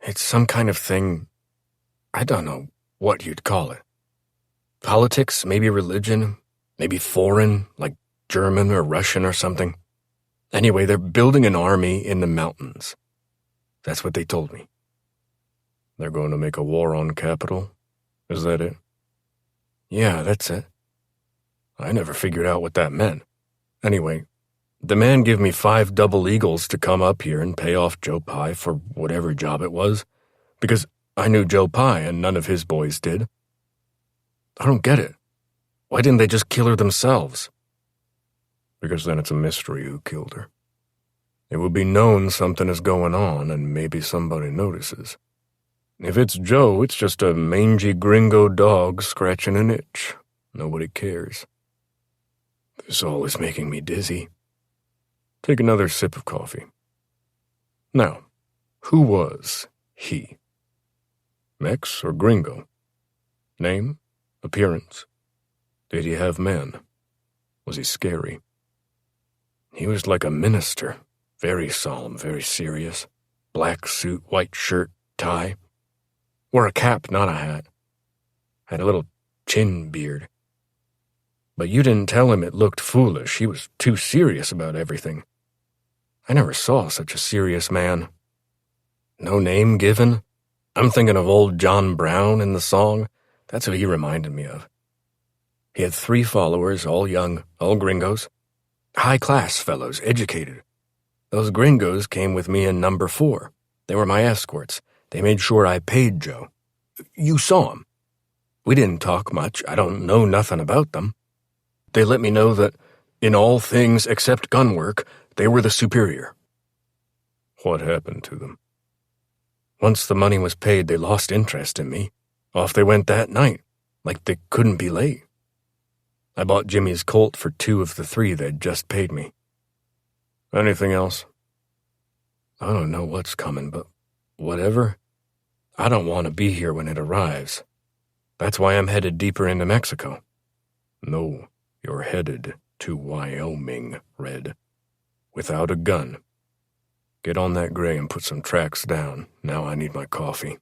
It's some kind of thing, I don't know what you'd call it. Politics, maybe religion, maybe foreign, like German or Russian or something. Anyway, they're building an army in the mountains. That's what they told me. They're going to make a war on capital? Is that it? Yeah, that's it. I never figured out what that meant. Anyway, the man gave me 5 double eagles to come up here and pay off Joe Pye for whatever job it was, because I knew Joe Pye and none of his boys did. I don't get it. Why didn't they just kill her themselves? Because then it's a mystery who killed her. It would be known something is going on, and maybe somebody notices. If it's Joe, it's just a mangy gringo dog scratching an itch. Nobody cares. This all is making me dizzy. Take another sip of coffee. Now, who was he? Mex or gringo? Name? Appearance? Did he have men? Was he scary? He was like a minister. Very solemn, very serious. Black suit, white shirt, tie. Wore a cap, not a hat. Had a little chin beard. But you didn't tell him it looked foolish. He was too serious about everything. I never saw such a serious man. No name given. I'm thinking of old John Brown in the song. That's who he reminded me of. He had 3 followers, all young, all gringos. High-class fellows, educated. Those gringos came with me in number 4. They were my escorts. They made sure I paid Joe. You saw 'em. We didn't talk much. I don't know nothing about them. They let me know that, in all things except gun work, they were the superior. What happened to them? Once the money was paid, they lost interest in me. Off they went that night, like they couldn't be late. I bought Jimmy's Colt for 2 of the 3 they'd just paid me. Anything else? I don't know what's coming, but whatever. I don't want to be here when it arrives. That's why I'm headed deeper into Mexico. No, you're headed to Wyoming, Red. Without a gun. Get on that gray and put some tracks down. Now I need my coffee.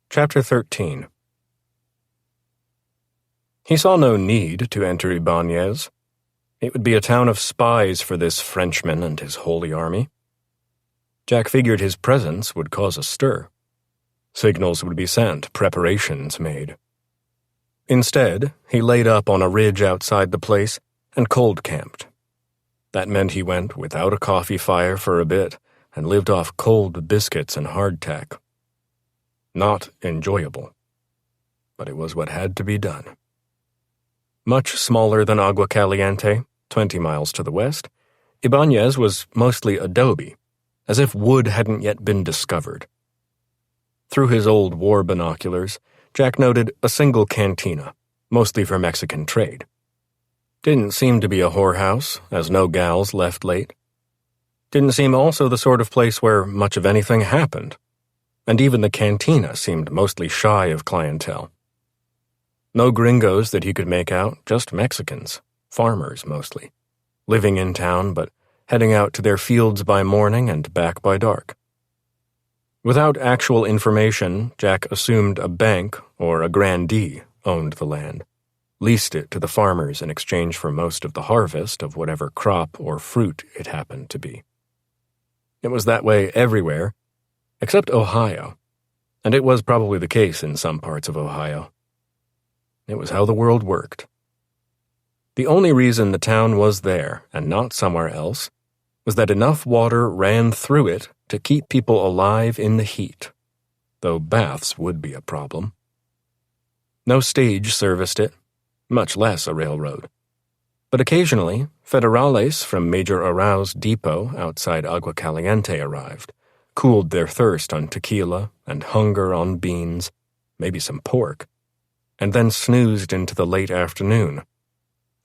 Chapter 13. He saw no need to enter Ibanez. It would be a town of spies for this Frenchman and his holy army. Jack figured his presence would cause a stir. Signals would be sent, preparations made. Instead, he laid up on a ridge outside the place and cold camped. That meant he went without a coffee fire for a bit and lived off cold biscuits and hardtack. Not enjoyable, but it was what had to be done. Much smaller than Agua Caliente, 20 miles to the west, Ibanez was mostly adobe, as if wood hadn't yet been discovered. Through his old war binoculars, Jack noted a single cantina, mostly for Mexican trade. Didn't seem to be a whorehouse, as no gals left late. Didn't seem also the sort of place where much of anything happened, and even the cantina seemed mostly shy of clientele. No gringos that he could make out, just Mexicans, farmers mostly, living in town but heading out to their fields by morning and back by dark. Without actual information, Jack assumed a bank or a grandee owned the land, leased it to the farmers in exchange for most of the harvest of whatever crop or fruit it happened to be. It was that way everywhere, except Ohio. And it was probably the case in some parts of Ohio. It was how the world worked. The only reason the town was there and not somewhere else was that enough water ran through it to keep people alive in the heat, though baths would be a problem. No stage serviced it, much less a railroad. But occasionally, federales from Major Arau's depot outside Agua Caliente arrived, cooled their thirst on tequila and hunger on beans, maybe some pork, and then snoozed into the late afternoon,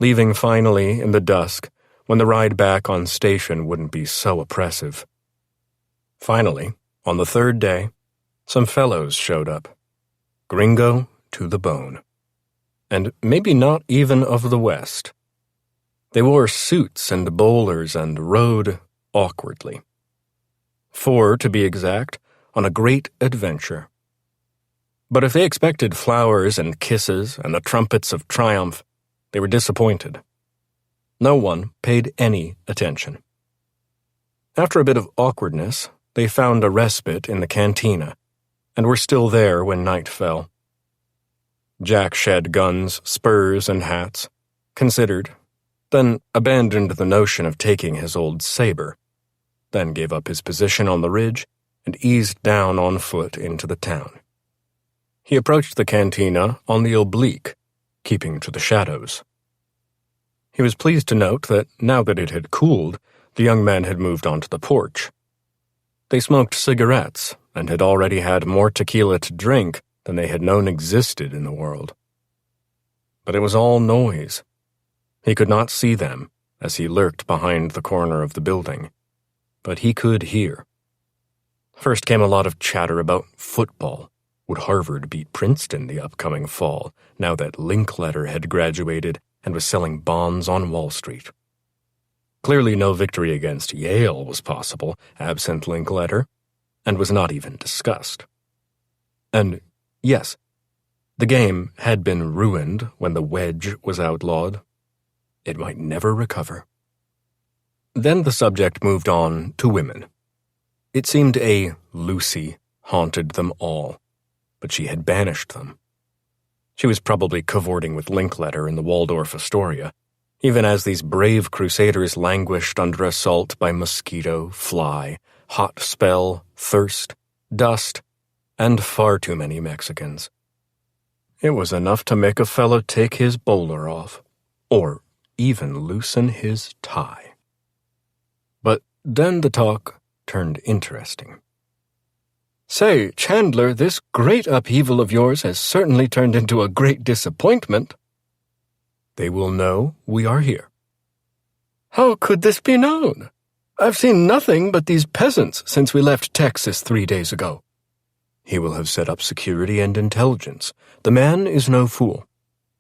leaving finally in the dusk when the ride back on station wouldn't be so oppressive. Finally, on the third day, some fellows showed up, gringo to the bone, and maybe not even of the West. They wore suits and bowlers and rode awkwardly. 4, to be exact, on a great adventure. But if they expected flowers and kisses and the trumpets of triumph, they were disappointed. No one paid any attention. After a bit of awkwardness, they found a respite in the cantina, and were still there when night fell. Jack shed guns, spurs, and hats, considered, then abandoned the notion of taking his old saber, then gave up his position on the ridge and eased down on foot into the town. He approached the cantina on the oblique, keeping to the shadows. He was pleased to note that now that it had cooled, the young men had moved onto the porch. They smoked cigarettes and had already had more tequila to drink than they had known existed in the world. But it was all noise. He could not see them as he lurked behind the corner of the building, but he could hear. First came a lot of chatter about football. Would Harvard beat Princeton the upcoming fall, now that Linkletter had graduated and was selling bonds on Wall Street? Clearly no victory against Yale was possible, absent Linkletter, and was not even discussed. And yes, the game had been ruined when the wedge was outlawed. It might never recover. Then the subject moved on to women. It seemed a Lucy haunted them all, but she had banished them. She was probably cavorting with Linkletter in the Waldorf Astoria, even as these brave crusaders languished under assault by mosquito, fly, hot spell, thirst, dust, and far too many Mexicans. It was enough to make a fellow take his bowler off, or even loosen his tie. But then the talk turned interesting. "Say, Chandler, this great upheaval of yours has certainly turned into a great disappointment." "They will know we are here." "How could this be known? I've seen nothing but these peasants since we left Texas 3 days ago." "He will have set up security and intelligence. The man is no fool.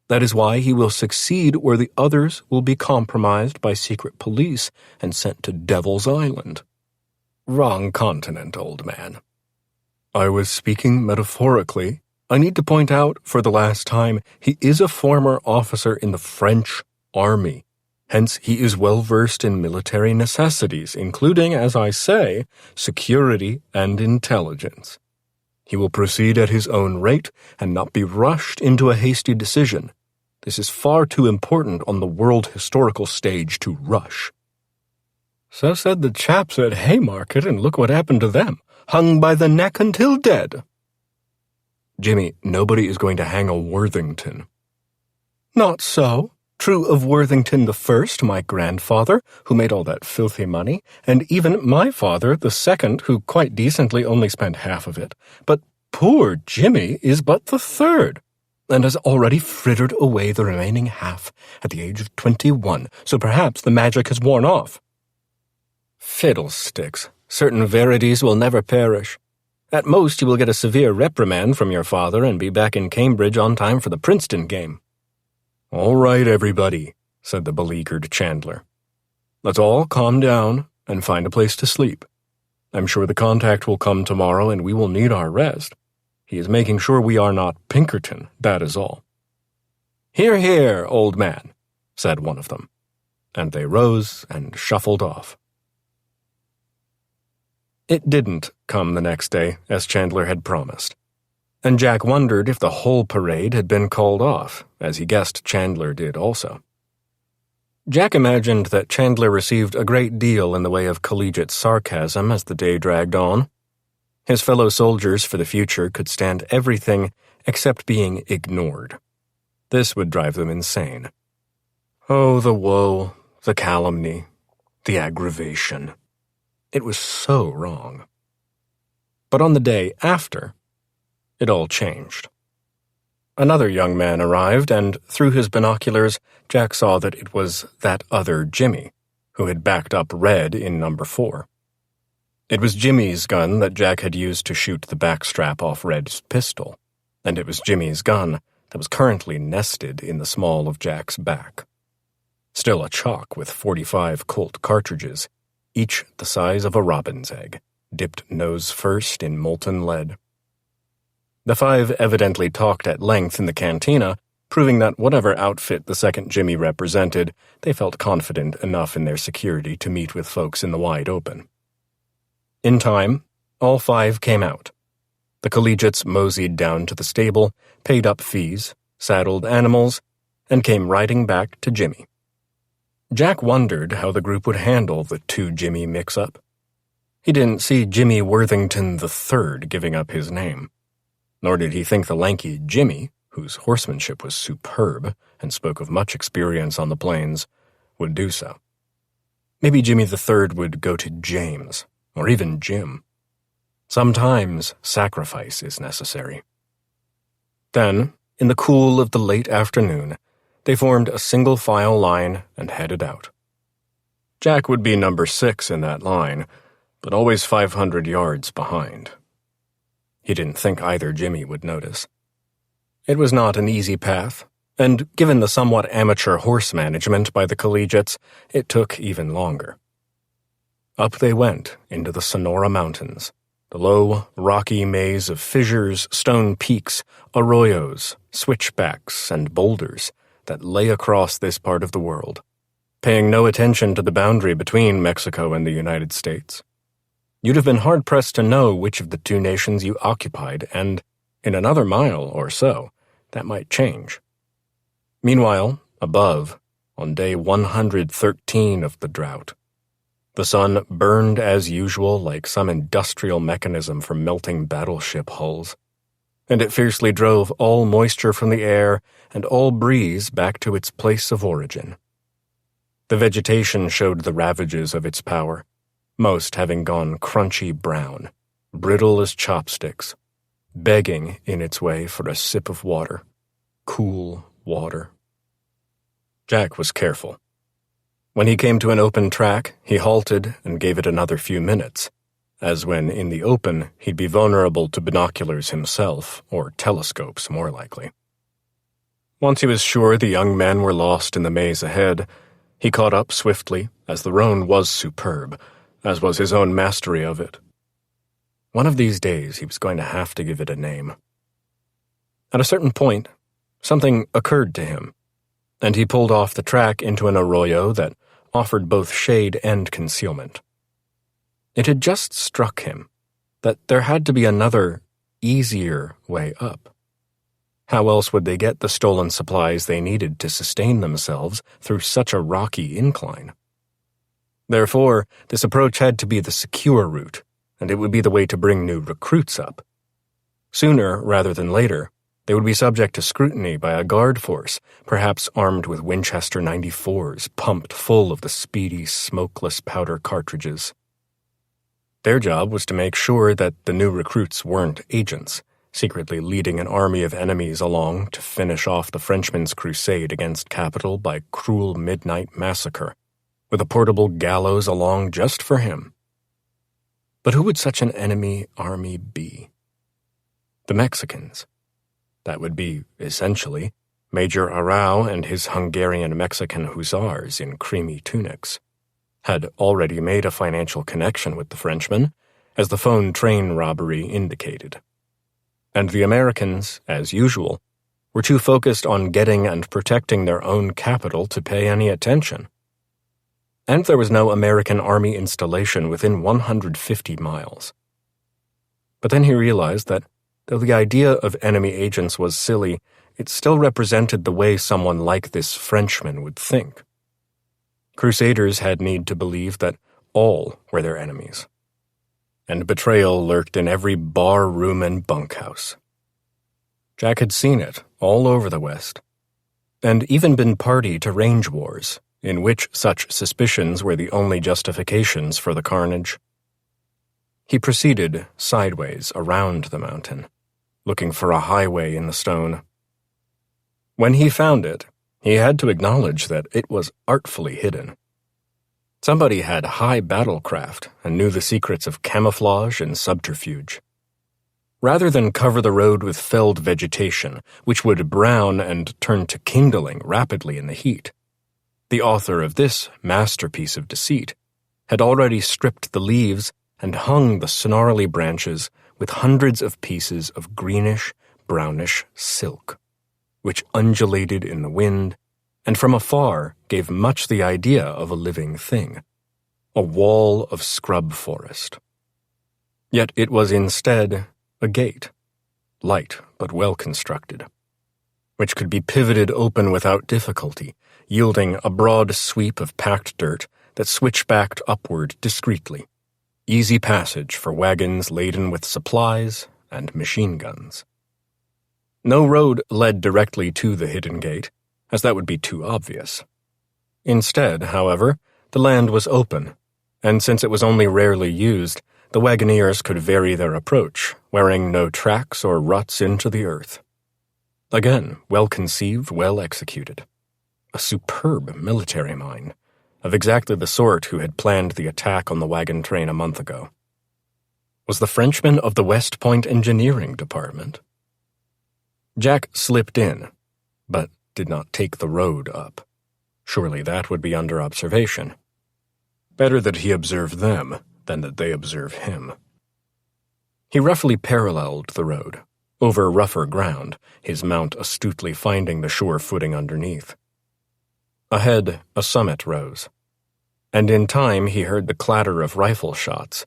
That is why he will succeed where the others will be compromised by secret police and sent to Devil's Island." "Wrong continent, old man." "I was speaking metaphorically. I need to point out, for the last time, he is a former officer in the French army. Hence, he is well versed in military necessities, including, as I say, security and intelligence. He will proceed at his own rate and not be rushed into a hasty decision. This is far too important on the world historical stage to rush." "So said the chaps at Haymarket, and look what happened to them. Hung by the neck until dead." "Jimmy, nobody is going to hang a Worthington." "Not so. True of Worthington the First, my grandfather, who made all that filthy money, and even my father, the second, who quite decently only spent half of it. But poor Jimmy is but the third, and has already frittered away the remaining half at the age of 21, so perhaps the magic has worn off." "Fiddlesticks. Certain verities will never perish. At most, you will get a severe reprimand from your father and be back in Cambridge on time for the Princeton game." "All right, everybody," said the beleaguered Chandler. "Let's all calm down and find a place to sleep. I'm sure the contact will come tomorrow and we will need our rest. He is making sure we are not Pinkerton, that is all." "Hear, hear, old man," said one of them, and they rose and shuffled off. It didn't come the next day, as Chandler had promised. and Jack wondered if the whole parade had been called off, as he guessed Chandler did also. Jack imagined that Chandler received a great deal in the way of collegiate sarcasm as the day dragged on. His fellow soldiers for the future could stand everything except being ignored. This would drive them insane. Oh, the woe, the calumny, the aggravation. It was so wrong. But on the day after, it all changed. Another young man arrived, and through his binoculars, Jack saw that it was that other Jimmy, who had backed up Red in number 4. It was Jimmy's gun that Jack had used to shoot the backstrap off Red's pistol, and it was Jimmy's gun that was currently nested in the small of Jack's back. Still a chock with 45 Colt cartridges, each the size of a robin's egg, dipped nose first in molten lead. The 5 evidently talked at length in the cantina, proving that whatever outfit the second Jimmy represented, they felt confident enough in their security to meet with folks in the wide open. In time, all 5 came out. The collegiates moseyed down to the stable, paid up fees, saddled animals, and came riding back to Jimmy. Jack wondered how the group would handle the 2 Jimmy mix-up. He didn't see Jimmy Worthington III giving up his name. Nor did he think the lanky Jimmy, whose horsemanship was superb and spoke of much experience on the plains, would do so. Maybe Jimmy III would go to James, or even Jim. Sometimes sacrifice is necessary. Then, in the cool of the late afternoon, they formed a single-file line and headed out. Jack would be number 6 in that line, but always 500 yards behind. He didn't think either Jimmy would notice. It was not an easy path, and given the somewhat amateur horse management by the collegiates, it took even longer. Up they went into the Sonora Mountains, the low, rocky maze of fissures, stone peaks, arroyos, switchbacks, and boulders that lay across this part of the world, paying no attention to the boundary between Mexico and the United States. You'd have been hard-pressed to know which of the 2 nations you occupied, and in another mile or so, that might change. Meanwhile, above, on day 113 of the drought, the sun burned as usual like some industrial mechanism for melting battleship hulls, and it fiercely drove all moisture from the air and all breeze back to its place of origin. The vegetation showed the ravages of its power, most having gone crunchy brown, brittle as chopsticks, begging in its way for a sip of water, cool water. Jack was careful. When he came to an open track, he halted and gave it another few minutes, as when in the open he'd be vulnerable to binoculars himself, or telescopes more likely. Once he was sure the young men were lost in the maze ahead, he caught up swiftly, as the roan was superb, as was his own mastery of it. One of these days he was going to have to give it a name. At a certain point, something occurred to him, and he pulled off the track into an arroyo that offered both shade and concealment. It had just struck him that there had to be another, easier way up. How else would they get the stolen supplies they needed to sustain themselves through such a rocky incline? Therefore, this approach had to be the secure route, and it would be the way to bring new recruits up. Sooner rather than later, they would be subject to scrutiny by a guard force, perhaps armed with Winchester 94s pumped full of the speedy, smokeless powder cartridges. Their job was to make sure that the new recruits weren't agents, secretly leading an army of enemies along to finish off the Frenchmen's crusade against capital by cruel midnight massacre, with a portable gallows along just for him. But who would such an enemy army be? The Mexicans. That would be, essentially, Major Arau and his Hungarian-Mexican hussars in creamy tunics, had already made a financial connection with the Frenchmen, as the phone train robbery indicated. And the Americans, as usual, were too focused on getting and protecting their own capital to pay any attention. And there was no American army installation within 150 miles. But then he realized that Though the idea of enemy agents was silly, it still represented the way someone like this Frenchman would think. Crusaders had need to believe that all were their enemies. And betrayal lurked in every bar room and bunkhouse. Jack had seen it all over the West, and even been party to range wars, in which such suspicions were the only justifications for the carnage. He proceeded sideways around the mountain, looking for a highway in the stone. When he found it, he had to acknowledge that it was artfully hidden. Somebody had high battlecraft and knew the secrets of camouflage and subterfuge. Rather than cover the road with felled vegetation, which would brown and turn to kindling rapidly in the heat, the author of this masterpiece of deceit had already stripped the leaves and hung the snarly branches with hundreds of pieces of greenish, brownish silk, which undulated in the wind and from afar gave much the idea of a living thing, a wall of scrub forest. Yet it was instead a gate, light but well constructed, which could be pivoted open without difficulty, yielding a broad sweep of packed dirt that switchbacked upward discreetly, easy passage for wagons laden with supplies and machine guns. No road led directly to the hidden gate, as that would be too obvious. Instead, however, the land was open, and since it was only rarely used, the wagoneers could vary their approach, wearing no tracks or ruts into the earth. Again, well conceived, well executed. A superb military mind, of exactly the sort who had planned the attack on the wagon train a month ago. Was the Frenchman of the West Point Engineering Department? Jack slipped in, but did not take the road up. Surely that would be under observation. Better that he observe them than that they observe him. He roughly paralleled the road, over rougher ground, his mount astutely finding the sure footing underneath. Ahead, a summit rose, and in time he heard the clatter of rifle shots,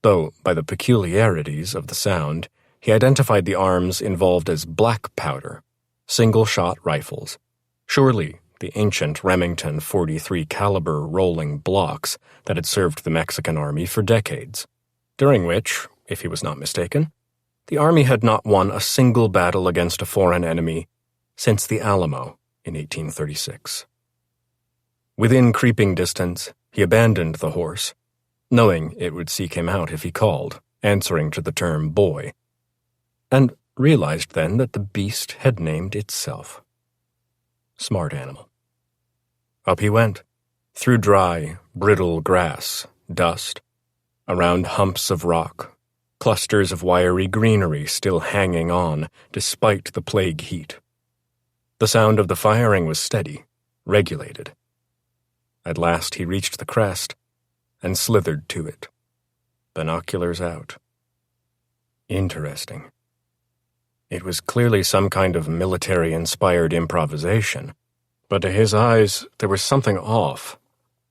though by the peculiarities of the sound, he identified the arms involved as black powder, single-shot rifles, surely the ancient Remington .43 caliber rolling blocks that had served the Mexican army for decades, during which, if he was not mistaken, the army had not won a single battle against a foreign enemy since the Alamo in 1836. Within creeping distance, he abandoned the horse, knowing it would seek him out if he called, answering to the term boy, and realized then that the beast had named itself. Smart animal. Up he went, through dry, brittle grass, dust, around humps of rock, clusters of wiry greenery still hanging on despite the plague heat. The sound of the firing was steady, regulated. At last he reached the crest and slithered to it, binoculars out. Interesting. It was clearly some kind of military-inspired improvisation, but to his eyes there was something off,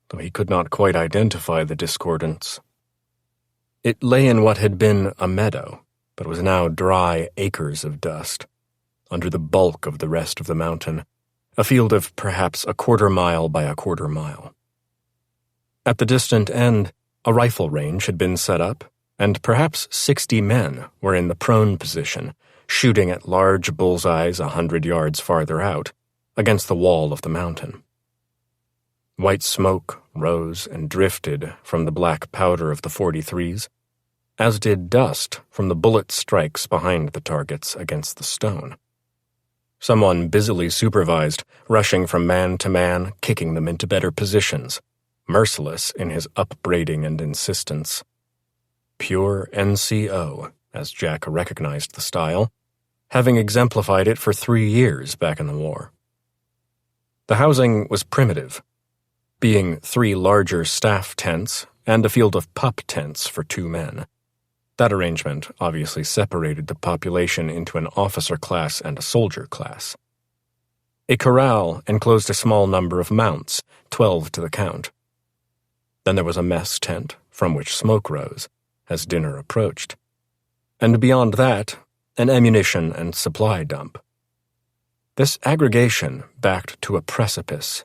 though he could not quite identify the discordance. It lay in what had been a meadow, but was now dry acres of dust, under the bulk of the rest of the mountain, a field of perhaps a quarter mile by a quarter mile. At the distant end, a rifle range had been set up, and perhaps 60 men were in the prone position, shooting at large bullseyes 100 yards farther out, against the wall of the mountain. White smoke rose and drifted from the black powder of the 43s, as did dust from the bullet strikes behind the targets against the stone. Someone busily supervised, rushing from man to man, kicking them into better positions, merciless in his upbraiding and insistence. Pure NCO, as Jack recognized the style, having exemplified it for 3 years back in the war. The housing was primitive, being 3 larger staff tents and a field of pup tents for 2 men. That arrangement obviously separated the population into an officer class and a soldier class. A corral enclosed a small number of mounts, 12 to the count. Then there was a mess tent, from which smoke rose, as dinner approached. And beyond that, an ammunition and supply dump. This aggregation backed to a precipice,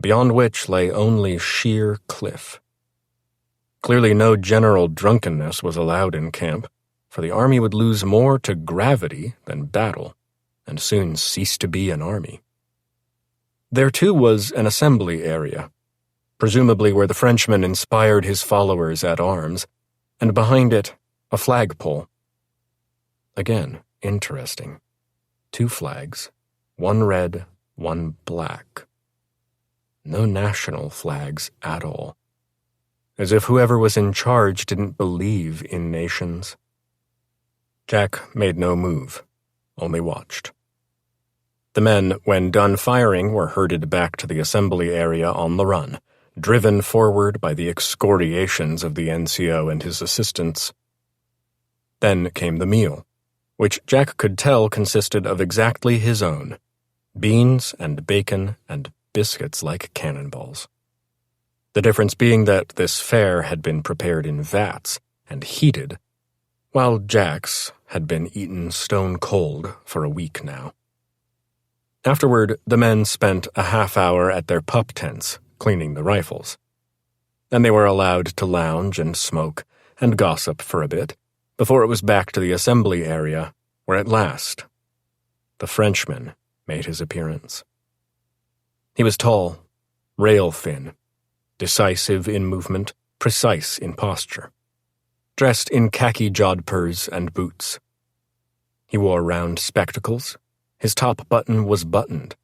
beyond which lay only sheer cliff. Clearly no general drunkenness was allowed in camp, for the army would lose more to gravity than battle, and soon cease to be an army. There too was an assembly area, presumably where the Frenchman inspired his followers at arms, and behind it, a flagpole. Again, interesting. 2 flags, one red, one black. No national flags at all. As if whoever was in charge didn't believe in nations. Jack made no move, only watched. The men, when done firing, were herded back to the assembly area on the run, driven forward by the excoriations of the NCO and his assistants. Then came the meal, which Jack could tell consisted of exactly his own, beans and bacon and biscuits like cannonballs. The difference being that this fare had been prepared in vats and heated, while Jack's had been eaten stone cold for a week now. Afterward, the men spent a half hour at their pup tents, cleaning the rifles. Then they were allowed to lounge and smoke and gossip for a bit, before it was back to the assembly area, where at last, the Frenchman made his appearance. He was tall, rail-thin, decisive in movement, precise in posture, dressed in khaki jodhpurs and boots. He wore round spectacles, his top button was buttoned,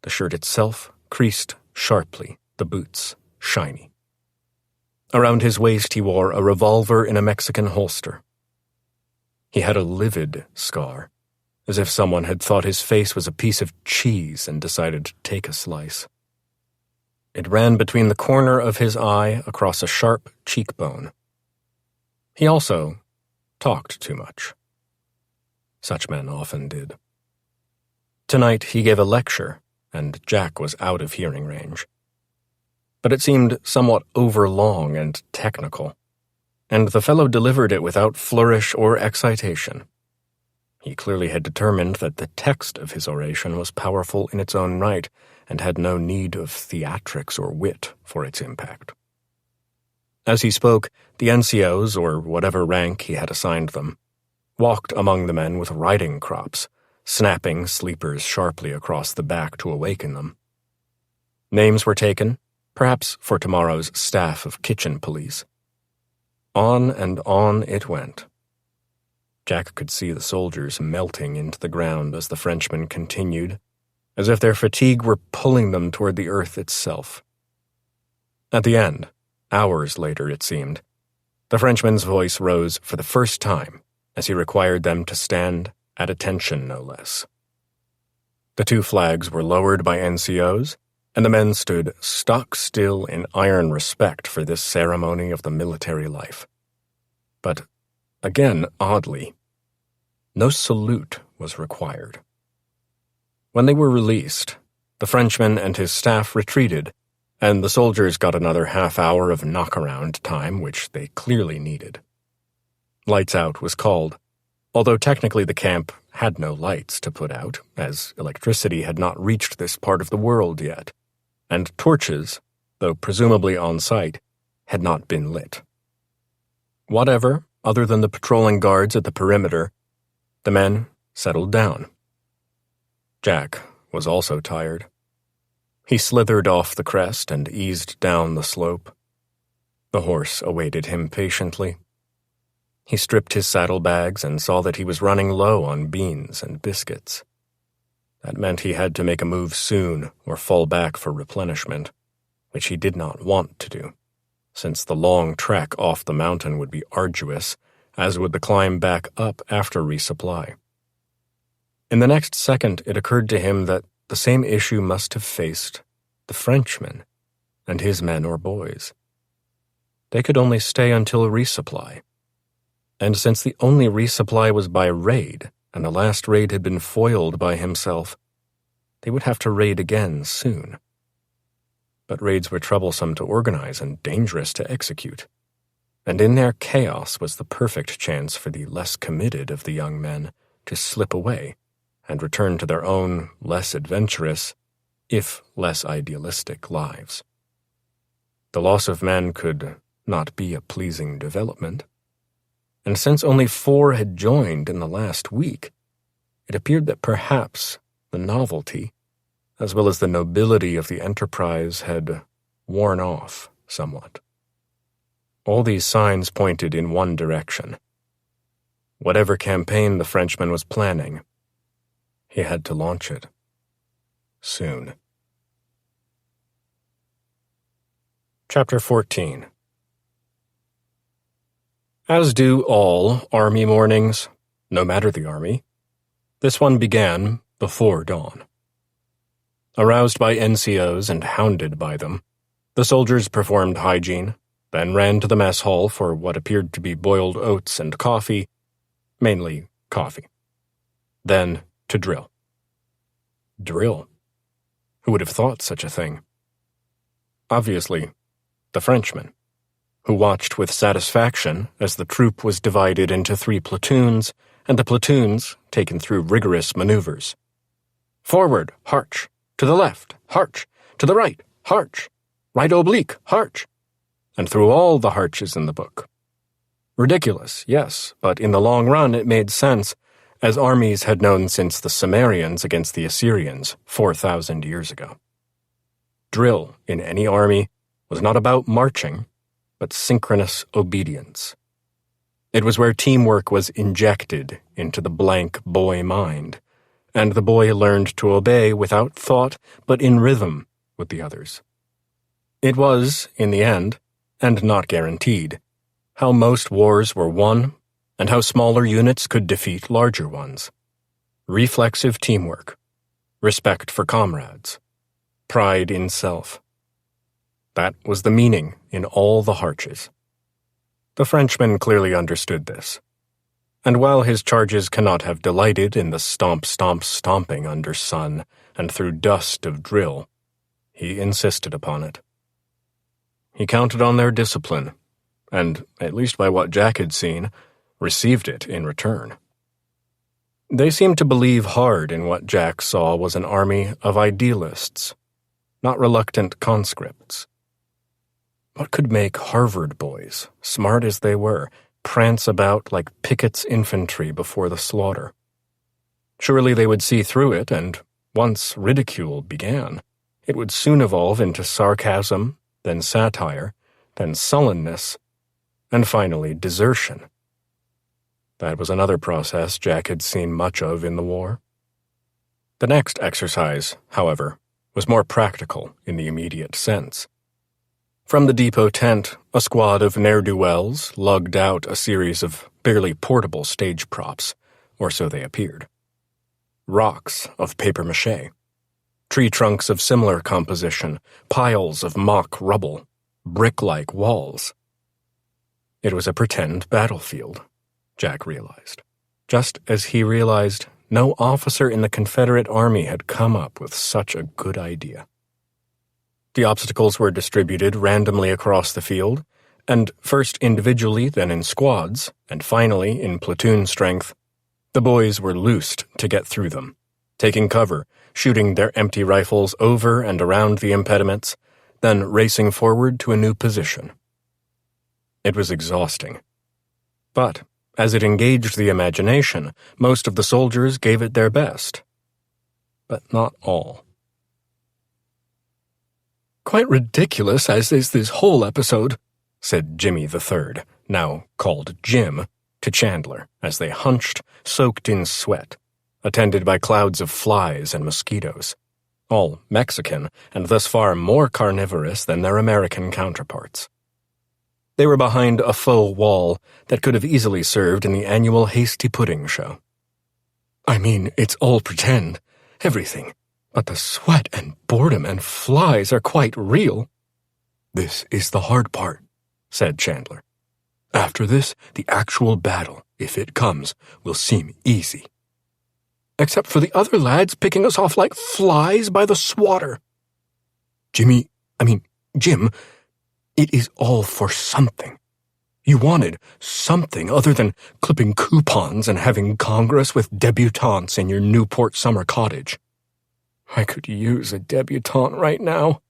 the shirt itself creased sharply, the boots shiny. Around his waist he wore a revolver in a Mexican holster. He had a livid scar, as if someone had thought his face was a piece of cheese and decided to take a slice. It ran between the corner of his eye across a sharp cheekbone. He also talked too much. Such men often did. Tonight he gave a lecture, and Jack was out of hearing range. But it seemed somewhat overlong and technical, and the fellow delivered it without flourish or excitation. He clearly had determined that the text of his oration was powerful in its own right and had no need of theatrics or wit for its impact. As he spoke, the NCOs, or whatever rank he had assigned them, walked among the men with riding crops, snapping sleepers sharply across the back to awaken them. Names were taken, perhaps for tomorrow's staff of kitchen police. On and on it went. Jack could see the soldiers melting into the ground as the Frenchman continued, as if their fatigue were pulling them toward the earth itself. At the end, hours later it seemed, the Frenchman's voice rose for the first time as he required them to stand at attention, no less. The 2 flags were lowered by NCOs, and the men stood stock still in iron respect for this ceremony of the military life. But, again, oddly, no salute was required. When they were released, the Frenchman and his staff retreated, and the soldiers got another half hour of knock-around time, which they clearly needed. Lights out was called, although technically the camp had no lights to put out, as electricity had not reached this part of the world yet, and torches, though presumably on site, had not been lit. Whatever, other than the patrolling guards at the perimeter, the men settled down. Jack was also tired. He slithered off the crest and eased down the slope. The horse awaited him patiently. He stripped his saddlebags and saw that he was running low on beans and biscuits. That meant he had to make a move soon or fall back for replenishment, which he did not want to do, since the long trek off the mountain would be arduous, as would the climb back up after resupply. In the next second, it occurred to him that the same issue must have faced the Frenchman and his men or boys. They could only stay until resupply. And since the only resupply was by raid, and the last raid had been foiled by himself, they would have to raid again soon. But raids were troublesome to organize and dangerous to execute, and in their chaos was the perfect chance for the less committed of the young men to slip away and return to their own less adventurous, if less idealistic, lives. The loss of men could not be a pleasing development, and since only 4 had joined in the last week, it appeared that perhaps the novelty, as well as the nobility of the enterprise, had worn off somewhat. All these signs pointed in one direction. Whatever campaign the Frenchman was planning, he had to launch it soon. Chapter 14. As do all army mornings, no matter the army, this one began before dawn. Aroused by NCOs and hounded by them, the soldiers performed hygiene, then ran to the mess hall for what appeared to be boiled oats and coffee, mainly coffee. Then to drill. Drill? Who would have thought such a thing? Obviously, the Frenchman, who watched with satisfaction as the troop was divided into 3 platoons, and the platoons taken through rigorous maneuvers. Forward, harch. To the left, harch. To the right, harch. Right oblique, harch. And through all the harches in the book. Ridiculous, yes, but in the long run it made sense, as armies had known since the Sumerians against the Assyrians 4,000 years ago. Drill in any army was not about marching, but synchronous obedience. It was where teamwork was injected into the blank boy mind, and the boy learned to obey without thought, but in rhythm with the others. It was, in the end, and not guaranteed, how most wars were won, and how smaller units could defeat larger ones. Reflexive teamwork, respect for comrades, pride in self. That was the meaning in all the harches. The Frenchman clearly understood this, and while his charges cannot have delighted in the stomping under sun and through dust of drill, he insisted upon it. He counted on their discipline, and, at least by what Jack had seen, received it in return. They seemed to believe hard in what Jack saw was an army of idealists, not reluctant conscripts. What could make Harvard boys, smart as they were, prance about like Pickett's infantry before the slaughter? Surely they would see through it, and once ridicule began, it would soon evolve into sarcasm, then satire, then sullenness, and finally desertion. That was another process Jack had seen much of in the war. The next exercise, however, was more practical in the immediate sense. From the depot tent, a squad of ne'er-do-wells lugged out a series of barely portable stage props, or so they appeared. Rocks of papier-mâché, tree trunks of similar composition, piles of mock rubble, brick-like walls. It was a pretend battlefield, Jack realized, just as he realized no officer in the Confederate Army had come up with such a good idea. The obstacles were distributed randomly across the field, and first individually, then in squads, and finally in platoon strength, the boys were loosed to get through them, taking cover, shooting their empty rifles over and around the impediments, then racing forward to a new position. It was exhausting. But, as it engaged the imagination, most of the soldiers gave it their best. But not all. "Quite ridiculous as is this whole episode," said Jimmy the Third, now called Jim, to Chandler as they hunched, soaked in sweat, attended by clouds of flies and mosquitoes, all Mexican and thus far more carnivorous than their American counterparts. They were behind a faux wall that could have easily served in the annual Hasty Pudding show. "I mean, it's all pretend, everything, but the sweat and boredom and flies are quite real." "This is the hard part," said Chandler. "After this, the actual battle, if it comes, will seem easy." "Except for the other lads picking us off like flies by the swatter." Jim, it is all for something. You wanted something other than clipping coupons and having Congress with debutantes in your Newport summer cottage. I could use a debutante right now.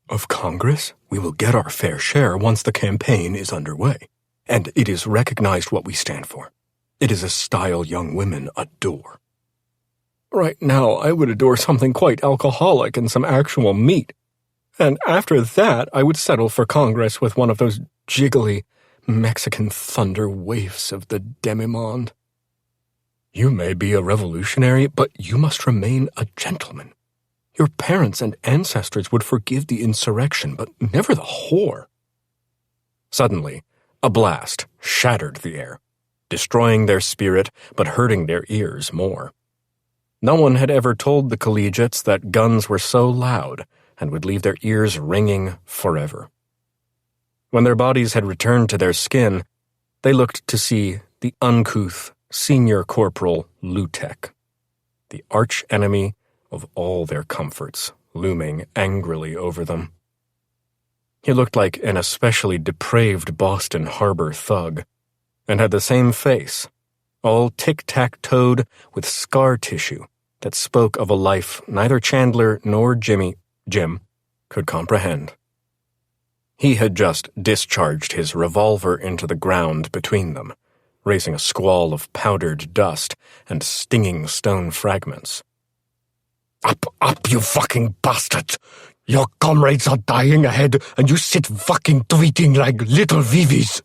Of Congress, we will get our fair share once the campaign is underway, and it is recognized what we stand for. It is a style young women adore. Right now, I would adore something quite alcoholic and some actual meat. And after that, I would settle for Congress with one of those jiggly Mexican thunder waifs of the demi-monde. You may be a revolutionary, but you must remain a gentleman. Your parents and ancestors would forgive the insurrection, but never the whore. Suddenly, a blast shattered the air, destroying their spirit but hurting their ears more. No one had ever told the collegiates that guns were so loud and would leave their ears ringing forever. When their bodies had returned to their skin, they looked to see the uncouth Senior Corporal Lutek, the arch-enemy of all their comforts, looming angrily over them. He looked like an especially depraved Boston Harbor thug, and had the same face, all tic-tac-toed with scar tissue that spoke of a life neither Chandler nor Jim, could comprehend. He had just discharged his revolver into the ground between them, raising a squall of powdered dust and stinging stone fragments. Up, you fucking bastards! Your comrades are dying ahead, and you sit fucking tweeting like little vivis!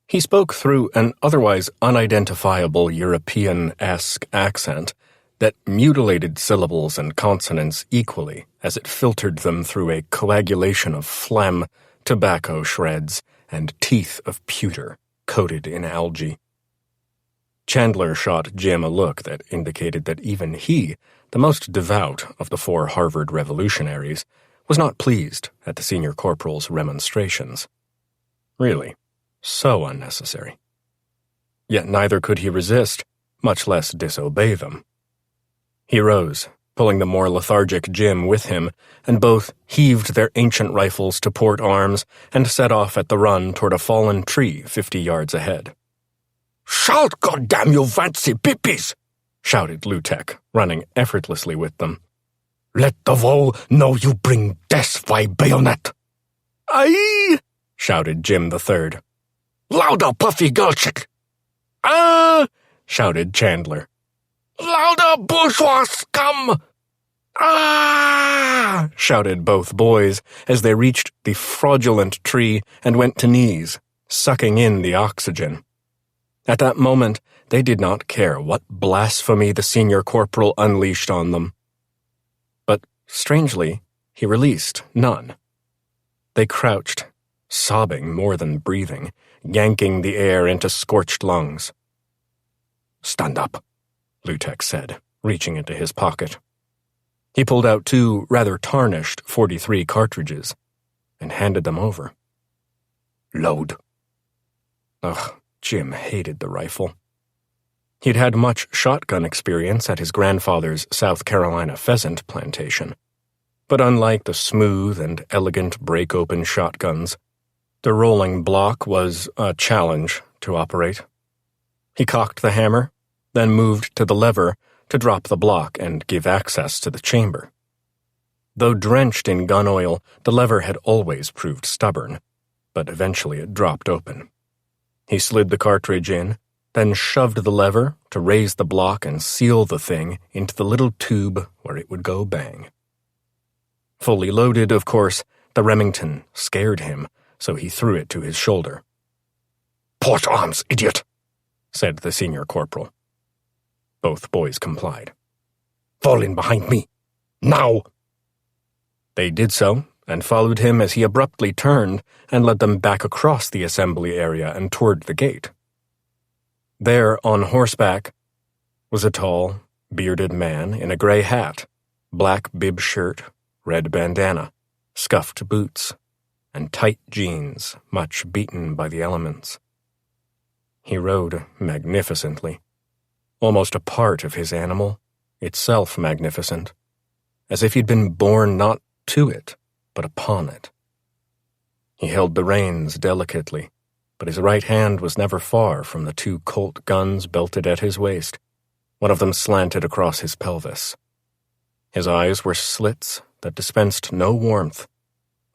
He spoke through an otherwise unidentifiable European-esque accent that mutilated syllables and consonants equally as it filtered them through a coagulation of phlegm, tobacco shreds, and teeth of pewter coated in algae. Chandler shot Jim a look that indicated that even he, the most devout of the 4 Harvard revolutionaries, was not pleased at the senior corporal's remonstrations. Really, so unnecessary. Yet neither could he resist, much less disobey them. He rose, pulling the more lethargic Jim with him, and both heaved their ancient rifles to port arms and set off at the run toward a fallen tree 50 yards ahead. "Shout, goddamn you fancy pippies!" shouted Lutek, running effortlessly with them. "Let the woe know you bring death by bayonet!" "Aye!" shouted Jim the Third. "Louder, puffy girl chick!" "Ah!" shouted Chandler. "Louder, bourgeois scum!" "Ah!" shouted both boys as they reached the fraudulent tree and went to knees, sucking in the oxygen. At that moment, they did not care what blasphemy the senior corporal unleashed on them. But, strangely, he released none. They crouched, sobbing more than breathing, yanking the air into scorched lungs. "Stand up," Lutek said, reaching into his pocket. He pulled out 2 rather tarnished .43 cartridges and handed them over. "Load." Ugh, Jim hated the rifle. He'd had much shotgun experience at his grandfather's South Carolina pheasant plantation, but unlike the smooth and elegant break-open shotguns, the rolling block was a challenge to operate. He cocked the hammer, then moved to the lever to drop the block and give access to the chamber. Though drenched in gun oil, the lever had always proved stubborn, but eventually it dropped open. He slid the cartridge in, then shoved the lever to raise the block and seal the thing into the little tube where it would go bang. Fully loaded, of course, the Remington scared him, so he threw it to his shoulder. "Port arms, idiot," said the senior corporal. Both boys complied. "Fall in behind me. Now!" They did so, and followed him as he abruptly turned and led them back across the assembly area and toward the gate. There, on horseback, was a tall, bearded man in a gray hat, black bib shirt, red bandana, scuffed boots, and tight jeans much beaten by the elements. He rode magnificently, almost a part of his animal, itself magnificent, as if he'd been born not to it, but upon it. He held the reins delicately, but his right hand was never far from the 2 Colt guns belted at his waist, one of them slanted across his pelvis. His eyes were slits that dispensed no warmth,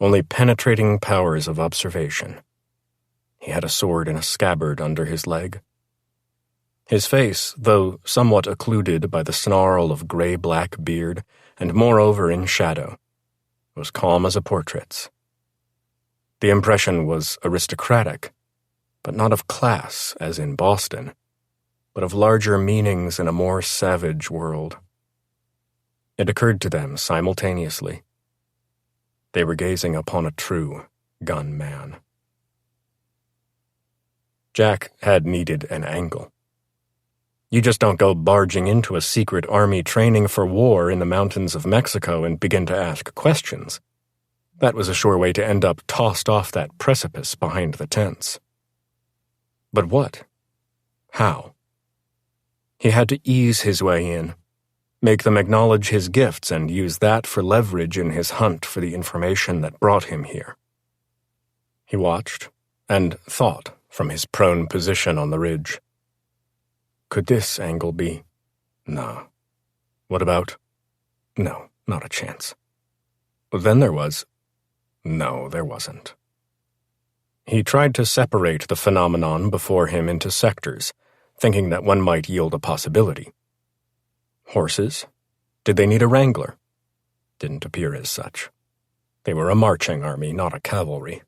only penetrating powers of observation. He had a sword in a scabbard under his leg. His face, though somewhat occluded by the snarl of gray-black beard and moreover in shadow, was calm as a portrait's. The impression was aristocratic, but not of class as in Boston, but of larger meanings in a more savage world. It occurred to them simultaneously. They were gazing upon a true gunman. Jack had needed an angle. You just don't go barging into a secret army training for war in the mountains of Mexico and begin to ask questions. That was a sure way to end up tossed off that precipice behind the tents. But what? How? He had to ease his way in, make them acknowledge his gifts, and use that for leverage in his hunt for the information that brought him here. He watched and thought from his prone position on the ridge. Could this angle be? No. What about? No, not a chance. Then there was. No, there wasn't. He tried to separate the phenomenon before him into sectors, thinking that one might yield a possibility. Horses? Did they need a wrangler? Didn't appear as such. They were a marching army, not a cavalry.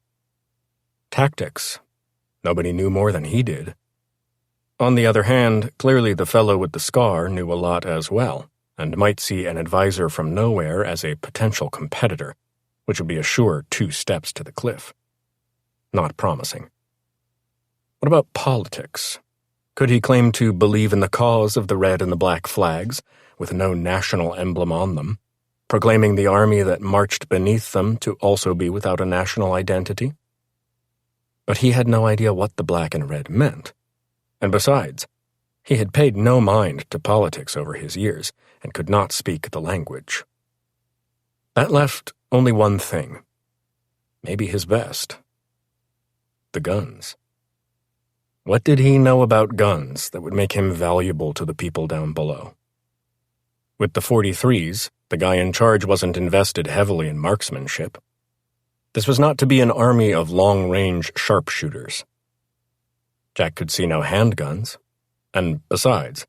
Tactics? Nobody knew more than he did. On the other hand, clearly the fellow with the scar knew a lot as well, and might see an advisor from nowhere as a potential competitor, which would be a sure 2 steps to the cliff. Not promising. What about politics? Could he claim to believe in the cause of the red and the black flags, with no national emblem on them, proclaiming the army that marched beneath them to also be without a national identity? But he had no idea what the black and red meant. And besides, he had paid no mind to politics over his years and could not speak the language. That left only one thing, maybe his best: the guns. What did he know about guns that would make him valuable to the people down below? With the 43s, the guy in charge wasn't invested heavily in marksmanship. This was not to be an army of long-range sharpshooters. Jack could see no handguns, and besides,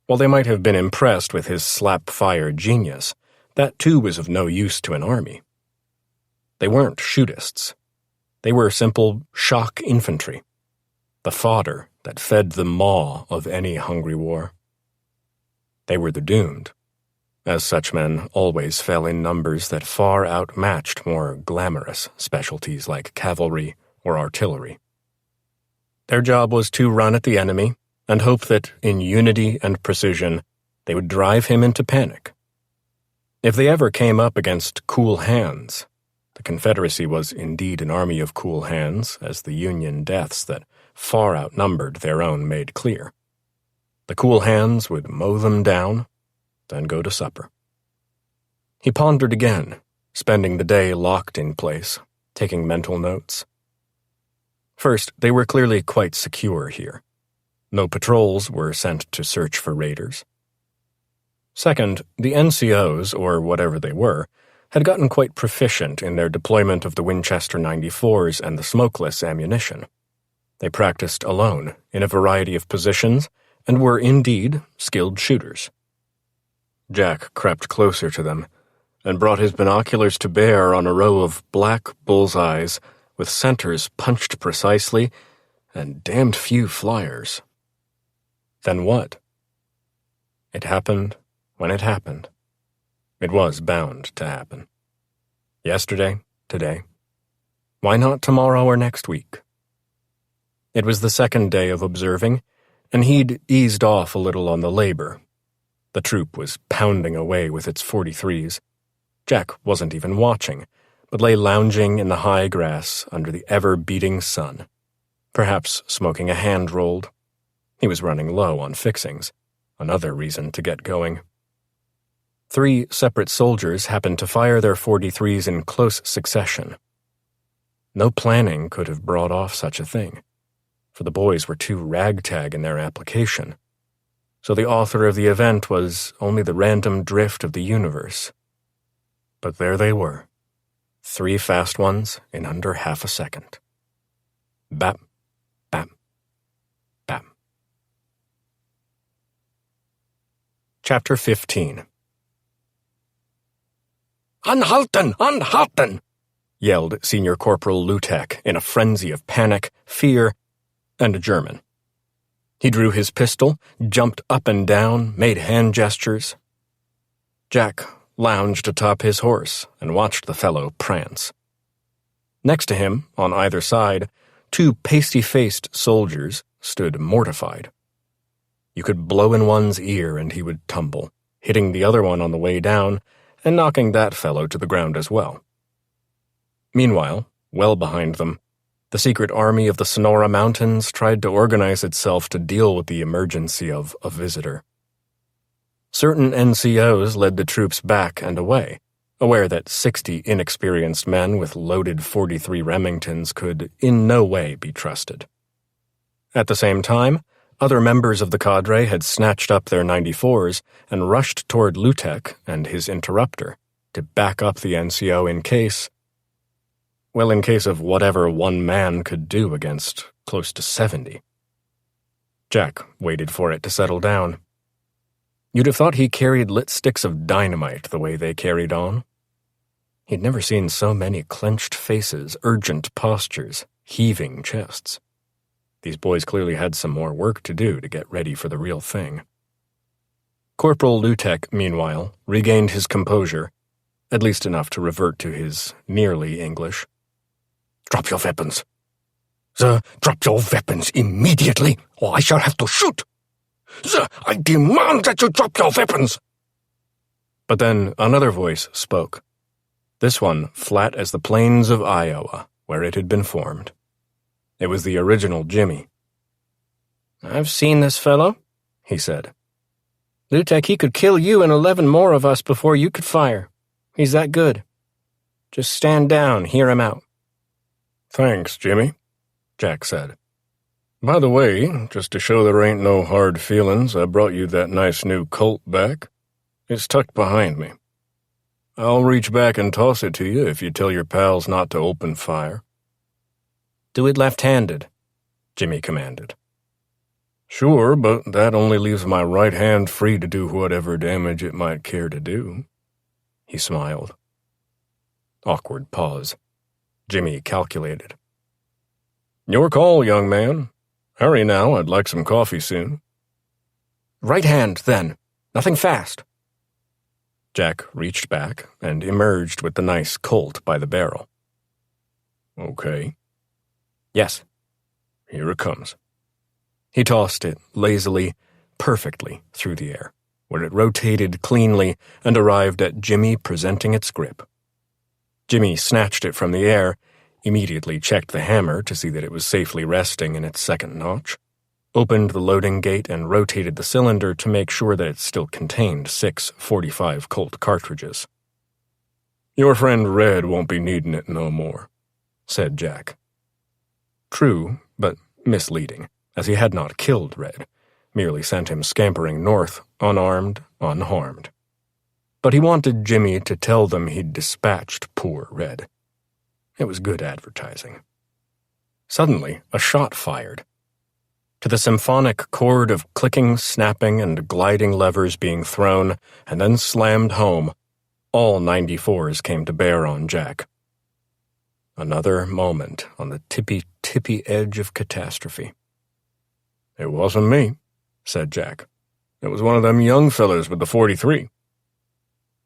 while they might have been impressed with his slap-fire genius, that too was of no use to an army. They weren't shootists. They were simple shock infantry, the fodder that fed the maw of any hungry war. They were the doomed, as such men always fell in numbers that far outmatched more glamorous specialties like cavalry or artillery. Their job was to run at the enemy and hope that, in unity and precision, they would drive him into panic. If they ever came up against cool hands, the Confederacy was indeed an army of cool hands, as the Union deaths that far outnumbered their own made clear. The cool hands would mow them down, then go to supper. He pondered again, spending the day locked in place, taking mental notes. First, they were clearly quite secure here. No patrols were sent to search for raiders. Second, the NCOs, or whatever they were, had gotten quite proficient in their deployment of the Winchester 94s and the smokeless ammunition. They practiced alone in a variety of positions and were indeed skilled shooters. Jack crept closer to them and brought his binoculars to bear on a row of black bullseyes with centers punched precisely and damned few flyers. Then what? It happened when it happened. It was bound to happen. Yesterday, today. Why not tomorrow or next week? It was the second day of observing, and he'd eased off a little on the labor. The troop was pounding away with its 43s. Jack wasn't even watching, but lay lounging in the high grass under the ever-beating sun, perhaps smoking a hand-rolled. He was running low on fixings, another reason to get going. 3 separate soldiers happened to fire their 43s in close succession. No planning could have brought off such a thing. for the boys were too ragtag in their application. So the author of the event was only the random drift of the universe. But there they were, 3 fast ones in under half a second. Bap, bap, bap. Chapter 15. Anhalten! Anhalten! Yelled Senior Corporal Lutek in a frenzy of panic, fear, and German. He drew his pistol, jumped up and down, made hand gestures. Jack lounged atop his horse and watched the fellow prance. Next to him, on either side, 2 pasty-faced soldiers stood mortified. You could blow in one's ear and he would tumble, hitting the other one on the way down and knocking that fellow to the ground as well. Meanwhile, well behind them, the secret army of the Sonora Mountains tried to organize itself to deal with the emergency of a visitor. Certain NCOs led the troops back and away, aware that 60 inexperienced men with loaded .43 Remingtons could in no way be trusted. At the same time, other members of the cadre had snatched up their 94s and rushed toward Lutek and his interrupter to back up the NCO in case of whatever one man could do against close to 70. Jack waited for it to settle down. You'd have thought he carried lit sticks of dynamite the way they carried on. He'd never seen so many clenched faces, urgent postures, heaving chests. These boys clearly had some more work to do to get ready for the real thing. Corporal Lutek, meanwhile, regained his composure, at least enough to revert to his nearly English. Drop your weapons. Sir, drop your weapons immediately, or I shall have to shoot. Sir, I demand that you drop your weapons. But then another voice spoke, this one flat as the plains of Iowa, where it had been formed. It was the original Jimmy. I've seen this fellow, he said. Lutek, he could kill you and 11 more of us before you could fire. He's that good. Just stand down, hear him out. Thanks, Jimmy, Jack said. By the way, just to show there ain't no hard feelings, I brought you that nice new Colt back. It's tucked behind me. I'll reach back and toss it to you if you tell your pals not to open fire. Do it left-handed, Jimmy commanded. Sure, but that only leaves my right hand free to do whatever damage it might care to do. He smiled. Awkward pause. Jimmy calculated. Your call, young man. Hurry now, I'd like some coffee soon. Right hand, then. Nothing fast. Jack reached back and emerged with the nice Colt by the barrel. Okay. Yes. Here it comes. He tossed it lazily, perfectly through the air, where it rotated cleanly and arrived at Jimmy presenting its grip. Jimmy snatched it from the air, immediately checked the hammer to see that it was safely resting in its second notch, opened the loading gate and rotated the cylinder to make sure that it still contained 6 .45 Colt cartridges. Your friend Red won't be needing it no more, said Jack. True, but misleading, as he had not killed Red, merely sent him scampering north, unarmed, unharmed. But he wanted Jimmy to tell them he'd dispatched poor Red. It was good advertising. Suddenly, a shot fired. To the symphonic chord of clicking, snapping, and gliding levers being thrown and then slammed home, all 94s came to bear on Jack. Another moment on the tippy edge of catastrophe. It wasn't me, said Jack. It was one of them young fellers with the .43.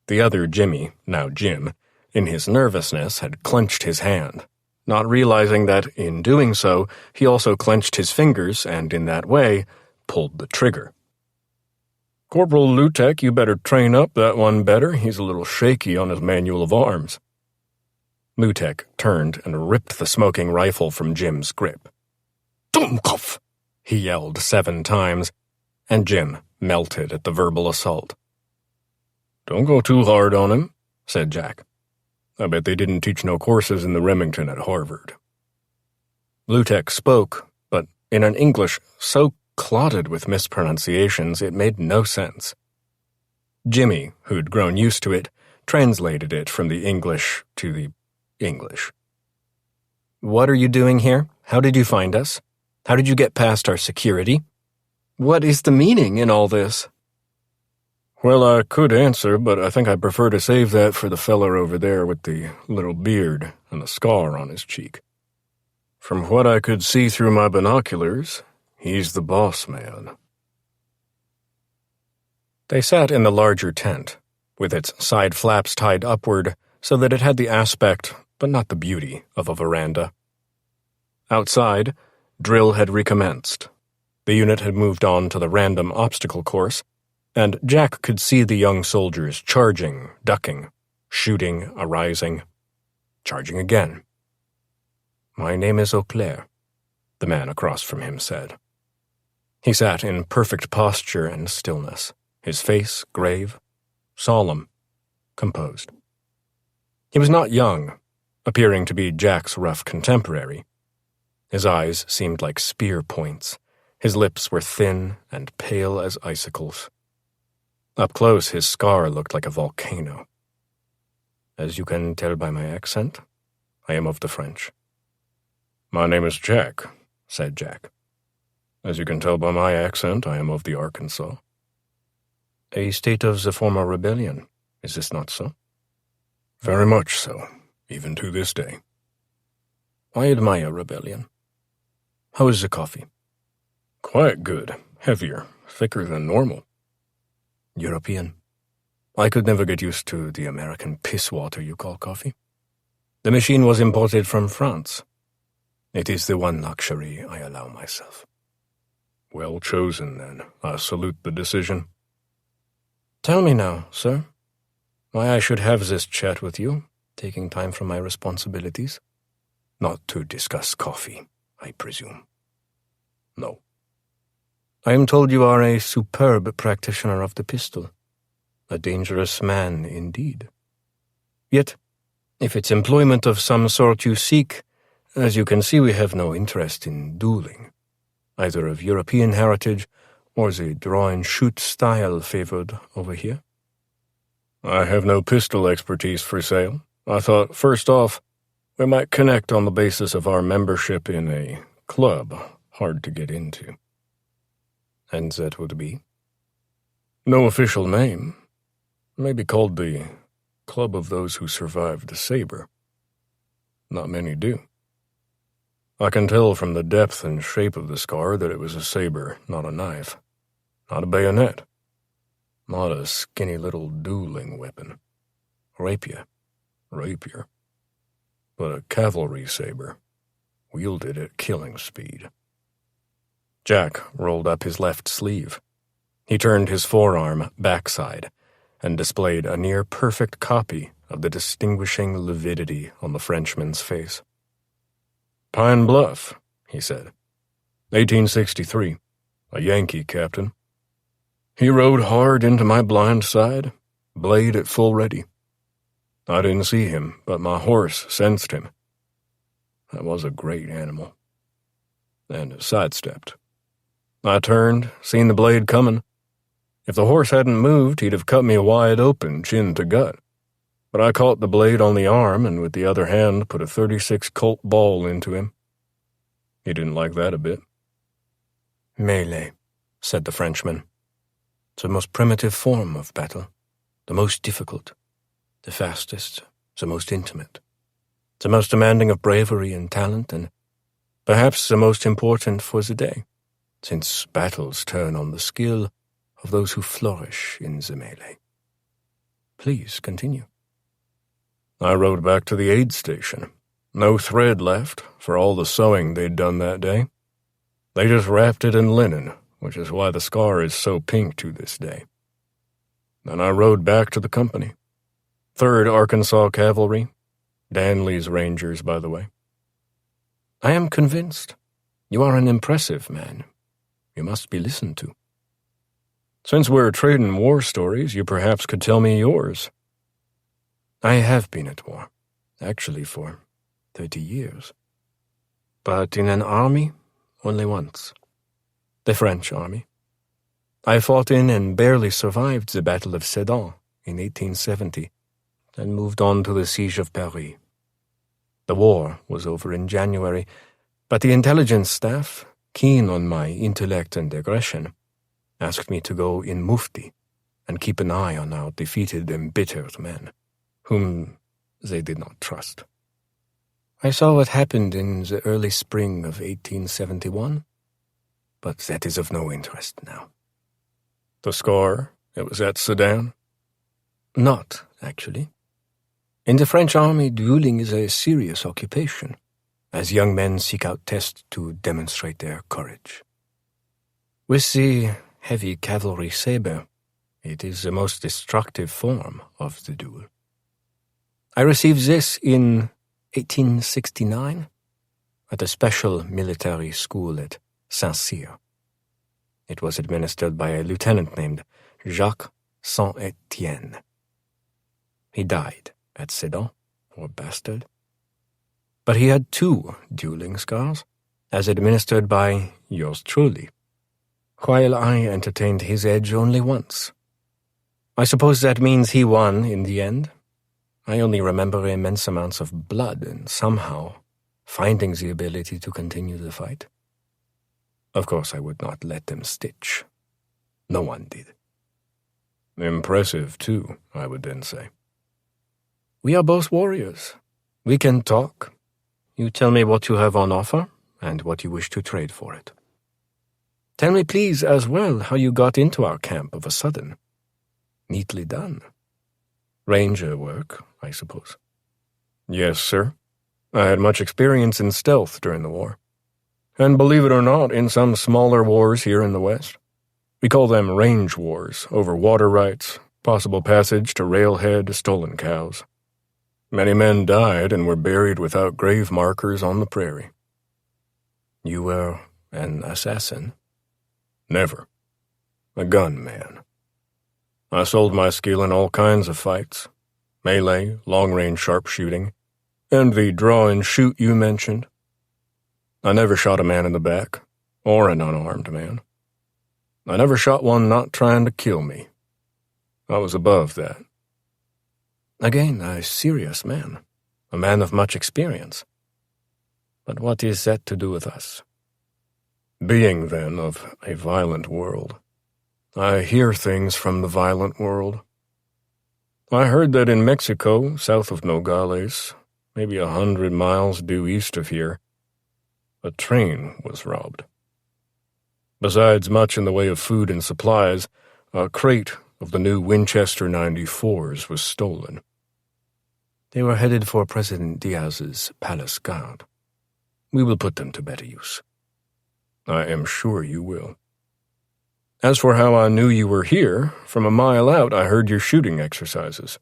The other Jimmy, now Jim, in his nervousness had clenched his hand, not realizing that, in doing so, he also clenched his fingers and, in that way, pulled the trigger. Corporal Lutek, you better train up that one better. He's a little shaky on his manual of arms. Lutek turned and ripped the smoking rifle from Jim's grip. Dummkopf! He yelled 7 times, and Jim melted at the verbal assault. Don't go too hard on him, said Jack. I bet they didn't teach no courses in the Remington at Harvard. Lutek spoke, but in an English so clotted with mispronunciations it made no sense. Jimmy, who'd grown used to it, translated it from the English to the English. "What are you doing here? How did you find us? How did you get past our security? What is the meaning in all this?" Well, I could answer, but I think I prefer to save that for the feller over there with the little beard and the scar on his cheek. From what I could see through my binoculars, he's the boss man. They sat in the larger tent, with its side flaps tied upward so that it had the aspect, but not the beauty, of a veranda. Outside, drill had recommenced. The unit had moved on to the random obstacle course, and Jack could see the young soldiers charging, ducking, shooting, arising, charging again. "My name is Auclair," the man across from him said. He sat in perfect posture and stillness, his face grave, solemn, composed. He was not young, appearing to be Jack's rough contemporary. His eyes seemed like spear points. His lips were thin and pale as icicles. Up close, his scar looked like a volcano. "As you can tell by my accent, I am of the French." My name is Jack, said Jack. As you can tell by my accent, I am of the Arkansas. A state of the former rebellion, is this not so? Very much so, even to this day. I admire rebellion. How is the coffee? Quite good, heavier, thicker than normal. European. I could never get used to the American piss water you call coffee. The machine was imported from France. It is the one luxury I allow myself. Well chosen, then. I salute the decision. Tell me now, sir, why I should have this chat with you, taking time from my responsibilities. Not to discuss coffee, I presume. No. I am told you are a superb practitioner of the pistol. A dangerous man indeed. Yet, if it's employment of some sort you seek, as you can see, we have no interest in dueling, either of European heritage or the draw-and-shoot style favored over here. I have no pistol expertise for sale. I thought, first off, we might connect on the basis of our membership in a club hard to get into. And that would be? No official name. Maybe called the Club of Those Who Survived the Saber. Not many do. I can tell from the depth and shape of the scar that it was a saber, not a knife. Not a bayonet. Not a skinny little dueling weapon. Rapier. Rapier. But a cavalry saber, wielded at killing speed. Jack rolled up his left sleeve. He turned his forearm backside and displayed a near-perfect copy of the distinguishing lividity on the Frenchman's face. Pine Bluff, he said. 1863. A Yankee captain. He rode hard into my blind side, blade at full ready. I didn't see him, but my horse sensed him. That was a great animal. And sidestepped. I turned, seen the blade coming. If the horse hadn't moved, he'd have cut me wide open, chin to gut. But I caught the blade on the arm and with the other hand put a .36 Colt ball into him. He didn't like that a bit. Melee, said the Frenchman. It's the most primitive form of battle, the most difficult, the fastest, the most intimate, the most demanding of bravery and talent, and perhaps the most important for the day, since battles turn on the skill of those who flourish in the melee. Please continue. I rode back to the aid station. No thread left for all the sewing they'd done that day. They just wrapped it in linen, which is why the scar is so pink to this day. Then I rode back to the company. 3rd Arkansas Cavalry. Danley's Rangers, by the way. I am convinced. You are an impressive man. You must be listened to. Since we're trading war stories, you perhaps could tell me yours. I have been at war, actually for 30 years. But in an army only once. The French army. I fought in and barely survived the Battle of Sedan in 1870, then moved on to the Siege of Paris. The war was over in January, but the intelligence staff, keen on my intellect and aggression, asked me to go in mufti and keep an eye on our defeated, embittered men, whom they did not trust. I saw what happened in the early spring of 1871, but that is of no interest now. The scar? It was at Sedan? Not, actually. In the French army, dueling is a serious occupation, as young men seek out tests to demonstrate their courage. With the heavy cavalry saber, it is the most destructive form of the duel. I received this in 1869 at a special military school at Saint-Cyr. It was administered by a lieutenant named Jacques Saint-Étienne. He died at Sedan, poor bastard. But he had 2 dueling scars, as administered by yours truly, while I entertained his edge only once. I suppose that means he won in the end. I only remember immense amounts of blood and somehow finding the ability to continue the fight. Of course, I would not let them stitch. No one did. Impressive, too, I would then say. We are both warriors. We can talk. You tell me what you have on offer and what you wish to trade for it. Tell me, please, as well, how you got into our camp of a sudden. Neatly done. Ranger work, I suppose. Yes, sir. I had much experience in stealth during the war. And believe it or not, in some smaller wars here in the West. We call them range wars, over water rights, possible passage to railhead, stolen cows. Many men died and were buried without grave markers on the prairie. You were an assassin? Never. A gunman. I sold my skill in all kinds of fights. Melee, long-range sharpshooting, and the draw-and-shoot you mentioned. I never shot a man in the back, or an unarmed man. I never shot one not trying to kill me. I was above that. Again, a serious man, a man of much experience. But what is that to do with us? Being, then, of a violent world, I hear things from the violent world. I heard that in Mexico, south of Nogales, maybe 100 miles due east of here, a train was robbed. Besides much in the way of food and supplies, a crate of the new Winchester 94s was stolen. They were headed for President Diaz's palace guard. We will put them to better use. I am sure you will. As for how I knew you were here, from a mile out I heard your shooting exercises.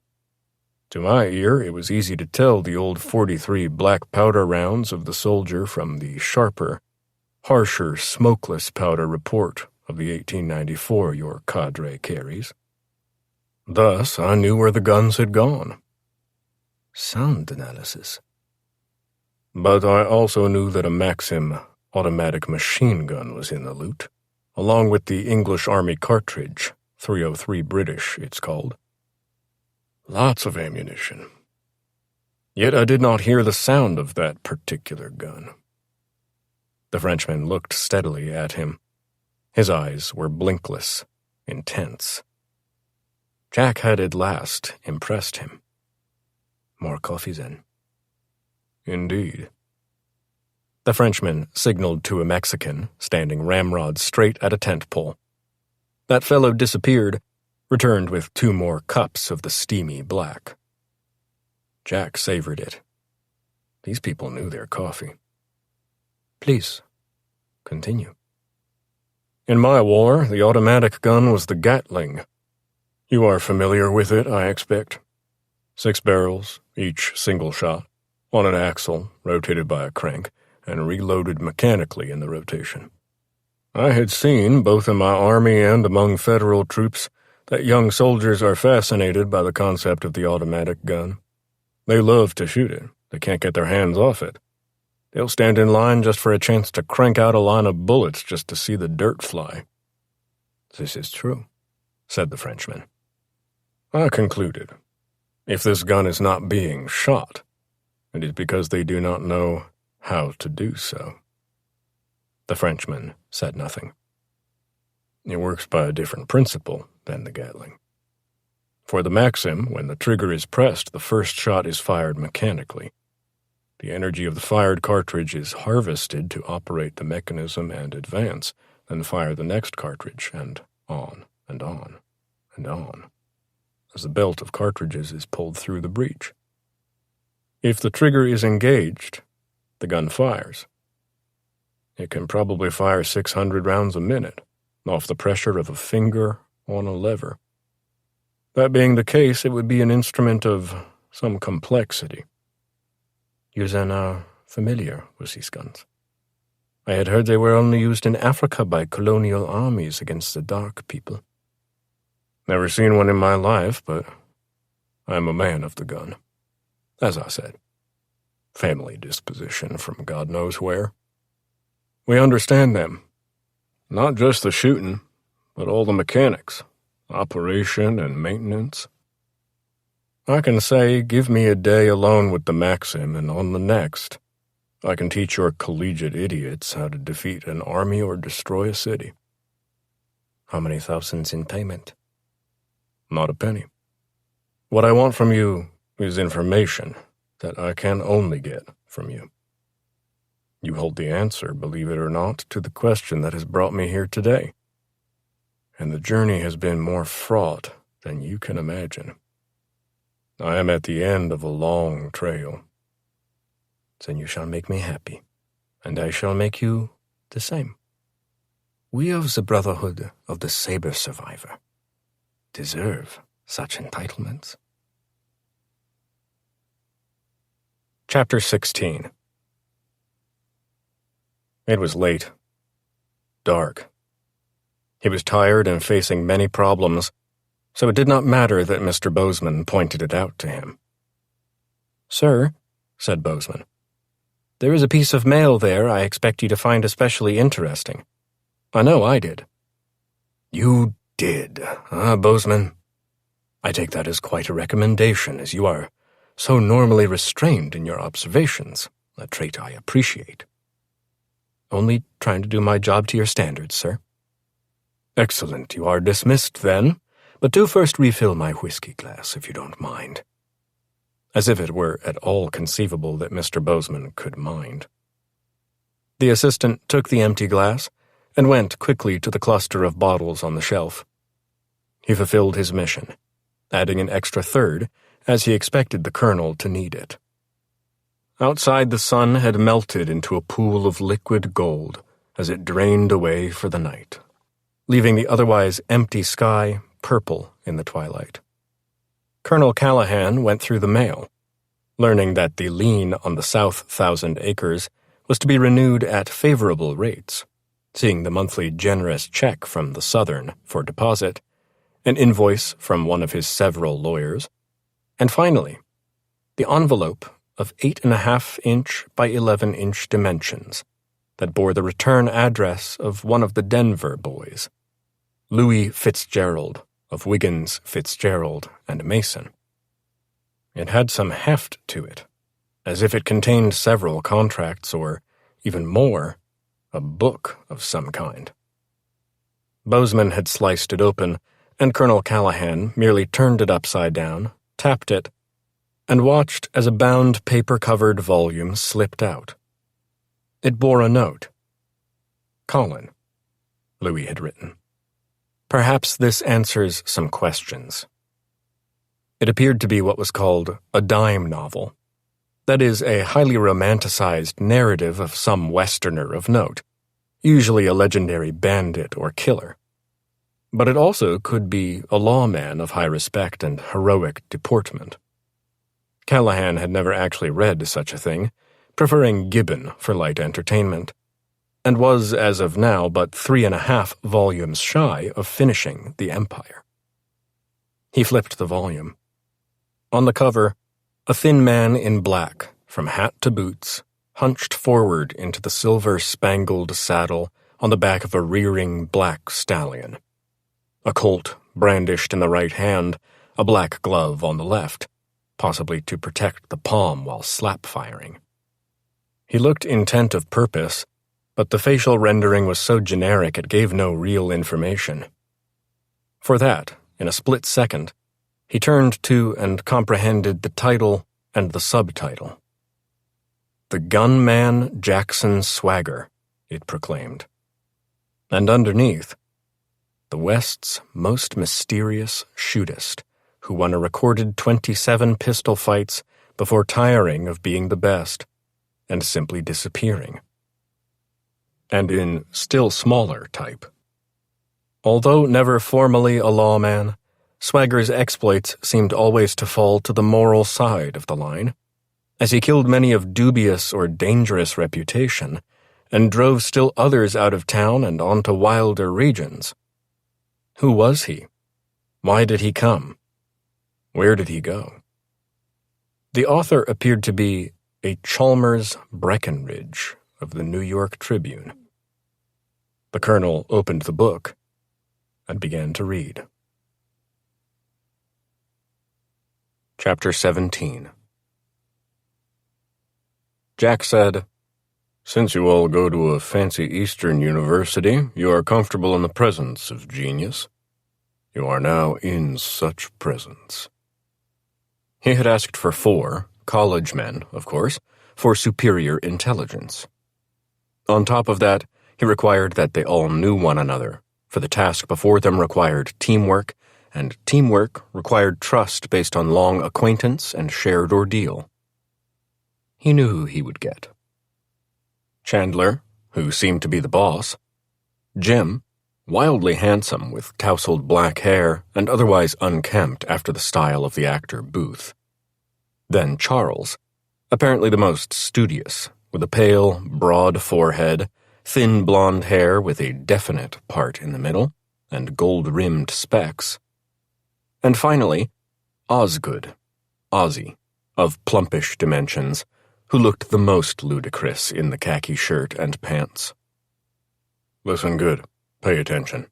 To my ear, it was easy to tell the old 43 black powder rounds of the soldier from the sharper, harsher, smokeless powder report of the 1894 your cadre carries. Thus, I knew where the guns had gone. Sound analysis. But I also knew that a Maxim automatic machine gun was in the loot, along with the English Army cartridge, 303 British, it's called. Lots of ammunition. Yet I did not hear the sound of that particular gun. The Frenchman looked steadily at him. His eyes were blinkless, intense. Jack had at last impressed him. More coffee, then. Indeed. The Frenchman signaled to a Mexican, standing ramrod straight at a tent pole. That fellow disappeared, returned with 2 more cups of the steamy black. Jack savored it. These people knew their coffee. Please, continue. In my war, the automatic gun was the Gatling. You are familiar with it, I expect. 6 barrels, each single shot, on an axle, rotated by a crank, and reloaded mechanically in the rotation. I had seen, both in my army and among Federal troops, that young soldiers are fascinated by the concept of the automatic gun. They love to shoot it. They can't get their hands off it. They'll stand in line just for a chance to crank out a line of bullets just to see the dirt fly." "This is true," said the Frenchman. I concluded, if this gun is not being shot, it is because they do not know how to do so. The Frenchman said nothing. It works by a different principle than the Gatling. For the Maxim, when the trigger is pressed, the first shot is fired mechanically. The energy of the fired cartridge is harvested to operate the mechanism and advance, then fire the next cartridge, and on, and on, and on, as the belt of cartridges is pulled through the breech. If the trigger is engaged, the gun fires. It can probably fire 600 rounds a minute, off the pressure of a finger on a lever. That being the case, it would be an instrument of some complexity. "You then are familiar with these guns? I had heard they were only used in Africa by colonial armies against the dark people. Never seen one in my life, but I'm a man of the gun. As I said, family disposition from God knows where. We understand them. Not just the shooting, but all the mechanics, operation and maintenance. I can say, give me a day alone with the Maxim, and on the next, I can teach your collegiate idiots how to defeat an army or destroy a city." "How many thousands in payment?" "Not a penny. What I want from you is information that I can only get from you. You hold the answer, believe it or not, to the question that has brought me here today. And the journey has been more fraught than you can imagine. I am at the end of a long trail." "Then you shall make me happy, and I shall make you the same. We of the Brotherhood of the Saber Survivor deserve such entitlements." Chapter 16. It was late. Dark. He was tired and facing many problems, so it did not matter that Mr. Bozeman pointed it out to him. "Sir," said Bozeman, "there is a piece of mail there I expect you to find especially interesting. I know I did." "You did, Bozeman? I take that as quite a recommendation, as you are so normally restrained in your observations, a trait I appreciate." "Only trying to do my job to your standards, sir." "Excellent. You are dismissed, then. But do first refill my whiskey glass, if you don't mind." As if it were at all conceivable that Mr. Bozeman could mind. The assistant took the empty glass and went quickly to the cluster of bottles on the shelf. He fulfilled his mission, adding an extra third, as he expected the colonel to need it. Outside, the sun had melted into a pool of liquid gold as it drained away for the night, leaving the otherwise empty sky purple in the twilight. Colonel Callahan went through the mail, learning that the lien on the South 1,000 acres was to be renewed at favorable rates, seeing the monthly generous check from the Southern for deposit, an invoice from one of his several lawyers, and finally, the envelope of 8.5-inch by 11-inch dimensions that bore the return address of one of the Denver boys, Louis Fitzgerald of Wiggins, Fitzgerald, and Mason. It had some heft to it, as if it contained several contracts or, even more, a book of some kind. Bozeman had sliced it open, and Colonel Callahan merely turned it upside down, tapped it, and watched as a bound paper-covered volume slipped out. It bore a note. "Colin," Louis had written. "Perhaps this answers some questions." It appeared to be what was called a dime novel. That is, a highly romanticized narrative of some Westerner of note, usually a legendary bandit or killer. But it also could be a lawman of high respect and heroic deportment. Callahan had never actually read such a thing, preferring Gibbon for light entertainment, and was, as of now, but 3.5 volumes shy of finishing The Empire. He flipped the volume. On the cover, a thin man in black, from hat to boots, hunched forward into the silver-spangled saddle on the back of a rearing black stallion. A Colt brandished in the right hand, a black glove on the left, possibly to protect the palm while slap-firing. He looked intent of purpose, but the facial rendering was so generic it gave no real information. For that, in a split second, he turned to and comprehended the title and the subtitle. "The Gunman Jackson Swagger," it proclaimed. And underneath, "The West's most mysterious shootist, who won a recorded 27 pistol fights before tiring of being the best and simply disappearing." And in still smaller type. Although never formally a lawman, Swagger's exploits seemed always to fall to the moral side of the line, as he killed many of dubious or dangerous reputation and drove still others out of town and onto wilder regions. Who was he? Why did he come? Where did he go? The author appeared to be a Chalmers Breckenridge of the New York Tribune. The colonel opened the book and began to read. Chapter 17. Jack said, "Since you all go to a fancy Eastern university, you are comfortable in the presence of genius. You are now in such presence." He had asked for 4, college men, of course, for superior intelligence. On top of that, he required that they all knew one another, for the task before them required teamwork, and teamwork required trust based on long acquaintance and shared ordeal. He knew who he would get. Chandler, who seemed to be the boss. Jim, wildly handsome with tousled black hair and otherwise unkempt after the style of the actor Booth. Then Charles, apparently the most studious, with a pale, broad forehead, thin blonde hair with a definite part in the middle, and gold-rimmed specs. And finally, Osgood, Ozzy, of plumpish dimensions, who looked the most ludicrous in the khaki shirt and pants. "Listen good. Pay attention.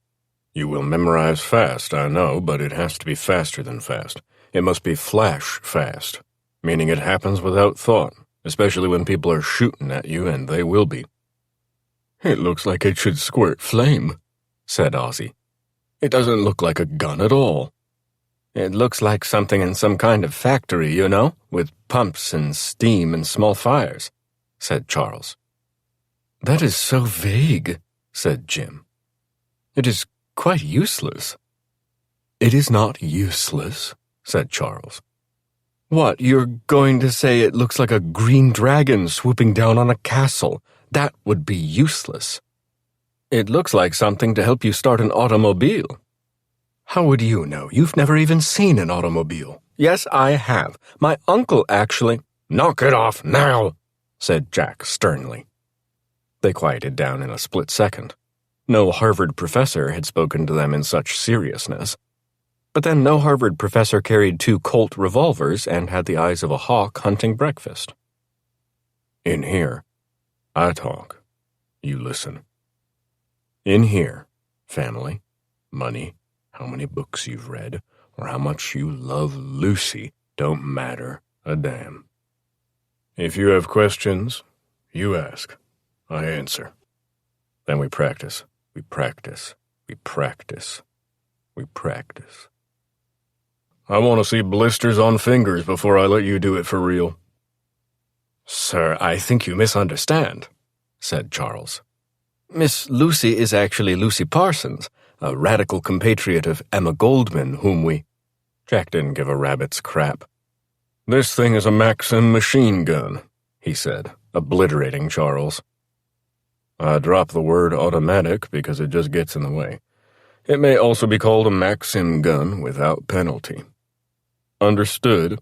You will memorize fast, I know, but it has to be faster than fast. It must be flash fast, meaning it happens without thought, especially when people are shooting at you, and they will be." "It looks like it should squirt flame," said Ozzy. "It doesn't look like a gun at all." "It looks like something in some kind of factory, you know, with pumps and steam and small fires," said Charles. "That is so vague," said Jim. "It is quite useless." "It is not useless," said Charles. "What, you're going to say it looks like a green dragon swooping down on a castle? That would be useless." "It looks like something to help you start an automobile." "How would you know? You've never even seen an automobile." "Yes, I have. My uncle actually—" "Knock it off now," said Jack sternly. They quieted down in a split second. No Harvard professor had spoken to them in such seriousness. But then no Harvard professor carried 2 Colt revolvers and had the eyes of a hawk hunting breakfast. "In here, I talk. You listen. In here, family, money, how many books you've read, or how much you love Lucy don't matter a damn. If you have questions, you ask. I answer. Then we practice, we practice, we practice, we practice. I want to see blisters on fingers before I let you do it for real." "Sir, I think you misunderstand," said Charles. "Miss Lucy is actually Lucy Parsons, a radical compatriot of Emma Goldman, whom we—" Jack didn't give a rabbit's crap. "This thing is a Maxim machine gun," he said, obliterating Charles. I drop the word automatic because it just gets in the way. It may also be called a Maxim gun without penalty. Understood?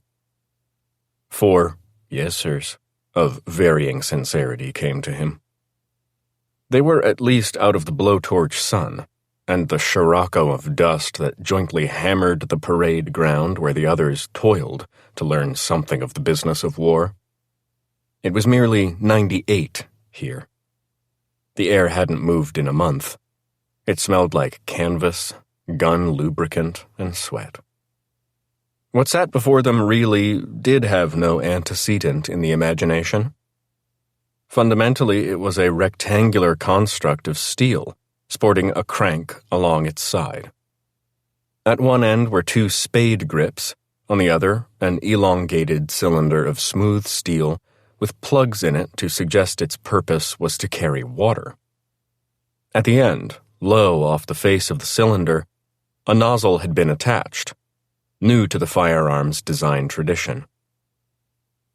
4 yes, sirs, of varying sincerity came to him. They were at least out of the blowtorch sun, and the scirocco of dust that jointly hammered the parade ground where the others toiled to learn something of the business of war. It was merely 98 here. The air hadn't moved in a month. It smelled like canvas, gun lubricant, and sweat. What sat before them really did have no antecedent in the imagination. Fundamentally, it was a rectangular construct of steel, sporting a crank along its side. At one end were two spade grips, on the other, an elongated cylinder of smooth steel with plugs in it to suggest its purpose was to carry water. At the end, low off the face of the cylinder, a nozzle had been attached, new to the firearms design tradition.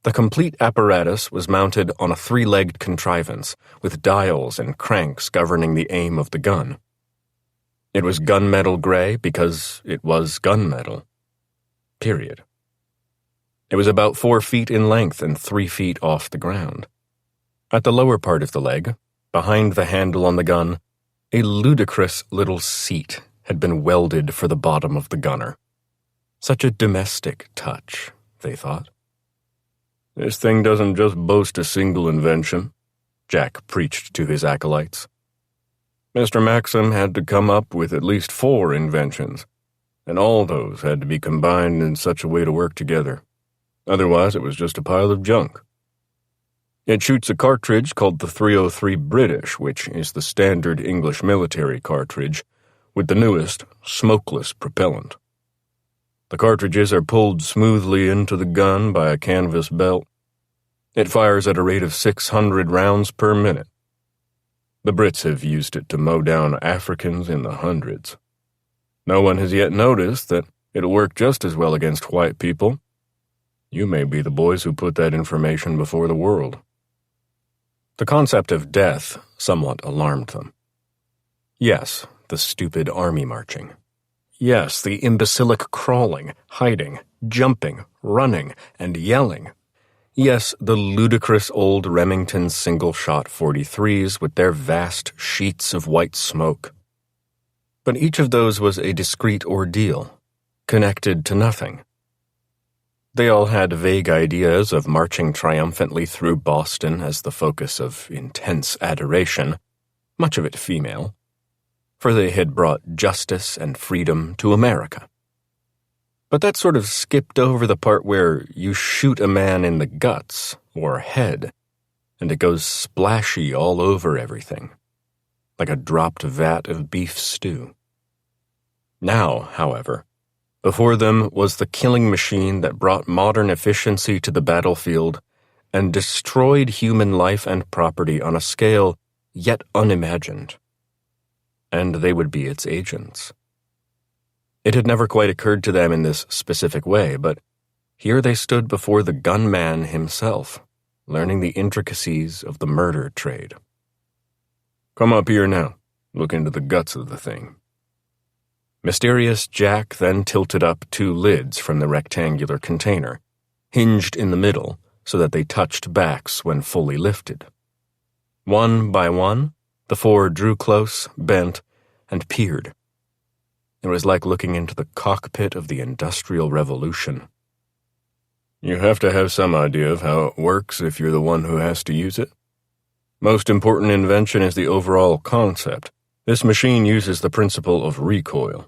The complete apparatus was mounted on a three-legged contrivance with dials and cranks governing the aim of the gun. It was gunmetal gray because it was gunmetal. Period. It was about 4 feet in length and 3 feet off the ground. At the lower part of the leg, behind the handle on the gun, a ludicrous little seat had been welded for the bottom of the gunner. Such a domestic touch, they thought. This thing doesn't just boast a single invention, Jack preached to his acolytes. Mr. Maxim had to come up with at least 4 inventions, and all those had to be combined in such a way to work together. Otherwise, it was just a pile of junk. It shoots a cartridge called the 303 British, which is the standard English military cartridge, with the newest, smokeless propellant. The cartridges are pulled smoothly into the gun by a canvas belt. It fires at a rate of 600 rounds per minute. The Brits have used it to mow down Africans in the hundreds. No one has yet noticed that it'll work just as well against white people. You may be the boys who put that information before the world. The concept of death somewhat alarmed them. Yes, the stupid army marching. Yes, the imbecilic crawling, hiding, jumping, running, and yelling. Yes, the ludicrous old Remington single-shot 43s with their vast sheets of white smoke. But each of those was a discrete ordeal, connected to nothing. They all had vague ideas of marching triumphantly through Boston as the focus of intense adoration, much of it female, for they had brought justice and freedom to America. But that sort of skipped over the part where you shoot a man in the guts or head, and it goes splashy all over everything, like a dropped vat of beef stew. Now, however, before them was the killing machine that brought modern efficiency to the battlefield and destroyed human life and property on a scale yet unimagined. And they would be its agents. It had never quite occurred to them in this specific way, but here they stood before the gunman himself, learning the intricacies of the murder trade. Come up here now. Look into the guts of the thing. Mysterious Jack then tilted up 2 lids from the rectangular container, hinged in the middle so that they touched backs when fully lifted. One by one, the 4 drew close, bent, and peered. It was like looking into the cockpit of the Industrial Revolution. You have to have some idea of how it works if you're the one who has to use it. Most important invention is the overall concept. This machine uses the principle of recoil.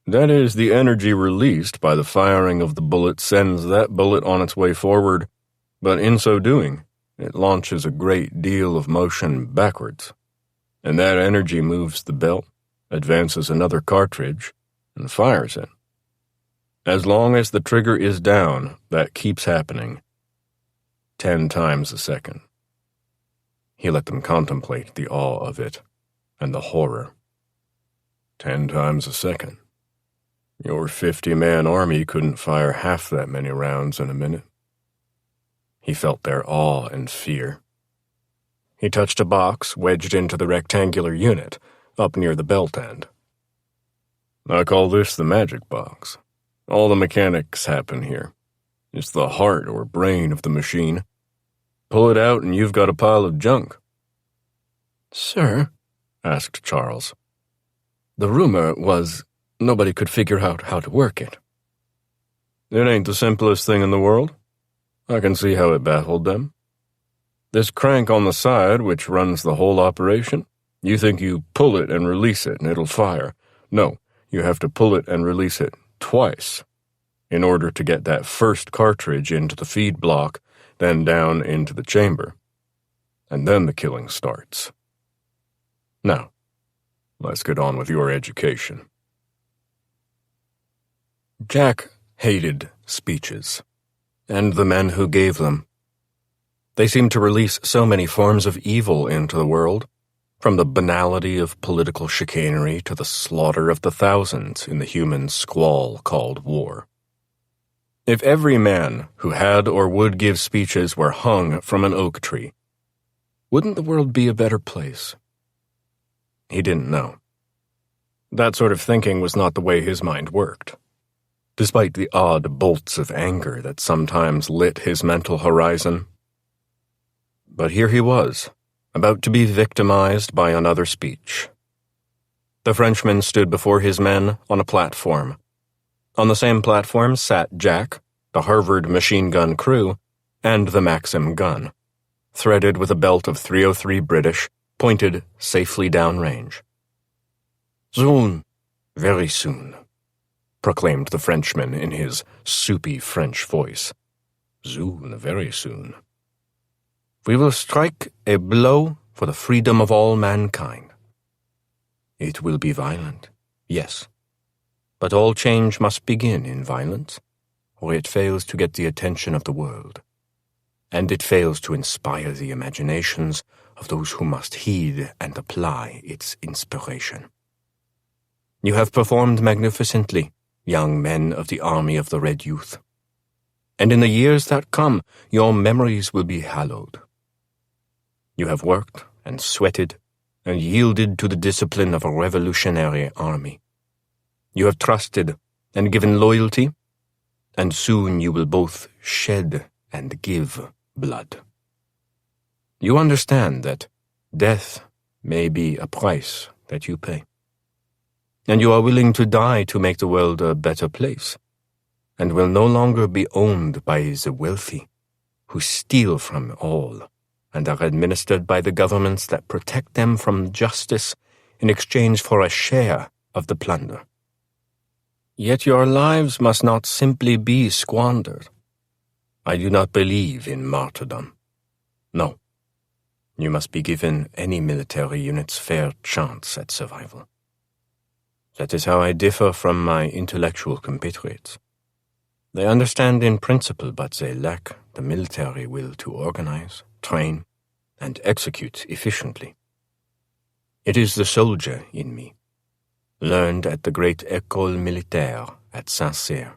That is, the energy released by the firing of the bullet sends that bullet on its way forward, but in so doing, it launches a great deal of motion backwards. And that energy moves the belt, advances another cartridge, and fires it. As long as the trigger is down, that keeps happening. 10 times a second. He let them contemplate the awe of it, and the horror. 10 times a second. Your 50-man army couldn't fire half that many rounds in a minute. He felt their awe and fear. He touched a box wedged into the rectangular unit, up near the belt end. I call this the magic box. All the mechanics happen here. It's the heart or brain of the machine. Pull it out and you've got a pile of junk. Sir, asked Charles, the rumor was nobody could figure out how to work it. It ain't the simplest thing in the world. I can see how it baffled them. This crank on the side, which runs the whole operation, you think you pull it and release it and it'll fire. No, you have to pull it and release it twice in order to get that first cartridge into the feed block, then down into the chamber. And then the killing starts. Now, let's get on with your education. Jack hated speeches, and the men who gave them. They seemed to release so many forms of evil into the world, from the banality of political chicanery to the slaughter of the thousands in the human squall called war. If every man who had or would give speeches were hung from an oak tree, wouldn't the world be a better place? He didn't know. That sort of thinking was not the way his mind worked. Despite the odd bolts of anger that sometimes lit his mental horizon. But here he was, about to be victimized by another speech. The Frenchman stood before his men on a platform. On the same platform sat Jack, the Harvard machine gun crew, and the Maxim gun, threaded with a belt of .303 British, pointed safely downrange. "Soon, very soon," proclaimed the Frenchman in his soupy French voice. "Soon, very soon. We will strike a blow for the freedom of all mankind. It will be violent, yes, but all change must begin in violence, or it fails to get the attention of the world, and it fails to inspire the imaginations of those who must heed and apply its inspiration. You have performed magnificently, young men of the army of the Red Youth, and in the years that come your memories will be hallowed. You have worked and sweated and yielded to the discipline of a revolutionary army. You have trusted and given loyalty, and soon you will both shed and give blood. You understand that death may be a price that you pay, and you are willing to die to make the world a better place, and will no longer be owned by the wealthy, who steal from all and are administered by the governments that protect them from justice in exchange for a share of the plunder. Yet your lives must not simply be squandered. I do not believe in martyrdom. No. You must be given any military unit's fair chance at survival. That is how I differ from my intellectual compatriots. They understand in principle, but they lack the military will to organize, train, and execute efficiently. It is the soldier in me, learned at the great École Militaire at Saint-Cyr,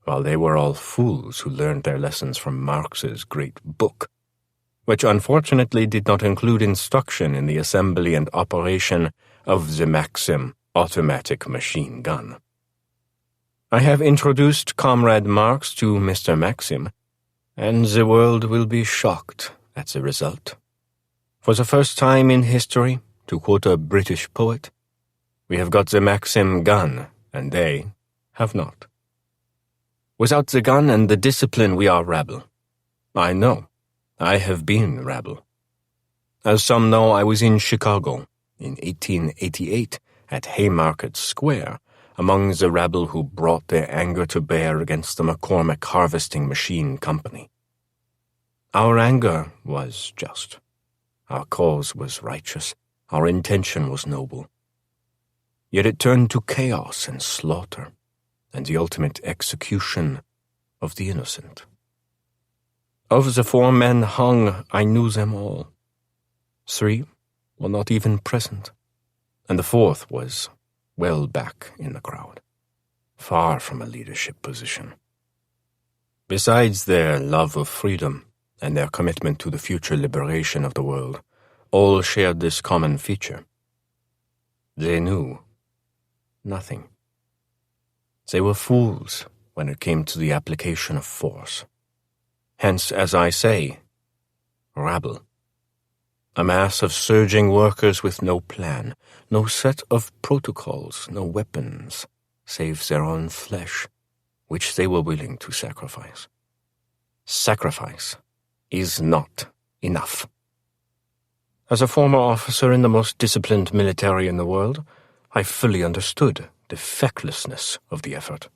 while they were all fools who learned their lessons from Marx's great book, which unfortunately did not include instruction in the assembly and operation of the Maxim automatic machine gun. I have introduced Comrade Marx to Mr. Maxim, and the world will be shocked at the result. For the first time in history, to quote a British poet, we have got the Maxim gun, and they have not. Without the gun and the discipline, we are rabble. I know. I have been rabble. As some know, I was in Chicago in 1888 at Haymarket Square, among the rabble who brought their anger to bear against the McCormick Harvesting Machine Company. Our anger was just. Our cause was righteous. Our intention was noble. Yet it turned to chaos and slaughter, and the ultimate execution of the innocent. Of the 4 men hung, I knew them all. 3 were not even present, and the 4th was well back in the crowd, far from a leadership position. Besides their love of freedom and their commitment to the future liberation of the world, all shared this common feature. They knew nothing. They were fools when it came to the application of force. Hence, as I say, rabble. A mass of surging workers with no plan, no set of protocols, no weapons, save their own flesh, which they were willing to sacrifice. Sacrifice is not enough. As a former officer in the most disciplined military in the world, I fully understood the fecklessness of the effort.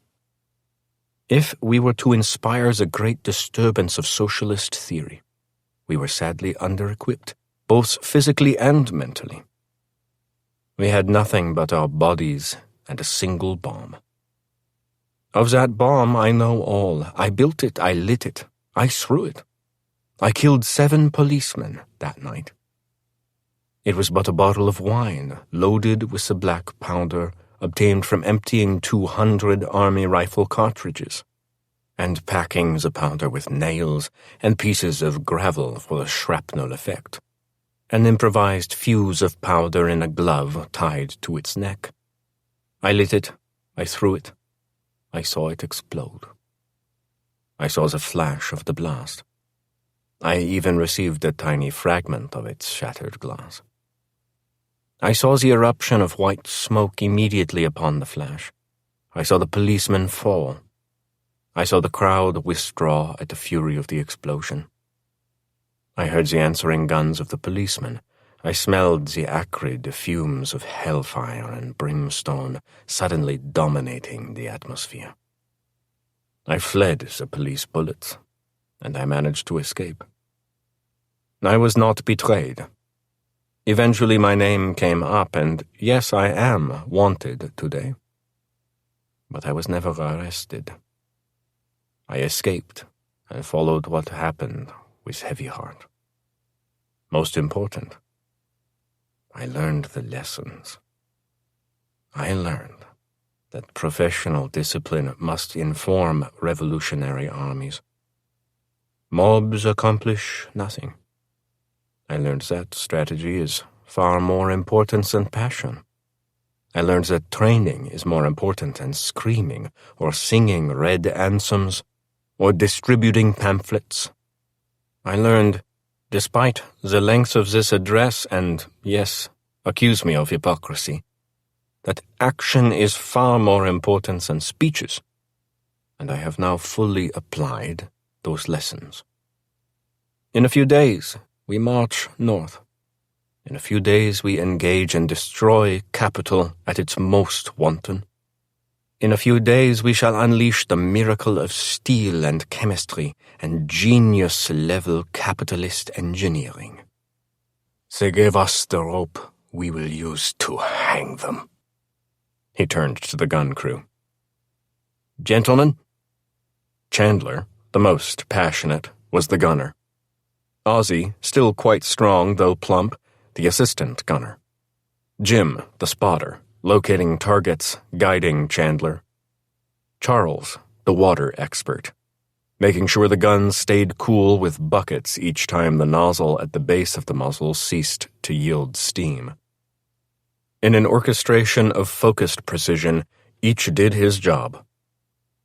If we were to inspire the great disturbance of socialist theory, we were sadly under-equipped, both physically and mentally. We had nothing but our bodies and a single bomb. Of that bomb I know all. I built it, I lit it, I threw it. I killed 7 policemen that night. It was but a bottle of wine, loaded with the black powder obtained from emptying 200 army rifle cartridges, and packing the powder with nails and pieces of gravel for the shrapnel effect, an improvised fuse of powder in a glove tied to its neck. I lit it, I threw it, I saw it explode. I saw the flash of the blast. I even received a tiny fragment of its shattered glass. I saw the eruption of white smoke immediately upon the flash. I saw the policemen fall. I saw the crowd withdraw at the fury of the explosion. I heard the answering guns of the policemen. I smelled the acrid fumes of hellfire and brimstone suddenly dominating the atmosphere. I fled the police bullets, and I managed to escape. I was not betrayed. Eventually my name came up, and yes, I am wanted today. But I was never arrested. I escaped and followed what happened with heavy heart. Most important, I learned the lessons. I learned that professional discipline must inform revolutionary armies. Mobs accomplish nothing. I learned that strategy is far more important than passion. I learned that training is more important than screaming or singing red anthems or distributing pamphlets. I learned, despite the length of this address and, yes, accuse me of hypocrisy, that action is far more important than speeches, and I have now fully applied those lessons. In a few days, we march north. In a few days we engage and destroy capital at its most wanton. In a few days we shall unleash the miracle of steel and chemistry and genius-level capitalist engineering. They gave us the rope we will use to hang them. He turned to the gun crew. Gentlemen? Chandler, the most passionate, was the gunner. Ozzy, still quite strong though plump, the assistant gunner. Jim, the spotter, locating targets, guiding Chandler. Charles, the water expert, making sure the guns stayed cool with buckets each time the nozzle at the base of the muzzle ceased to yield steam. In an orchestration of focused precision, each did his job.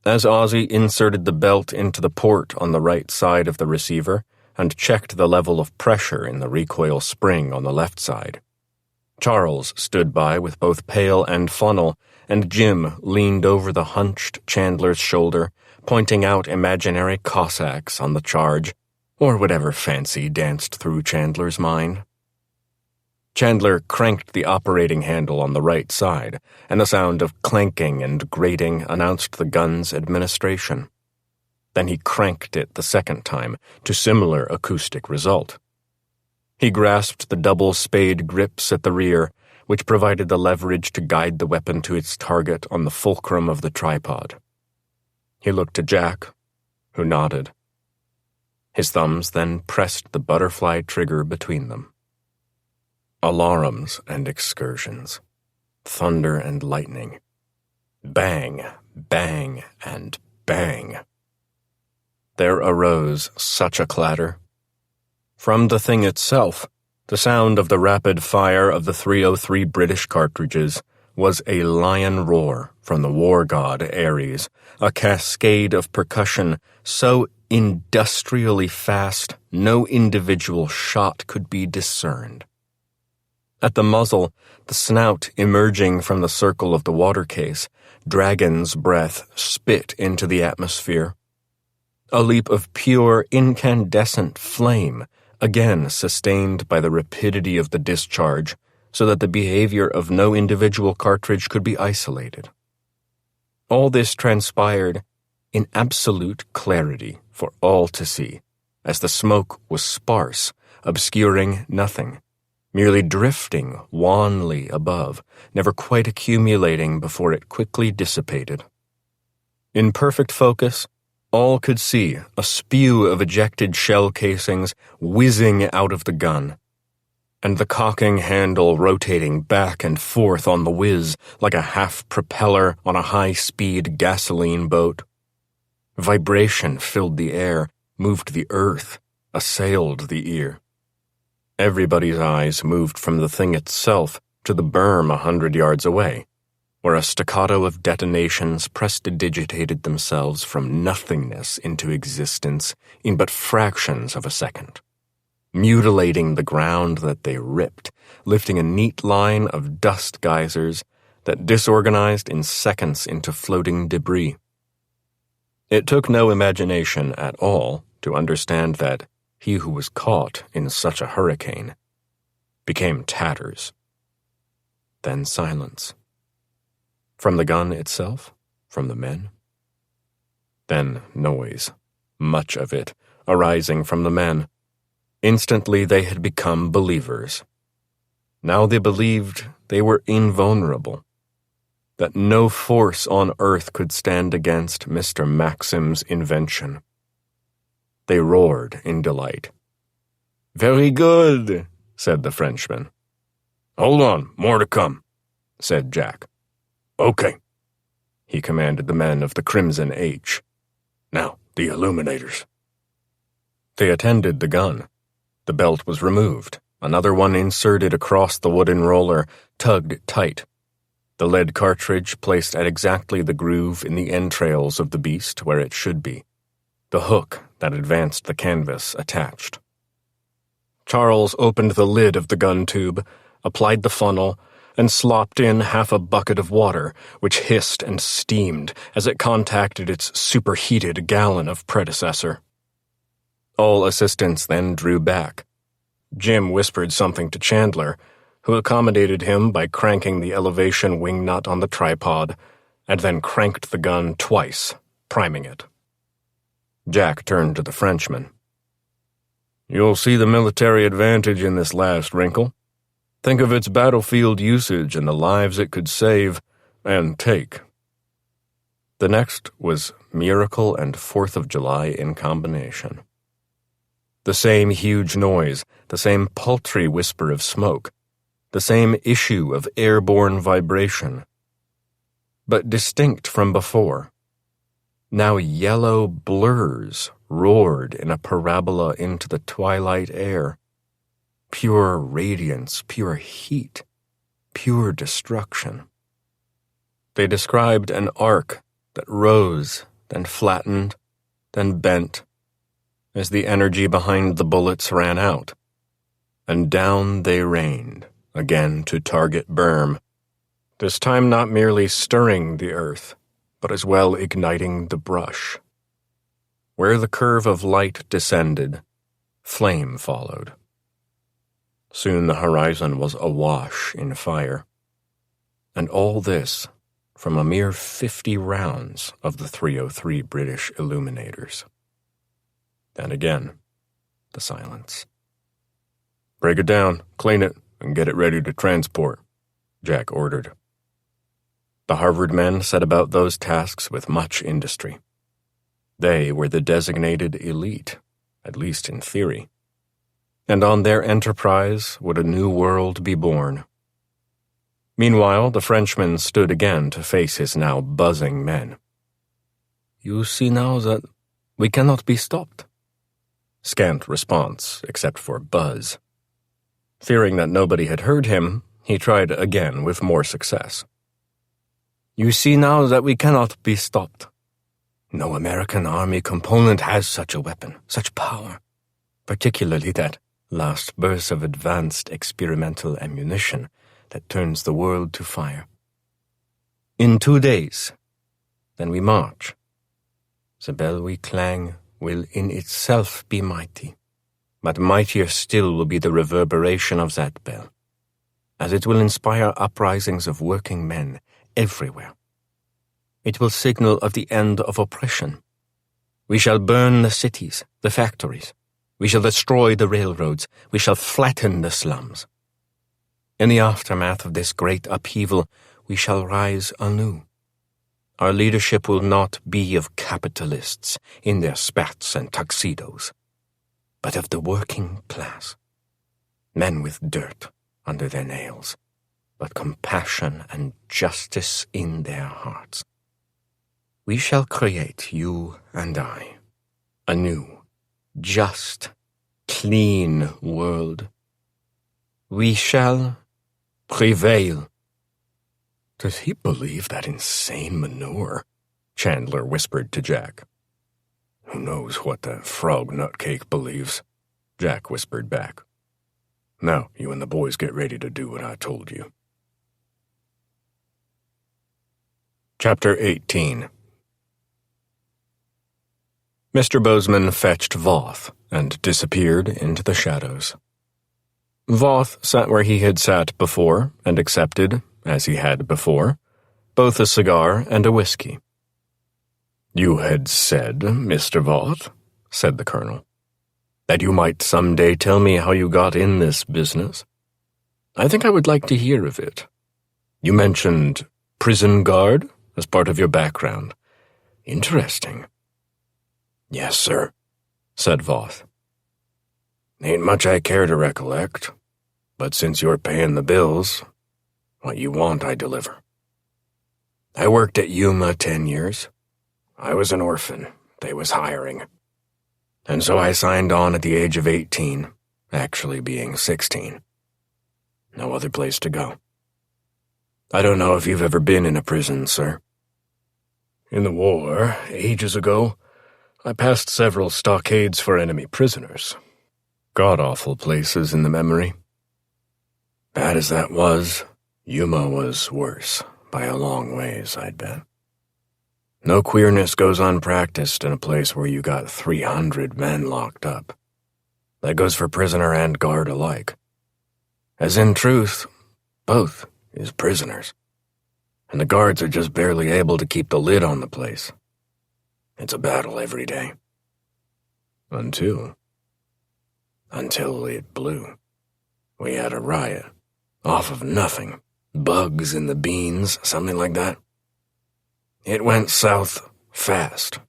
As Ozzy inserted the belt into the port on the right side of the receiver, and checked the level of pressure in the recoil spring on the left side, Charles stood by with both pail and funnel, and Jim leaned over the hunched Chandler's shoulder, pointing out imaginary Cossacks on the charge, or whatever fancy danced through Chandler's mind. Chandler cranked the operating handle on the right side, and the sound of clanking and grating announced the gun's administration. Then he cranked it the second time, to similar acoustic result. He grasped the double spade grips at the rear, which provided the leverage to guide the weapon to its target on the fulcrum of the tripod. He looked to Jack, who nodded. His thumbs then pressed the butterfly trigger between them. Alarums and excursions. Thunder and lightning. Bang, bang, and bang. There arose such a clatter. From the thing itself, the sound of the rapid fire of the .303 British cartridges was a lion roar from the war god Ares, a cascade of percussion so industrially fast no individual shot could be discerned. At the muzzle, the snout emerging from the circle of the water case, dragon's breath spit into the atmosphere. A leap of pure, incandescent flame, again sustained by the rapidity of the discharge, so that the behavior of no individual cartridge could be isolated. All this transpired in absolute clarity for all to see, as the smoke was sparse, obscuring nothing, merely drifting wanly above, never quite accumulating before it quickly dissipated. In perfect focus, all could see a spew of ejected shell casings whizzing out of the gun, and the cocking handle rotating back and forth on the whiz like a half-propeller on a high-speed gasoline boat. Vibration filled the air, moved the earth, assailed the ear. Everybody's eyes moved from the thing itself to the berm 100 yards away, where a staccato of detonations prestidigitated themselves from nothingness into existence in but fractions of a second, mutilating the ground that they ripped, lifting a neat line of dust geysers that disorganized in seconds into floating debris. It took no imagination at all to understand that he who was caught in such a hurricane became tatters. Then silence. From the gun itself? From the men? Then noise, much of it arising from the men. Instantly they had become believers. Now they believed they were invulnerable, that no force on earth could stand against Mr. Maxim's invention. They roared in delight. "Very good," said the Frenchman. "Hold on, more to come," said Jack. "Okay," he commanded the men of the Crimson H. "Now, the illuminators." They attended the gun. The belt was removed, another one inserted across the wooden roller, tugged tight. The lead cartridge placed at exactly the groove in the entrails of the beast where it should be. The hook that advanced the canvas attached. Charles opened the lid of the gun tube, applied the funnel, and slopped in half a bucket of water, which hissed and steamed as it contacted its superheated gallon of predecessor. All assistants then drew back. Jim whispered something to Chandler, who accommodated him by cranking the elevation wing nut on the tripod, and then cranked the gun twice, priming it. Jack turned to the Frenchman. "You'll see the military advantage in this last wrinkle. Think of its battlefield usage and the lives it could save and take." The next was miracle and 4th of July in combination. The same huge noise, the same paltry whisper of smoke, the same issue of airborne vibration. But distinct from before. Now yellow blurs roared in a parabola into the twilight air. Pure radiance, pure heat, pure destruction. They described an arc that rose, then flattened, then bent, as the energy behind the bullets ran out, and down they rained, again to target berm, this time not merely stirring the earth, but as well igniting the brush. Where the curve of light descended, flame followed. Soon the horizon was awash in fire, and all this from a mere 50 rounds of the .303 British illuminators. Then again, the silence. "Break it down, clean it, and get it ready to transport," Jack ordered. The Harvard men set about those tasks with much industry. They were the designated elite, at least in theory. And on their enterprise would a new world be born. Meanwhile, the Frenchman stood again to face his now buzzing men. "You see now that we cannot be stopped." Scant response, except for buzz. Fearing that nobody had heard him, he tried again with more success. "You see now that we cannot be stopped. No American army component has such a weapon, such power, particularly that last burst of advanced experimental ammunition that turns the world to fire. In 2 days, then we march. The bell we clang will in itself be mighty. but mightier still will be the reverberation of that bell, as it will inspire uprisings of working men everywhere. It will signal of the end of oppression. We shall burn the cities, the factories. We shall destroy the railroads. We shall flatten the slums. In the aftermath of this great upheaval, we shall rise anew. Our leadership will not be of capitalists in their spats and tuxedos, but of the working class, men with dirt under their nails, but compassion and justice in their hearts. We shall create, you and I, a new, just, clean world. We shall prevail. Does he believe that insane manure? Chandler whispered to Jack. Who knows what that frog nutcake believes? Jack whispered back. Now, you and the boys get ready to do what I told you. Chapter 18. Mr. Bozeman fetched Voth and disappeared into the shadows. Voth sat where he had sat before and accepted, as he had before, both a cigar and a whiskey. You had said, Mr. Voth, said the colonel, that you might some day tell me how you got in this business. I think I would like to hear of it. You mentioned prison guard as part of your background. Interesting. Yes, sir, said Voth. Ain't much I care to recollect, but since you're paying the bills, what you want I deliver. I worked at Yuma 10 years. I was an orphan. They was hiring. And so I signed on at the age of 18, actually being 16. No other place to go. I don't know if you've ever been in a prison, sir. In the war, ages ago, I passed several stockades for enemy prisoners. God-awful places in the memory. Bad as that was, Yuma was worse, by a long ways, I'd bet. No queerness goes unpracticed in a place where you got 300 men locked up. That goes for prisoner and guard alike. As in truth, both is prisoners. And the guards are just barely able to keep the lid on the place. It's a battle every day. Until it blew. We had a riot. Off of nothing. Bugs in the beans, something like that. It went south fast,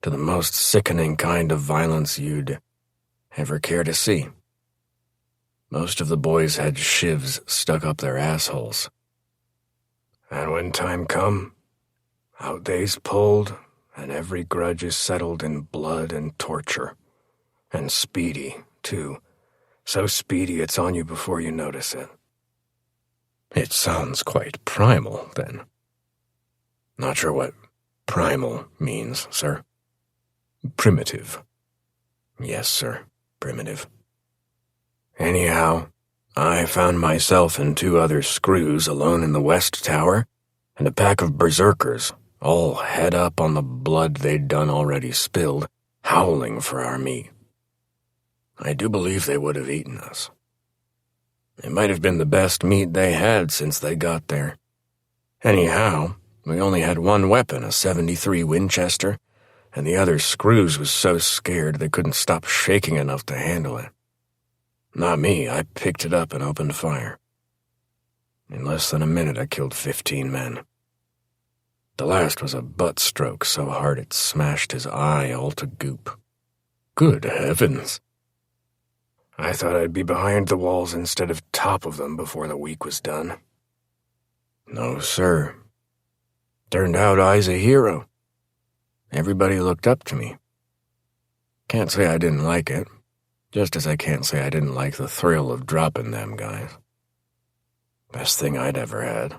to the most sickening kind of violence you'd ever care to see. Most of the boys had shivs stuck up their assholes. And when time come, out they's pulled, and every grudge is settled in blood and torture. And speedy, too. So speedy it's on you before you notice it. It sounds quite primal, then. Not sure what primal means, sir. Primitive. Yes, sir, primitive. Anyhow, I found myself and 2 other screws alone in the West Tower, and a pack of berserkers, all head up on the blood they'd done already spilled, howling for our meat. I do believe they would have eaten us. It might have been the best meat they had since they got there. Anyhow, we only had one weapon, a .73 Winchester, and the other screws was so scared they couldn't stop shaking enough to handle it. Not me, I picked it up and opened fire. In less than a minute, I killed 15 men. The last was a butt stroke so hard it smashed his eye all to goop. Good heavens! I thought I'd be behind the walls instead of top of them before the week was done. No, sir. Turned out I's a hero. Everybody looked up to me. Can't say I didn't like it, just as I can't say I didn't like the thrill of dropping them guys. Best thing I'd ever had.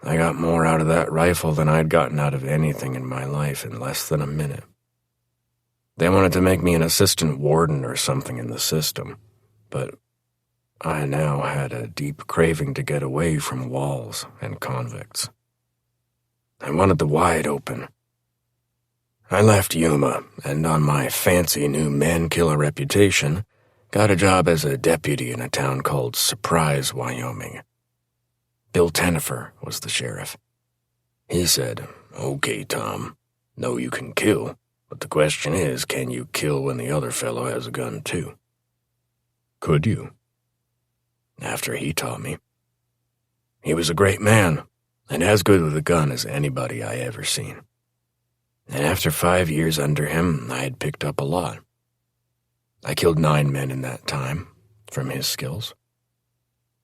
I got more out of that rifle than I'd gotten out of anything in my life in less than a minute. They wanted to make me an assistant warden or something in the system, but I now had a deep craving to get away from walls and convicts. I wanted the wide open. I left Yuma, and on my fancy new man-killer reputation, got a job as a deputy in a town called Surprise, Wyoming. Bill Tennifer was the sheriff. He said, "Okay, Tom, know you can kill, but the question is, can you kill when the other fellow has a gun too?" Could you? After he taught me. He was a great man, and as good with a gun as anybody I ever seen. And after 5 years under him, I had picked up a lot. I killed 9 men in that time, from his skills.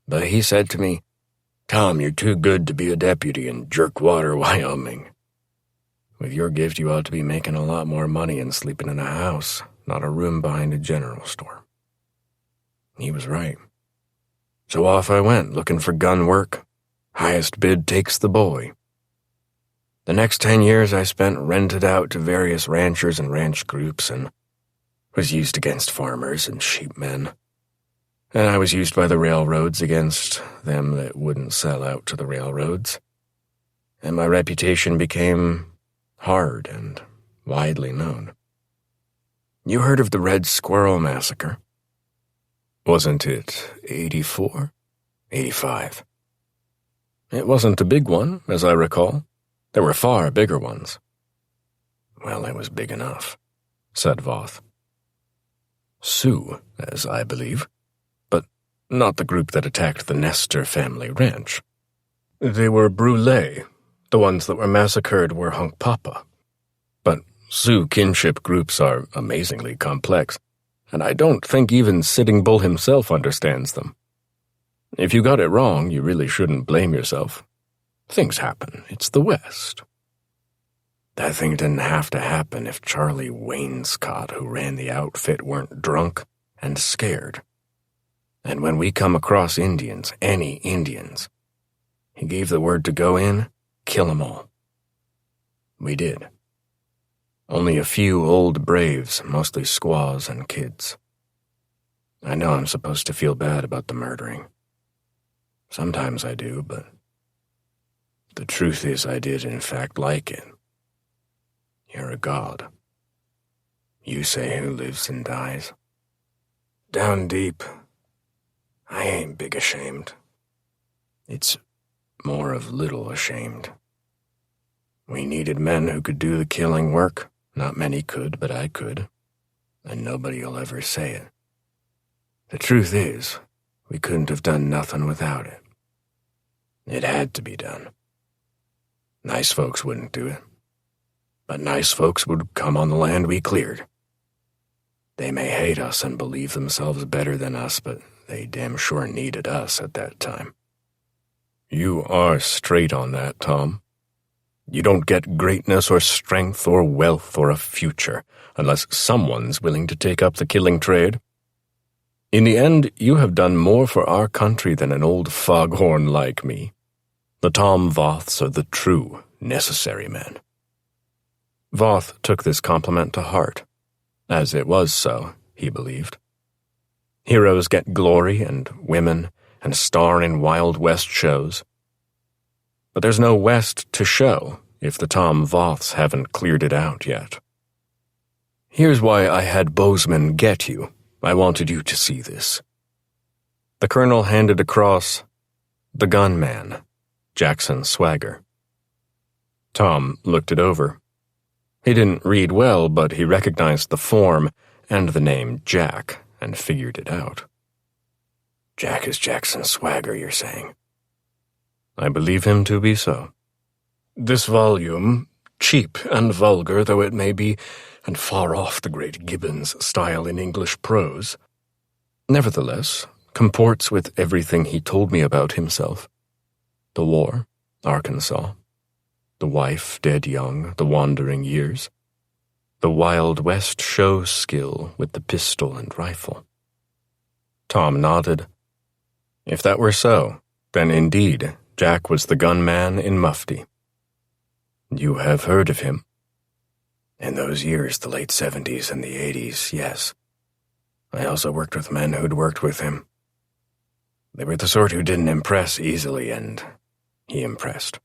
But he said to me, "Tom, you're too good to be a deputy in Jerkwater, Wyoming. With your gift, you ought to be making a lot more money and sleeping in a house, not a room behind a general store." He was right. So off I went, looking for gun work. Highest bid takes the boy. The next 10 years I spent rented out to various ranchers and ranch groups and was used against farmers and sheepmen. And I was used by the railroads against them that wouldn't sell out to the railroads. And my reputation became hard and widely known. You heard of the Red Squirrel Massacre? Wasn't it 84? 85. It wasn't a big one, as I recall. There were far bigger ones. Well, it was big enough, said Voth. Sioux, as I believe, but not the group that attacked the Nestor family ranch. They were Brûlés. The ones that were massacred were Hunkpapa. But Sioux kinship groups are amazingly complex, and I don't think even Sitting Bull himself understands them. If you got it wrong, you really shouldn't blame yourself. Things happen. It's the West. That thing didn't have to happen if Charlie Wainscott, who ran the outfit, weren't drunk and scared. And when we come across Indians, any Indians, he gave the word to go in, kill 'em all. We did. Only a few old braves, mostly squaws and kids. I know I'm supposed to feel bad about the murdering. Sometimes I do, but the truth is I did in fact like it. You're a god. You say who lives and dies. Down deep, I ain't big ashamed. It's more of little ashamed. We needed men who could do the killing work. Not many could, but I could. And nobody'll ever say it. The truth is, we couldn't have done nothing without it. It had to be done. Nice folks wouldn't do it. But nice folks would come on the land we cleared. They may hate us and believe themselves better than us, but they damn sure needed us at that time. You are straight on that, Tom. You don't get greatness or strength or wealth or a future unless someone's willing to take up the killing trade. In the end, you have done more for our country than an old foghorn like me. The Tom Voths are the true, necessary men. Voth took this compliment to heart, as it was so, he believed. Heroes get glory and women and star in Wild West shows. But there's no West to show if the Tom Voths haven't cleared it out yet. Here's why I had Bozeman get you. I wanted you to see this. The colonel handed across The Gunman, Jackson Swagger. Tom looked it over. He didn't read well, but he recognized the form and the name Jack and figured it out. Jack is Jackson Swagger, you're saying? I believe him to be so. This volume, cheap and vulgar though it may be, and far off the great Gibbon's style in English prose, nevertheless comports with everything he told me about himself. The war, Arkansas, the wife dead young, the wandering years, the Wild West show skill with the pistol and rifle. Tom nodded. If that were so, then indeed Jack was the gunman in mufti. You have heard of him? In those years, the late 70s and the 80s, yes. I also worked with men who'd worked with him. They were the sort who didn't impress easily, and he impressed.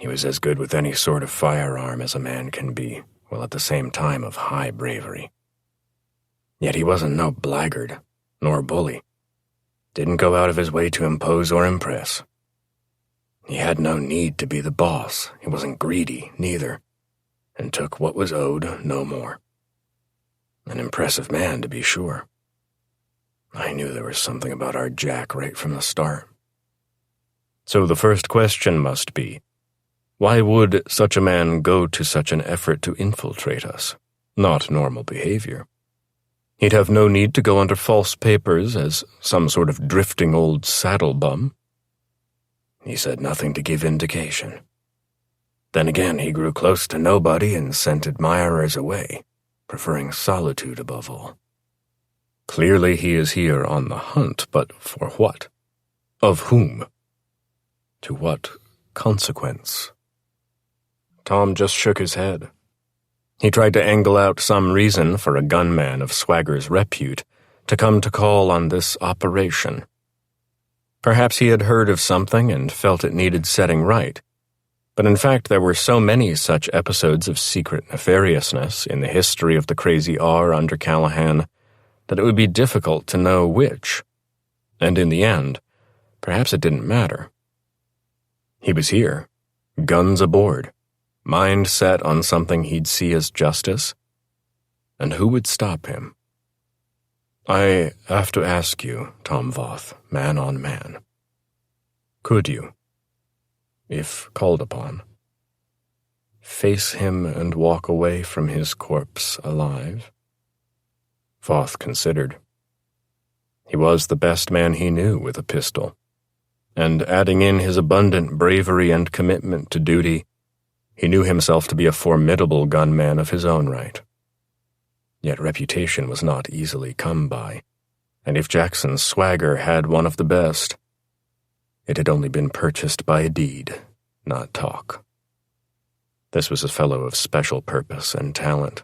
He was as good with any sort of firearm as a man can be, while at the same time of high bravery. Yet he wasn't no blackguard, nor bully. Didn't go out of his way to impose or impress. He had no need to be the boss. He wasn't greedy, neither, and took what was owed, no more. An impressive man, to be sure. I knew there was something about our Jack right from the start. So the first question must be, why would such a man go to such an effort to infiltrate us? Not normal behavior. He'd have no need to go under false papers as some sort of drifting old saddle bum. He said nothing to give indication. Then again, he grew close to nobody and sent admirers away, preferring solitude above all. Clearly he is here on the hunt, but for what? Of whom? To what consequence? Tom just shook his head. He tried to angle out some reason for a gunman of Swagger's repute to come to call on this operation. Perhaps he had heard of something and felt it needed setting right, but in fact there were so many such episodes of secret nefariousness in the history of the Crazy R under Callahan that it would be difficult to know which, and in the end, perhaps it didn't matter. He was here, guns aboard, mind set on something he'd see as justice, and who would stop him? I have to ask you, Tom Voth, man on man. Could you, if called upon, face him and walk away from his corpse alive? Voth considered. He was the best man he knew with a pistol, and adding in his abundant bravery and commitment to duty, he knew himself to be a formidable gunman of his own right. Yet reputation was not easily come by, and if Jackson's swagger had one of the best, it had only been purchased by deed, not talk. This was a fellow of special purpose and talent,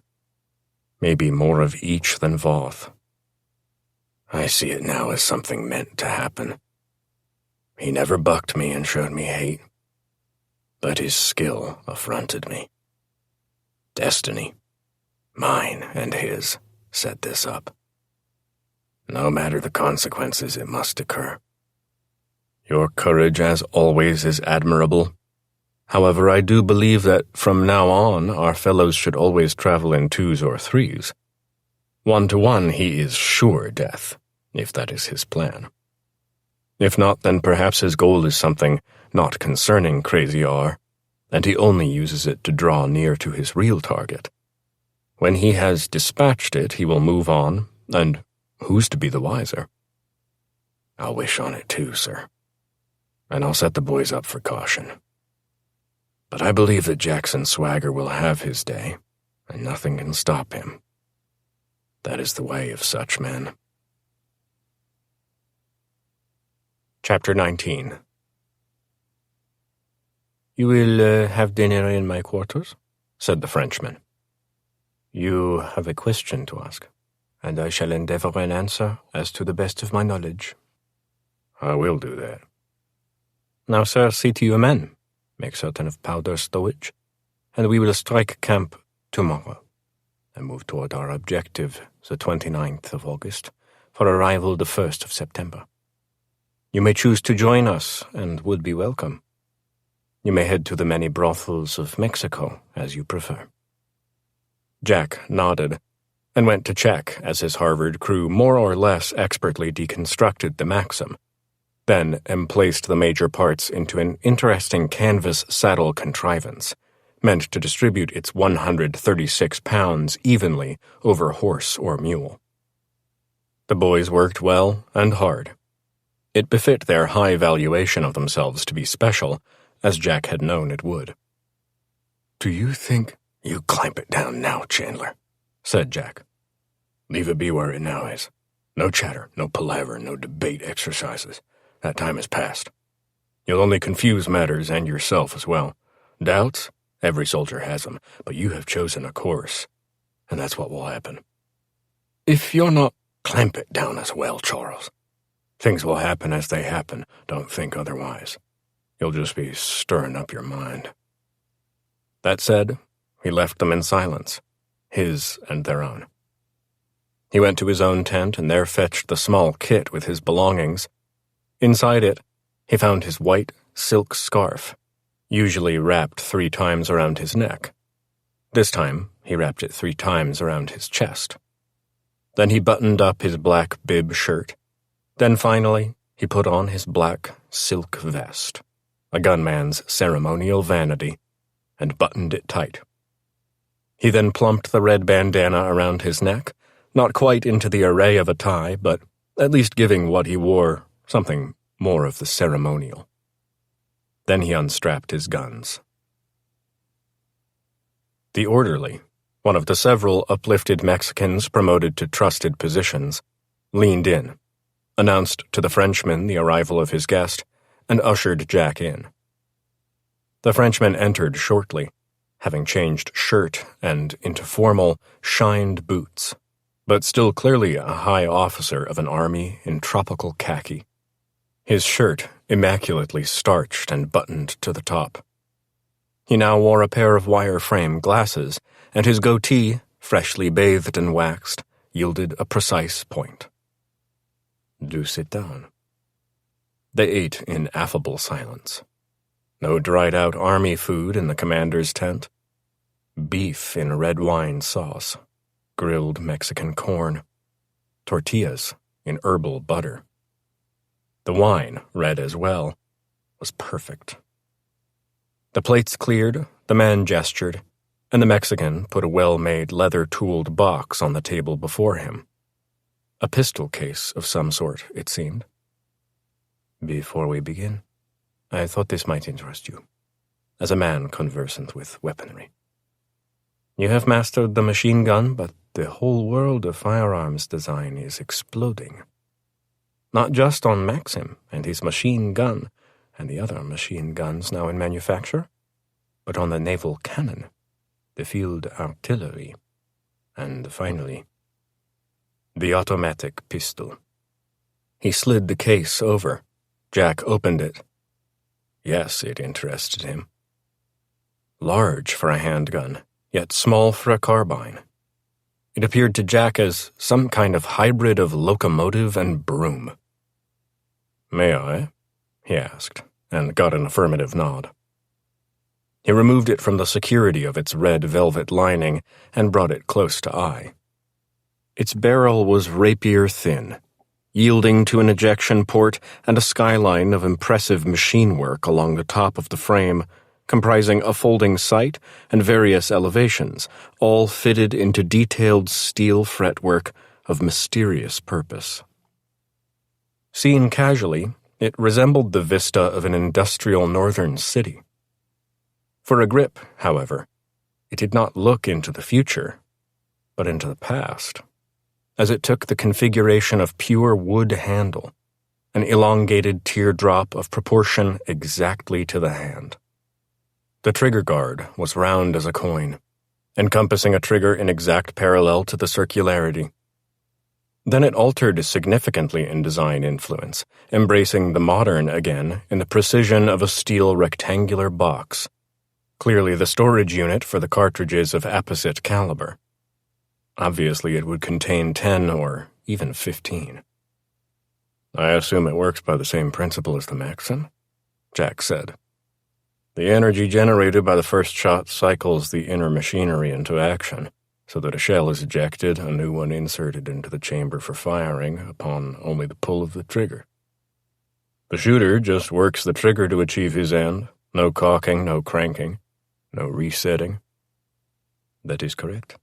maybe more of each than Voth. I see it now as something meant to happen. He never bucked me and showed me hate, but his skill affronted me. Destiny, mine and his, set this up. No matter the consequences, it must occur. Your courage, as always, is admirable. However, I do believe that from now on our fellows should always travel in twos or threes. 1-to-1 he is sure death, if that is his plan. If not, then perhaps his goal is something not concerning Crazy R, and he only uses it to draw near to his real target. When he has dispatched it, he will move on, and who's to be the wiser? I'll wish on it too, sir, and I'll set the boys up for caution. But I believe that Jackson Swagger will have his day, and nothing can stop him. That is the way of such men. Chapter 19. You will have dinner in my quarters, said the Frenchman. You have a question to ask, and I shall endeavor an answer as to the best of my knowledge. I will do that. Now, sir, see to your men. Make certain of powder stowage, and we will strike camp tomorrow and move toward our objective, the 29th of August, for arrival the 1st of September. You may choose to join us, and would be welcome. You may head to the many brothels of Mexico, as you prefer. Jack nodded, and went to check as his Harvard crew more or less expertly deconstructed the Maxim, then emplaced the major parts into an interesting canvas saddle contrivance, meant to distribute its 136 pounds evenly over horse or mule. The boys worked well and hard. It befit their high valuation of themselves to be special, as Jack had known it would. Do you think... You clamp it down now, Chandler, said Jack. Leave it be where it now is. No chatter, no palaver, no debate exercises. That time has passed. You'll only confuse matters and yourself as well. Doubts? Every soldier has them, but you have chosen a course, and that's what will happen. If you're not... Clamp it down as well, Charles. Things will happen as they happen. Don't think otherwise. You'll just be stirring up your mind. That said, he left them in silence, his and their own. He went to his own tent and there fetched the small kit with his belongings. Inside it, he found his white silk scarf, usually wrapped 3 times around his neck. This time, he wrapped it 3 times around his chest. Then he buttoned up his black bib shirt. Then finally, he put on his black silk vest, a gunman's ceremonial vanity, and buttoned it tight. He then plumped the red bandana around his neck, not quite into the array of a tie, but at least giving what he wore something more of the ceremonial. Then he unstrapped his guns. The orderly, one of the several uplifted Mexicans promoted to trusted positions, leaned in, announced to the Frenchman the arrival of his guest, and ushered Jack in. The Frenchman entered shortly, having changed shirt and into formal, shined boots, but still clearly a high officer of an army in tropical khaki. His shirt immaculately starched and buttoned to the top. He now wore a pair of wire-frame glasses, and his goatee, freshly bathed and waxed, yielded a precise point. "Do sit down." They ate in affable silence. No dried-out army food in the commander's tent. Beef in red wine sauce, grilled Mexican corn, tortillas in herbal butter. The wine, red as well, was perfect. The plates cleared, the man gestured, and the Mexican put a well-made leather-tooled box on the table before him. A pistol case of some sort, it seemed. "Before we begin, I thought this might interest you, as a man conversant with weaponry. You have mastered the machine gun, but the whole world of firearms design is exploding. Not just on Maxim and his machine gun and the other machine guns now in manufacture, but on the naval cannon, the field artillery, and finally, the automatic pistol." He slid the case over. Jack opened it. Yes, it interested him. Large for a handgun, yet small for a carbine. It appeared to Jack as some kind of hybrid of locomotive and broom. "May I?" he asked, and got an affirmative nod. He removed it from the security of its red velvet lining and brought it close to eye. Its barrel was rapier-thin, yielding to an ejection port and a skyline of impressive machine work along the top of the frame, comprising a folding sight and various elevations, all fitted into detailed steel fretwork of mysterious purpose. Seen casually, it resembled the vista of an industrial northern city. For a grip, however, it did not look into the future, but into the past, as it took the configuration of pure wood handle, an elongated teardrop of proportion exactly to the hand. The trigger guard was round as a coin, encompassing a trigger in exact parallel to the circularity. Then it altered significantly in design influence, embracing the modern again in the precision of a steel rectangular box, clearly the storage unit for the cartridges of apposite caliber. Obviously, it would contain 10 or even 15. "I assume it works by the same principle as the Maxim?" Jack said. "The energy generated by the first shot cycles the inner machinery into action, so that a shell is ejected, a new one inserted into the chamber for firing upon only the pull of the trigger. The shooter just works the trigger to achieve his end, no cocking, no cranking, no resetting." "That is correct,"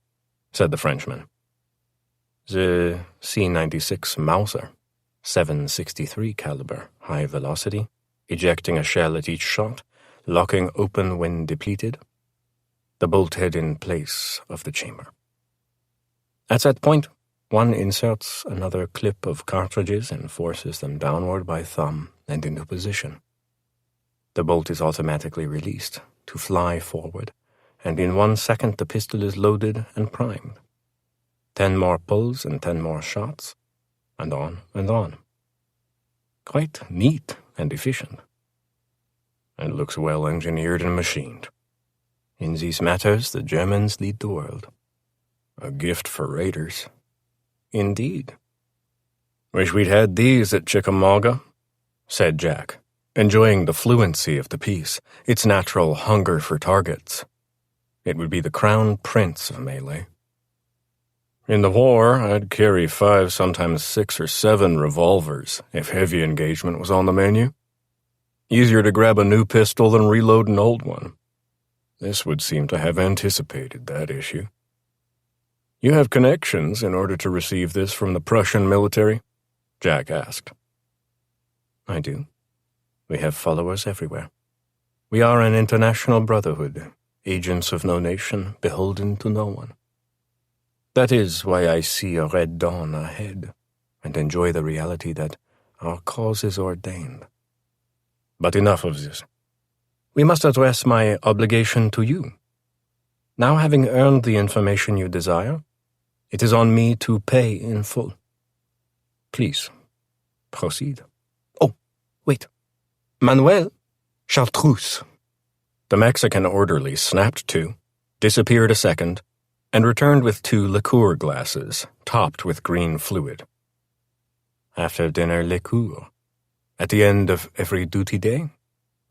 said the Frenchman. "The C-96 Mauser, 7.63 caliber, high velocity, ejecting a shell at each shot, locking open when depleted, the bolt head in place of the chamber. At that point, one inserts another clip of cartridges and forces them downward by thumb and into position. The bolt is automatically released to fly forward, and in 1 second the pistol is loaded and primed. 10 more pulls and 10 more shots, and on and on. Quite neat and efficient. And looks well engineered and machined." In these matters, the Germans lead the world. A gift for raiders. Indeed. Wish we'd had these at Chickamauga, said Jack, enjoying the fluency of the piece, its natural hunger for targets. It would be the crown prince of melee. In the war, I'd carry 5, sometimes 6 or 7 revolvers if heavy engagement was on the menu. Easier to grab a new pistol than reload an old one. This would seem to have anticipated that issue. You have connections in order to receive this from the Prussian military? Jack asked. I do. We have followers everywhere. We are an international brotherhood, agents of no nation, beholden to no one. That is why I see a red dawn ahead, and enjoy the reality that our cause is ordained. But enough of this. We must address my obligation to you. Now having earned the information you desire, it is on me to pay in full. Please, proceed. Oh, wait. Manuel, chartreuse. The Mexican orderly snapped to, disappeared a second, and returned with 2 liqueur glasses, topped with green fluid. After dinner liqueur. At the end of every duty day,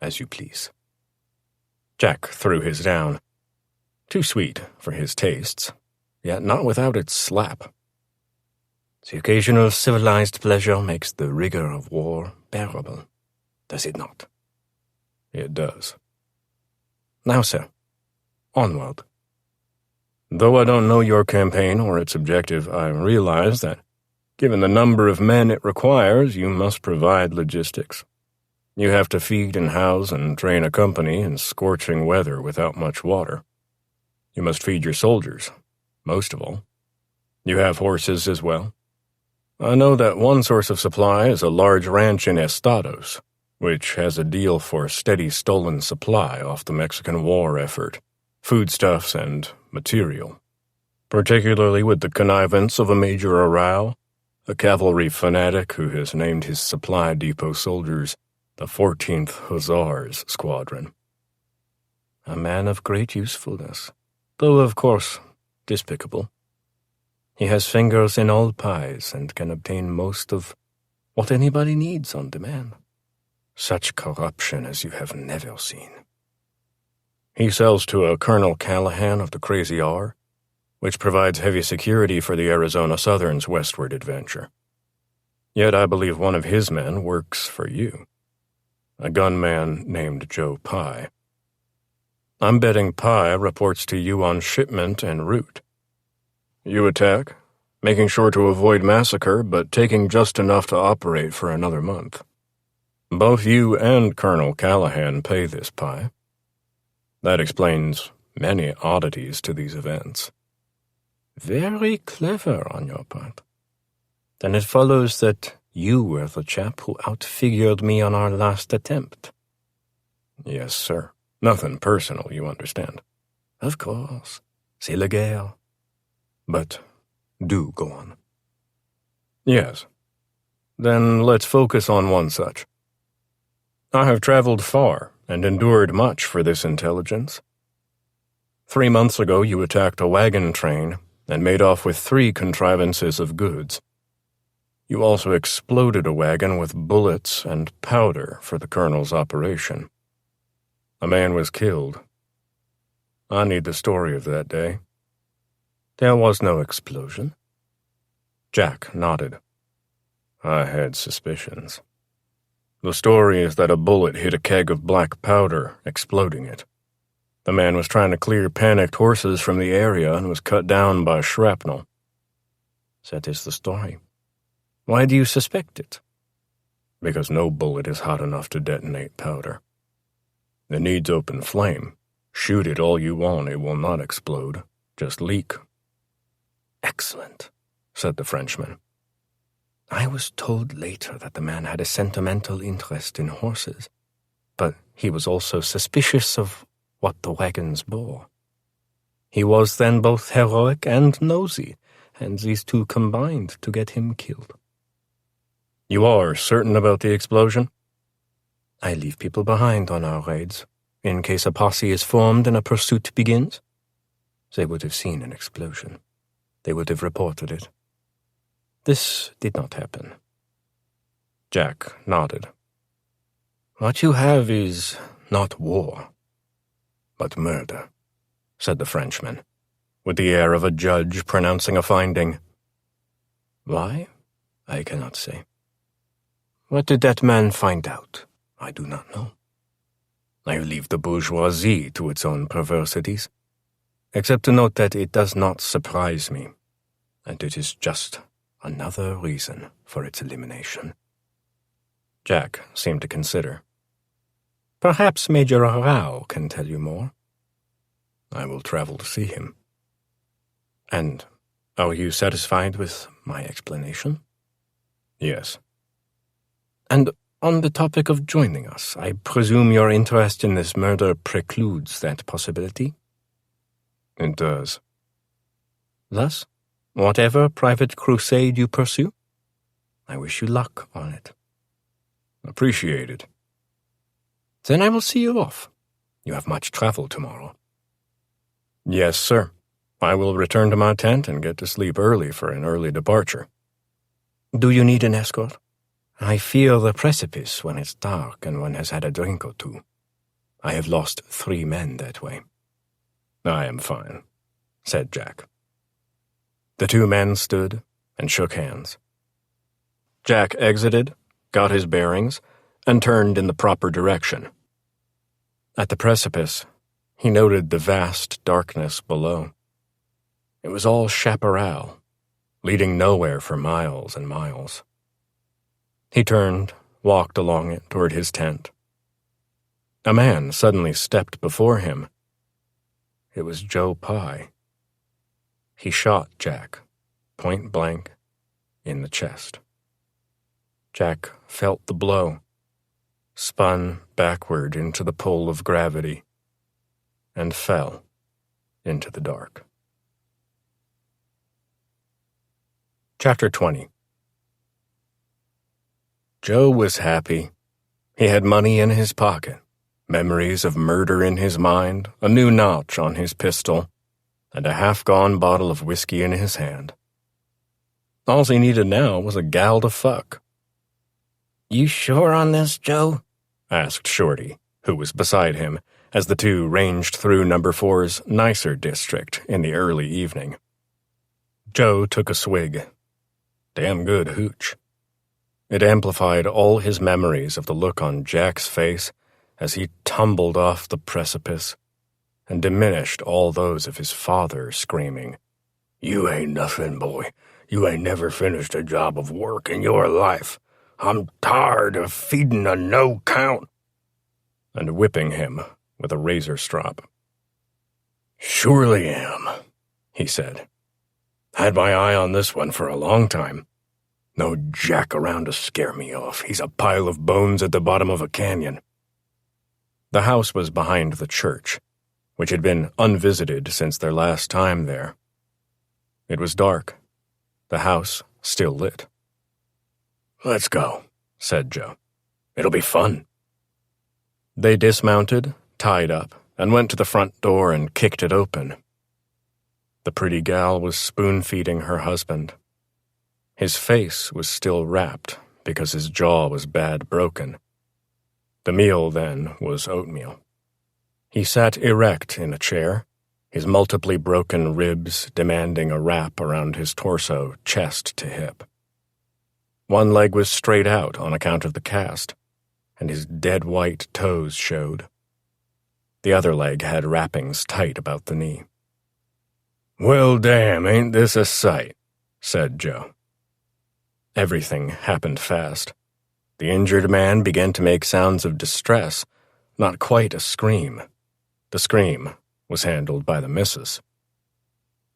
as you please. Jack threw his down. Too sweet for his tastes, yet not without its slap. The occasional civilized pleasure makes the rigor of war bearable, does it not? It does. Now, sir, onward. Though I don't know your campaign or its objective, I realize that, given the number of men it requires, you must provide logistics. You have to feed and house and train a company in scorching weather without much water. You must feed your soldiers, most of all. You have horses as well. I know that one source of supply is a large ranch in Estados, which has a deal for steady stolen supply off the Mexican war effort, foodstuffs and material, particularly with the connivance of a Major Arrau, a cavalry fanatic who has named his supply depot soldiers the 14th Hussars Squadron. A man of great usefulness, though of course despicable. He has fingers in all pies and can obtain most of what anybody needs on demand. Such corruption as you have never seen. He sells to a Colonel Callahan of the Crazy R, which provides heavy security for the Arizona Southern's westward adventure. Yet I believe one of his men works for you, a gunman named Joe Pye. I'm betting Pye reports to you on shipment en route. You attack, making sure to avoid massacre, but taking just enough to operate for another month. Both you and Colonel Callahan pay this Pye. That explains many oddities to these events. Very clever on your part. Then it follows that you were the chap who outfigured me on our last attempt. Yes, sir. Nothing personal, you understand. Of course. C'est la guerre. But do go on. Yes. Then let's focus on one such. I have traveled far and endured much for this intelligence. 3 months ago you attacked a wagon train and made off with 3 contrivances of goods. You also exploded a wagon with bullets and powder for the colonel's operation. A man was killed. I need the story of that day. There was no explosion. Jack nodded. I had suspicions. The story is that a bullet hit a keg of black powder, exploding it. The man was trying to clear panicked horses from the area and was cut down by shrapnel. That is the story. Why do you suspect it? Because no bullet is hot enough to detonate powder. It needs open flame. Shoot it all you want, it will not explode. Just leak. Excellent, said the Frenchman. I was told later that the man had a sentimental interest in horses, but he was also suspicious of what the wagons bore. He was then both heroic and nosy, and these two combined to get him killed. You are certain about the explosion? I leave people behind on our raids. in case a posse is formed and a pursuit begins? They would have seen an explosion. They would have reported it. This did not happen. Jack nodded. What you have is not war, but murder, said the Frenchman, with the air of a judge pronouncing a finding. Why? I cannot say. What did that man find out? I do not know. I leave the bourgeoisie to its own perversities, except to note that it does not surprise me, and it is just another reason for its elimination. Jack seemed to consider. Perhaps Major Rao can tell you more. I will travel to see him. And are you satisfied with my explanation? Yes. And on the topic of joining us, I presume your interest in this murder precludes that possibility? It does. Thus, whatever private crusade you pursue, I wish you luck on it. Appreciated. Then I will see you off. You have much travel tomorrow. Yes, sir. I will return to my tent and get to sleep early for an early departure. Do you need an escort? I fear the precipice when it's dark and one has had a drink or two. I have lost 3 men that way. I am fine, said Jack. The 2 men stood and shook hands. Jack exited, got his bearings, and turned in the proper direction. At the precipice, he noted the vast darkness below. It was all chaparral, leading nowhere for miles and miles. He turned, walked along it toward his tent. A man suddenly stepped before him. It was Joe Pye. He shot Jack, point blank, in the chest. Jack felt the blow, spun backward into the pull of gravity, and fell into the dark. Chapter 20. Joe was happy. He had money in his pocket, memories of murder in his mind, a new notch on his pistol, and a half-gone bottle of whiskey in his hand. All he needed now was a gal to fuck. "You sure on this, Joe?" asked Shorty, who was beside him, as the 2 ranged through Number 4's nicer district in the early evening. Joe took a swig. Damn good hooch. It amplified all his memories of the look on Jack's face as he tumbled off the precipice, and diminished all those of his father screaming, "You ain't nothing, boy. You ain't never finished a job of work in your life. I'm tired of feeding a no-count," and whipping him with a razor strop. "Surely am," he said. "Had my eye on this one for a long time. No Jack around to scare me off. He's a pile of bones at the bottom of a canyon." The house was behind the church, which had been unvisited since their last time there. It was dark, the house still lit. "Let's go," said Joe. "It'll be fun." They dismounted, tied up, and went to the front door and kicked it open. The pretty gal was spoon-feeding her husband. His face was still wrapped because his jaw was bad broken. The meal, then, was oatmeal. He sat erect in a chair, his multiply broken ribs demanding a wrap around his torso, chest to hip. One leg was straight out on account of the cast, and his dead white toes showed. The other leg had wrappings tight about the knee. "Well, damn, ain't this a sight," said Joe. Everything happened fast. The injured man began to make sounds of distress, not quite a scream. The scream was handled by the missus.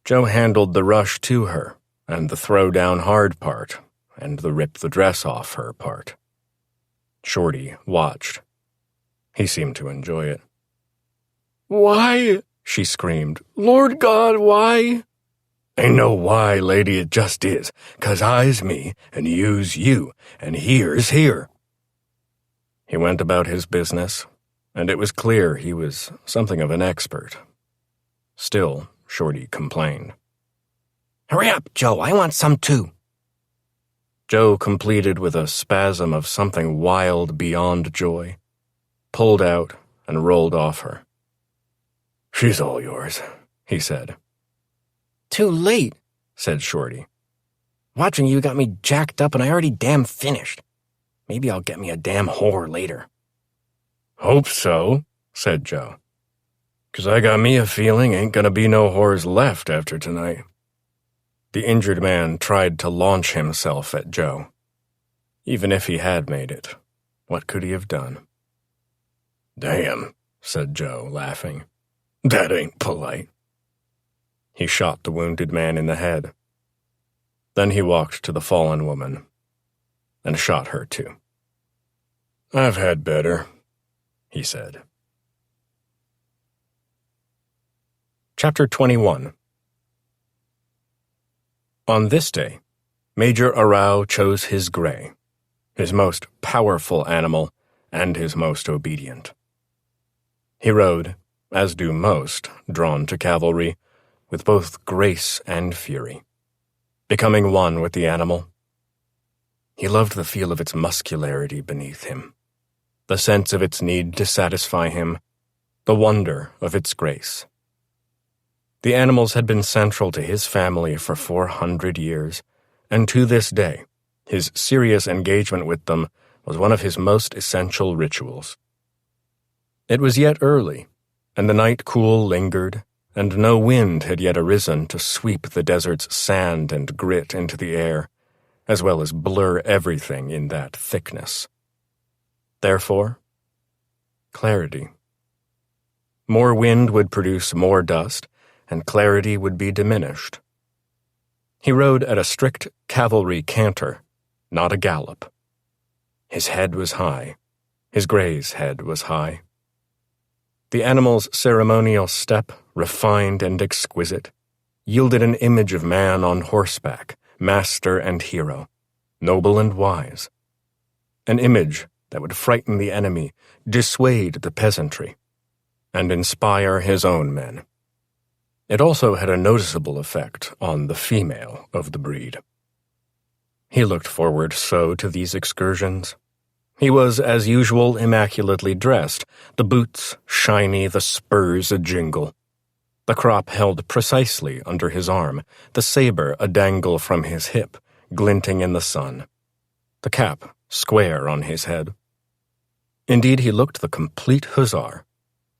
Joe handled the rush to her, and the throw down hard part, and the rip the dress off her part. Shorty watched. He seemed to enjoy it. "Why?" she screamed. "Lord God, why?" "Ain't no why, lady, it just is, 'cause I's me, and you's you, and here's here." He went about his business, and it was clear he was something of an expert. Still, Shorty complained. "Hurry up, Joe, I want some too." Joe completed with a spasm of something wild beyond joy, pulled out, and rolled off her. "She's all yours," he said. "Too late," said Shorty. "Watching you got me jacked up and I already damn finished. Maybe I'll get me a damn whore later." "Hope so," said Joe. "'Cause I got me a feeling ain't gonna be no whores left after tonight." The injured man tried to launch himself at Joe. Even if he had made it, what could he have done? "Damn," said Joe, laughing. "That ain't polite." He shot the wounded man in the head. Then he walked to the fallen woman and shot her too. "I've had better," he said. Chapter 21. On this day, Major Arau chose his gray, his most powerful animal and his most obedient. He rode, as do most drawn to cavalry, with both grace and fury, becoming one with the animal. He loved the feel of its muscularity beneath him, the sense of its need to satisfy him, the wonder of its grace. The animals had been central to his family for 400 years, and to this day, his serious engagement with them was one of his most essential rituals. It was yet early, and the night cool lingered, and no wind had yet arisen to sweep the desert's sand and grit into the air, as well as blur everything in that thickness. Therefore, clarity. More wind would produce more dust, and clarity would be diminished. He rode at a strict cavalry canter, not a gallop. His head was high. His gray's head was high. The animal's ceremonial step, refined and exquisite, yielded an image of man on horseback, master and hero, noble and wise. An image that would frighten the enemy, dissuade the peasantry, and inspire his own men. It also had a noticeable effect on the female of the breed. He looked forward so to these excursions. He was, as usual, immaculately dressed, the boots shiny, the spurs a jingle. The crop held precisely under his arm, the saber a dangle from his hip, glinting in the sun. The cap square on his head. Indeed, he looked the complete hussar,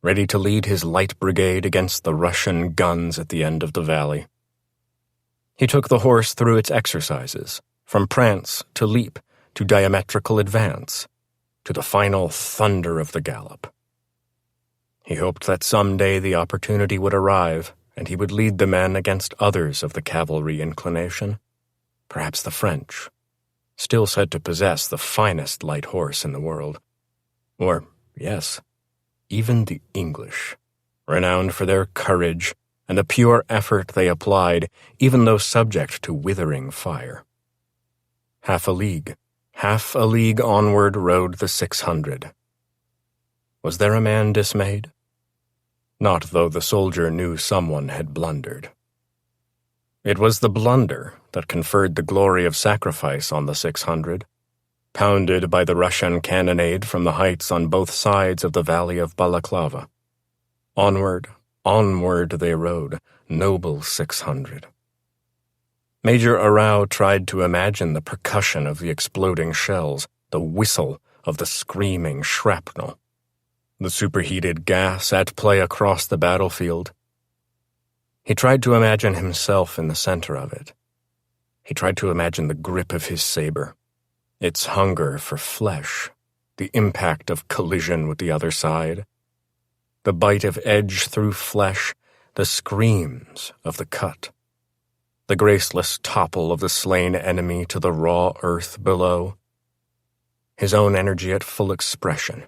ready to lead his light brigade against the Russian guns at the end of the valley. He took the horse through its exercises, from prance to leap to diametrical advance, to the final thunder of the gallop. He hoped that someday the opportunity would arrive, and he would lead the men against others of the cavalry inclination, perhaps the French, still said to possess the finest light horse in the world. Or, yes, even the English, renowned for their courage and the pure effort they applied, even though subject to withering fire. Half a league onward rode the 600. Was there a man dismayed? Not though the soldier knew someone had blundered. It was the blunder that conferred the glory of sacrifice on the 600, pounded by the Russian cannonade from the heights on both sides of the valley of Balaklava. Onward they rode, noble 600. Major Arau tried to imagine the percussion of the exploding shells, the whistle of the screaming shrapnel, the superheated gas at play across the battlefield. He tried to imagine himself in the center of it. He tried to imagine the grip of his saber, its hunger for flesh, the impact of collision with the other side, the bite of edge through flesh, the screams of the cut, the graceless topple of the slain enemy to the raw earth below, his own energy at full expression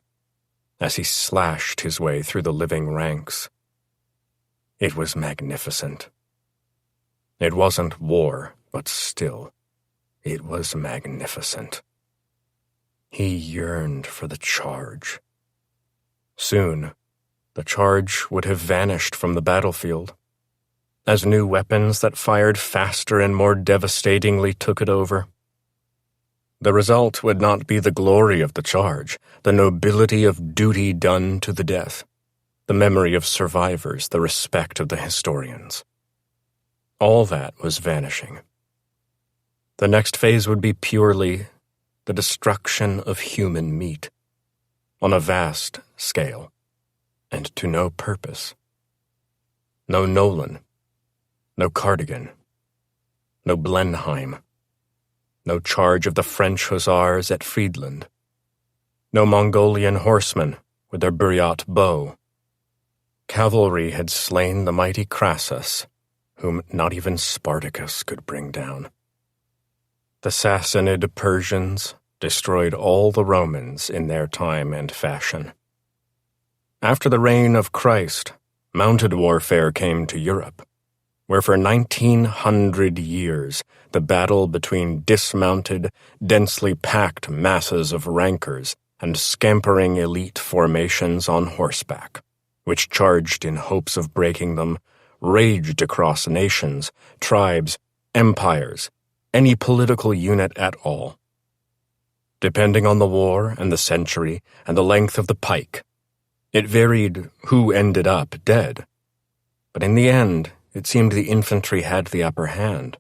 as he slashed his way through the living ranks. It was magnificent. It wasn't war, but still, it was magnificent. He yearned for the charge. Soon, the charge would have vanished from the battlefield, as new weapons that fired faster and more devastatingly took it over. The result would not be the glory of the charge, the nobility of duty done to the death, the memory of survivors, the respect of the historians. All that was vanishing. The next phase would be purely the destruction of human meat, on a vast scale, and to no purpose. No Nolan, no Cardigan, no Blenheim, no charge of the French hussars at Friedland, no Mongolian horsemen with their Buryat bow. Cavalry had slain the mighty Crassus, whom not even Spartacus could bring down. The Sassanid Persians destroyed all the Romans in their time and fashion. After the reign of Christ, mounted warfare came to Europe, where for 1900 years the battle between dismounted, densely packed masses of rankers and scampering elite formations on horseback, which charged in hopes of breaking them, raged across nations, tribes, empires, any political unit at all. Depending on the war and the century and the length of the pike, it varied who ended up dead. But in the end, it seemed the infantry had the upper hand,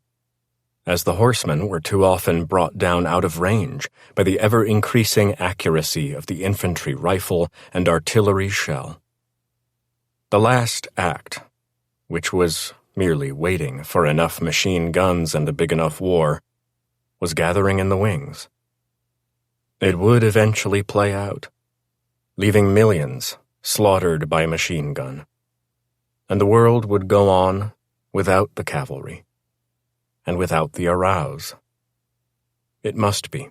as the horsemen were too often brought down out of range by the ever-increasing accuracy of the infantry rifle and artillery shell. The last act, which was merely waiting for enough machine guns and a big enough war, was gathering in the wings. It would eventually play out, leaving millions slaughtered by machine gun, and the world would go on without the cavalry, and without the arouse. It must be.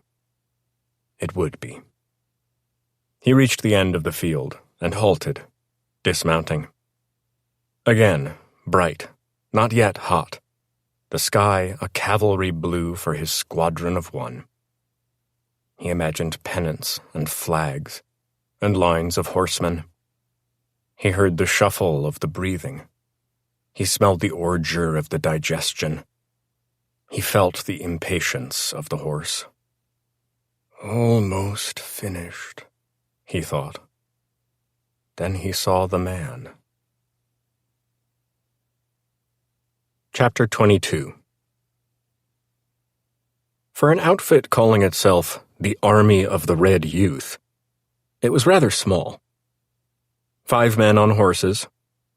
It would be. He reached the end of the field and halted, dismounting. Again, bright, not yet hot, the sky a cavalry blue for his squadron of one. He imagined pennants and flags and lines of horsemen. He heard the shuffle of the breathing. He smelled the ordure of the digestion. He felt the impatience of the horse. Almost finished, he thought. Then he saw the man. Chapter 22. For an outfit calling itself the Army of the Red Youth, it was rather small. 5 men on horses,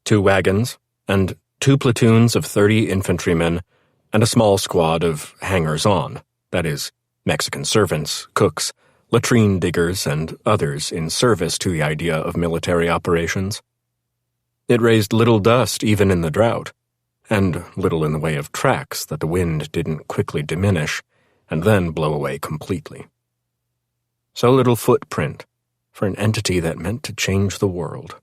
2 wagons, and 2 platoons of 30 infantrymen, and a small squad of hangers-on, that is, Mexican servants, cooks, latrine diggers, and others in service to the idea of military operations. It raised little dust even in the drought, and little in the way of tracks that the wind didn't quickly diminish and then blow away completely. So little footprint for an entity that meant to change the world.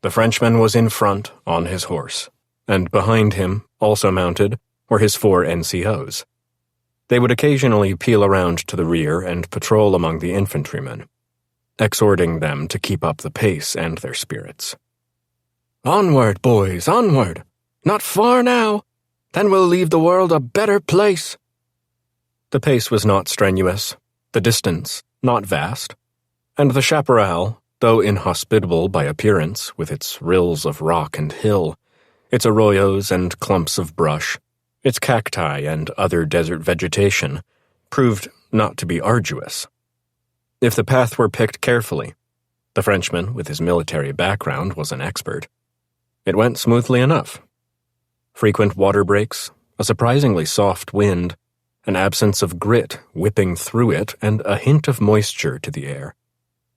The Frenchman was in front on his horse, and behind him, also mounted, were his 4 NCOs. They would occasionally peel around to the rear and patrol among the infantrymen, exhorting them to keep up the pace and their spirits. "Onward, boys, onward! Not far now! Then we'll leave the world a better place!" The pace was not strenuous, the distance not vast, and the chaparral, though inhospitable by appearance with its rills of rock and hill, its arroyos and clumps of brush, its cacti and other desert vegetation, proved not to be arduous. If the path were picked carefully, the Frenchman with his military background was an expert, it went smoothly enough. Frequent water breaks, a surprisingly soft wind, an absence of grit whipping through it, and a hint of moisture to the air,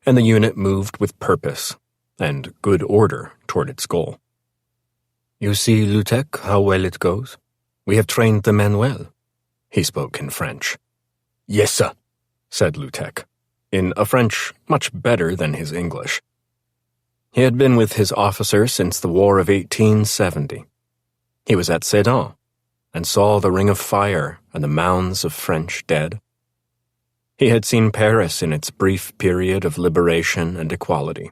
and the unit moved with purpose and good order toward its goal. "You see, Lutek, how well it goes? We have trained the men well." He spoke in French. "Yes, sir," said Lutek, in a French much better than his English. He had been with his officer since the War of 1870. He was at Sedan, and saw the ring of fire and the mounds of French dead. He had seen Paris in its brief period of liberation and equality.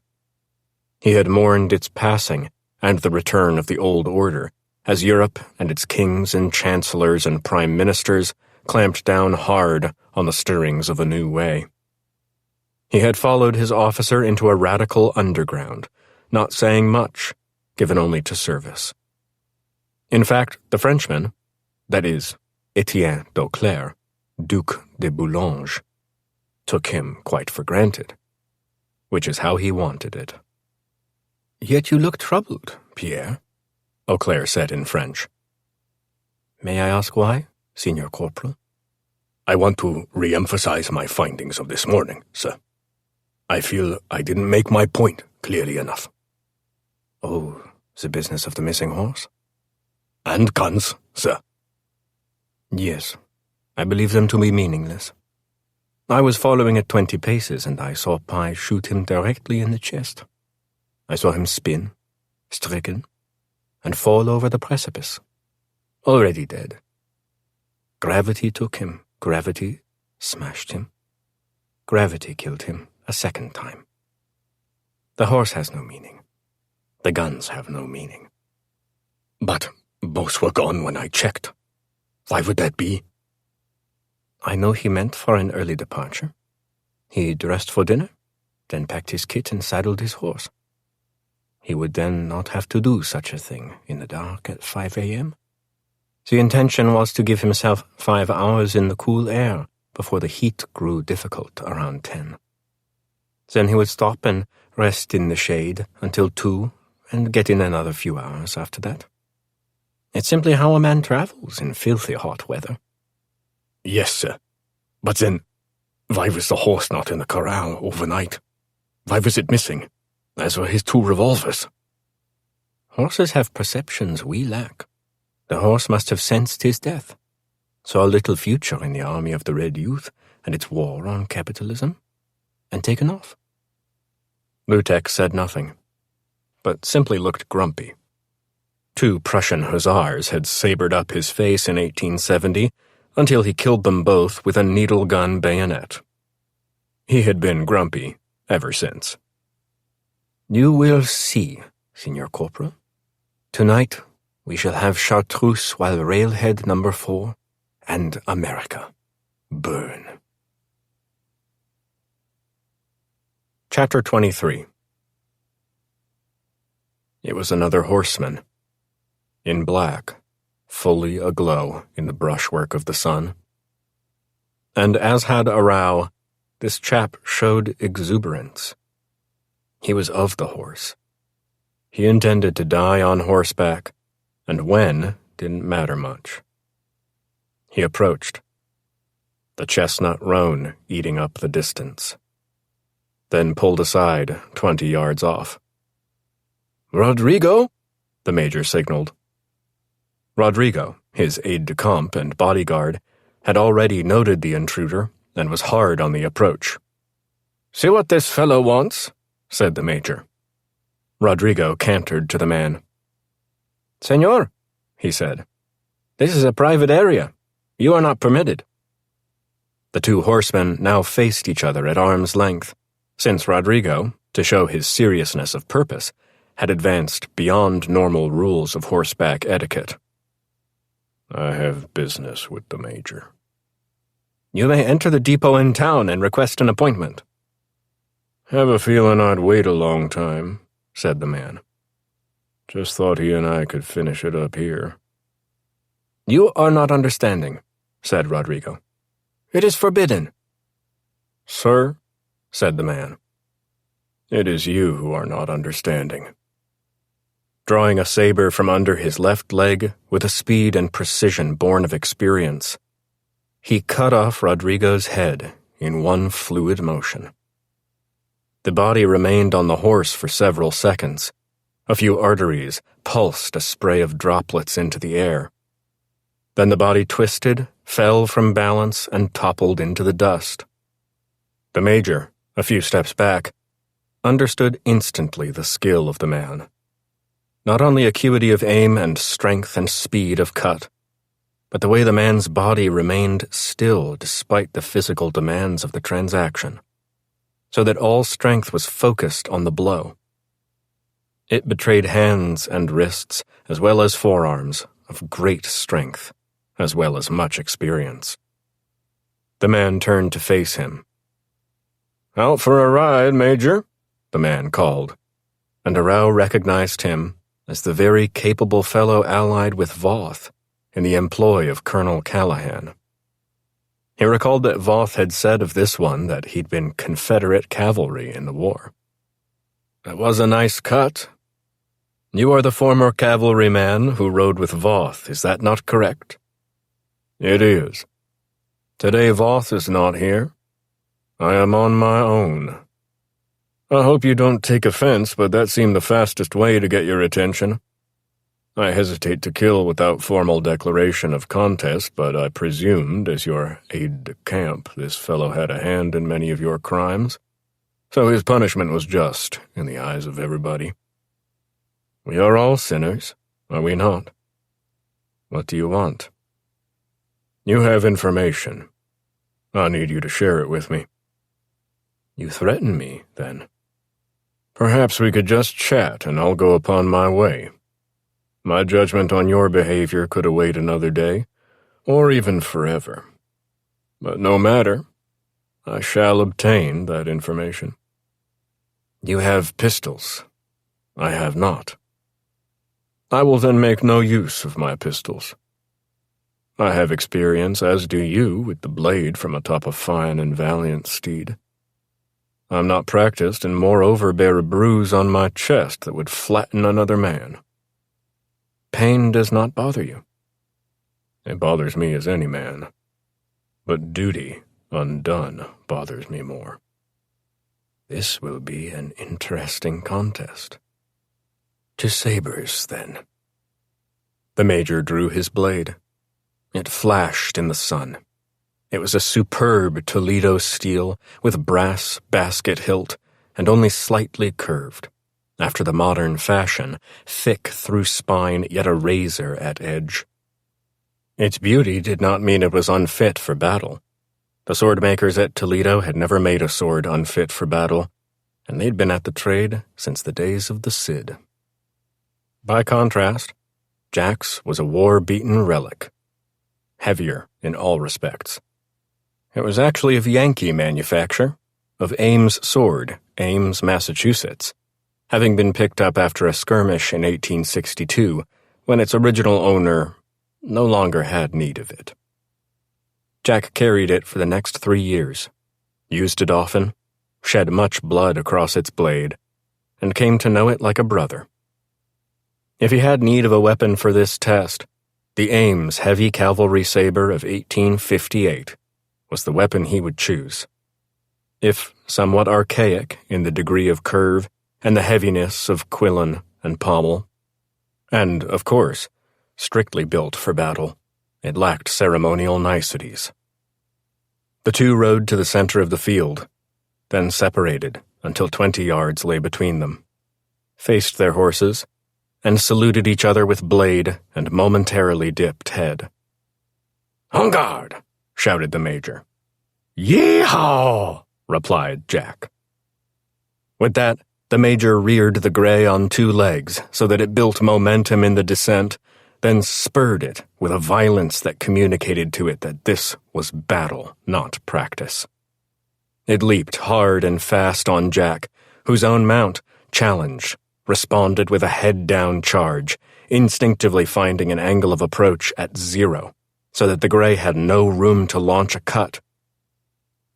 He had mourned its passing and the return of the old order, as Europe and its kings and chancellors and prime ministers clamped down hard on the stirrings of a new way. He had followed his officer into a radical underground, not saying much, given only to service. In fact, the Frenchman, that is, Etienne d'Auclair, Duc de Boulogne, took him quite for granted, which is how he wanted it. "Yet you look troubled, Pierre," Auclair said in French. "May I ask why, Signor Corporal?" "I want to re-emphasize my findings of this morning, sir. I feel I didn't make my point clearly enough." "Oh, the business of the missing horse?" "And guns, sir." "Yes, I believe them to be meaningless. I was following at 20 paces, and I saw Pai shoot him directly in the chest. I saw him spin, stricken, and fall over the precipice, already dead. Gravity took him, gravity smashed him. Gravity killed him a second time. The horse has no meaning. The guns have no meaning." "But both were gone when I checked. Why would that be?" "I know he meant for an early departure. He dressed for dinner, then packed his kit and saddled his horse. He would then not have to do such a thing in the dark at 5 a.m. The intention was to give himself 5 hours in the cool air before the heat grew difficult around 10. Then he would stop and rest in the shade until 2 and get in another few hours after that. It's simply how a man travels in filthy hot weather." "Yes, sir. But then, why was the horse not in the corral overnight? Why was it missing, as were his 2 revolvers?" "Horses have perceptions we lack. The horse must have sensed his death, saw little future in the army of the Red Youth and its war on capitalism, and taken off." Lutek said nothing, but simply looked grumpy. 2 Prussian hussars had sabered up his face in 1870 until he killed them both with a needle gun bayonet. He had been grumpy ever since. "You will see, Signor Corporal. Tonight we shall have chartreuse while railhead number 4 and America burn." Chapter 23. It was another horseman, in black, fully aglow in the brushwork of the sun. And as had Arau, this chap showed exuberance. He was of the horse. He intended to die on horseback, and when didn't matter much. He approached, the chestnut roan eating up the distance, then pulled aside 20 yards off. "Rodrigo," the major signaled. Rodrigo, his aide-de-camp and bodyguard, had already noted the intruder and was hard on the approach. "See what this fellow wants," said the major. Rodrigo cantered to the man. "Senor," he said, "this is a private area. You are not permitted." The 2 horsemen now faced each other at arm's length, since Rodrigo, to show his seriousness of purpose, had advanced beyond normal rules of horseback etiquette. "I have business with the major." "You may enter the depot in town and request an appointment." "Have a feeling I'd wait a long time," said the man. "Just thought he and I could finish it up here." "You are not understanding," said Rodrigo. "It is forbidden." "Sir," said the man, "it is you who are not understanding." Drawing a saber from under his left leg with a speed and precision born of experience, he cut off Rodrigo's head in one fluid motion. The body remained on the horse for several seconds. A few arteries pulsed a spray of droplets into the air. Then the body twisted, fell from balance, and toppled into the dust. The major, a few steps back, understood instantly the skill of the man. Not only acuity of aim and strength and speed of cut, but the way the man's body remained still despite the physical demands of the transaction, so that all strength was focused on the blow. It betrayed hands and wrists, as well as forearms, of great strength, as well as much experience. The man turned to face him. "Out for a ride, Major?" the man called, and Arau recognized him as the very capable fellow allied with Voth in the employ of Colonel Callahan. He recalled that Voth had said of this one that he'd been Confederate cavalry in the war. "That was a nice cut." "You are the former cavalryman who rode with Voth, is that not correct?" "It is. Today Voth is not here. I am on my own. I hope you don't take offense, but that seemed the fastest way to get your attention. I hesitate to kill without formal declaration of contest, but I presumed, as your aide-de-camp, this fellow had a hand in many of your crimes, so his punishment was just in the eyes of everybody. We are all sinners, are we not? What do you want?" "You have information. I need you to share it with me." "You threaten me, then?" "Perhaps we could just chat and I'll go upon my way. My judgment on your behavior could await another day, or even forever. But no matter, I shall obtain that information." "You have pistols." "I have not." "I will then make no use of my pistols. I have experience, as do you, with the blade from atop a fine and valiant steed. I'm not practiced, and moreover bear a bruise on my chest that would flatten another man." "Pain does not bother you?" "It bothers me as any man. But duty, undone, bothers me more." "This will be an interesting contest. To sabers, then." The major drew his blade. It flashed in the sun. It was a superb Toledo steel with brass basket hilt and only slightly curved, after the modern fashion, thick through spine yet a razor at edge. Its beauty did not mean it was unfit for battle. The swordmakers at Toledo had never made a sword unfit for battle, and they'd been at the trade since the days of the Cid. By contrast, Jack's was a war-beaten relic, heavier in all respects. It was actually of Yankee manufacture, of Ames Sword, Ames, Massachusetts, having been picked up after a skirmish in 1862 when its original owner no longer had need of it. Jack carried it for the next 3 years, used it often, shed much blood across its blade, and came to know it like a brother. If he had need of a weapon for this test, the Ames heavy cavalry saber of 1858 was the weapon he would choose. If somewhat archaic in the degree of curve and the heaviness of quillon and pommel, and, of course, strictly built for battle, it lacked ceremonial niceties. The two rode to the center of the field, then separated until 20 yards lay between them, faced their horses, and saluted each other with blade and momentarily dipped head. "En garde!" shouted the major. "Yee-haw!" replied Jack. With that, the major reared the gray on 2 legs so that it built momentum in the descent, then spurred it with a violence that communicated to it that this was battle, not practice. It leaped hard and fast on Jack, whose own mount, challenged, responded with a head-down charge, instinctively finding an angle of approach at 0, so that the gray had no room to launch a cut.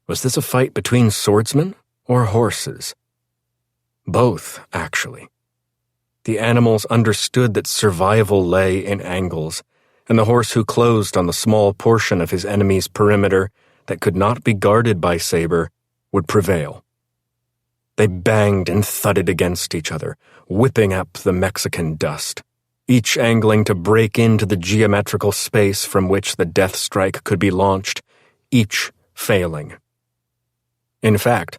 Was this a fight between swordsmen or horses? Both, actually. The animals understood that survival lay in angles, and the horse who closed on the small portion of his enemy's perimeter that could not be guarded by saber would prevail. They banged and thudded against each other, whipping up the Mexican dust, each angling to break into the geometrical space from which the death strike could be launched, each failing. In fact,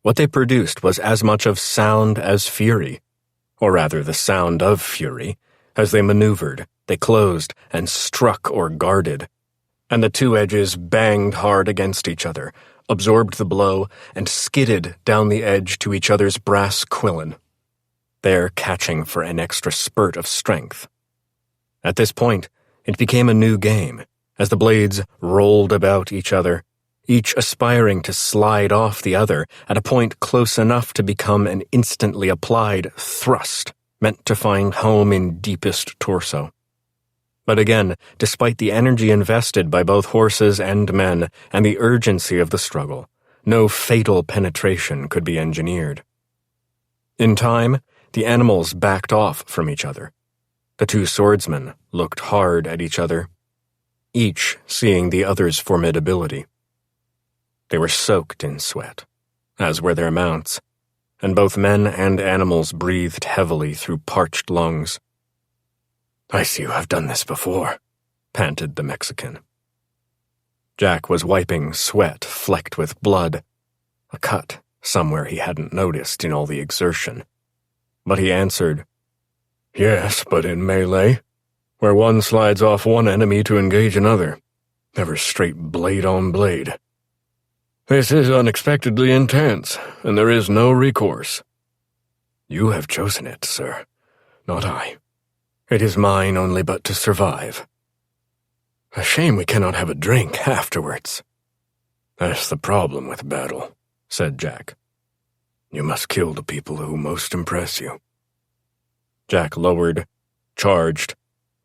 what they produced was as much of sound as fury, or rather the sound of fury. As they maneuvered, they closed and struck or guarded, and the 2 edges banged hard against each other, absorbed the blow, and skidded down the edge to each other's brass quillon. there catching for an extra spurt of strength. At this point, it became a new game, as the blades rolled about each other, each aspiring to slide off the other at a point close enough to become an instantly applied thrust meant to find home in deepest torso. But again, despite the energy invested by both horses and men and the urgency of the struggle, no fatal penetration could be engineered. In time, the animals backed off from each other. The two swordsmen looked hard at each other, each seeing the other's formidability. They were soaked in sweat, as were their mounts, and both men and animals breathed heavily through parched lungs. "I see you have done this before," panted the Mexican. Jack was wiping sweat flecked with blood, a cut somewhere he hadn't noticed in all the exertion. But he answered, "Yes, but in melee, where one slides off one enemy to engage another, never straight blade on blade. This is unexpectedly intense, and there is no recourse. You have chosen it, sir, not I. It is mine only but to survive. A shame we cannot have a drink afterwards." "That's the problem with battle," said Jack. "You must kill the people who most impress you." Jack lowered, charged,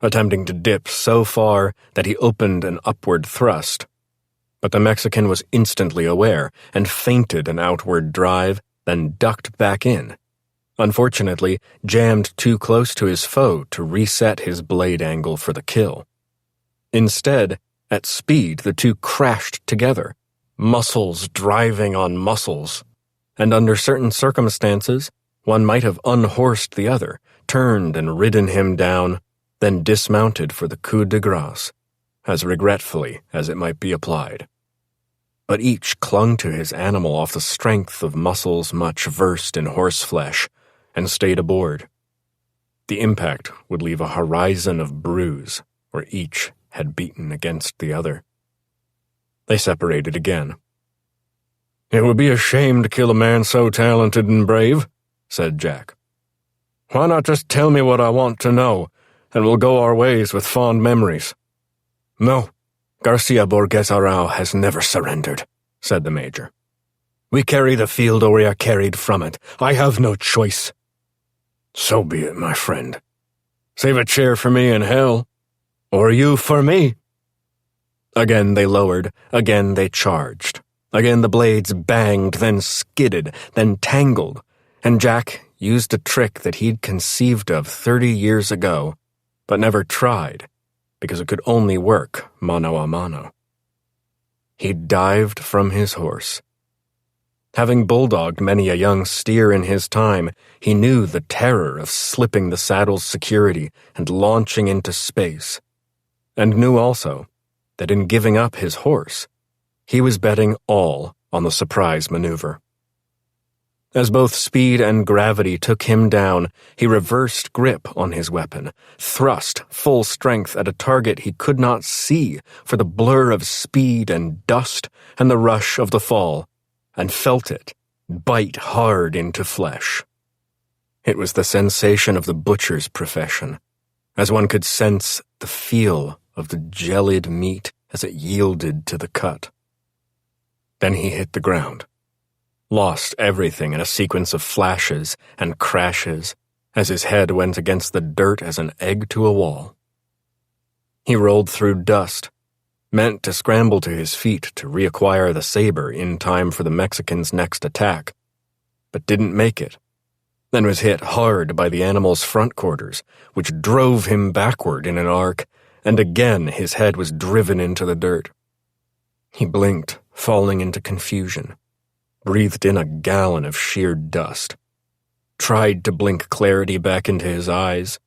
attempting to dip so far that he opened an upward thrust. But the Mexican was instantly aware and feinted an outward drive, then ducked back in. Unfortunately, jammed too close to his foe to reset his blade angle for the kill. Instead, at speed, the two crashed together, muscles driving on muscles, and under certain circumstances, one might have unhorsed the other, turned and ridden him down, then dismounted for the coup de grace, as regretfully as it might be applied. But each clung to his animal off the strength of muscles much versed in horseflesh, and stayed aboard. The impact would leave a horizon of bruise where each had beaten against the other. They separated again. "It would be a shame to kill a man so talented and brave," said Jack. "Why not just tell me what I want to know, and we'll go our ways with fond memories?" "No, Garcia Borges Arau has never surrendered," said the major. "We carry the field or we are carried from it. I have no choice." "So be it, my friend. Save a chair for me in hell, or you for me." Again they lowered, again they charged. Again the blades banged, then skidded, then tangled, and Jack used a trick that he'd conceived of 30 years ago, but never tried, because it could only work mano a mano. He dived from his horse. Having bulldogged many a young steer in his time, he knew the terror of slipping the saddle's security and launching into space, and knew also that in giving up his horse, he was betting all on the surprise maneuver. As both speed and gravity took him down, he reversed grip on his weapon, thrust full strength at a target he could not see for the blur of speed and dust and the rush of the fall, and felt it bite hard into flesh. It was the sensation of the butcher's profession, as one could sense the feel of the jellied meat as it yielded to the cut. Then he hit the ground, lost everything in a sequence of flashes and crashes as his head went against the dirt as an egg to a wall. He rolled through dust, meant to scramble to his feet to reacquire the saber in time for the Mexican's next attack, but didn't make it, then was hit hard by the animal's front quarters, which drove him backward in an arc, and again his head was driven into the dirt. He blinked, falling into confusion, breathed in a gallon of sheer dust, tried to blink clarity back into his eyes,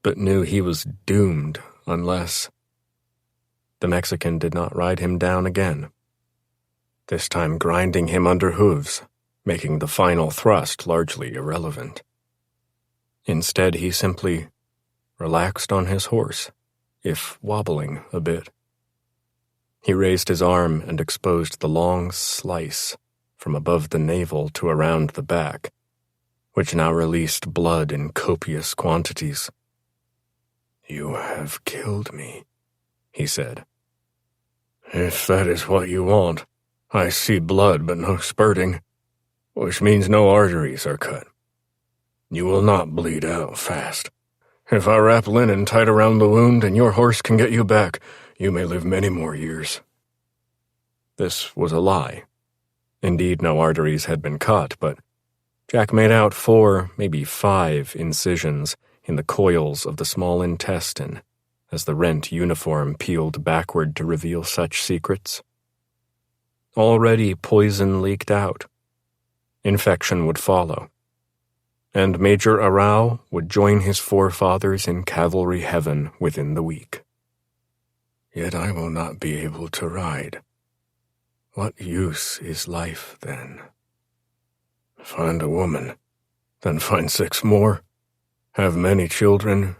but knew he was doomed unless... The Mexican did not ride him down again, this time grinding him under hooves, making the final thrust largely irrelevant. Instead, he simply relaxed on his horse, if wobbling a bit. He raised his arm and exposed the long slice from above the navel to around the back, which now released blood in copious quantities. "You have killed me," he said. "If that is what you want, I see blood but no spurting, which means no arteries are cut. You will not bleed out fast. If I wrap linen tight around the wound and your horse can get you back, you may live many more years." This was a lie. Indeed, no arteries had been cut, but Jack made out 4, maybe 5 incisions in the coils of the small intestine as the rent uniform peeled backward to reveal such secrets. Already poison leaked out. Infection would follow. And Major Arau would join his forefathers in cavalry heaven within the week. "Yet I will not be able to ride. What use is life, then? Find a woman, then find 6 more. Have many children.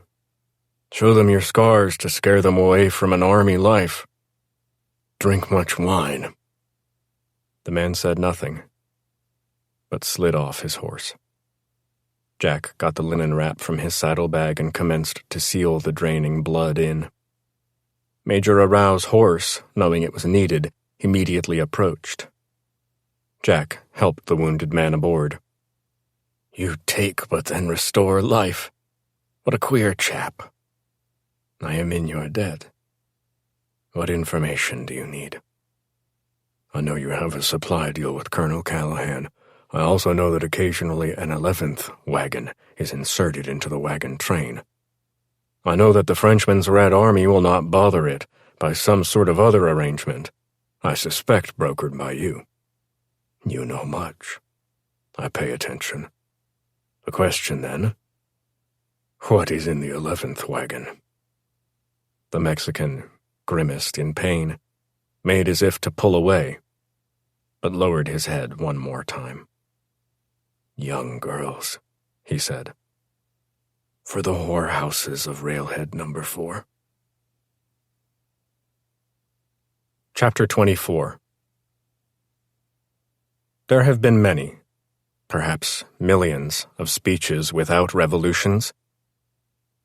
Show them your scars to scare them away from an army life. Drink much wine." The man said nothing, but slid off his horse. Jack got the linen wrap from his saddlebag and commenced to seal the draining blood in. Major Arau's horse, knowing it was needed, immediately approached. Jack helped the wounded man aboard. "You take but then restore life. What a queer chap. I am in your debt. What information do you need?" "I know you have a supply deal with Colonel Callahan. I also know that occasionally an 11th wagon is inserted into the wagon train. I know that the Frenchman's Red Army will not bother it by some sort of other arrangement, I suspect brokered by you. You know much. I pay attention. The question, then, what is in the 11th wagon?" The Mexican grimaced in pain, made as if to pull away, but lowered his head one more time. "Young girls," he said, "for the whorehouses of Railhead No. 4. Chapter 24. There have been many, perhaps millions, of speeches without revolutions.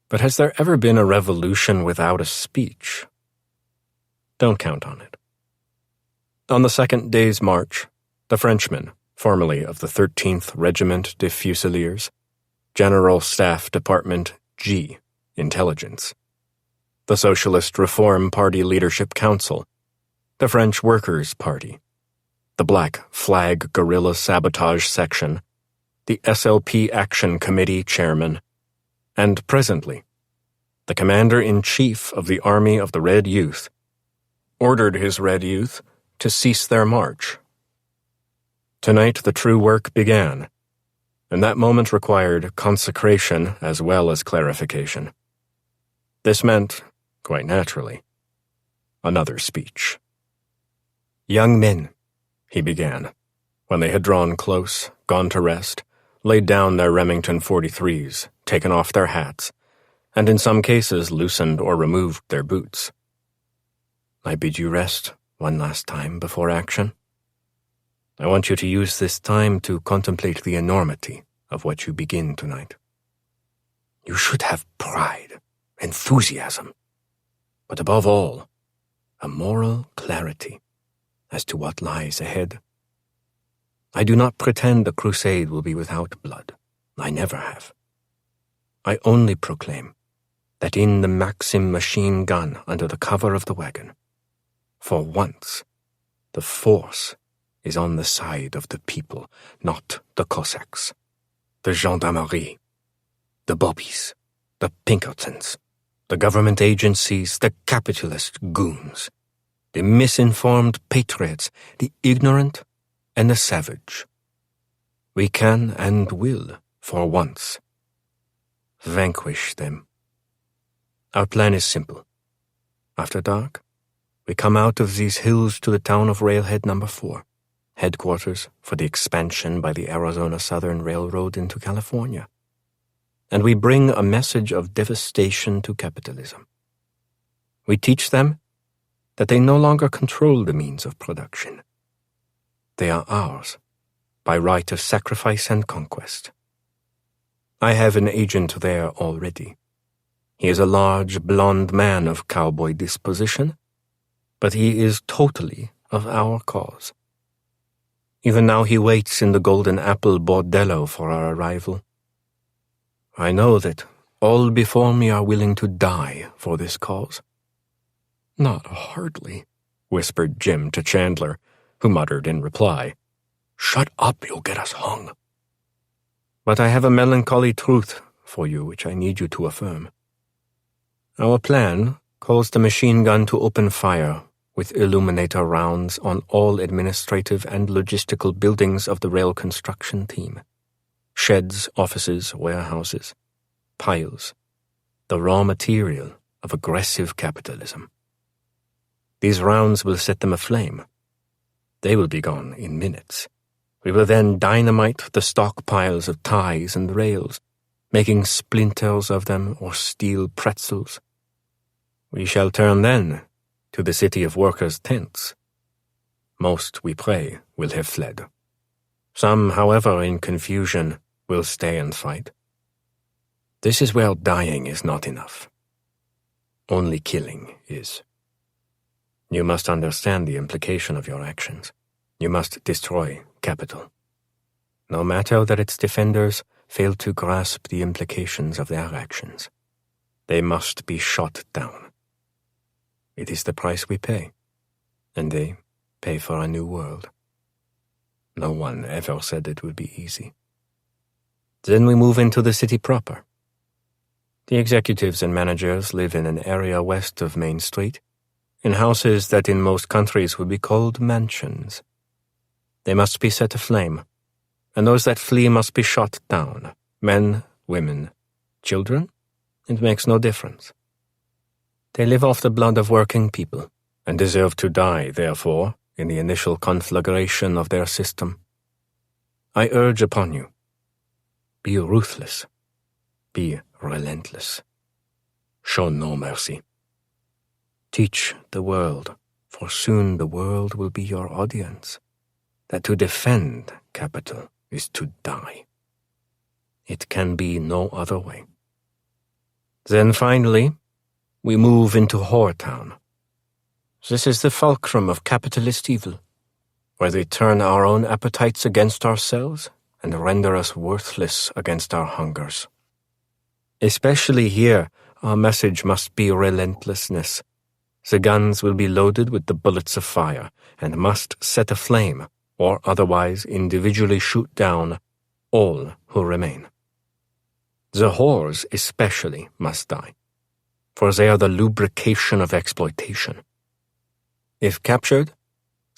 But has there ever been a revolution without a speech? Don't count on it. On the second day's march, the Frenchman, formerly of the 13th Regiment de Fusiliers, General Staff Department G, Intelligence, the Socialist Reform Party Leadership Council, the French Workers' Party, the Black Flag Guerrilla Sabotage Section, the SLP Action Committee Chairman, and presently, the Commander-in-Chief of the Army of the Red Youth, ordered his Red Youth to cease their march. Tonight the true work began, and that moment required consecration as well as clarification. This meant, quite naturally, another speech. "Young men," he began, when they had drawn close, gone to rest, laid down their Remington 43s, taken off their hats, and in some cases loosened or removed their boots. "I bid you rest one last time before action. I want you to use this time to contemplate the enormity of what you begin tonight. You should have pride, enthusiasm, but above all, a moral clarity as to what lies ahead. I do not pretend the crusade will be without blood. I never have. I only proclaim that in the Maxim machine gun under the cover of the wagon, for once, the force is on the side of the people, not the Cossacks, the gendarmerie, the bobbies, the Pinkertons, the government agencies, the capitalist goons, the misinformed patriots, the ignorant and the savage. We can and will, for once, vanquish them. Our plan is simple. After dark, we come out of these hills to the town of Railhead No. 4, headquarters for the expansion by the Arizona Southern Railroad into California. And we bring a message of devastation to capitalism. We teach them that they no longer control the means of production. They are ours by right of sacrifice and conquest. I have an agent there already. He is a large, blond man of cowboy disposition, but he is totally of our cause. Even now he waits in the Golden Apple Bordello for our arrival. I know that all before me are willing to die for this cause. Not hardly, whispered Jim to Chandler, who muttered in reply, "Shut up, you'll get us hung." But I have a melancholy truth for you which I need you to affirm. Our plan calls the machine gun to open fire with illuminator rounds on all administrative and logistical buildings of the rail construction team. Sheds, offices, warehouses, piles, the raw material of aggressive capitalism. These rounds will set them aflame. They will be gone in minutes. We will then dynamite the stockpiles of ties and rails, making splinters of them or steel pretzels. We shall turn then to the city of workers' tents. Most, we pray, will have fled. Some, however, in confusion, will stay and fight. This is where dying is not enough. Only killing is. You must understand the implication of your actions. You must destroy capital. No matter that its defenders fail to grasp the implications of their actions, they must be shot down. It is the price we pay, and they pay for a new world. No one ever said it would be easy. Then we move into the city proper. The executives and managers live in an area west of Main Street, in houses that in most countries would be called mansions. They must be set aflame, and those that flee must be shot down. Men, women, children, it makes no difference. They live off the blood of working people, and deserve to die, therefore, in the initial conflagration of their system. I urge upon you, be ruthless, be relentless. Show no mercy. Teach the world, for soon the world will be your audience, that to defend capital is to die. It can be no other way. Then finally, we move into Whoretown. This is the fulcrum of capitalist evil, where they turn our own appetites against ourselves and render us worthless against our hungers. Especially here, our message must be relentlessness. The guns will be loaded with the bullets of fire and must set aflame or otherwise individually shoot down all who remain. The whores especially must die, for they are the lubrication of exploitation. If captured,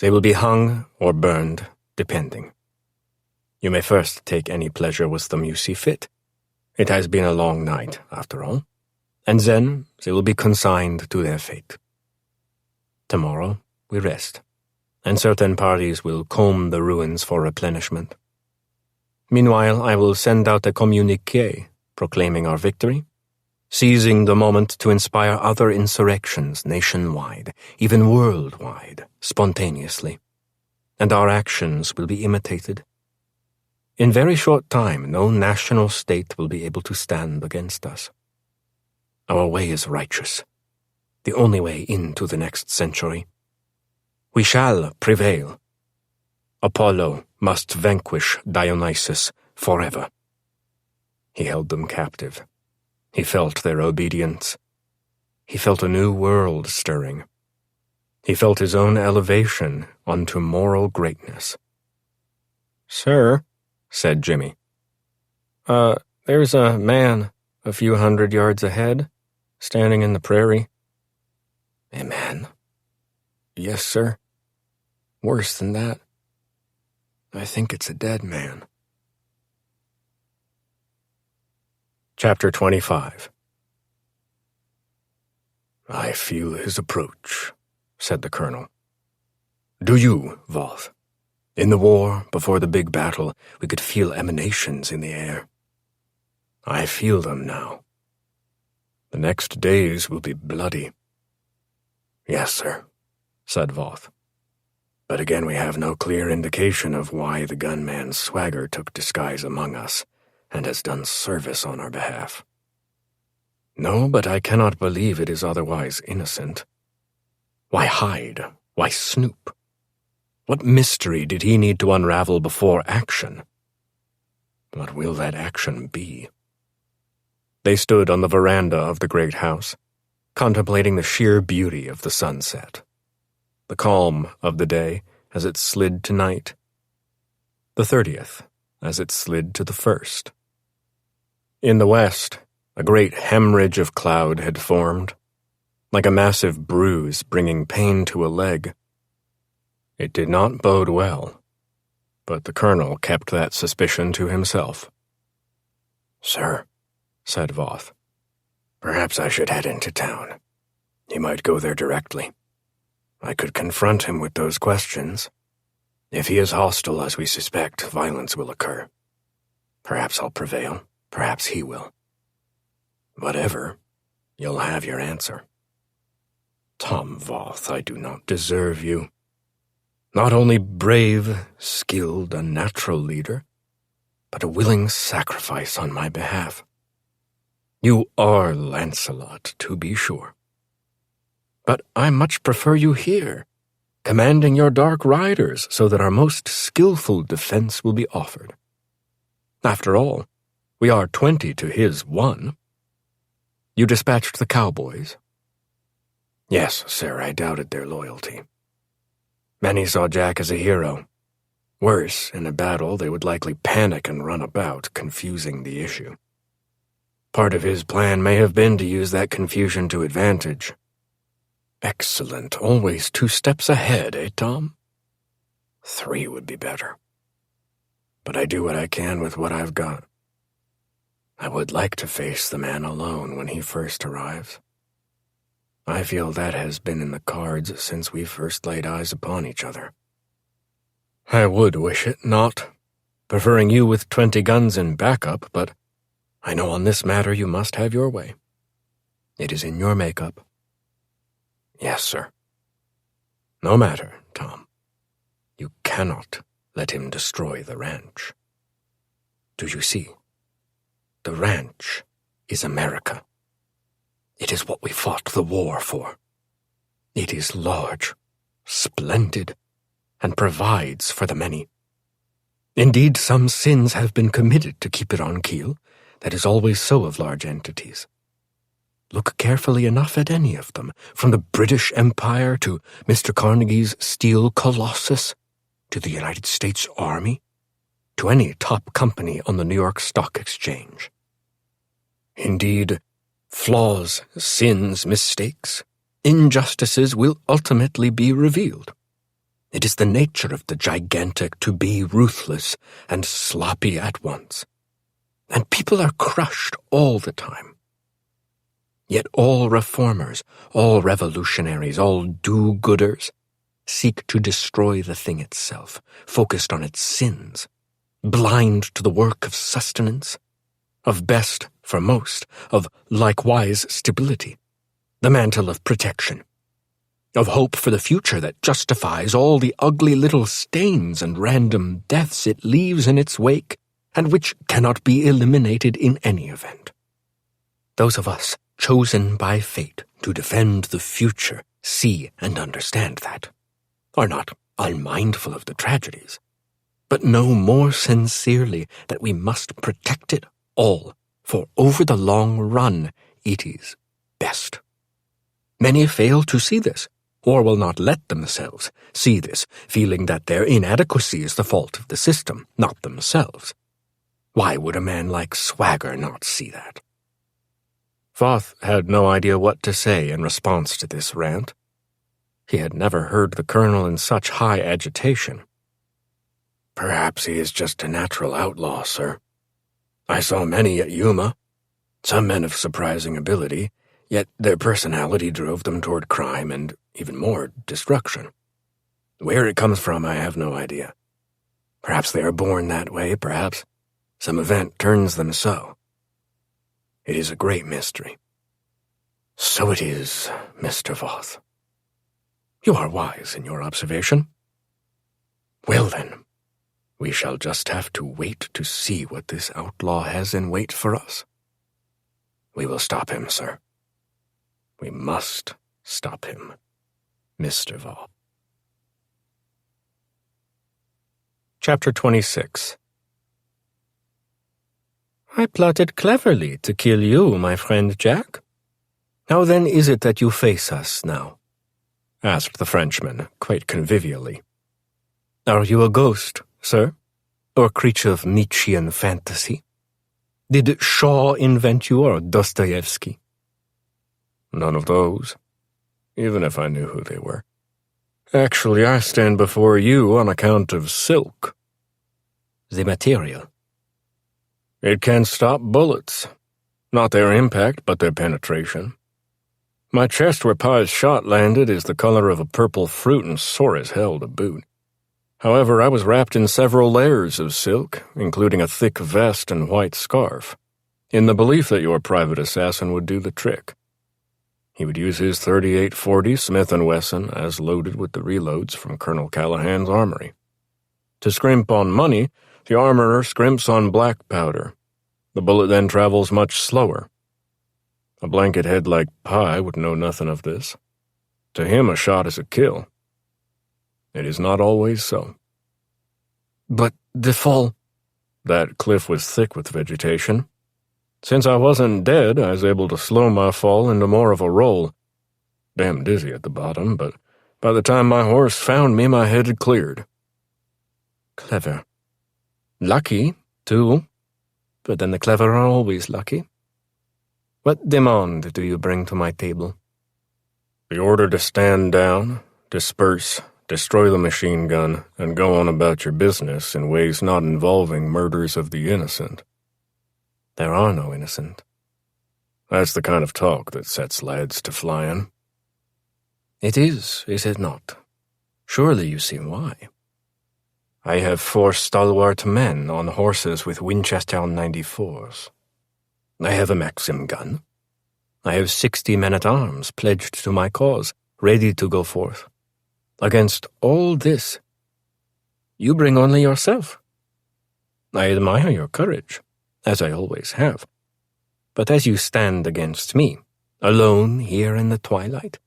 they will be hung or burned, depending. You may first take any pleasure with them you see fit. It has been a long night, after all, and then they will be consigned to their fate. Tomorrow we rest, and certain parties will comb the ruins for replenishment. Meanwhile, I will send out a communiqué proclaiming our victory, seizing the moment to inspire other insurrections nationwide, even worldwide, spontaneously, and our actions will be imitated. In very short time, no national state will be able to stand against us. Our way is righteous, the only way into the next century. We shall prevail. Apollo must vanquish Dionysus forever. He held them captive. He felt their obedience. He felt a new world stirring. He felt his own elevation unto moral greatness. "Sir," said Jimmy, there's a man a few 100 yards ahead, standing in the prairie." "A man?" "Yes, sir. Worse than that. I think it's a dead man." Chapter 25. "I feel his approach," said the colonel. "Do you, Voth? In the war, before the big battle, we could feel emanations in the air. I feel them now. The next days will be bloody." "Yes, sir," said Voth. "But again we have no clear indication of why the gunman's swagger took disguise among us, and has done service on our behalf. No, but I cannot believe it is otherwise innocent. Why hide? Why snoop? What mystery did he need to unravel before action? What will that action be? They stood on the veranda of the great house, contemplating the sheer beauty of the sunset, the calm of the day as it slid to night, the 30th as it slid to the 1st. In the west, a great hemorrhage of cloud had formed, like a massive bruise bringing pain to a leg. It did not bode well, but the colonel kept that suspicion to himself. "Sir," said Voth, "perhaps I should head into town. He might go there directly. I could confront him with those questions. If he is hostile as we suspect, violence will occur. Perhaps I'll prevail, perhaps he will. Whatever, you'll have your answer." "Tom Voth, I do not deserve you. Not only brave, skilled, a natural leader, but a willing sacrifice on my behalf. You are Lancelot, to be sure. But I much prefer you here, commanding your dark riders so that our most skillful defense will be offered. After all, we are 20 to his 1. You dispatched the cowboys?" "Yes, sir, I doubted their loyalty. Many saw Jack as a hero. Worse, in a battle they would likely panic and run about, confusing the issue. Part of his plan may have been to use that confusion to advantage. Excellent, always 2 steps ahead, eh, Tom? 3 would be better. But I do what I can with what I've got. I would like to face the man alone when he first arrives. I feel that has been in the cards since we first laid eyes upon each other." "I would wish it not, preferring you with 20 guns in backup, but I know on this matter you must have your way. It is in your makeup." "Yes, sir." "No matter, Tom. You cannot let him destroy the ranch. Do you see? The ranch is America. It is what we fought the war for. It is large, splendid, and provides for the many. Indeed, some sins have been committed to keep it on keel. That is always so of large entities. Look carefully enough at any of them, from the British Empire to Mr. Carnegie's steel colossus, to the United States Army, to any top company on the New York Stock Exchange. Indeed, flaws, sins, mistakes, injustices will ultimately be revealed. It is the nature of the gigantic to be ruthless and sloppy at once. And people are crushed all the time. Yet all reformers, all revolutionaries, all do-gooders seek to destroy the thing itself, focused on its sins, blind to the work of sustenance, of best for most, of likewise stability, the mantle of protection, of hope for the future that justifies all the ugly little stains and random deaths it leaves in its wake, and which cannot be eliminated in any event. Those of us chosen by fate to defend the future see and understand that, are not unmindful of the tragedies, but know more sincerely that we must protect it all, for over the long run it is best. Many fail to see this, or will not let themselves see this, feeling that their inadequacy is the fault of the system, not themselves. Why would a man like Swagger not see that? Voth had no idea what to say in response to this rant. He had never heard the colonel in such high agitation. "Perhaps he is just a natural outlaw, sir. I saw many at Yuma, some men of surprising ability, yet their personality drove them toward crime and, even more, destruction. Where it comes from, I have no idea. Perhaps they are born that way, perhaps some event turns them so. It is a great mystery." "So it is, Mr. Voth. You are wise in your observation. Well then, We shall just have to wait to see what this outlaw has in wait for us. We will stop him, sir. We must stop him, Mr. Vaughn. Chapter 26. I plotted cleverly to kill you, my friend Jack. How then is it that you face us now? Asked the Frenchman, quite convivially. Are you a ghost, sir? Or a creature of Nietzschean fantasy? Did Shaw invent you or Dostoevsky? None of those, even if I knew who they were. Actually, I stand before you on account of silk. The material. It can stop bullets. Not their impact, but their penetration. My chest where Pye's shot landed is the color of a purple fruit and sore as hell to boot. However, I was wrapped in several layers of silk, including a thick vest and white scarf, in the belief that your private assassin would do the trick. He would use his .38-40 Smith & Wesson as loaded with the reloads from Colonel Callahan's armory. To scrimp on money, the armorer scrimps on black powder. The bullet then travels much slower. A blanket head like Pye would know nothing of this. To him, a shot is a kill. It is not always so. But the fall... That cliff was thick with vegetation. Since I wasn't dead, I was able to slow my fall into more of a roll. Damn dizzy at the bottom, but by the time my horse found me, my head had cleared. Clever. Lucky, too. But then the clever are always lucky. What demand do you bring to my table? The order to stand down, disperse, destroy the machine gun, and go on about your business in ways not involving murders of the innocent. There are no innocent. That's the kind of talk that sets lads to flying. It is it not? Surely you see why. I have 4 stalwart men on horses with Winchester 94s. I have a Maxim gun. I have 60 men-at-arms pledged to my cause, ready to go forth. Against all this, you bring only yourself. I admire your courage, as I always have. But as you stand against me, alone here in the twilight,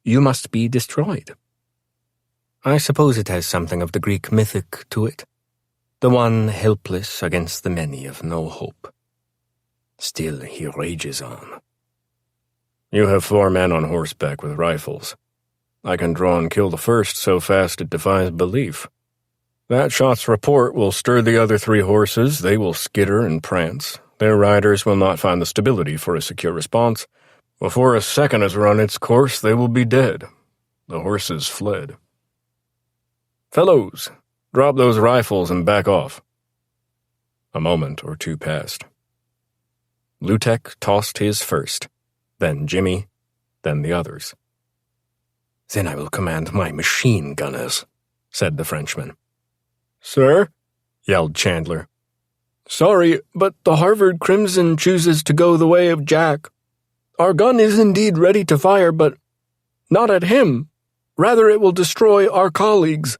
you must be destroyed. I suppose it has something of the Greek mythic to it, the one helpless against the many of no hope. Still he rages on. You have 4 men on horseback with rifles. I can draw and kill the first so fast it defies belief. That shot's report will stir the other 3 horses. They will skitter and prance. Their riders will not find the stability for a secure response. Before a second has run its course, they will be dead. The horses fled. Fellows, drop those rifles and back off. A moment or 2 passed. Lutek tossed his first, then Jimmy, then the others. Then I will command my machine gunners, said the Frenchman. Sir? Yelled Chandler. Sorry, but the Harvard Crimson chooses to go the way of Jack. Our gun is indeed ready to fire, but not at him. Rather, it will destroy our colleagues.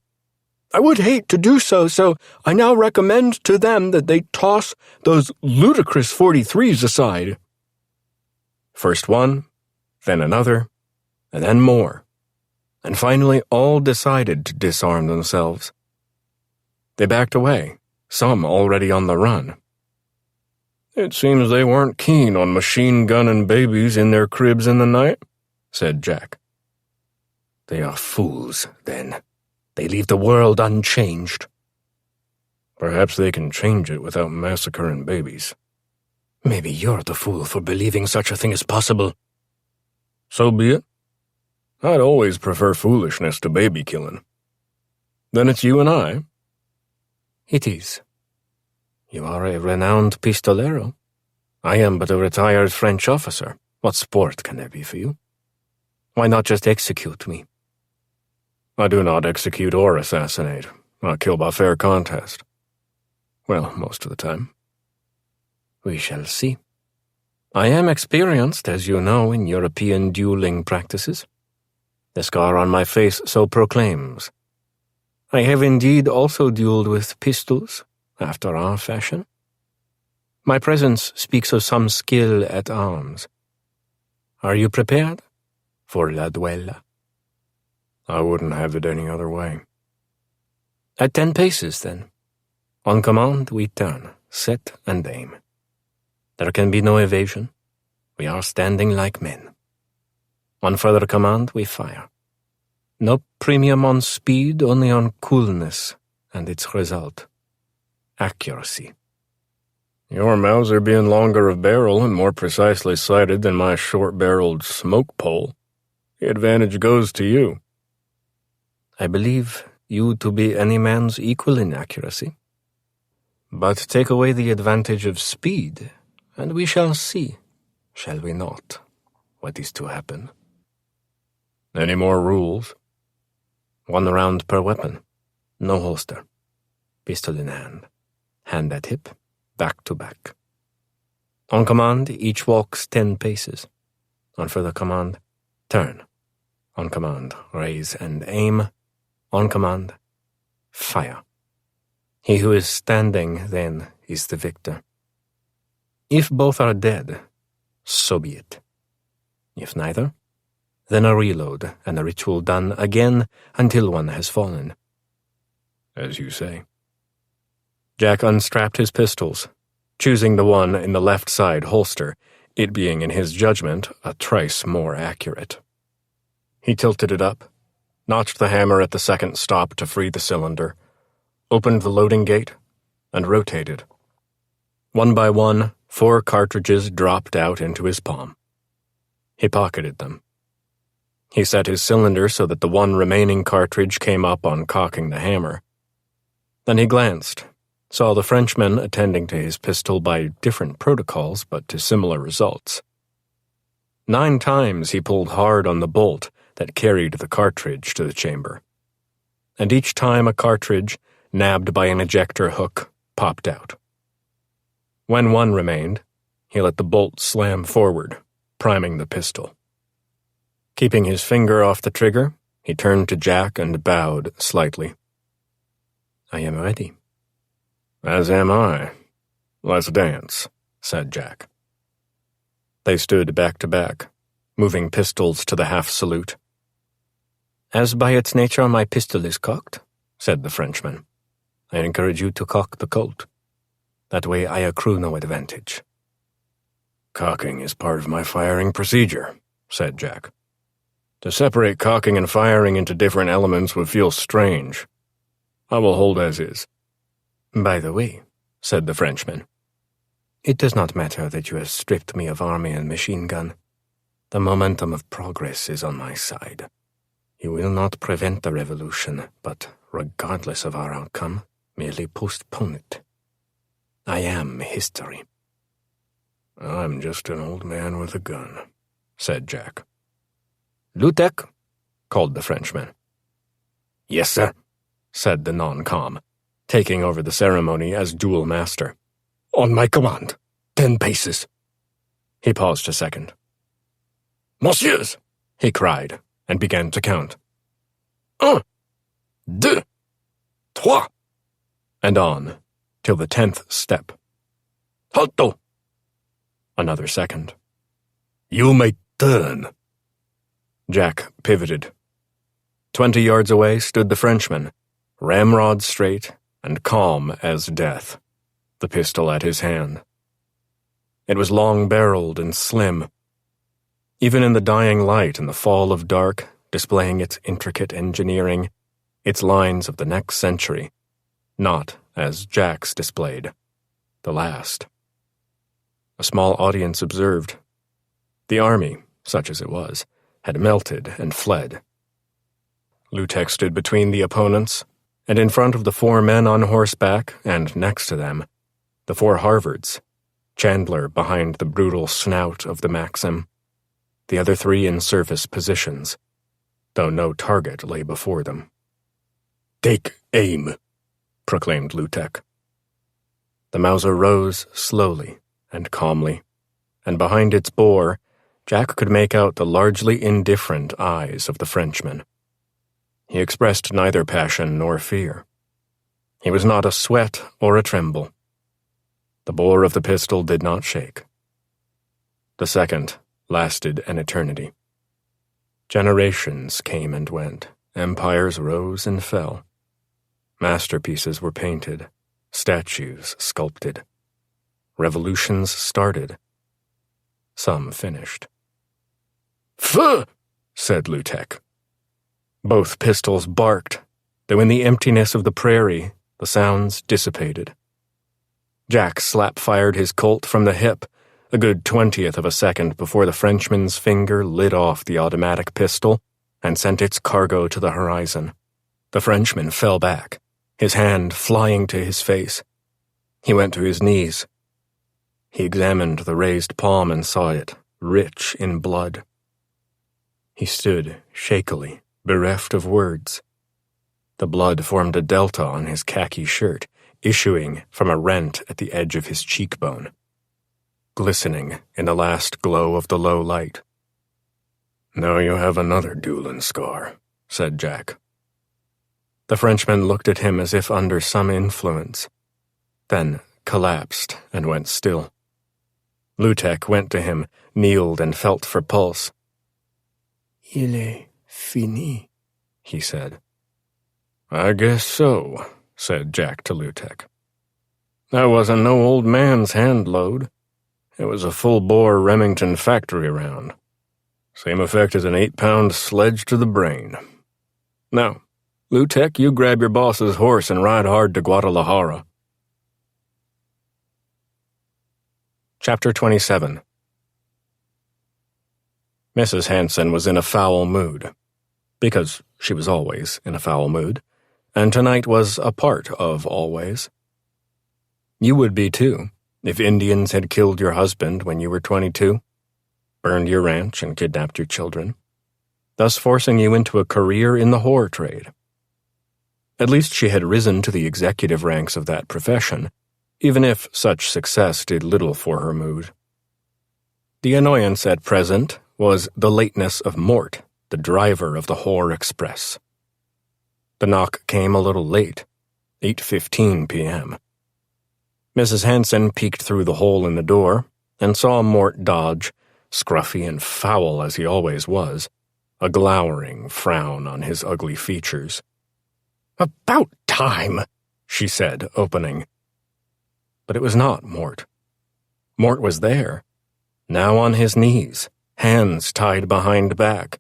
I would hate to do so, so I now recommend to them that they toss those ludicrous 43s aside. First one, then another, and then more, and finally all decided to disarm themselves. They backed away, some already on the run. It seems they weren't keen on machine gunning babies in their cribs in the night, said Jack. They are fools, then. They leave the world unchanged. Perhaps they can change it without massacring babies. Maybe you're the fool for believing such a thing is possible. So be it. I'd always prefer foolishness to baby killing. Then it's you and I. It is. You are a renowned pistolero. I am but a retired French officer. What sport can there be for you? Why not just execute me? I do not execute or assassinate. I kill by fair contest. Well, most of the time. We shall see. I am experienced, as you know, in European dueling practices. The scar on my face so proclaims. I have indeed also dueled with pistols, after our fashion. My presence speaks of some skill at arms. Are you prepared for la duela? I wouldn't have it any other way. At 10 paces, then. On command, we turn, set, and aim. There can be no evasion. We are standing like men. On further command, we fire. No premium on speed, only on coolness and its result. Accuracy. Your Mauser being longer of barrel and more precisely sighted than my short-barreled smoke pole, the advantage goes to you. I believe you to be any man's equal in accuracy. But take away the advantage of speed, and we shall see, shall we not, what is to happen. Any more rules? 1 round per weapon. No holster. Pistol in hand. Hand at hip. Back to back. On command, each walks 10 paces. On further command, turn. On command, raise and aim. On command, fire. He who is standing, then, is the victor. If both are dead, so be it. If neither, then a reload and a ritual done again until one has fallen. As you say. Jack unstrapped his pistols, choosing the one in the left side holster, it being, in his judgment, a trice more accurate. He tilted it up, notched the hammer at the second stop to free the cylinder, opened the loading gate, and rotated. 1 by 1, 4 cartridges dropped out into his palm. He pocketed them. He set his cylinder so that the one remaining cartridge came up on cocking the hammer. Then he glanced, saw the Frenchman attending to his pistol by different protocols but to similar results. 9 times he pulled hard on the bolt that carried the cartridge to the chamber, and each time a cartridge, nabbed by an ejector hook, popped out. When one remained, he let the bolt slam forward, priming the pistol. Keeping his finger off the trigger, he turned to Jack and bowed slightly. I am ready. As am I. Let's dance, said Jack. They stood back to back, moving pistols to the half-salute. As by its nature my pistol is cocked, said the Frenchman, I encourage you to cock the Colt. That way I accrue no advantage. Cocking is part of my firing procedure, said Jack. To separate cocking and firing into different elements would feel strange. I will hold as is. By the way, said the Frenchman, it does not matter that you have stripped me of army and machine gun. The momentum of progress is on my side. You will not prevent the revolution, but, regardless of our outcome, merely postpone it. I am history. I'm just an old man with a gun, said Jack. Lutek, called the Frenchman. Yes, sir, said the non-com, taking over the ceremony as duel master. On my command, 10 paces. He paused a second. Monsieurs, he cried, and began to count. 1, 2, 3. And on, till the 10th step. Halto. Another second. You may turn. Jack pivoted. 20 yards away stood the Frenchman, ramrod straight and calm as death, the pistol at his hand. It was long-barreled and slim. Even in the dying light and the fall of dark, displaying its intricate engineering, its lines of the next century, not, as Jack's displayed, the last. A small audience observed. The army, such as it was, had melted and fled. Lutek stood between the opponents, and in front of the 4 men on horseback, and next to them, the 4 Harvards, Chandler behind the brutal snout of the Maxim, the other 3 in service positions, though no target lay before them. Take aim, proclaimed Lutek. The Mauser rose slowly and calmly, and behind its bore, Jack could make out the largely indifferent eyes of the Frenchman. He expressed neither passion nor fear. He was not a sweat or a tremble. The bore of the pistol did not shake. The second lasted an eternity. Generations came and went. Empires rose and fell. Masterpieces were painted. Statues sculpted. Revolutions started. Some finished. "Pfuh!" said Lutek. Both pistols barked, though in the emptiness of the prairie, the sounds dissipated. Jack slap-fired his Colt from the hip, a good 20th of a second before the Frenchman's finger lit off the automatic pistol and sent its cargo to the horizon. The Frenchman fell back, his hand flying to his face. He went to his knees. He examined the raised palm and saw it, rich in blood. He stood shakily, bereft of words. The blood formed a delta on his khaki shirt, issuing from a rent at the edge of his cheekbone, glistening in the last glow of the low light. "Now you have another dueling scar," said Jack. The Frenchman looked at him as if under some influence, then collapsed and went still. Lutek went to him, kneeled and felt for pulse. "Il est fini," he said. "I guess so," said Jack to Lutek. "That wasn't no old man's hand load. It was a full-bore Remington factory round. Same effect as an 8-pound sledge to the brain. Now, Lutek, you grab your boss's horse and ride hard to Guadalajara." Chapter 27. Mrs. Hanson was in a foul mood, because she was always in a foul mood, and tonight was a part of always. You would be too, if Indians had killed your husband when you were 22, burned your ranch and kidnapped your children, thus forcing you into a career in the whore trade. At least she had risen to the executive ranks of that profession, even if such success did little for her mood. The annoyance at present was the lateness of Mort, the driver of the whore express. The knock came a little late, 8:15 p.m. Mrs. Hanson peeked through the hole in the door and saw Mort dodge, scruffy and foul as he always was, a glowering frown on his ugly features. "About time," she said, opening. But it was not Mort. Mort was there, now on his knees, hands tied behind back.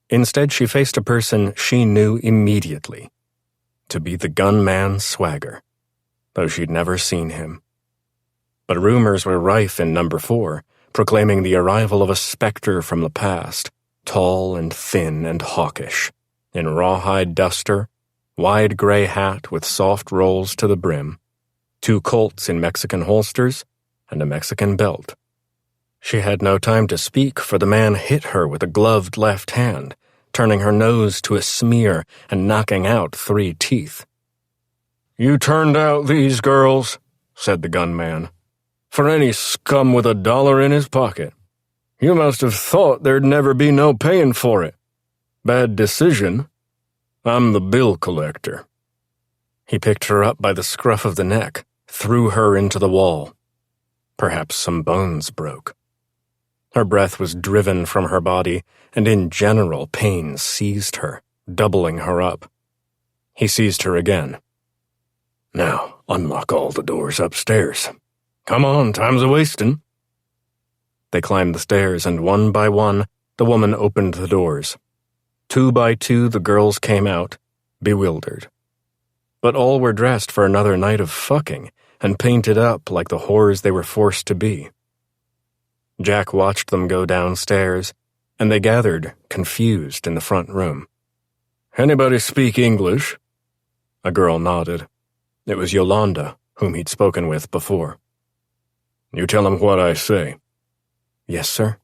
Instead, she faced a person she knew immediately to be the gunman Swagger, though she'd never seen him. But rumors were rife in Number 4, proclaiming the arrival of a specter from the past, tall and thin and hawkish, in rawhide duster, wide gray hat with soft rolls to the brim, 2 Colts in Mexican holsters, and a Mexican belt. She had no time to speak, for the man hit her with a gloved left hand, turning her nose to a smear and knocking out 3 teeth. "You turned out these girls," said the gunman, "for any scum with $1 in his pocket. You must have thought there'd never be no paying for it. Bad decision. I'm the bill collector." He picked her up by the scruff of the neck, threw her into the wall. Perhaps some bones broke. Her breath was driven from her body, and in general pain seized her, doubling her up. He seized her again. "Now, unlock all the doors upstairs. Come on, time's a-wastin'." They climbed the stairs, and one by one, the woman opened the doors. 2 by 2, the girls came out, bewildered. But all were dressed for another night of fucking, and painted up like the whores they were forced to be. Jack watched them go downstairs, and they gathered, confused, in the front room. "Anybody speak English?" A girl nodded. It was Yolanda, whom he'd spoken with before. "You tell him what I say." "Yes, sir,"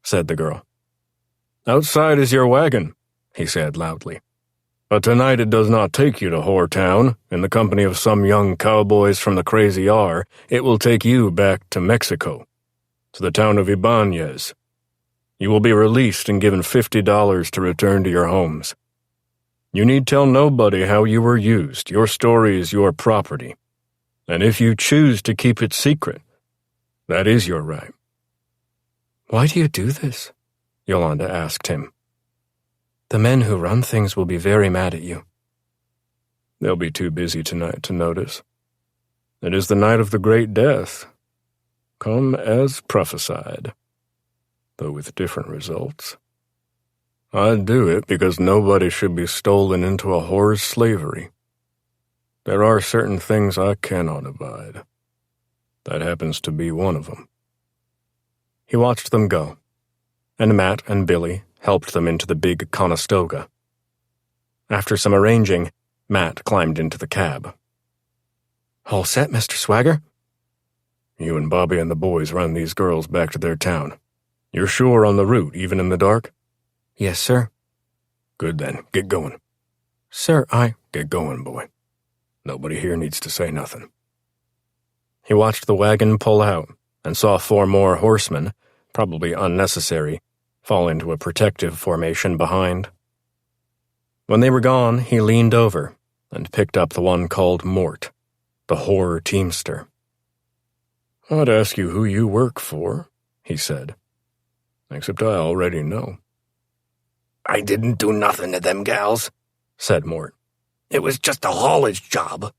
said the girl. "Outside is your wagon," he said loudly. "But tonight it does not take you to Whoretown. In the company of some young cowboys from the Crazy R, it will take you back to Mexico, to the town of Ibanez. You will be released and given $50 to return to your homes." You need tell nobody how you were used. Your story is your property. And if you choose to keep it secret, that is your right. Why do you do this? Yolanda asked him. The men who run things will be very mad at you. They'll be too busy tonight to notice. It is the night of the great death, come as prophesied, though with different results. I do it because nobody should be stolen into a whore's slavery. There are certain things I cannot abide. That happens to be one of them. He watched them go, and Matt and Billy helped them into the big Conestoga. After some arranging, Matt climbed into the cab. All set, Mr. Swagger? You and Bobby and the boys run these girls back to their town. You're sure on the route, even in the dark? Yes, sir. Good then, get going. Sir, Get going, boy. Nobody here needs to say nothing. He watched the wagon pull out and saw 4 more horsemen, probably unnecessary, fall into a protective formation behind. When they were gone, he leaned over and picked up the one called Mort, the whore teamster. I'd ask you who you work for, he said. Except I already know. I didn't do nothing to them gals, said Mort. It was just a haulage job.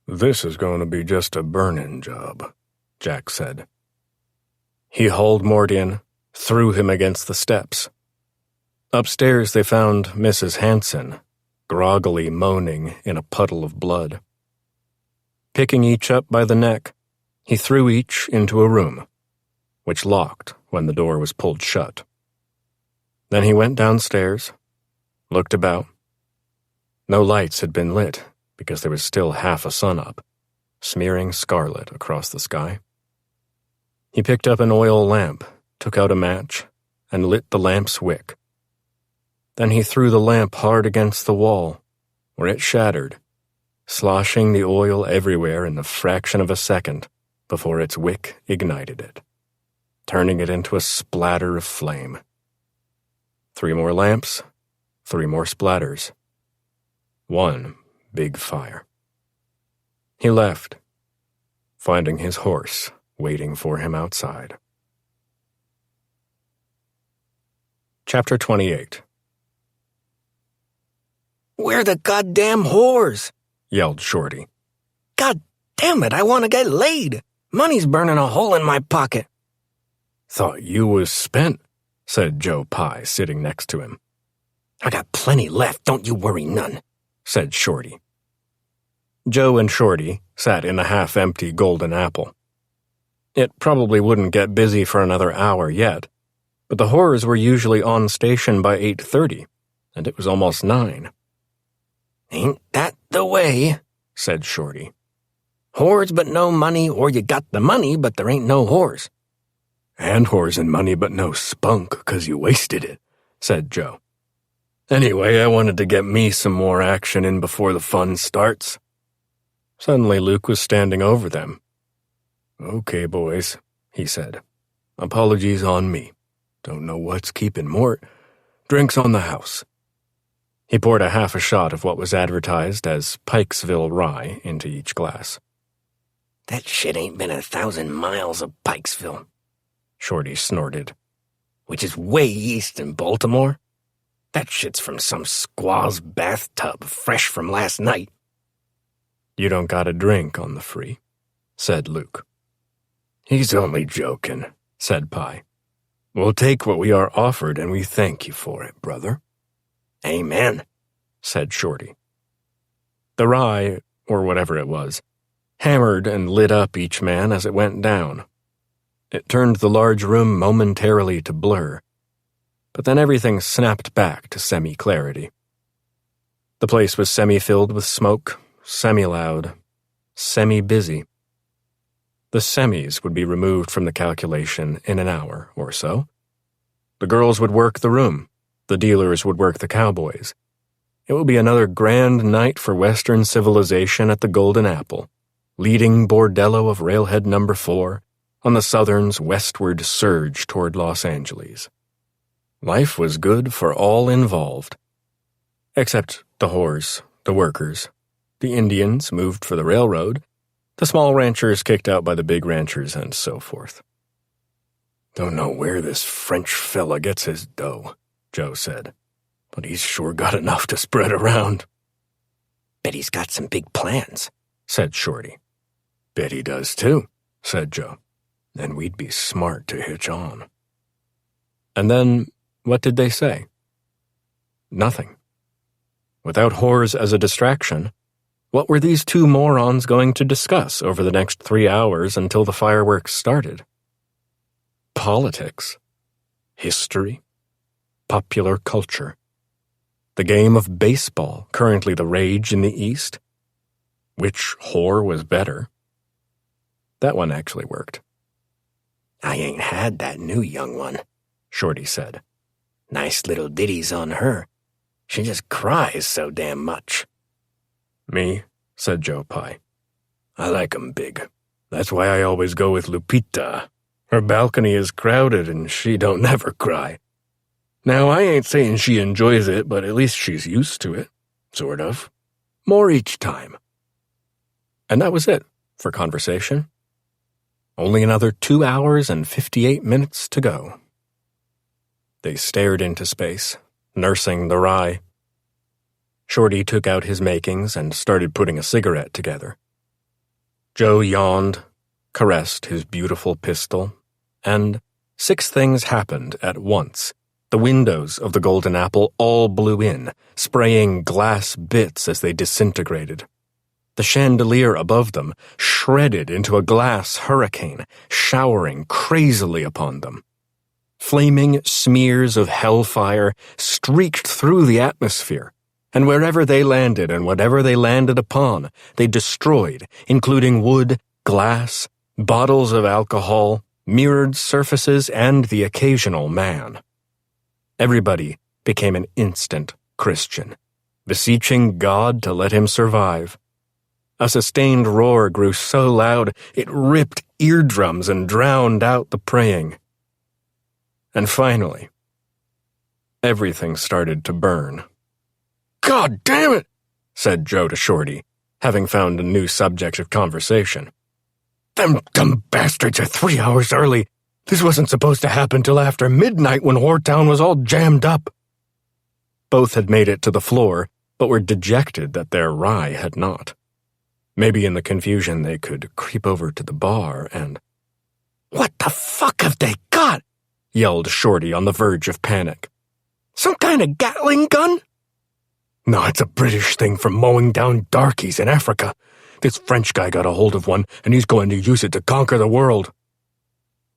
This is going to be just a burning job, Jack said. He hauled Mort in, threw him against the steps. Upstairs they found Mrs. Hanson, groggily moaning in a puddle of blood. Picking each up by the neck, he threw each into a room, which locked when the door was pulled shut. Then he went downstairs, looked about. No lights had been lit because there was still half a sun up, smearing scarlet across the sky. He picked up an oil lamp, took out a match, and lit the lamp's wick. Then he threw the lamp hard against the wall, where it shattered, sloshing the oil everywhere in the fraction of a second before its wick ignited it, turning it into a splatter of flame. 3 more lamps, 3 more splatters. 1 big fire. He left, finding his horse waiting for him outside. Chapter 28. Where the goddamn whores? Yelled Shorty. God damn it, I want to get laid. Money's burning a hole in my pocket. Thought you was spent, said Joe Pye, sitting next to him. I got plenty left, don't you worry none, said Shorty. Joe and Shorty sat in the half-empty Golden Apple. It probably wouldn't get busy for another hour yet, but the whores were usually on station by 8:30, and it was almost 9. Ain't that the way, said Shorty. Whores but no money, or you got the money but there ain't no whores. And whores and money but no spunk 'cause you wasted it, said Joe. Anyway, I wanted to get me some more action in before the fun starts. Suddenly Luke was standing over them. Okay, boys, he said. Apologies on me. Don't know what's keeping Mort. Drinks on the house. He poured a half a shot of what was advertised as Pikesville rye into each glass. That shit ain't been 1,000 miles of Pikesville, Shorty snorted. Which is way east in Baltimore. That shit's from some squaw's bathtub, fresh from last night. You don't got a drink on the free, said Luke. He's only joking, said Pye. We'll take what we are offered and we thank you for it, brother. Amen, said Shorty. The rye, or whatever it was, hammered and lit up each man as it went down. It turned the large room momentarily to blur, but then everything snapped back to semi-clarity. The place was semi-filled with smoke, semi-loud, semi-busy. The semis would be removed from the calculation in an hour or so. The girls would work the room. The dealers would work the cowboys. It would be another grand night for Western civilization at the Golden Apple, leading bordello of Railhead No. 4 on the Southern's westward surge toward Los Angeles. Life was good for all involved. Except the whores, the workers, the Indians moved for the railroad, the small ranchers kicked out by the big ranchers, and so forth. Don't know where this French fella gets his dough, Joe said, but he's sure got enough to spread around. Bet he's got some big plans, said Shorty. Bet he does too, said Joe. Then we'd be smart to hitch on. And then, what did they say? Nothing. Without whores as a distraction, what were these two morons going to discuss over the next 3 hours until the fireworks started? Politics, history, popular culture, the game of baseball, currently the rage in the East. Which whore was better? That one actually worked. I ain't had that new young one, Shorty said. Nice little ditties on her. She just cries so damn much. Me, said Joe Pye. I like 'em big. That's why I always go with Lupita. Her balcony is crowded and she don't never cry. Now, I ain't saying she enjoys it, but at least she's used to it. Sort of. More each time. And that was it for conversation. Only another 2 hours and 58 minutes to go. They stared into space, nursing the rye. Shorty took out his makings and started putting a cigarette together. Joe yawned, caressed his beautiful pistol, and 6 things happened at once. The windows of the Golden Apple all blew in, spraying glass bits as they disintegrated. The chandelier above them shredded into a glass hurricane, showering crazily upon them. Flaming smears of hellfire streaked through the atmosphere, and wherever they landed and whatever they landed upon, they destroyed, including wood, glass, bottles of alcohol, mirrored surfaces, and the occasional man. Everybody became an instant Christian, beseeching God to let him survive. A sustained roar grew so loud it ripped eardrums and drowned out the praying. And finally, everything started to burn. God damn it, said Joe to Shorty, having found a new subject of conversation. Them dumb bastards are 3 hours early. This wasn't supposed to happen till after midnight when Whoretown was all jammed up. Both had made it to the floor, but were dejected that their rye had not. Maybe in the confusion they could creep over to the bar and... What the fuck have they got? Yelled Shorty on the verge of panic. Some kind of Gatling gun? No, it's a British thing for mowing down darkies in Africa. This French guy got a hold of one, and he's going to use it to conquer the world.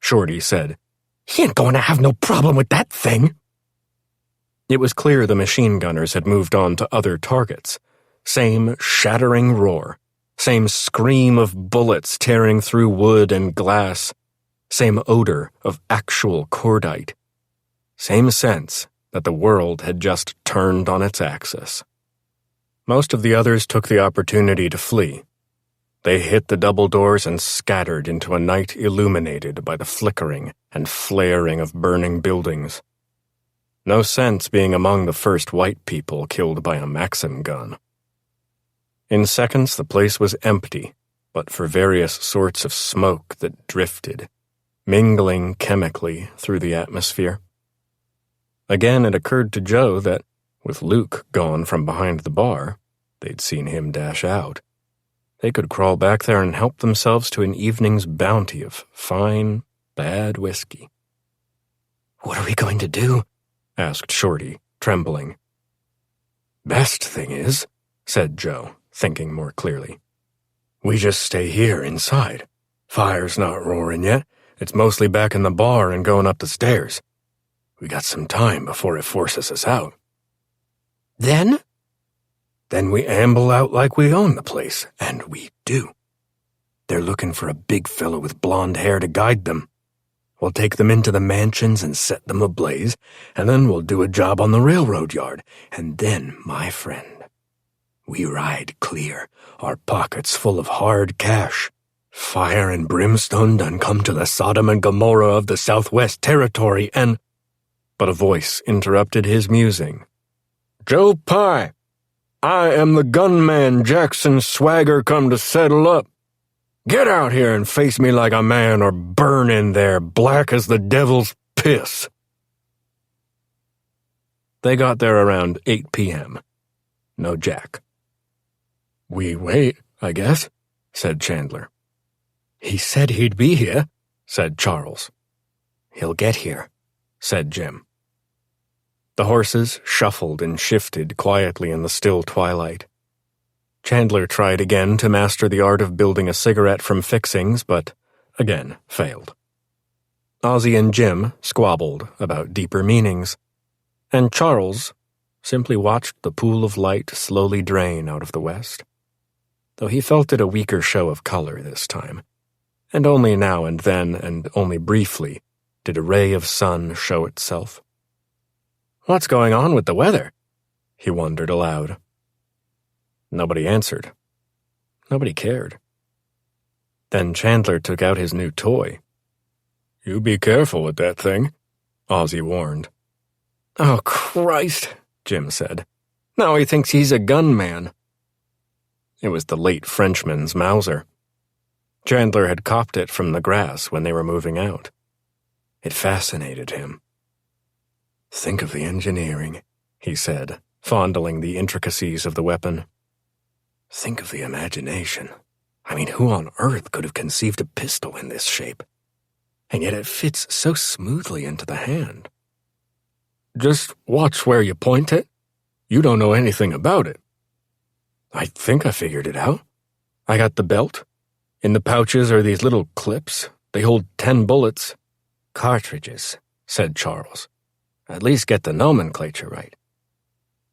Shorty said, He ain't going to have no problem with that thing. It was clear the machine gunners had moved on to other targets. Same shattering roar. Same scream of bullets tearing through wood and glass. Same odor of actual cordite. Same sense that the world had just turned on its axis. Most of the others took the opportunity to flee. They hit the double doors and scattered into a night illuminated by the flickering and flaring of burning buildings. No sense being among the first white people killed by a Maxim gun. In seconds, the place was empty, but for various sorts of smoke that drifted, mingling chemically through the atmosphere. Again, it occurred to Joe that, with Luke gone from behind the bar, they'd seen him dash out. They could crawl back there and help themselves to an evening's bounty of fine, bad whiskey. What are we going to do? Asked Shorty, trembling. Best thing is, said Joe, thinking more clearly, we just stay here inside. Fire's not roaring yet. It's mostly back in the bar and going up the stairs. We got some time before it forces us out. Then? Then we amble out like we own the place, and we do. They're looking for a big fellow with blonde hair to guide them. We'll take them into the mansions and set them ablaze, and then we'll do a job on the railroad yard, and then, my friend, we ride clear, our pockets full of hard cash. Fire and brimstone done come to the Sodom and Gomorrah of the Southwest Territory, and... But a voice interrupted his musing. Joe Pye, I am the gunman Jackson Swagger come to settle up. Get out here and face me like a man or burn in there black as the devil's piss. They got there around 8 p.m. No Jack. We wait, I guess, said Chandler. He said he'd be here, said Charles. He'll get here, said Jim. The horses shuffled and shifted quietly in the still twilight. Chandler tried again to master the art of building a cigarette from fixings, but again failed. Ozzy and Jim squabbled about deeper meanings, and Charles simply watched the pool of light slowly drain out of the west, though he felt it a weaker show of color this time, and only now and then, and only briefly, did a ray of sun show itself. "What's going on with the weather?" he wondered aloud. Nobody answered. Nobody cared. Then Chandler took out his new toy. "You be careful with that thing," Ozzy warned. "Oh, Christ," Jim said. "Now he thinks he's a gunman." It was the late Frenchman's Mauser. Chandler had copped it from the grass when they were moving out. It fascinated him. "Think of the engineering," he said, fondling the intricacies of the weapon. "Think of the imagination. I mean, who on earth could have conceived a pistol in this shape? And yet it fits so smoothly into the hand. Just watch where you point it. You don't know anything about it." "I think I figured it out. I got the belt. In the pouches are these little clips. They hold 10 bullets. Cartridges, said Charles. At least get the nomenclature right.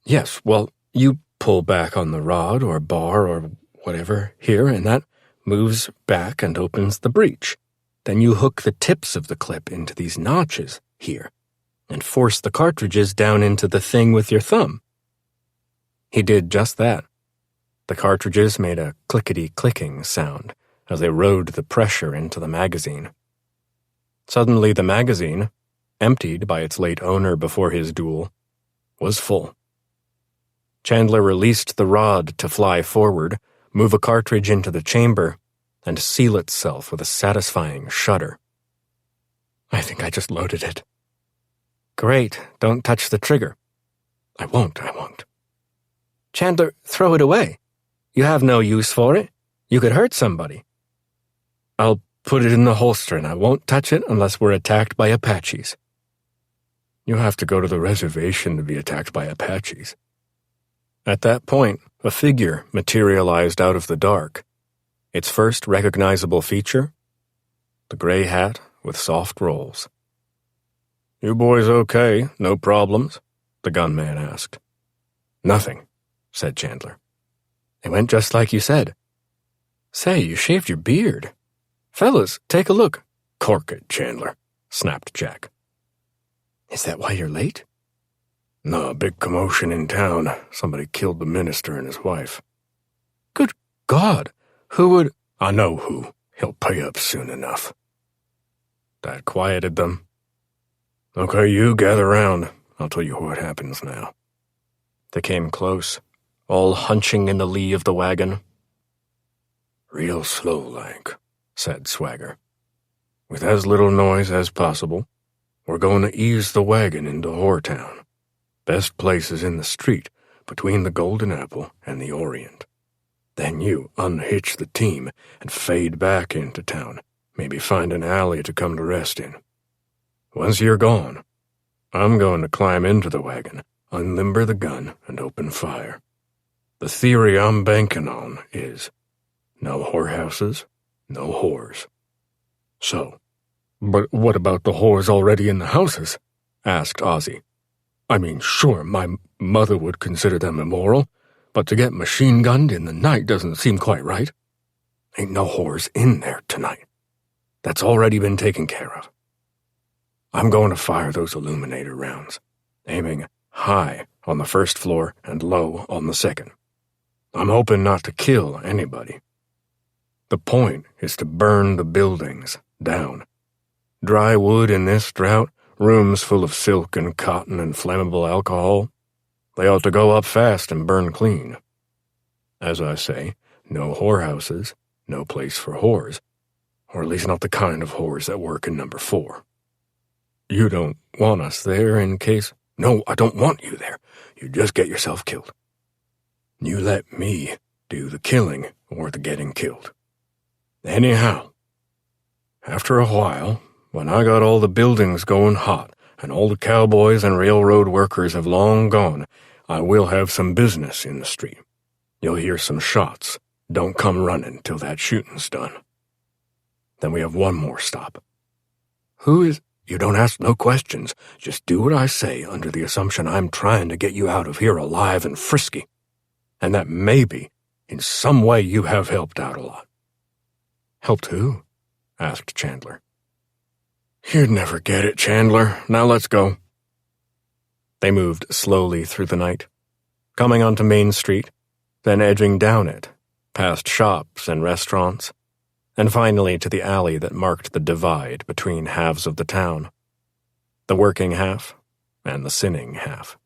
Yes, well, you pull back on the rod or bar or whatever here, and that moves back and opens the breech. Then you hook the tips of the clip into these notches here and force the cartridges down into the thing with your thumb." He did just that. The cartridges made a clickety-clicking sound as they rode the pressure into the magazine. Suddenly the magazine, emptied by its late owner before his duel, was full. Chandler released the rod to fly forward, move a cartridge into the chamber, and seal itself with a satisfying shudder. "I think I just loaded it." "Great, don't touch the trigger." I won't. "Chandler, throw it away. You have no use for it. You could hurt somebody." "I'll put it in the holster and I won't touch it unless we're attacked by Apaches." "You have to go to the reservation to be attacked by Apaches." At that point, a figure materialized out of the dark. Its first recognizable feature? The gray hat with soft rolls. "You boys okay? No problems?" the gunman asked. "Nothing," said Chandler. "It went just like you said. Say, you shaved your beard. Fellas, take a look." "Cork it, Chandler," snapped Jack. "Is that why you're late?" "No, big commotion in town. Somebody killed the minister and his wife." "Good God! Who would—" "I know who. He'll pay up soon enough." That quieted them. "Okay, you gather round. I'll tell you what happens now." They came close, all hunching in the lee of the wagon. "Real slow like," said Swagger. "With as little noise as possible. We're going to ease the wagon into Whoretown. Best place is in the street, between the Golden Apple and the Orient. Then you unhitch the team and fade back into town, maybe find an alley to come to rest in. Once you're gone, I'm going to climb into the wagon, unlimber the gun, and open fire. The theory I'm banking on is no whorehouses, no whores." "So, but what about the whores already in the houses?" asked Ozzy. "I mean, sure, my mother would consider them immoral, but to get machine-gunned in the night doesn't seem quite right. Ain't no whores in there tonight. That's already been taken care of. I'm going to fire those illuminator rounds, aiming high on the first floor and low on the second. I'm hoping not to kill anybody. The point is to burn the buildings down. Dry wood in this drought, rooms full of silk and cotton and flammable alcohol. They ought to go up fast and burn clean. As I say, no whorehouses, no place for whores, or at least not the kind of whores that work in number 4. You don't want us there in case... No, I don't want you there. You just get yourself killed. You let me do the killing or the getting killed. Anyhow, after a while, when I got all the buildings going hot and all the cowboys and railroad workers have long gone, I will have some business in the street. You'll hear some shots. Don't come running till that shooting's done. Then we have one more stop. Who is... You don't ask no questions. Just do what I say under the assumption I'm trying to get you out of here alive and frisky, and that maybe, in some way, you have helped out a lot. Helped who? Asked Chandler. You'd never get it, Chandler. Now let's go. They moved slowly through the night, coming onto Main Street, then edging down it, past shops and restaurants, and finally to the alley that marked the divide between halves of the town, the working half and the sinning half.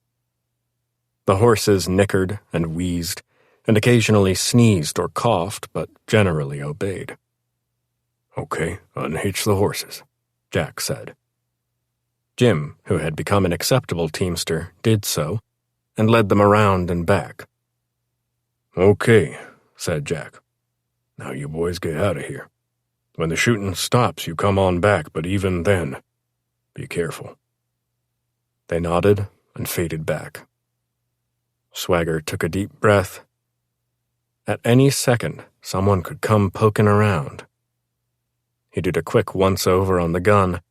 The horses nickered and wheezed, and occasionally sneezed or coughed, but generally obeyed. Okay, unhitch the horses, Jack said. Jim, who had become an acceptable teamster, did so, and led them around and back. Okay, said Jack. Now you boys get out of here. When the shooting stops, you come on back, but even then, be careful. They nodded and faded back. Swagger took a deep breath. At any second, someone could come poking around. He did a quick once-over on the gun,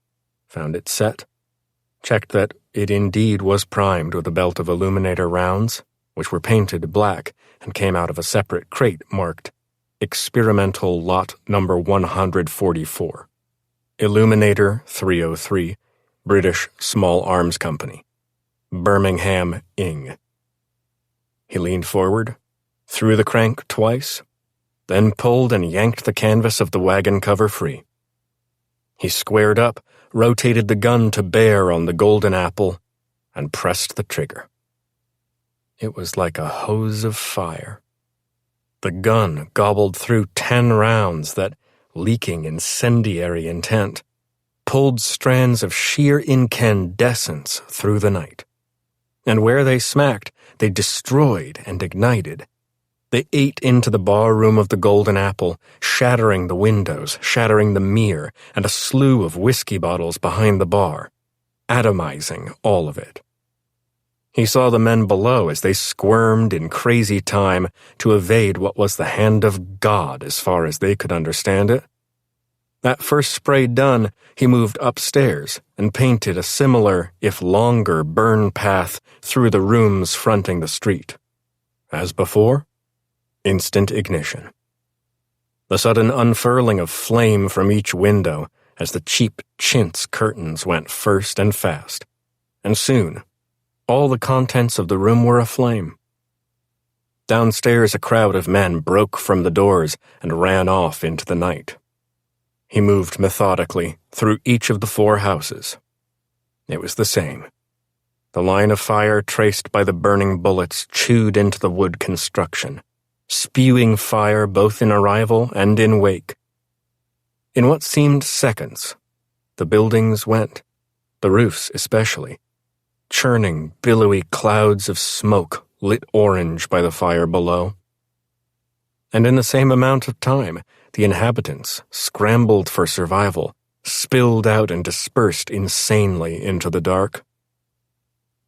found it set, checked that it indeed was primed with a belt of illuminator rounds, which were painted black and came out of a separate crate marked Experimental Lot Number 144. Illuminator 303, British Small Arms Company. Birmingham, Ing. He leaned forward, threw the crank twice, then pulled and yanked the canvas of the wagon cover free. He squared up, rotated the gun to bear on the golden apple, and pressed the trigger. It was like a hose of fire. The gun gobbled through 10 rounds that, leaking incendiary intent, pulled strands of sheer incandescence through the night. And where they smacked, they destroyed and ignited. They ate into the bar room of the Golden Apple, shattering the windows, shattering the mirror, and a slew of whiskey bottles behind the bar, atomizing all of it. He saw the men below as they squirmed in crazy time to evade what was the hand of God as far as they could understand it. That first spray done, he moved upstairs and painted a similar, if longer, burn path through the rooms fronting the street. As before, instant ignition. The sudden unfurling of flame from each window as the cheap chintz curtains went first and fast, and soon, all the contents of the room were aflame. Downstairs, a crowd of men broke from the doors and ran off into the night. He moved methodically through each of the 4 houses. It was the same. The line of fire traced by the burning bullets chewed into the wood construction, spewing fire both in arrival and in wake. In what seemed seconds, the buildings went, the roofs especially, churning billowy clouds of smoke lit orange by the fire below. And in the same amount of time, the inhabitants, scrambled for survival, spilled out and dispersed insanely into the dark.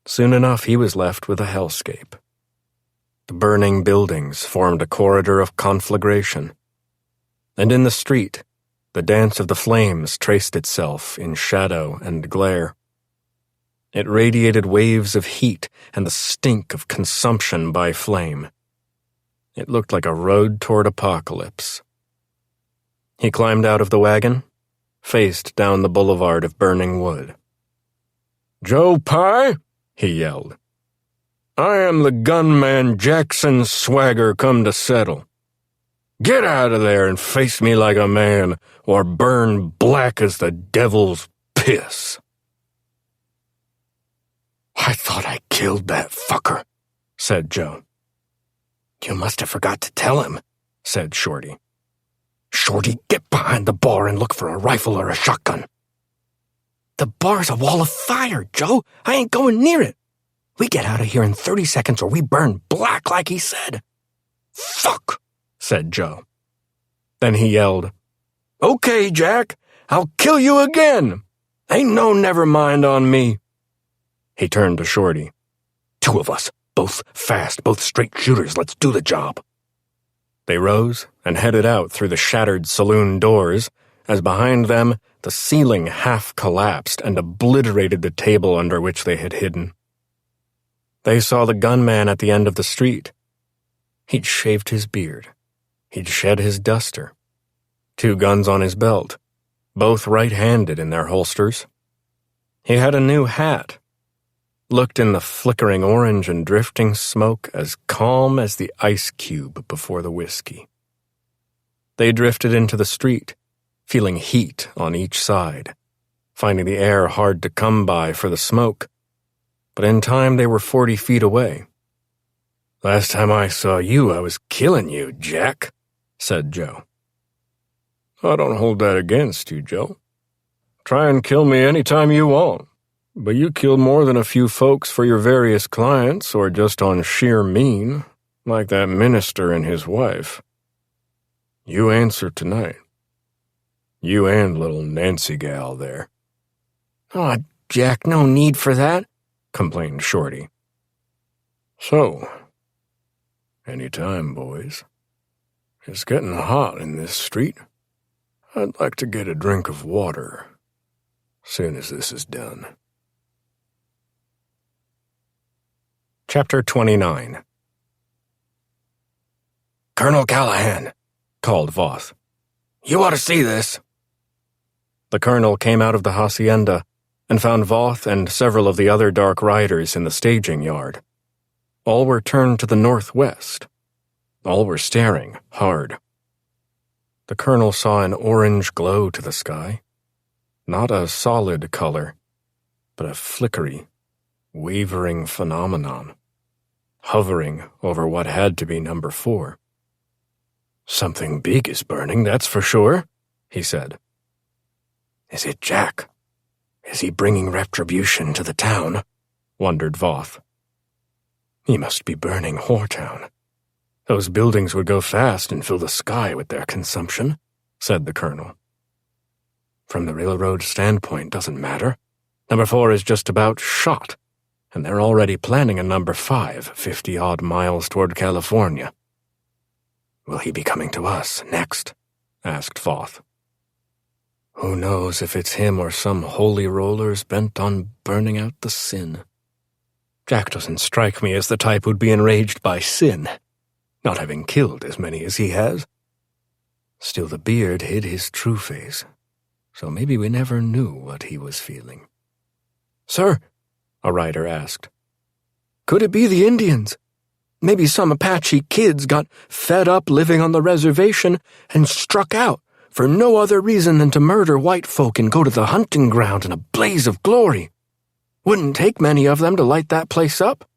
Soon enough, he was left with a hellscape. The burning buildings formed a corridor of conflagration, and in the street, the dance of the flames traced itself in shadow and glare. It radiated waves of heat and the stink of consumption by flame. It looked like a road toward apocalypse. He climbed out of the wagon, faced down the boulevard of burning wood. "Joe Pye," he yelled. "I am the gunman Jackson Swagger come to settle. Get out of there and face me like a man, or burn black as the devil's piss." "I thought I killed that fucker," said Joe. You must have forgot to tell him, said Shorty. Shorty, get behind the bar and look for a rifle or a shotgun. The bar's a wall of fire, Joe. I ain't going near it. We get out of here in 30 seconds or we burn black like he said. Fuck, said Joe. Then he yelled, Okay, Jack, I'll kill you again. Ain't no never mind on me. He turned to Shorty. 2 of us, both fast, both straight shooters. Let's do the job. They rose and headed out through the shattered saloon doors, as behind them the ceiling half collapsed and obliterated the table under which they had hidden. They saw the gunman at the end of the street. He'd shaved his beard. He'd shed his duster. 2 guns on his belt, both right-handed in their holsters. He had a new hat, looked in the flickering orange and drifting smoke as calm as the ice cube before the whiskey. They drifted into the street, feeling heat on each side, finding the air hard to come by for the smoke, but in time they were 40 feet away. Last time I saw you, I was killing you, Jack, said Joe. I don't hold that against you, Joe. Try and kill me any time you want, but you kill more than a few folks for your various clients or just on sheer mean, like that minister and his wife. You answer tonight. You and little Nancy gal there. Aw, Jack, no need for that, complained Shorty. So, any time, boys. It's getting hot in this street. I'd like to get a drink of water, soon as this is done. Chapter 29. Colonel Callahan, called Voth. You ought to see this. The colonel came out of the hacienda and found Voth and several of the other dark riders in the staging yard. All were turned to the northwest. All were staring hard. The colonel saw an orange glow to the sky. Not a solid color, but a flickery, wavering phenomenon, hovering over what had to be number 4. Something big is burning, that's for sure, he said. Is it Jack? Is he bringing retribution to the town? Wondered Voth. He must be burning Whoretown. Those buildings would go fast and fill the sky with their consumption, said the colonel. From the railroad standpoint, doesn't matter. Number 4 is just about shot, and they're already planning a number 5, 50-odd miles toward California. Will he be coming to us next? Asked Voth. Who knows if it's him or some holy rollers bent on burning out the sin. Jack doesn't strike me as the type who'd be enraged by sin, not having killed as many as he has. Still, the beard hid his true face, so maybe we never knew what he was feeling. Sir, a rider asked, could it be the Indians? Maybe some Apache kids got fed up living on the reservation and struck out for no other reason than to murder white folk and go to the hunting ground in a blaze of glory. Wouldn't take many of them to light that place up.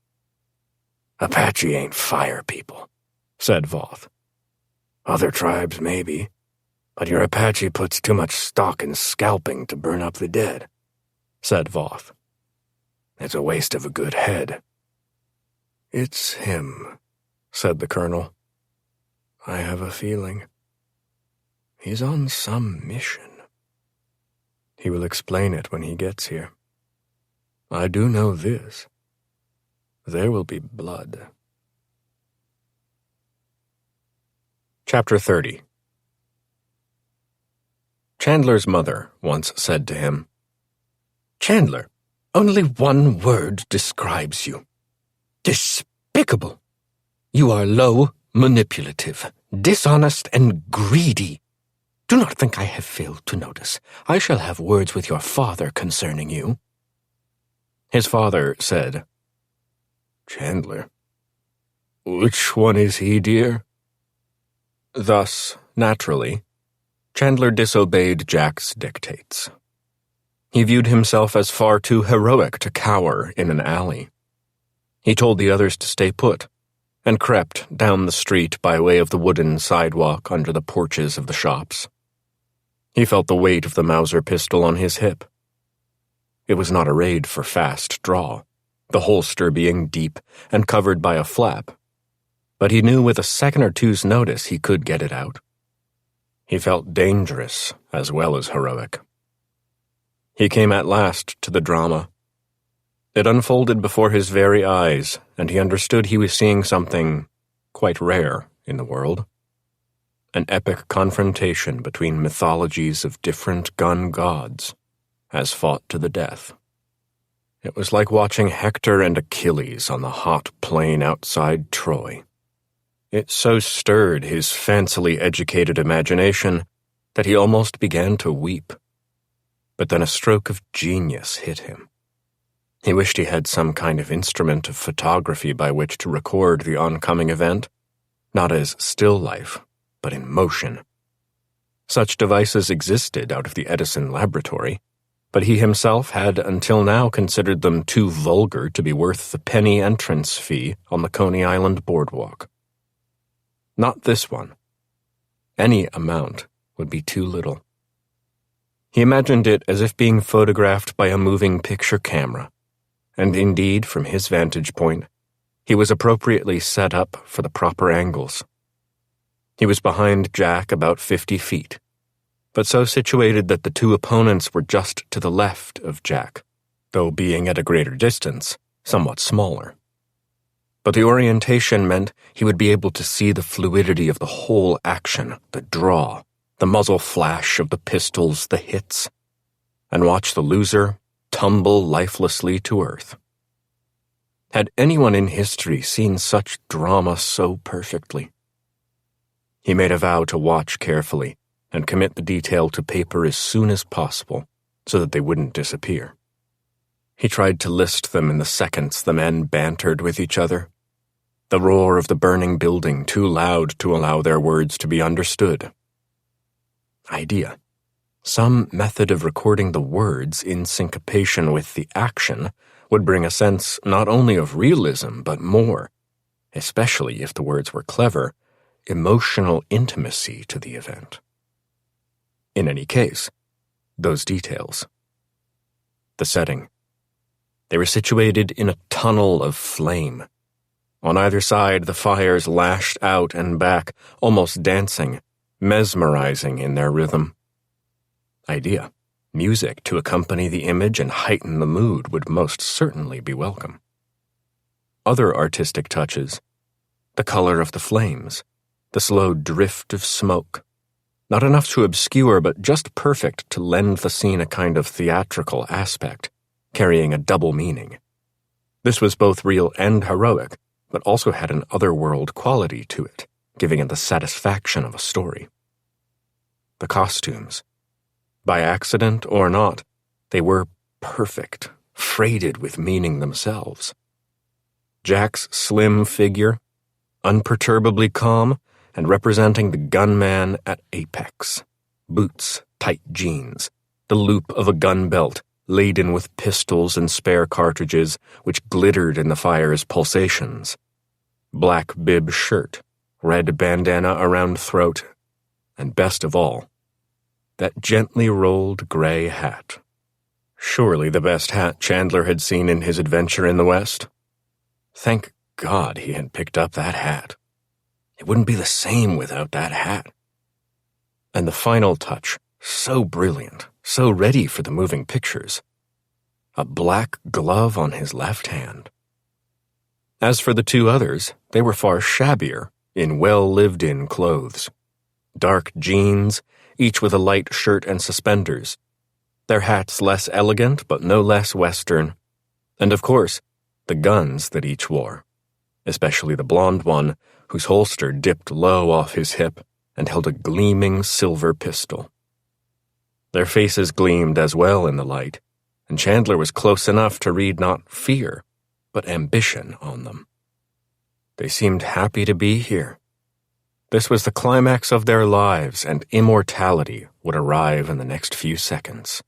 Apache ain't fire people, said Voth. Other tribes maybe, but your Apache puts too much stock in scalping to burn up the dead, said Voth. It's a waste of a good head. It's him, said the colonel. I have a feeling. He's on some mission. He will explain it when he gets here. I do know this. There will be blood. Chapter 30. Chandler's mother once said to him, Chandler, only one word describes you. Despicable. You are low, manipulative, dishonest, and greedy. Do not think I have failed to notice. I shall have words with your father concerning you. His father said, Chandler? Which one is he, dear? Thus, naturally, Chandler disobeyed Jack's dictates. He viewed himself as far too heroic to cower in an alley. He told the others to stay put, and crept down the street by way of the wooden sidewalk under the porches of the shops. He felt the weight of the Mauser pistol on his hip. It was not arrayed for fast draw, the holster being deep and covered by a flap, but he knew with a second or two's notice he could get it out. He felt dangerous as well as heroic. He came at last to the drama. It unfolded before his very eyes, and he understood he was seeing something quite rare in the world. An epic confrontation between mythologies of different gun gods, as fought to the death. It was like watching Hector and Achilles on the hot plain outside Troy. It so stirred his fancily educated imagination that he almost began to weep. But then a stroke of genius hit him. He wished he had some kind of instrument of photography by which to record the oncoming event, not as still life, but in motion. Such devices existed out of the Edison laboratory, but he himself had until now considered them too vulgar to be worth the penny entrance fee on the Coney Island boardwalk. Not this one. Any amount would be too little. He imagined it as if being photographed by a moving picture camera, and indeed, from his vantage point, he was appropriately set up for the proper angles. He was behind Jack about 50 feet, but so situated that the two opponents were just to the left of Jack, though being at a greater distance, somewhat smaller. But the orientation meant he would be able to see the fluidity of the whole action, the draw, the muzzle flash of the pistols, the hits, and watch the loser tumble lifelessly to earth. Had anyone in history seen such drama so perfectly? He made a vow to watch carefully and commit the detail to paper as soon as possible so that they wouldn't disappear. He tried to list them in the seconds the men bantered with each other. The roar of the burning building too loud to allow their words to be understood. Idea. Some method of recording the words in syncopation with the action would bring a sense not only of realism, but more, especially if the words were clever, emotional intimacy to the event. In any case, those details. The setting. They were situated in a tunnel of flame. On either side, the fires lashed out and back, almost dancing, mesmerizing in their rhythm. Idea. Music to accompany the image and heighten the mood would most certainly be welcome. Other artistic touches. The color of the flames, the slow drift of smoke. Not enough to obscure, but just perfect to lend the scene a kind of theatrical aspect, carrying a double meaning. This was both real and heroic, but also had an otherworld quality to it, giving it the satisfaction of a story. The costumes. By accident or not, they were perfect, freighted with meaning themselves. Jack's slim figure, unperturbably calm, and representing the gunman at apex. Boots, tight jeans, the loop of a gun belt laden with pistols and spare cartridges which glittered in the fire's pulsations. Black bib shirt, red bandana around throat, and best of all, that gently rolled gray hat. Surely the best hat Chandler had seen in his adventure in the West. Thank God he had picked up that hat. It wouldn't be the same without that hat. And the final touch, so brilliant, so ready for the moving pictures. A black glove on his left hand. As for the two others, they were far shabbier, in well-lived-in clothes. Dark jeans, each with a light shirt and suspenders. Their hats less elegant, but no less Western. And of course, the guns that each wore, especially the blonde one, whose holster dipped low off his hip and held a gleaming silver pistol. Their faces gleamed as well in the light, and Chandler was close enough to read not fear, but ambition on them. They seemed happy to be here. This was the climax of their lives, and immortality would arrive in the next few seconds.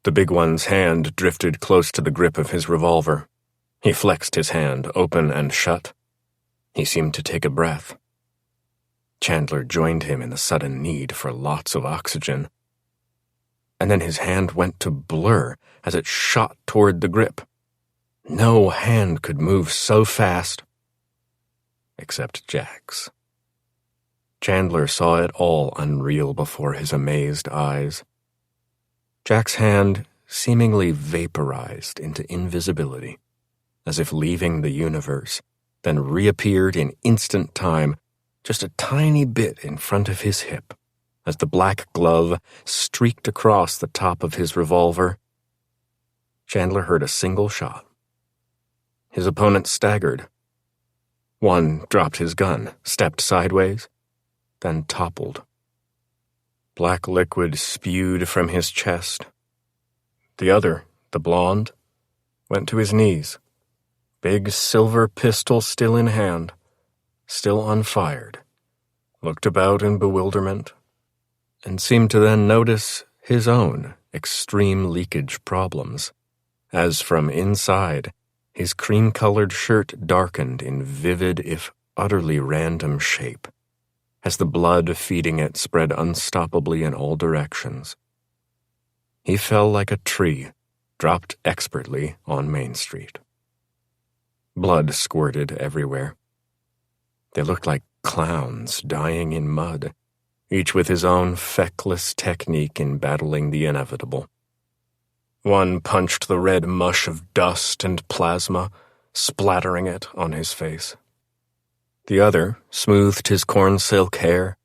The big one's hand drifted close to the grip of his revolver. He flexed his hand open and shut. He seemed to take a breath. Chandler joined him in the sudden need for lots of oxygen. And then his hand went to blur as it shot toward the grip. No hand could move so fast. Except Jack's. Chandler saw it all unreal before his amazed eyes. Jack's hand seemingly vaporized into invisibility, as if leaving the universe, then reappeared in instant time, just a tiny bit in front of his hip, as the black glove streaked across the top of his revolver. Chandler heard a single shot. His opponent staggered. One dropped his gun, stepped sideways, then toppled. Black liquid spewed from his chest. The other, the blonde, went to his knees, big silver pistol still in hand, still unfired, looked about in bewilderment, and seemed to then notice his own extreme leakage problems, as from inside, his cream-colored shirt darkened in vivid if utterly random shape, as the blood feeding it spread unstoppably in all directions. He fell like a tree, dropped expertly on Main Street. Blood squirted everywhere. They looked like clowns dying in mud, each with his own feckless technique in battling the inevitable. One punched the red mush of dust and plasma, splattering it on his face. The other smoothed his corn silk hair,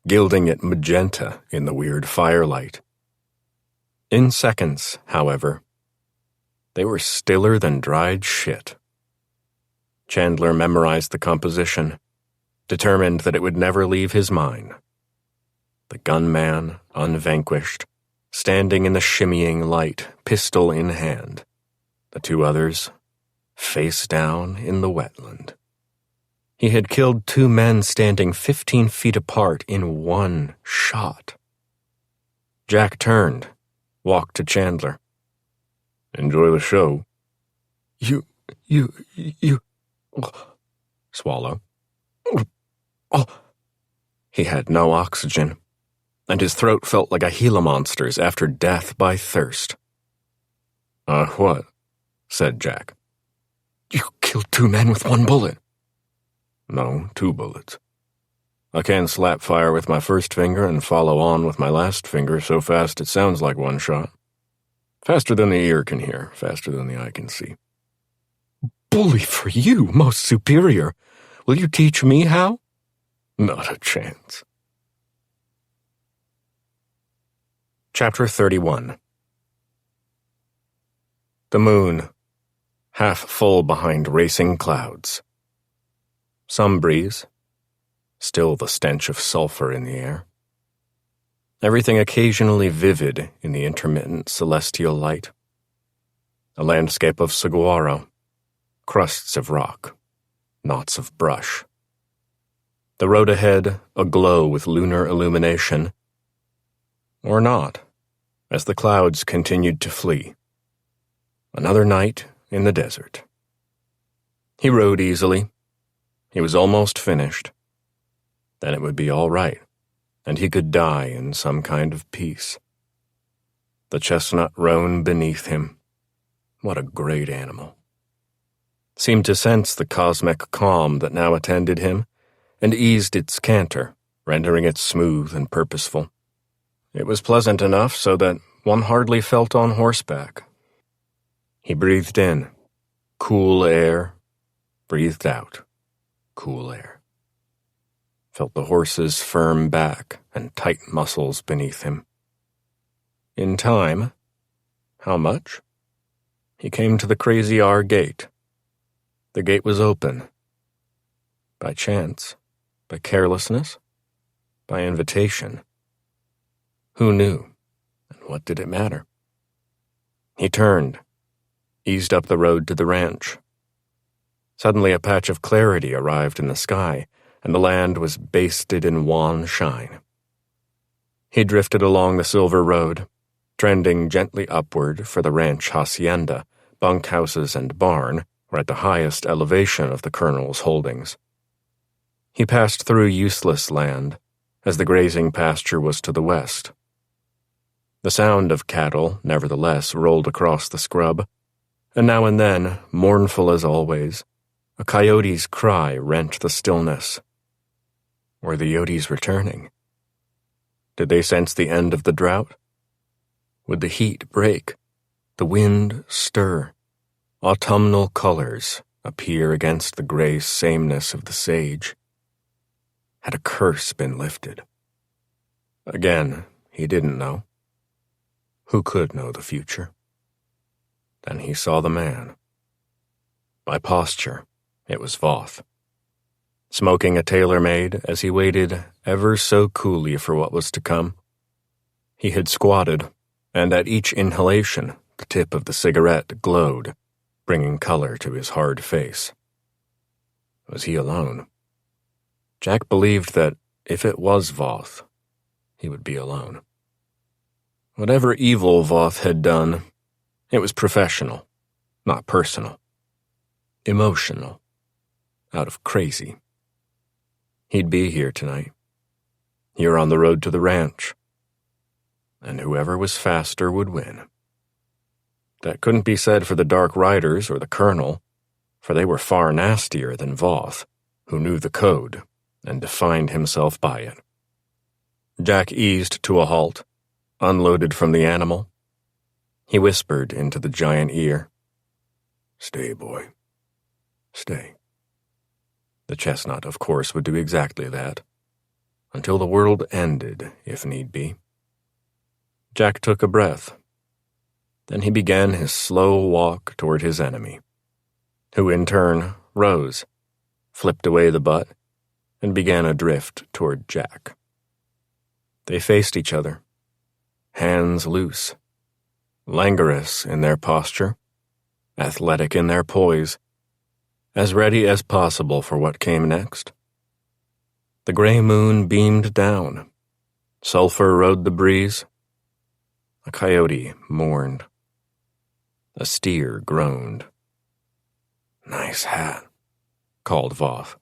gilding it magenta in the weird firelight. In seconds, however, they were stiller than dried shit. Chandler memorized the composition, determined that it would never leave his mind. The gunman, unvanquished, standing in the shimmying light, pistol in hand. The two others, face down in the wetland. He had killed two men standing 15 feet apart in one shot. Jack turned, walked to Chandler. Enjoy the show. You... Swallow. Oh. He had no oxygen, and his throat felt like a Gila monster's after death by thirst. What? Said Jack. You killed two men with one bullet. No, 2 bullets. I can slap fire with my first finger and follow on with my last finger so fast it sounds like one shot. Faster than the ear can hear, faster than the eye can see. Bully for you, most superior. Will you teach me how? Not a chance. Chapter 31. The moon, half full behind racing clouds. Some breeze, still the stench of sulfur in the air. Everything occasionally vivid in the intermittent celestial light. A landscape of saguaro, crusts of rock, knots of brush. The road ahead aglow with lunar illumination. Or not, as the clouds continued to flee. Another night in the desert. He rode easily. He was almost finished. Then it would be all right, and he could die in some kind of peace. The chestnut roan beneath him. What a great animal. Seemed to sense the cosmic calm that now attended him, and eased its canter, rendering it smooth and purposeful. It was pleasant enough so that one hardly felt on horseback. He breathed in, cool air, breathed out, cool air. Felt the horse's firm back and tight muscles beneath him. In time, how much? He came to the Crazy R gate. The gate was open. By chance, by carelessness, by invitation. Who knew, and what did it matter? He turned, eased up the road to the ranch. Suddenly a patch of clarity arrived in the sky, and the land was basted in wan shine. He drifted along the silver road, trending gently upward for the ranch hacienda, bunkhouses and barn, were at the highest elevation of the Colonel's holdings. He passed through useless land, as the grazing pasture was to the west. The sound of cattle, nevertheless, rolled across the scrub, and now and then, mournful as always, a coyote's cry rent the stillness. Were the Yotes returning? Did they sense the end of the drought? Would the heat break, the wind stir, autumnal colors appear against the gray sameness of the sage? Had a curse been lifted? Again, he didn't know. Who could know the future? Then he saw the man. By posture, it was Voth. Smoking a tailor-made as he waited ever so coolly for what was to come. He had squatted, and at each inhalation, the tip of the cigarette glowed, bringing color to his hard face. Was he alone? Jack believed that if it was Voth, he would be alone. Whatever evil Voth had done, it was professional, not personal. Emotional. Out of crazy. He'd be here tonight. Here on the road to the ranch. And whoever was faster would win. That couldn't be said for the Dark Riders or the Colonel, for they were far nastier than Voth, who knew the code and defined himself by it. Jack eased to a halt, unloaded from the animal. He whispered into the giant ear, "Stay, boy. Stay." The chestnut, of course, would do exactly that, until the world ended, if need be. Jack took a breath. Then he began his slow walk toward his enemy, who in turn rose, flipped away the butt, and began a drift toward Jack. They faced each other, hands loose, languorous in their posture, athletic in their poise, as ready as possible for what came next. The gray moon beamed down. Sulfur rode the breeze. A coyote mourned. A steer groaned. "Nice hat," called Voth.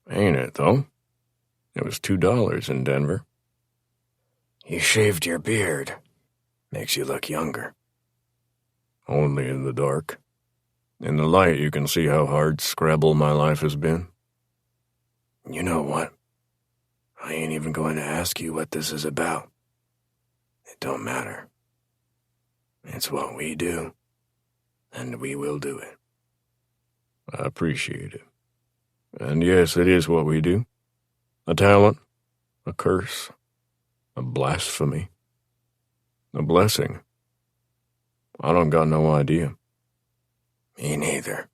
"Ain't it, though? It was $2 in Denver." "You shaved your beard. Makes you look younger." "Only in the dark. In the light, you can see how hard scrabble my life has been." "You know what? I ain't even going to ask you what this is about. It don't matter. It's what we do, and we will do it." "I appreciate it. And yes, it is what we do. A talent, a curse, a blasphemy, a blessing. I don't got no idea." "Me neither.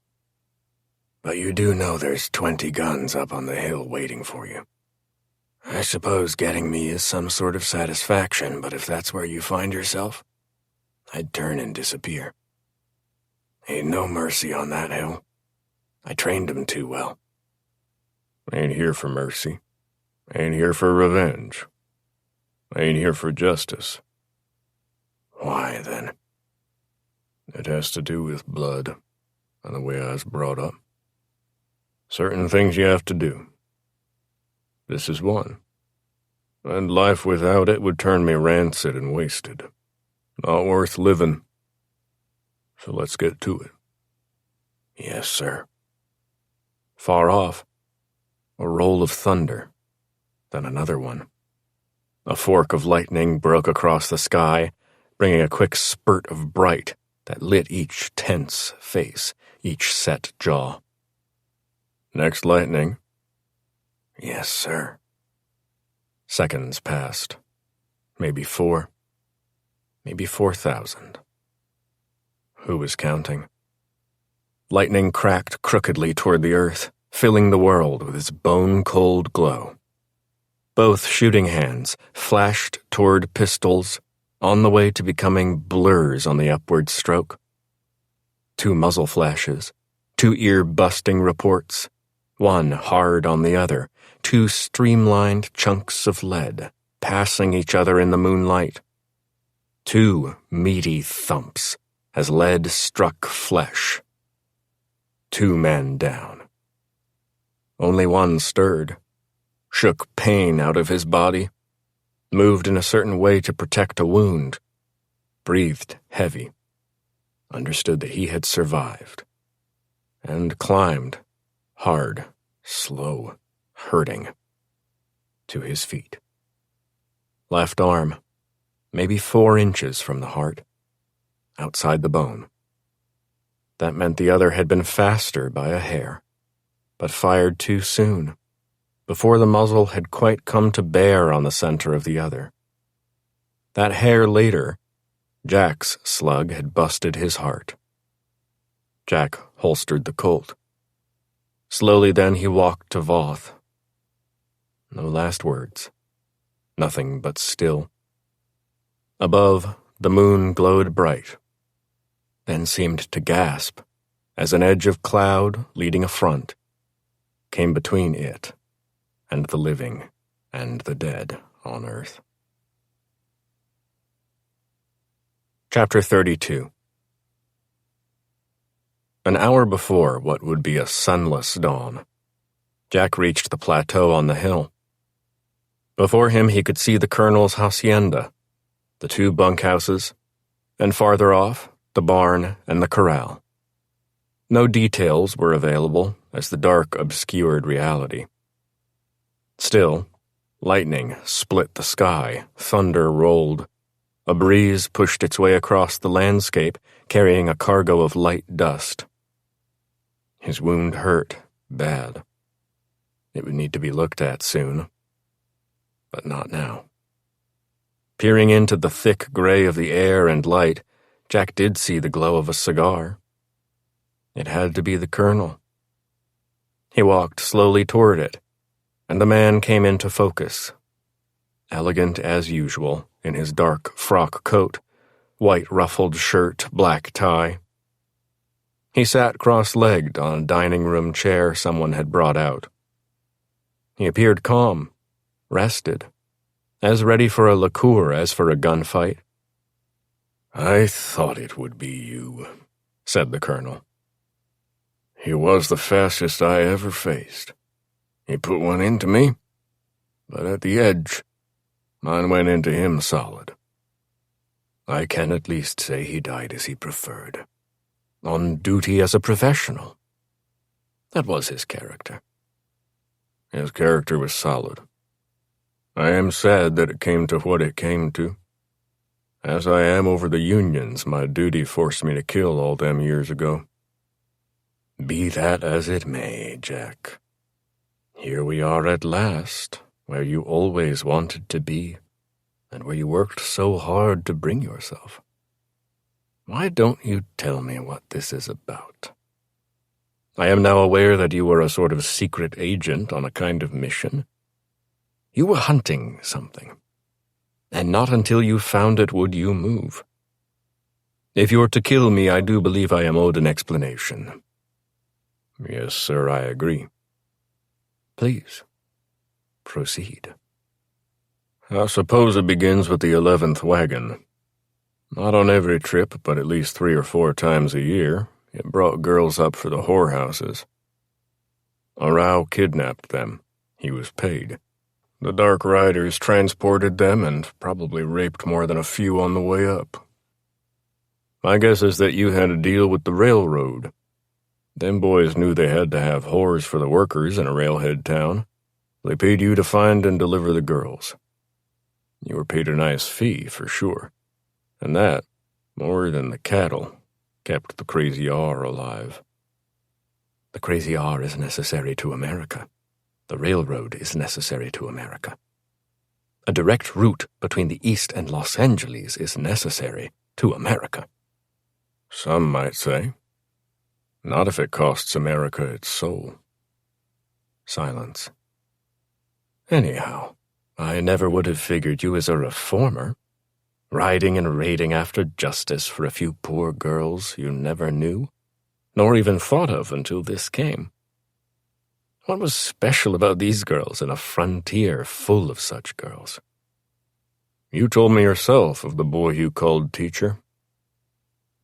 But you do know there's 20 guns up on the hill waiting for you. I suppose getting me is some sort of satisfaction, but if that's where you find yourself, I'd turn and disappear. Ain't no mercy on that hill. I trained 'em too well." "Ain't here for mercy. Ain't here for revenge. Ain't here for justice." "Why, then?" "It has to do with blood and the way I was brought up. Certain things you have to do. This is one. And life without it would turn me rancid and wasted. Not worth living. So let's get to it." "Yes, sir." Far off, a roll of thunder, then another one. A fork of lightning broke across the sky, bringing a quick spurt of bright that lit each tense face, each set jaw. "Next lightning." "Yes, sir." Seconds passed. Maybe 4. Maybe 4,000. Who was counting? Lightning cracked crookedly toward the earth, filling the world with its bone-cold glow. Both shooting hands flashed toward pistols, on the way to becoming blurs on the upward stroke. 2 muzzle flashes, 2 ear-busting reports, one hard on the other, 2 streamlined chunks of lead, passing each other in the moonlight. 2 meaty thumps as lead struck flesh. 2 men down. Only one stirred, shook pain out of his body, moved in a certain way to protect a wound, breathed heavy, understood that he had survived, and climbed, hard, slow, hurting, to his feet. Left arm, maybe 4 inches from the heart, outside the bone. That meant the other had been faster by a hair, but fired too soon, before the muzzle had quite come to bear on the center of the other. That hair later, Jack's slug had busted his heart. Jack holstered the Colt. Slowly then he walked to Voth. No last words. Nothing but still. Above, the moon glowed bright, then seemed to gasp as an edge of cloud leading a front came between it and the living and the dead on earth. Chapter 32. An hour before what would be a sunless dawn, Jack reached the plateau on the hill. Before him he could see the colonel's hacienda, the 2 bunkhouses, and farther off, the barn and the corral. No details were available as the dark obscured reality. Still, lightning split the sky, thunder rolled. A breeze pushed its way across the landscape, carrying a cargo of light dust. His wound hurt bad. It would need to be looked at soon, but not now. Peering into the thick gray of the air and light, Jack did see the glow of a cigar. It had to be the colonel. He walked slowly toward it, and the man came into focus. Elegant as usual, in his dark frock coat, white ruffled shirt, black tie. He sat cross-legged on a dining room chair someone had brought out. He appeared calm, rested, as ready for a liqueur as for a gunfight. "I thought it would be you," said the colonel. "He was the fastest I ever faced. He put one into me, but at the edge, mine went into him solid. I can at least say he died as he preferred, on duty as a professional. That was his character. His character was solid. I am sad that it came to what it came to. As I am over the unions my duty forced me to kill all them years ago. Be that as it may, Jack. Here we are at last, where you always wanted to be, and where you worked so hard to bring yourself. Why don't you tell me what this is about? I am now aware that you were a sort of secret agent on a kind of mission. You were hunting something, and not until you found it would you move. If you're to kill me, I do believe I am owed an explanation." "Yes, sir, I agree." "Please, proceed." "I suppose it begins with the 11th wagon. Not on every trip, but at least 3 or 4 times a year, it brought girls up for the whorehouses. Arau kidnapped them. He was paid. The Dark Riders transported them and probably raped more than a few on the way up. My guess is that you had a deal with the railroad. Them boys knew they had to have whores for the workers in a railhead town. They paid you to find and deliver the girls. You were paid a nice fee, for sure. And that, more than the cattle, kept the Crazy R alive." "The Crazy R is necessary to America. The railroad is necessary to America. A direct route between the East and Los Angeles is necessary to America." "Some might say. Not if it costs America its soul." Silence. "Anyhow, I never would have figured you as a reformer, riding and raiding after justice for a few poor girls you never knew, nor even thought of until this came. What was special about these girls in a frontier full of such girls?" "You told me yourself of the boy you called teacher.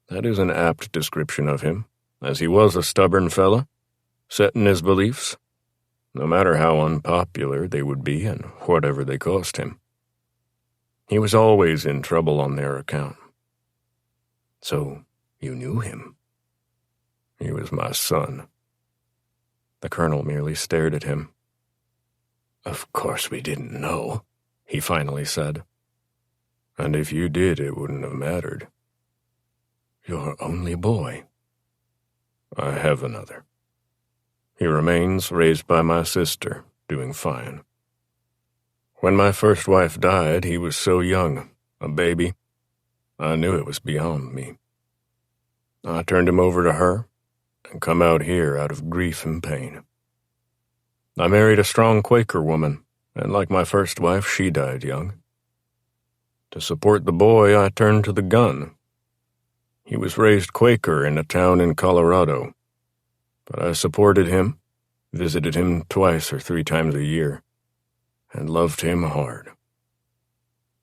That is an apt description of him, as he was a stubborn fella, set in his beliefs, no matter how unpopular they would be and whatever they cost him. He was always in trouble on their account. So, you knew him? He was my son. The colonel merely stared at him. Of course we didn't know, he finally said. And if you did, it wouldn't have mattered. Your only boy. I have another. He remains raised by my sister, doing fine. When my first wife died, he was so young, a baby. I knew it was beyond me. I turned him over to her and come out here out of grief and pain. I married a strong Quaker woman, and like my first wife, she died young. To support the boy, I turned to the gun. He was raised Quaker in a town in Colorado, but I supported him, visited him 2 or 3 times a year, and loved him hard.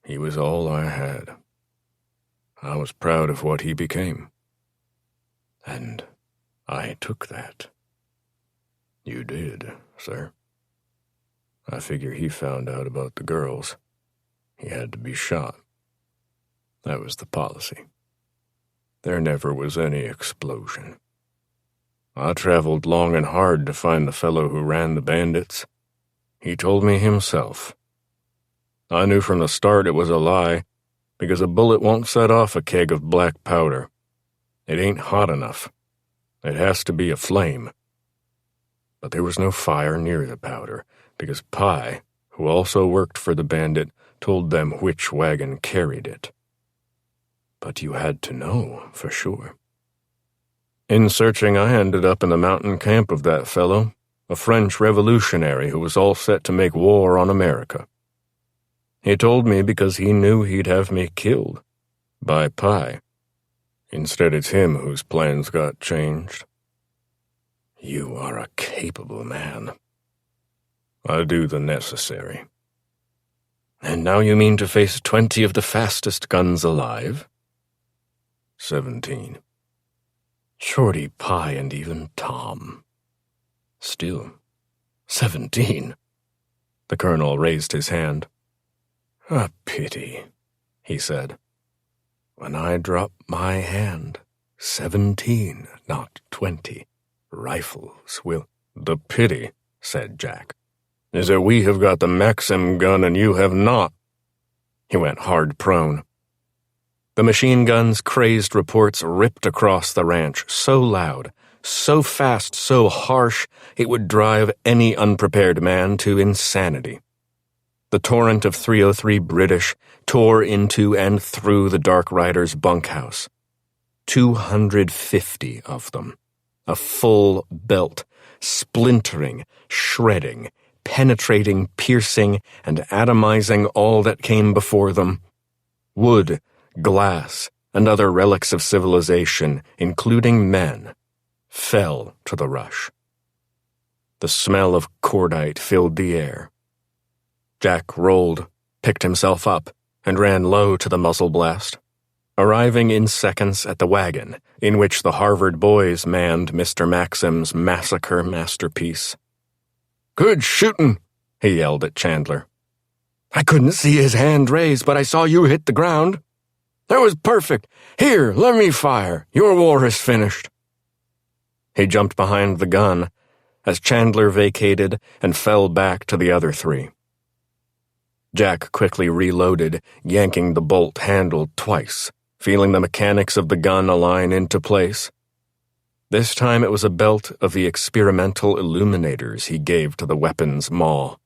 He was all I had. I was proud of what he became. And I took that. You did, sir. I figure he found out about the girls. He had to be shot. That was the policy. There never was any explosion. I traveled long and hard to find the fellow who ran the bandits. He told me himself. I knew from the start it was a lie, because a bullet won't set off a keg of black powder. It ain't hot enough. It has to be a flame. But there was no fire near the powder, because Pye, who also worked for the bandit, told them which wagon carried it. But you had to know, for sure. In searching, I ended up in the mountain camp of that fellow, a French revolutionary who was all set to make war on America. He told me because he knew he'd have me killed by Pye. Instead, it's him whose plans got changed. You are a capable man. I do the necessary. And now you mean to face 20 of the fastest guns alive? 17. Shorty, Pye, and even Tom. Still, 17. The colonel raised his hand. A pity, he said. When I drop my hand, 17, not 20. Rifles will... The pity, said Jack, is that we have got the Maxim gun and you have not. He went hard prone. The machine gun's crazed reports ripped across the ranch, so loud, so fast, so harsh, it would drive any unprepared man to insanity. The torrent of .303 British tore into and through the Dark Rider's bunkhouse. 250 of them. A full belt, splintering, shredding, penetrating, piercing, and atomizing all that came before them. Wood, glass, and other relics of civilization, including men, fell to the rush. The smell of cordite filled the air. Jack rolled, picked himself up, and ran low to the muzzle blast, arriving in seconds at the wagon in which the Harvard boys manned Mr. Maxim's massacre masterpiece. "Good shooting," he yelled at Chandler. "I couldn't see his hand raised, but I saw you hit the ground. That was perfect. Here, let me fire. Your war is finished." He jumped behind the gun as Chandler vacated and fell back to the other 3. Jack quickly reloaded, yanking the bolt handle twice, feeling the mechanics of the gun align into place. This time it was a belt of the experimental illuminators he gave to the weapon's maw.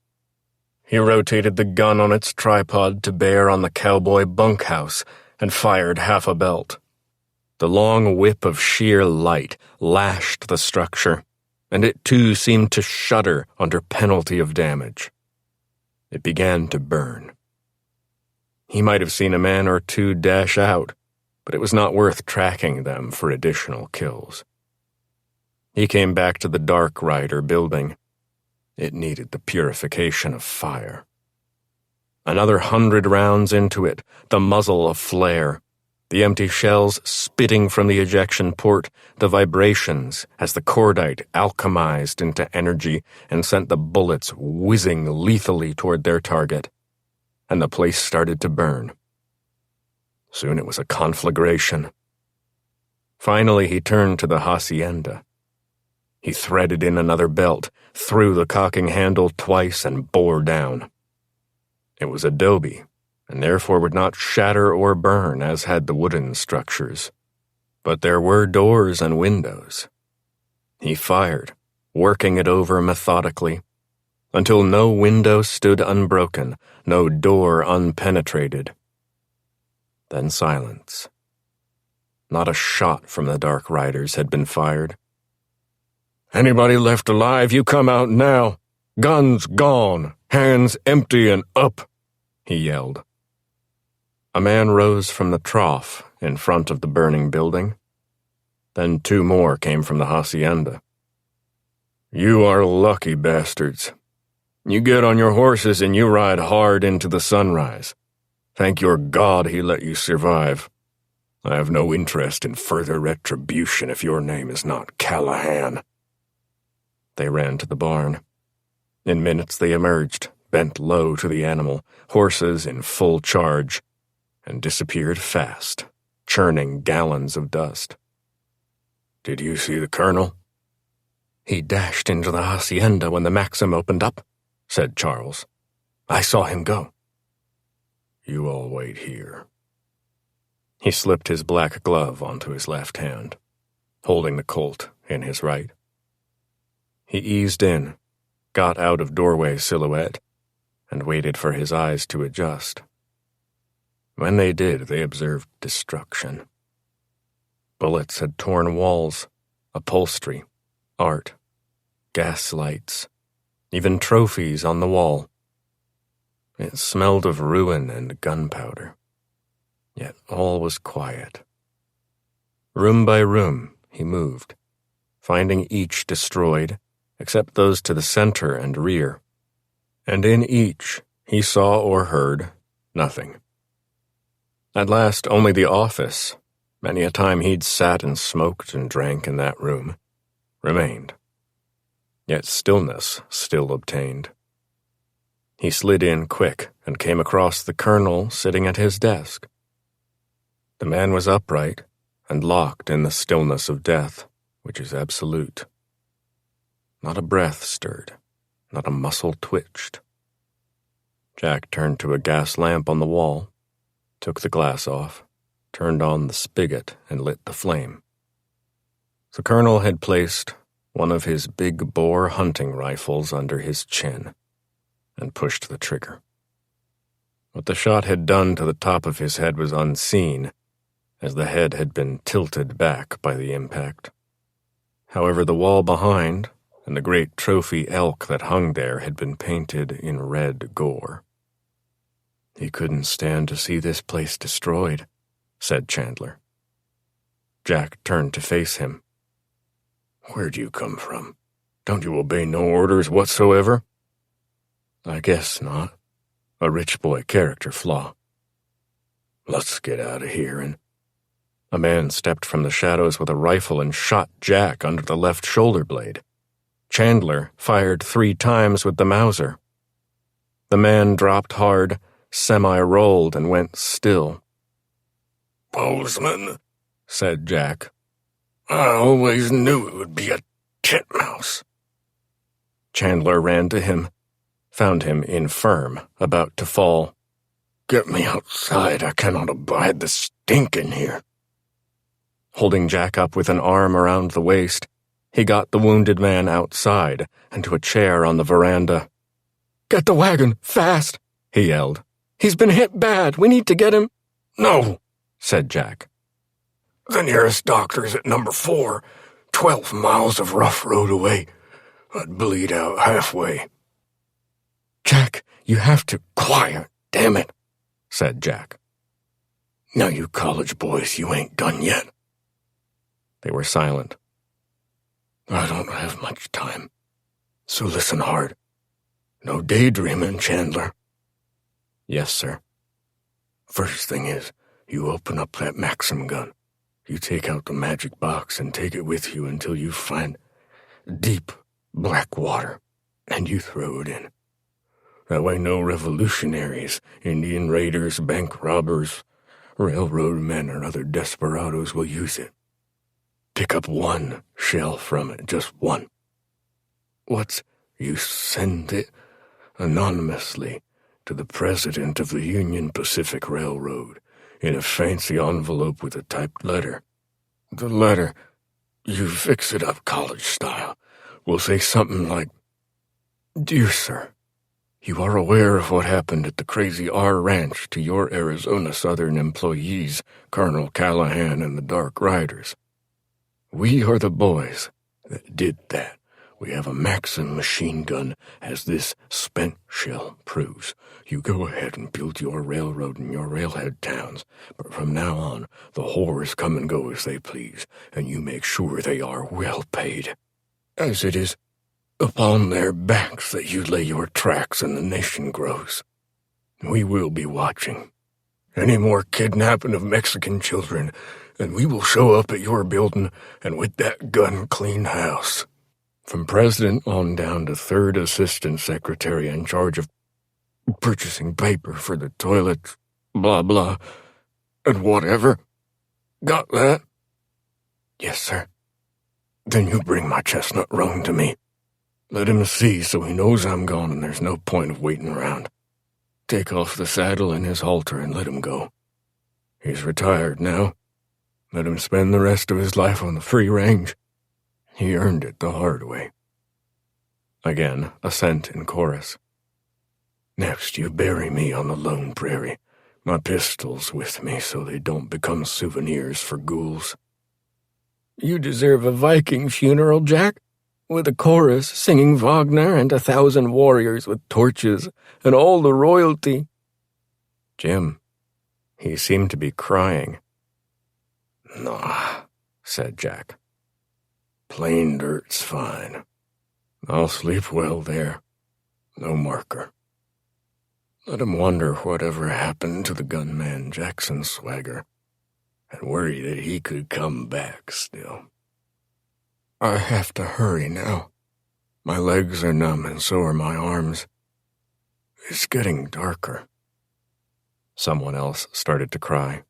He rotated the gun on its tripod to bear on the cowboy bunkhouse and fired half a belt. The long whip of sheer light lashed the structure, and it too seemed to shudder under penalty of damage. It began to burn. He might have seen a man or 2 dash out, but it was not worth tracking them for additional kills. He came back to the Dark Rider building. It needed the purification of fire. Another 100 rounds into it, the muzzle aflare. The empty shells spitting from the ejection port, the vibrations as the cordite alchemized into energy and sent the bullets whizzing lethally toward their target, and the place started to burn. Soon it was a conflagration. Finally, he turned to the hacienda. He threaded in another belt, threw the cocking handle twice, and bore down. It was adobe, and therefore would not shatter or burn as had the wooden structures. But there were doors and windows. He fired, working it over methodically, until no window stood unbroken, no door unpenetrated. Then silence. Not a shot from the Dark Riders had been fired. "Anybody left alive, you come out now. Guns gone, hands empty and up," he yelled. A man rose from the trough in front of the burning building. Then 2 more came from the hacienda. "You are lucky bastards. You get on your horses and you ride hard into the sunrise. Thank your God he let you survive. I have no interest in further retribution if your name is not Callahan." They ran to the barn. In minutes they emerged, bent low to the animal, horses in full charge, and disappeared fast, churning gallons of dust. "Did you see the colonel?" "He dashed into the hacienda when the Maxim opened up," said Charles. "I saw him go." "You all wait here." He slipped his black glove onto his left hand, holding the Colt in his right. He eased in, got out of doorway silhouette, and waited for his eyes to adjust. When they did, they observed destruction. Bullets had torn walls, upholstery, art, gas lights, even trophies on the wall. It smelled of ruin and gunpowder. Yet all was quiet. Room by room, he moved, finding each destroyed, except those to the center and rear. And in each, he saw or heard nothing. At last, only the office, many a time he'd sat and smoked and drank in that room, remained. Yet stillness still obtained. He slid in quick and came across the colonel sitting at his desk. The man was upright and locked in the stillness of death, which is absolute. Not a breath stirred, not a muscle twitched. Jack turned to a gas lamp on the wall, took the glass off, turned on the spigot, and lit the flame. The colonel had placed one of his big-bore hunting rifles under his chin and pushed the trigger. What the shot had done to the top of his head was unseen, as the head had been tilted back by the impact. However, the wall behind and the great trophy elk that hung there had been painted in red gore. "He couldn't stand to see this place destroyed," said Chandler. Jack turned to face him. "Where'd you come from? Don't you obey no orders whatsoever?" "I guess not. A rich boy character flaw." "Let's get out of here and—" A man stepped from the shadows with a rifle and shot Jack under the left shoulder blade. Chandler fired 3 times with the Mauser. The man dropped hard, semi-rolled, and went still. "Bozeman," said Jack. "I always knew it would be a titmouse." Chandler ran to him, found him infirm, about to fall. "Get me outside. I cannot abide the stink in here." Holding Jack up with an arm around the waist, he got the wounded man outside and to a chair on the veranda. "Get the wagon, fast," he yelled. "He's been hit bad. We need to get him." "No," said Jack. "The nearest doctor is at number 4, 12 miles of rough road away. I'd bleed out halfway." "Jack, you have to—" "Quiet, damn it," said Jack. "Now, you college boys, you ain't done yet." They were silent. "I don't have much time, so listen hard. No daydreaming, Chandler." "Yes, sir." "First thing is, You open up that Maxim gun. You take out the magic box and take it with you until you find deep black water, and you throw it in. That way no revolutionaries, Indian raiders, bank robbers, railroad men, or other desperados will use it. Pick up one shell from it, just one. You send it anonymously to the president of the Union Pacific Railroad in a fancy envelope with a typed letter. The letter, you fix it up college style, will say something like, "Dear Sir, you are aware of what happened at the Crazy R Ranch to your Arizona Southern employees, Colonel Callahan and the Dark Riders. We are the boys that did that. We have a Maxim machine gun, as this spent shell proves. You go ahead and build your railroad in your railhead towns, but from now on, the whores come and go as they please, and you make sure they are well paid, as it is upon their backs that you lay your tracks and the nation grows. We will be watching. Any more kidnapping of Mexican children, and we will show up at your building and with that gun clean house." From president on down to third assistant secretary in charge of purchasing paper for the toilets, blah, blah, and whatever. Got that? Yes, sir. Then you bring my chestnut roan to me. Let him see so he knows I'm gone and there's no point of waiting around. Take off the saddle and his halter and let him go. He's retired now. Let him spend the rest of his life on the free range. He earned it the hard way. Again, assent in chorus. Next, you bury me on the lone prairie. My pistol's with me so they don't become souvenirs for ghouls. You deserve a Viking funeral, Jack, with a chorus singing Wagner and 1,000 warriors with torches and all the royalty. Jim, he seemed to be crying. Nah, said Jack. Plain dirt's fine. I'll sleep well there. No marker. Let him wonder whatever happened to the gunman Jackson Swagger, and worry that he could come back still. I have to hurry now. My legs are numb and so are my arms. It's getting darker. Someone else started to cry.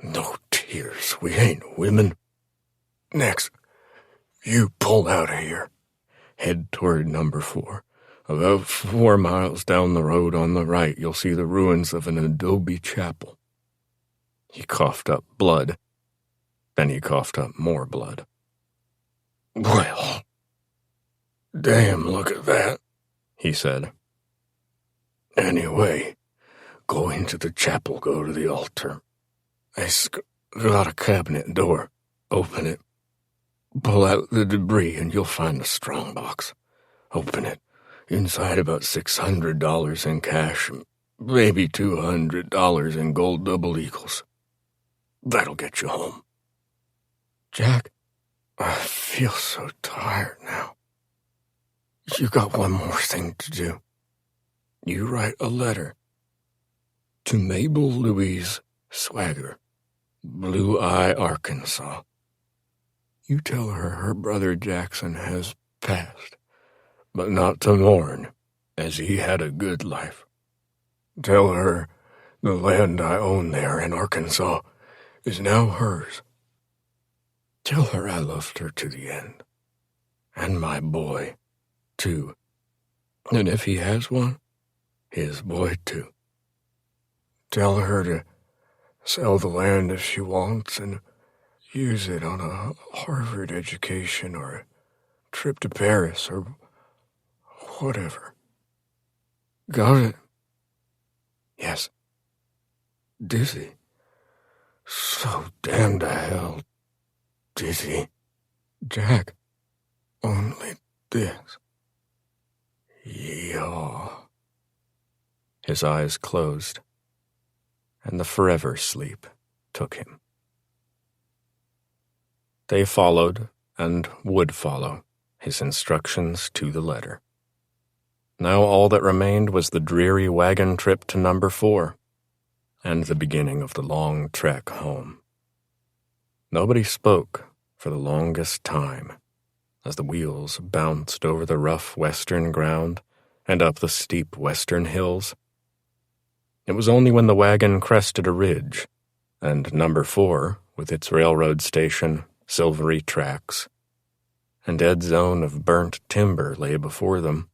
No tears, we ain't women. Next, you pull out of here. Head toward number 4. About 4 miles down the road on the right, you'll see the ruins of an adobe chapel. He coughed up blood. Then he coughed up more blood. Well, damn, look at that, he said. Anyway, go into the chapel, go to the altar. It's got a cabinet door. Open it. Pull out the debris and you'll find a strong box. Open it. Inside about $600 in cash, maybe $200 in gold double eagles. That'll get you home. Jack, I feel so tired now. You got one more thing to do. You write a letter to Mabel Louise Swagger, Blue Eye, Arkansas. You tell her brother Jackson has passed, but not to mourn, as he had a good life. Tell her the land I own there in Arkansas is now hers. Tell her I loved her to the end, and my boy, too. And if he has one, his boy, too. Tell her to sell the land if she wants and use it on a Harvard education or a trip to Paris or whatever. Got it? Yes. Dizzy. So damn to hell dizzy. Jack, only this. Yaw. His eyes closed, and the forever sleep took him. They followed, and would follow, his instructions to the letter. Now all that remained was the dreary wagon trip to number 4. and the beginning of the long trek home. Nobody spoke for the longest time as the wheels bounced over the rough western ground and up the steep western hills. It was only when the wagon crested a ridge, and Number 4, with its railroad station, silvery tracks, and dead zone of burnt timber lay before them,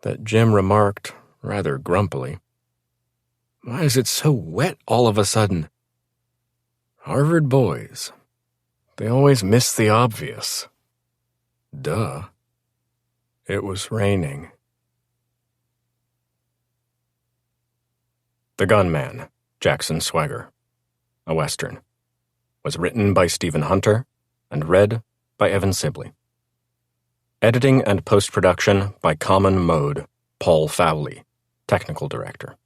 that Jim remarked, rather grumpily, "Why is it so wet all of a sudden?" Harvard boys. They always miss the obvious. Duh. It was raining. The Gunman, Jackson Swagger, a Western, was written by Stephen Hunter and read by Evan Sibley. Editing and post-production by Common Mode, Paul Fowley, Technical Director.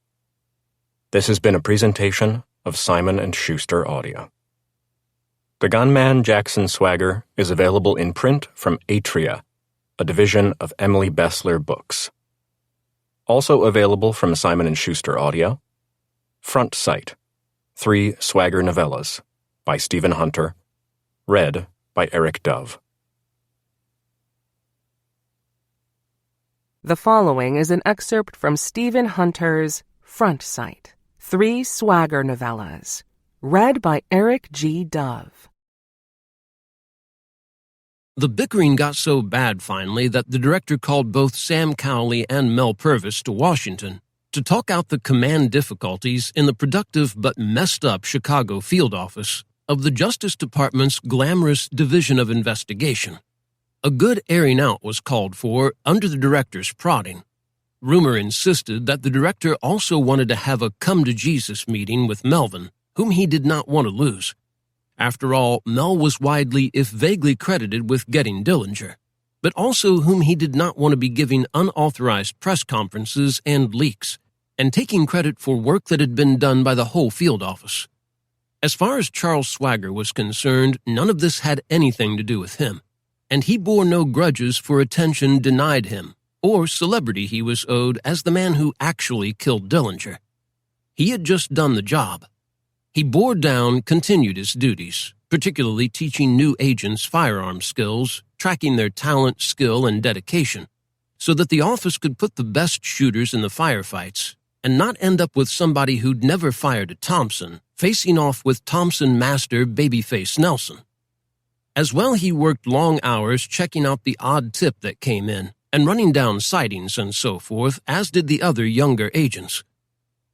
This has been a presentation of Simon & Schuster Audio. The Gunman Jackson Swagger is available in print from Atria, a division of Emily Bessler Books. Also available from Simon & Schuster Audio, Front Sight, 3 Swagger novellas by Stephen Hunter, read by Eric Dove. The following is an excerpt from Stephen Hunter's Front Sight, 3 Swagger novellas, read by Eric G. Dove. The bickering got so bad finally that the director called both Sam Cowley and Mel Purvis to Washington to talk out the command difficulties in the productive but messed up Chicago field office of the Justice Department's glamorous Division of Investigation. A good airing out was called for under the director's prodding. Rumor insisted that the director also wanted to have a come-to-Jesus meeting with Melvin, whom he did not want to lose. After all, Mel was widely, if vaguely, credited with getting Dillinger, but also whom he did not want to be giving unauthorized press conferences and leaks, and taking credit for work that had been done by the whole field office. As far as Charles Swagger was concerned, none of this had anything to do with him, and he bore no grudges for attention denied him, or celebrity he was owed as the man who actually killed Dillinger. He had just done the job. He bore down, continued his duties, particularly teaching new agents firearm skills, tracking their talent, skill, and dedication, so that the office could put the best shooters in the firefights and not end up with somebody who'd never fired a Thompson, facing off with Thompson master Babyface Nelson. As well, he worked long hours checking out the odd tip that came in and running down sightings and so forth, as did the other younger agents.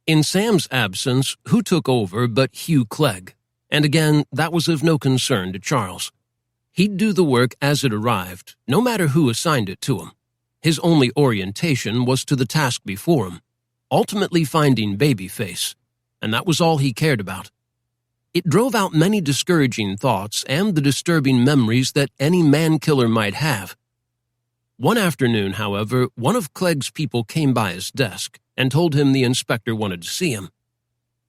In Sam's absence, who took over but Hugh Clegg? And again, that was of no concern to Charles. He'd do the work as it arrived, no matter who assigned it to him. His only orientation was to the task before him, ultimately finding Babyface, and that was all he cared about. It drove out many discouraging thoughts and the disturbing memories that any man-killer might have. One afternoon, however, one of Clegg's people came by his desk and told him the inspector wanted to see him.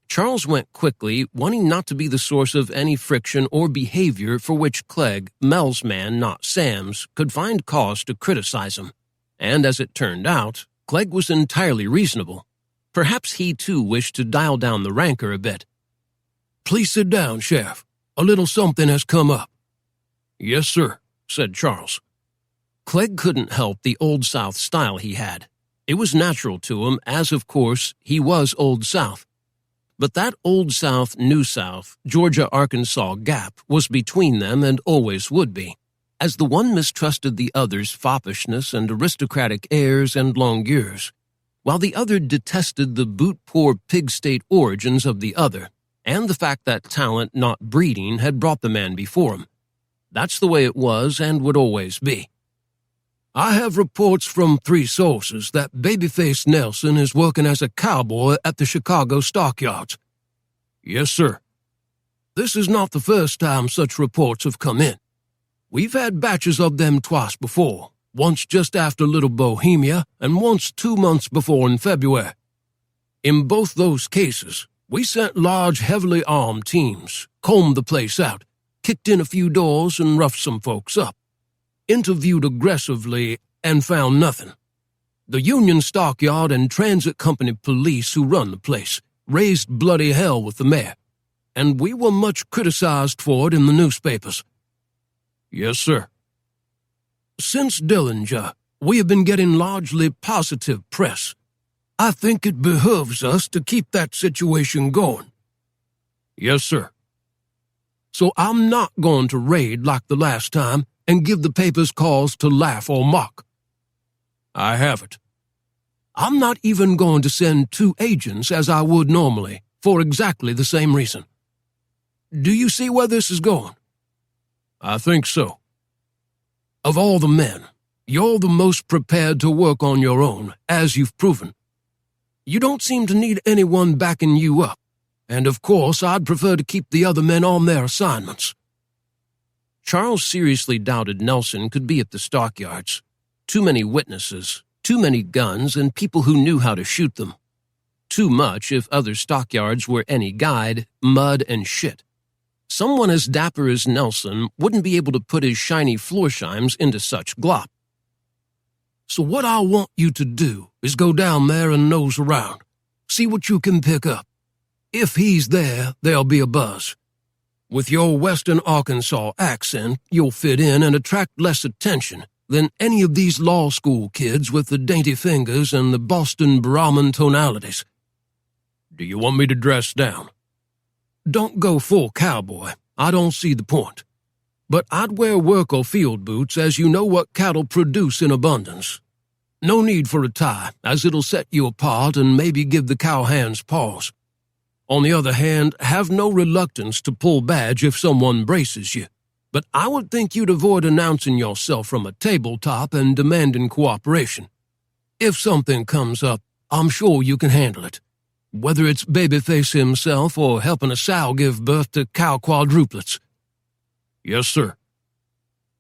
Charles went quickly, wanting not to be the source of any friction or behavior for which Clegg, Mel's man, not Sam's, could find cause to criticize him. And as it turned out, Clegg was entirely reasonable. Perhaps he too wished to dial down the rancor a bit. "Please sit down, Sheriff. A little something has come up." "Yes, sir," said Charles. Clegg couldn't help the Old South style he had. It was natural to him, as, of course, he was Old South. But that Old South, New South, Georgia-Arkansas gap was between them and always would be, as the one mistrusted the other's foppishness and aristocratic airs and longueurs, while the other detested the boot-poor pig-state origins of the other, and the fact that talent, not breeding, had brought the man before him. That's the way it was and would always be. "I have reports from 3 sources that Babyface Nelson is working as a cowboy at the Chicago stockyards." "Yes, sir." "This is not the first time such reports have come in. We've had batches of them twice before, once just after Little Bohemia and once 2 months before in February. In both those cases, we sent large, heavily armed teams, combed the place out, kicked in a few doors and roughed some folks up, interviewed aggressively, and found nothing. The Union Stockyard and Transit Company police who run the place raised bloody hell with the mayor, and we were much criticized for it in the newspapers. Yes, sir. Since Dillinger, we have been getting largely positive press. I think it behooves us to keep that situation going. Yes, sir. So I'm not going to raid like the last time and give the papers cause to laugh or mock. I have it. I'm not even going to send 2 agents as I would normally for exactly the same reason. Do you see where this is going? I think so. Of all the men, you're the most prepared to work on your own, as you've proven. You don't seem to need anyone backing you up, and of course I'd prefer to keep the other men on their assignments. Charles seriously doubted Nelson could be at the stockyards. Too many witnesses, too many guns, and people who knew how to shoot them. Too much if other stockyards were any guide, mud and shit. Someone as dapper as Nelson wouldn't be able to put his shiny Florsheim's into such glop. So what I want you to do is go down there and nose around. See what you can pick up. If he's there, there'll be a buzz. With your Western Arkansas accent, you'll fit in and attract less attention than any of these law school kids with the dainty fingers and the Boston Brahmin tonalities. Do you want me to dress down? Don't go full cowboy. I don't see the point. But I'd wear work or field boots, as you know what cattle produce in abundance. No need for a tie, as it'll set you apart and maybe give the cowhands pause. On the other hand, have no reluctance to pull badge if someone braces you, but I would think you'd avoid announcing yourself from a tabletop and demanding cooperation. If something comes up, I'm sure you can handle it, whether it's Babyface himself or helping a sow give birth to cow quadruplets. Yes, sir.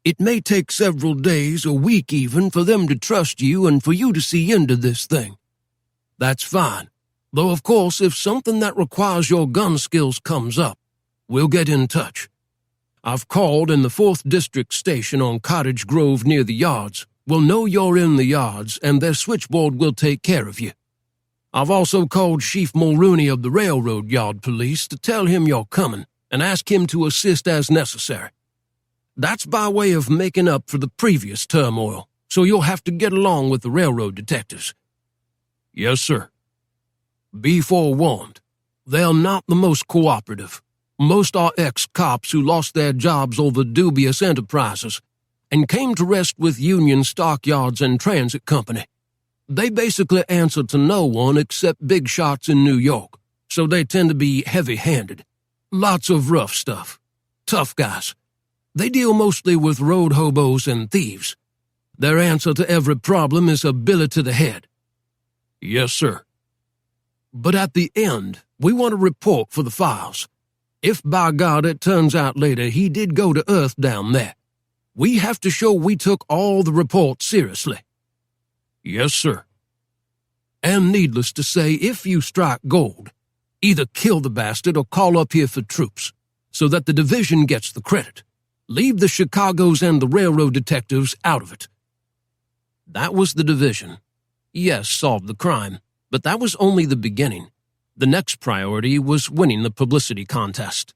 It may take several days, a week even, for them to trust you and for you to see into this thing. That's fine. Though, of course, if something that requires your gun skills comes up, we'll get in touch. I've called in the 4th District station on Cottage Grove near the yards. Will know you're in the yards, and their switchboard will take care of you. I've also called Chief Mulrooney of the Railroad Yard Police to tell him you're coming and ask him to assist as necessary. That's by way of making up for the previous turmoil, so you'll have to get along with the railroad detectives. Yes, sir. Be forewarned, they're not the most cooperative. Most are ex-cops who lost their jobs over dubious enterprises and came to rest with Union Stockyards and Transit Company. They basically answer to no one except big shots in New York, so they tend to be heavy-handed. Lots of rough stuff. Tough guys. They deal mostly with road hobos and thieves. Their answer to every problem is a billet to the head. Yes, sir. But at the end, we want a report for the files. If by God it turns out later he did go to Earth down there, we have to show we took all the reports seriously. Yes, sir. And needless to say, if you strike gold, either kill the bastard or call up here for troops, so that the division gets the credit. Leave the Chicagos and the railroad detectives out of it. That was the division. Yes, solved the crime, but that was only the beginning. The next priority was winning the publicity contest.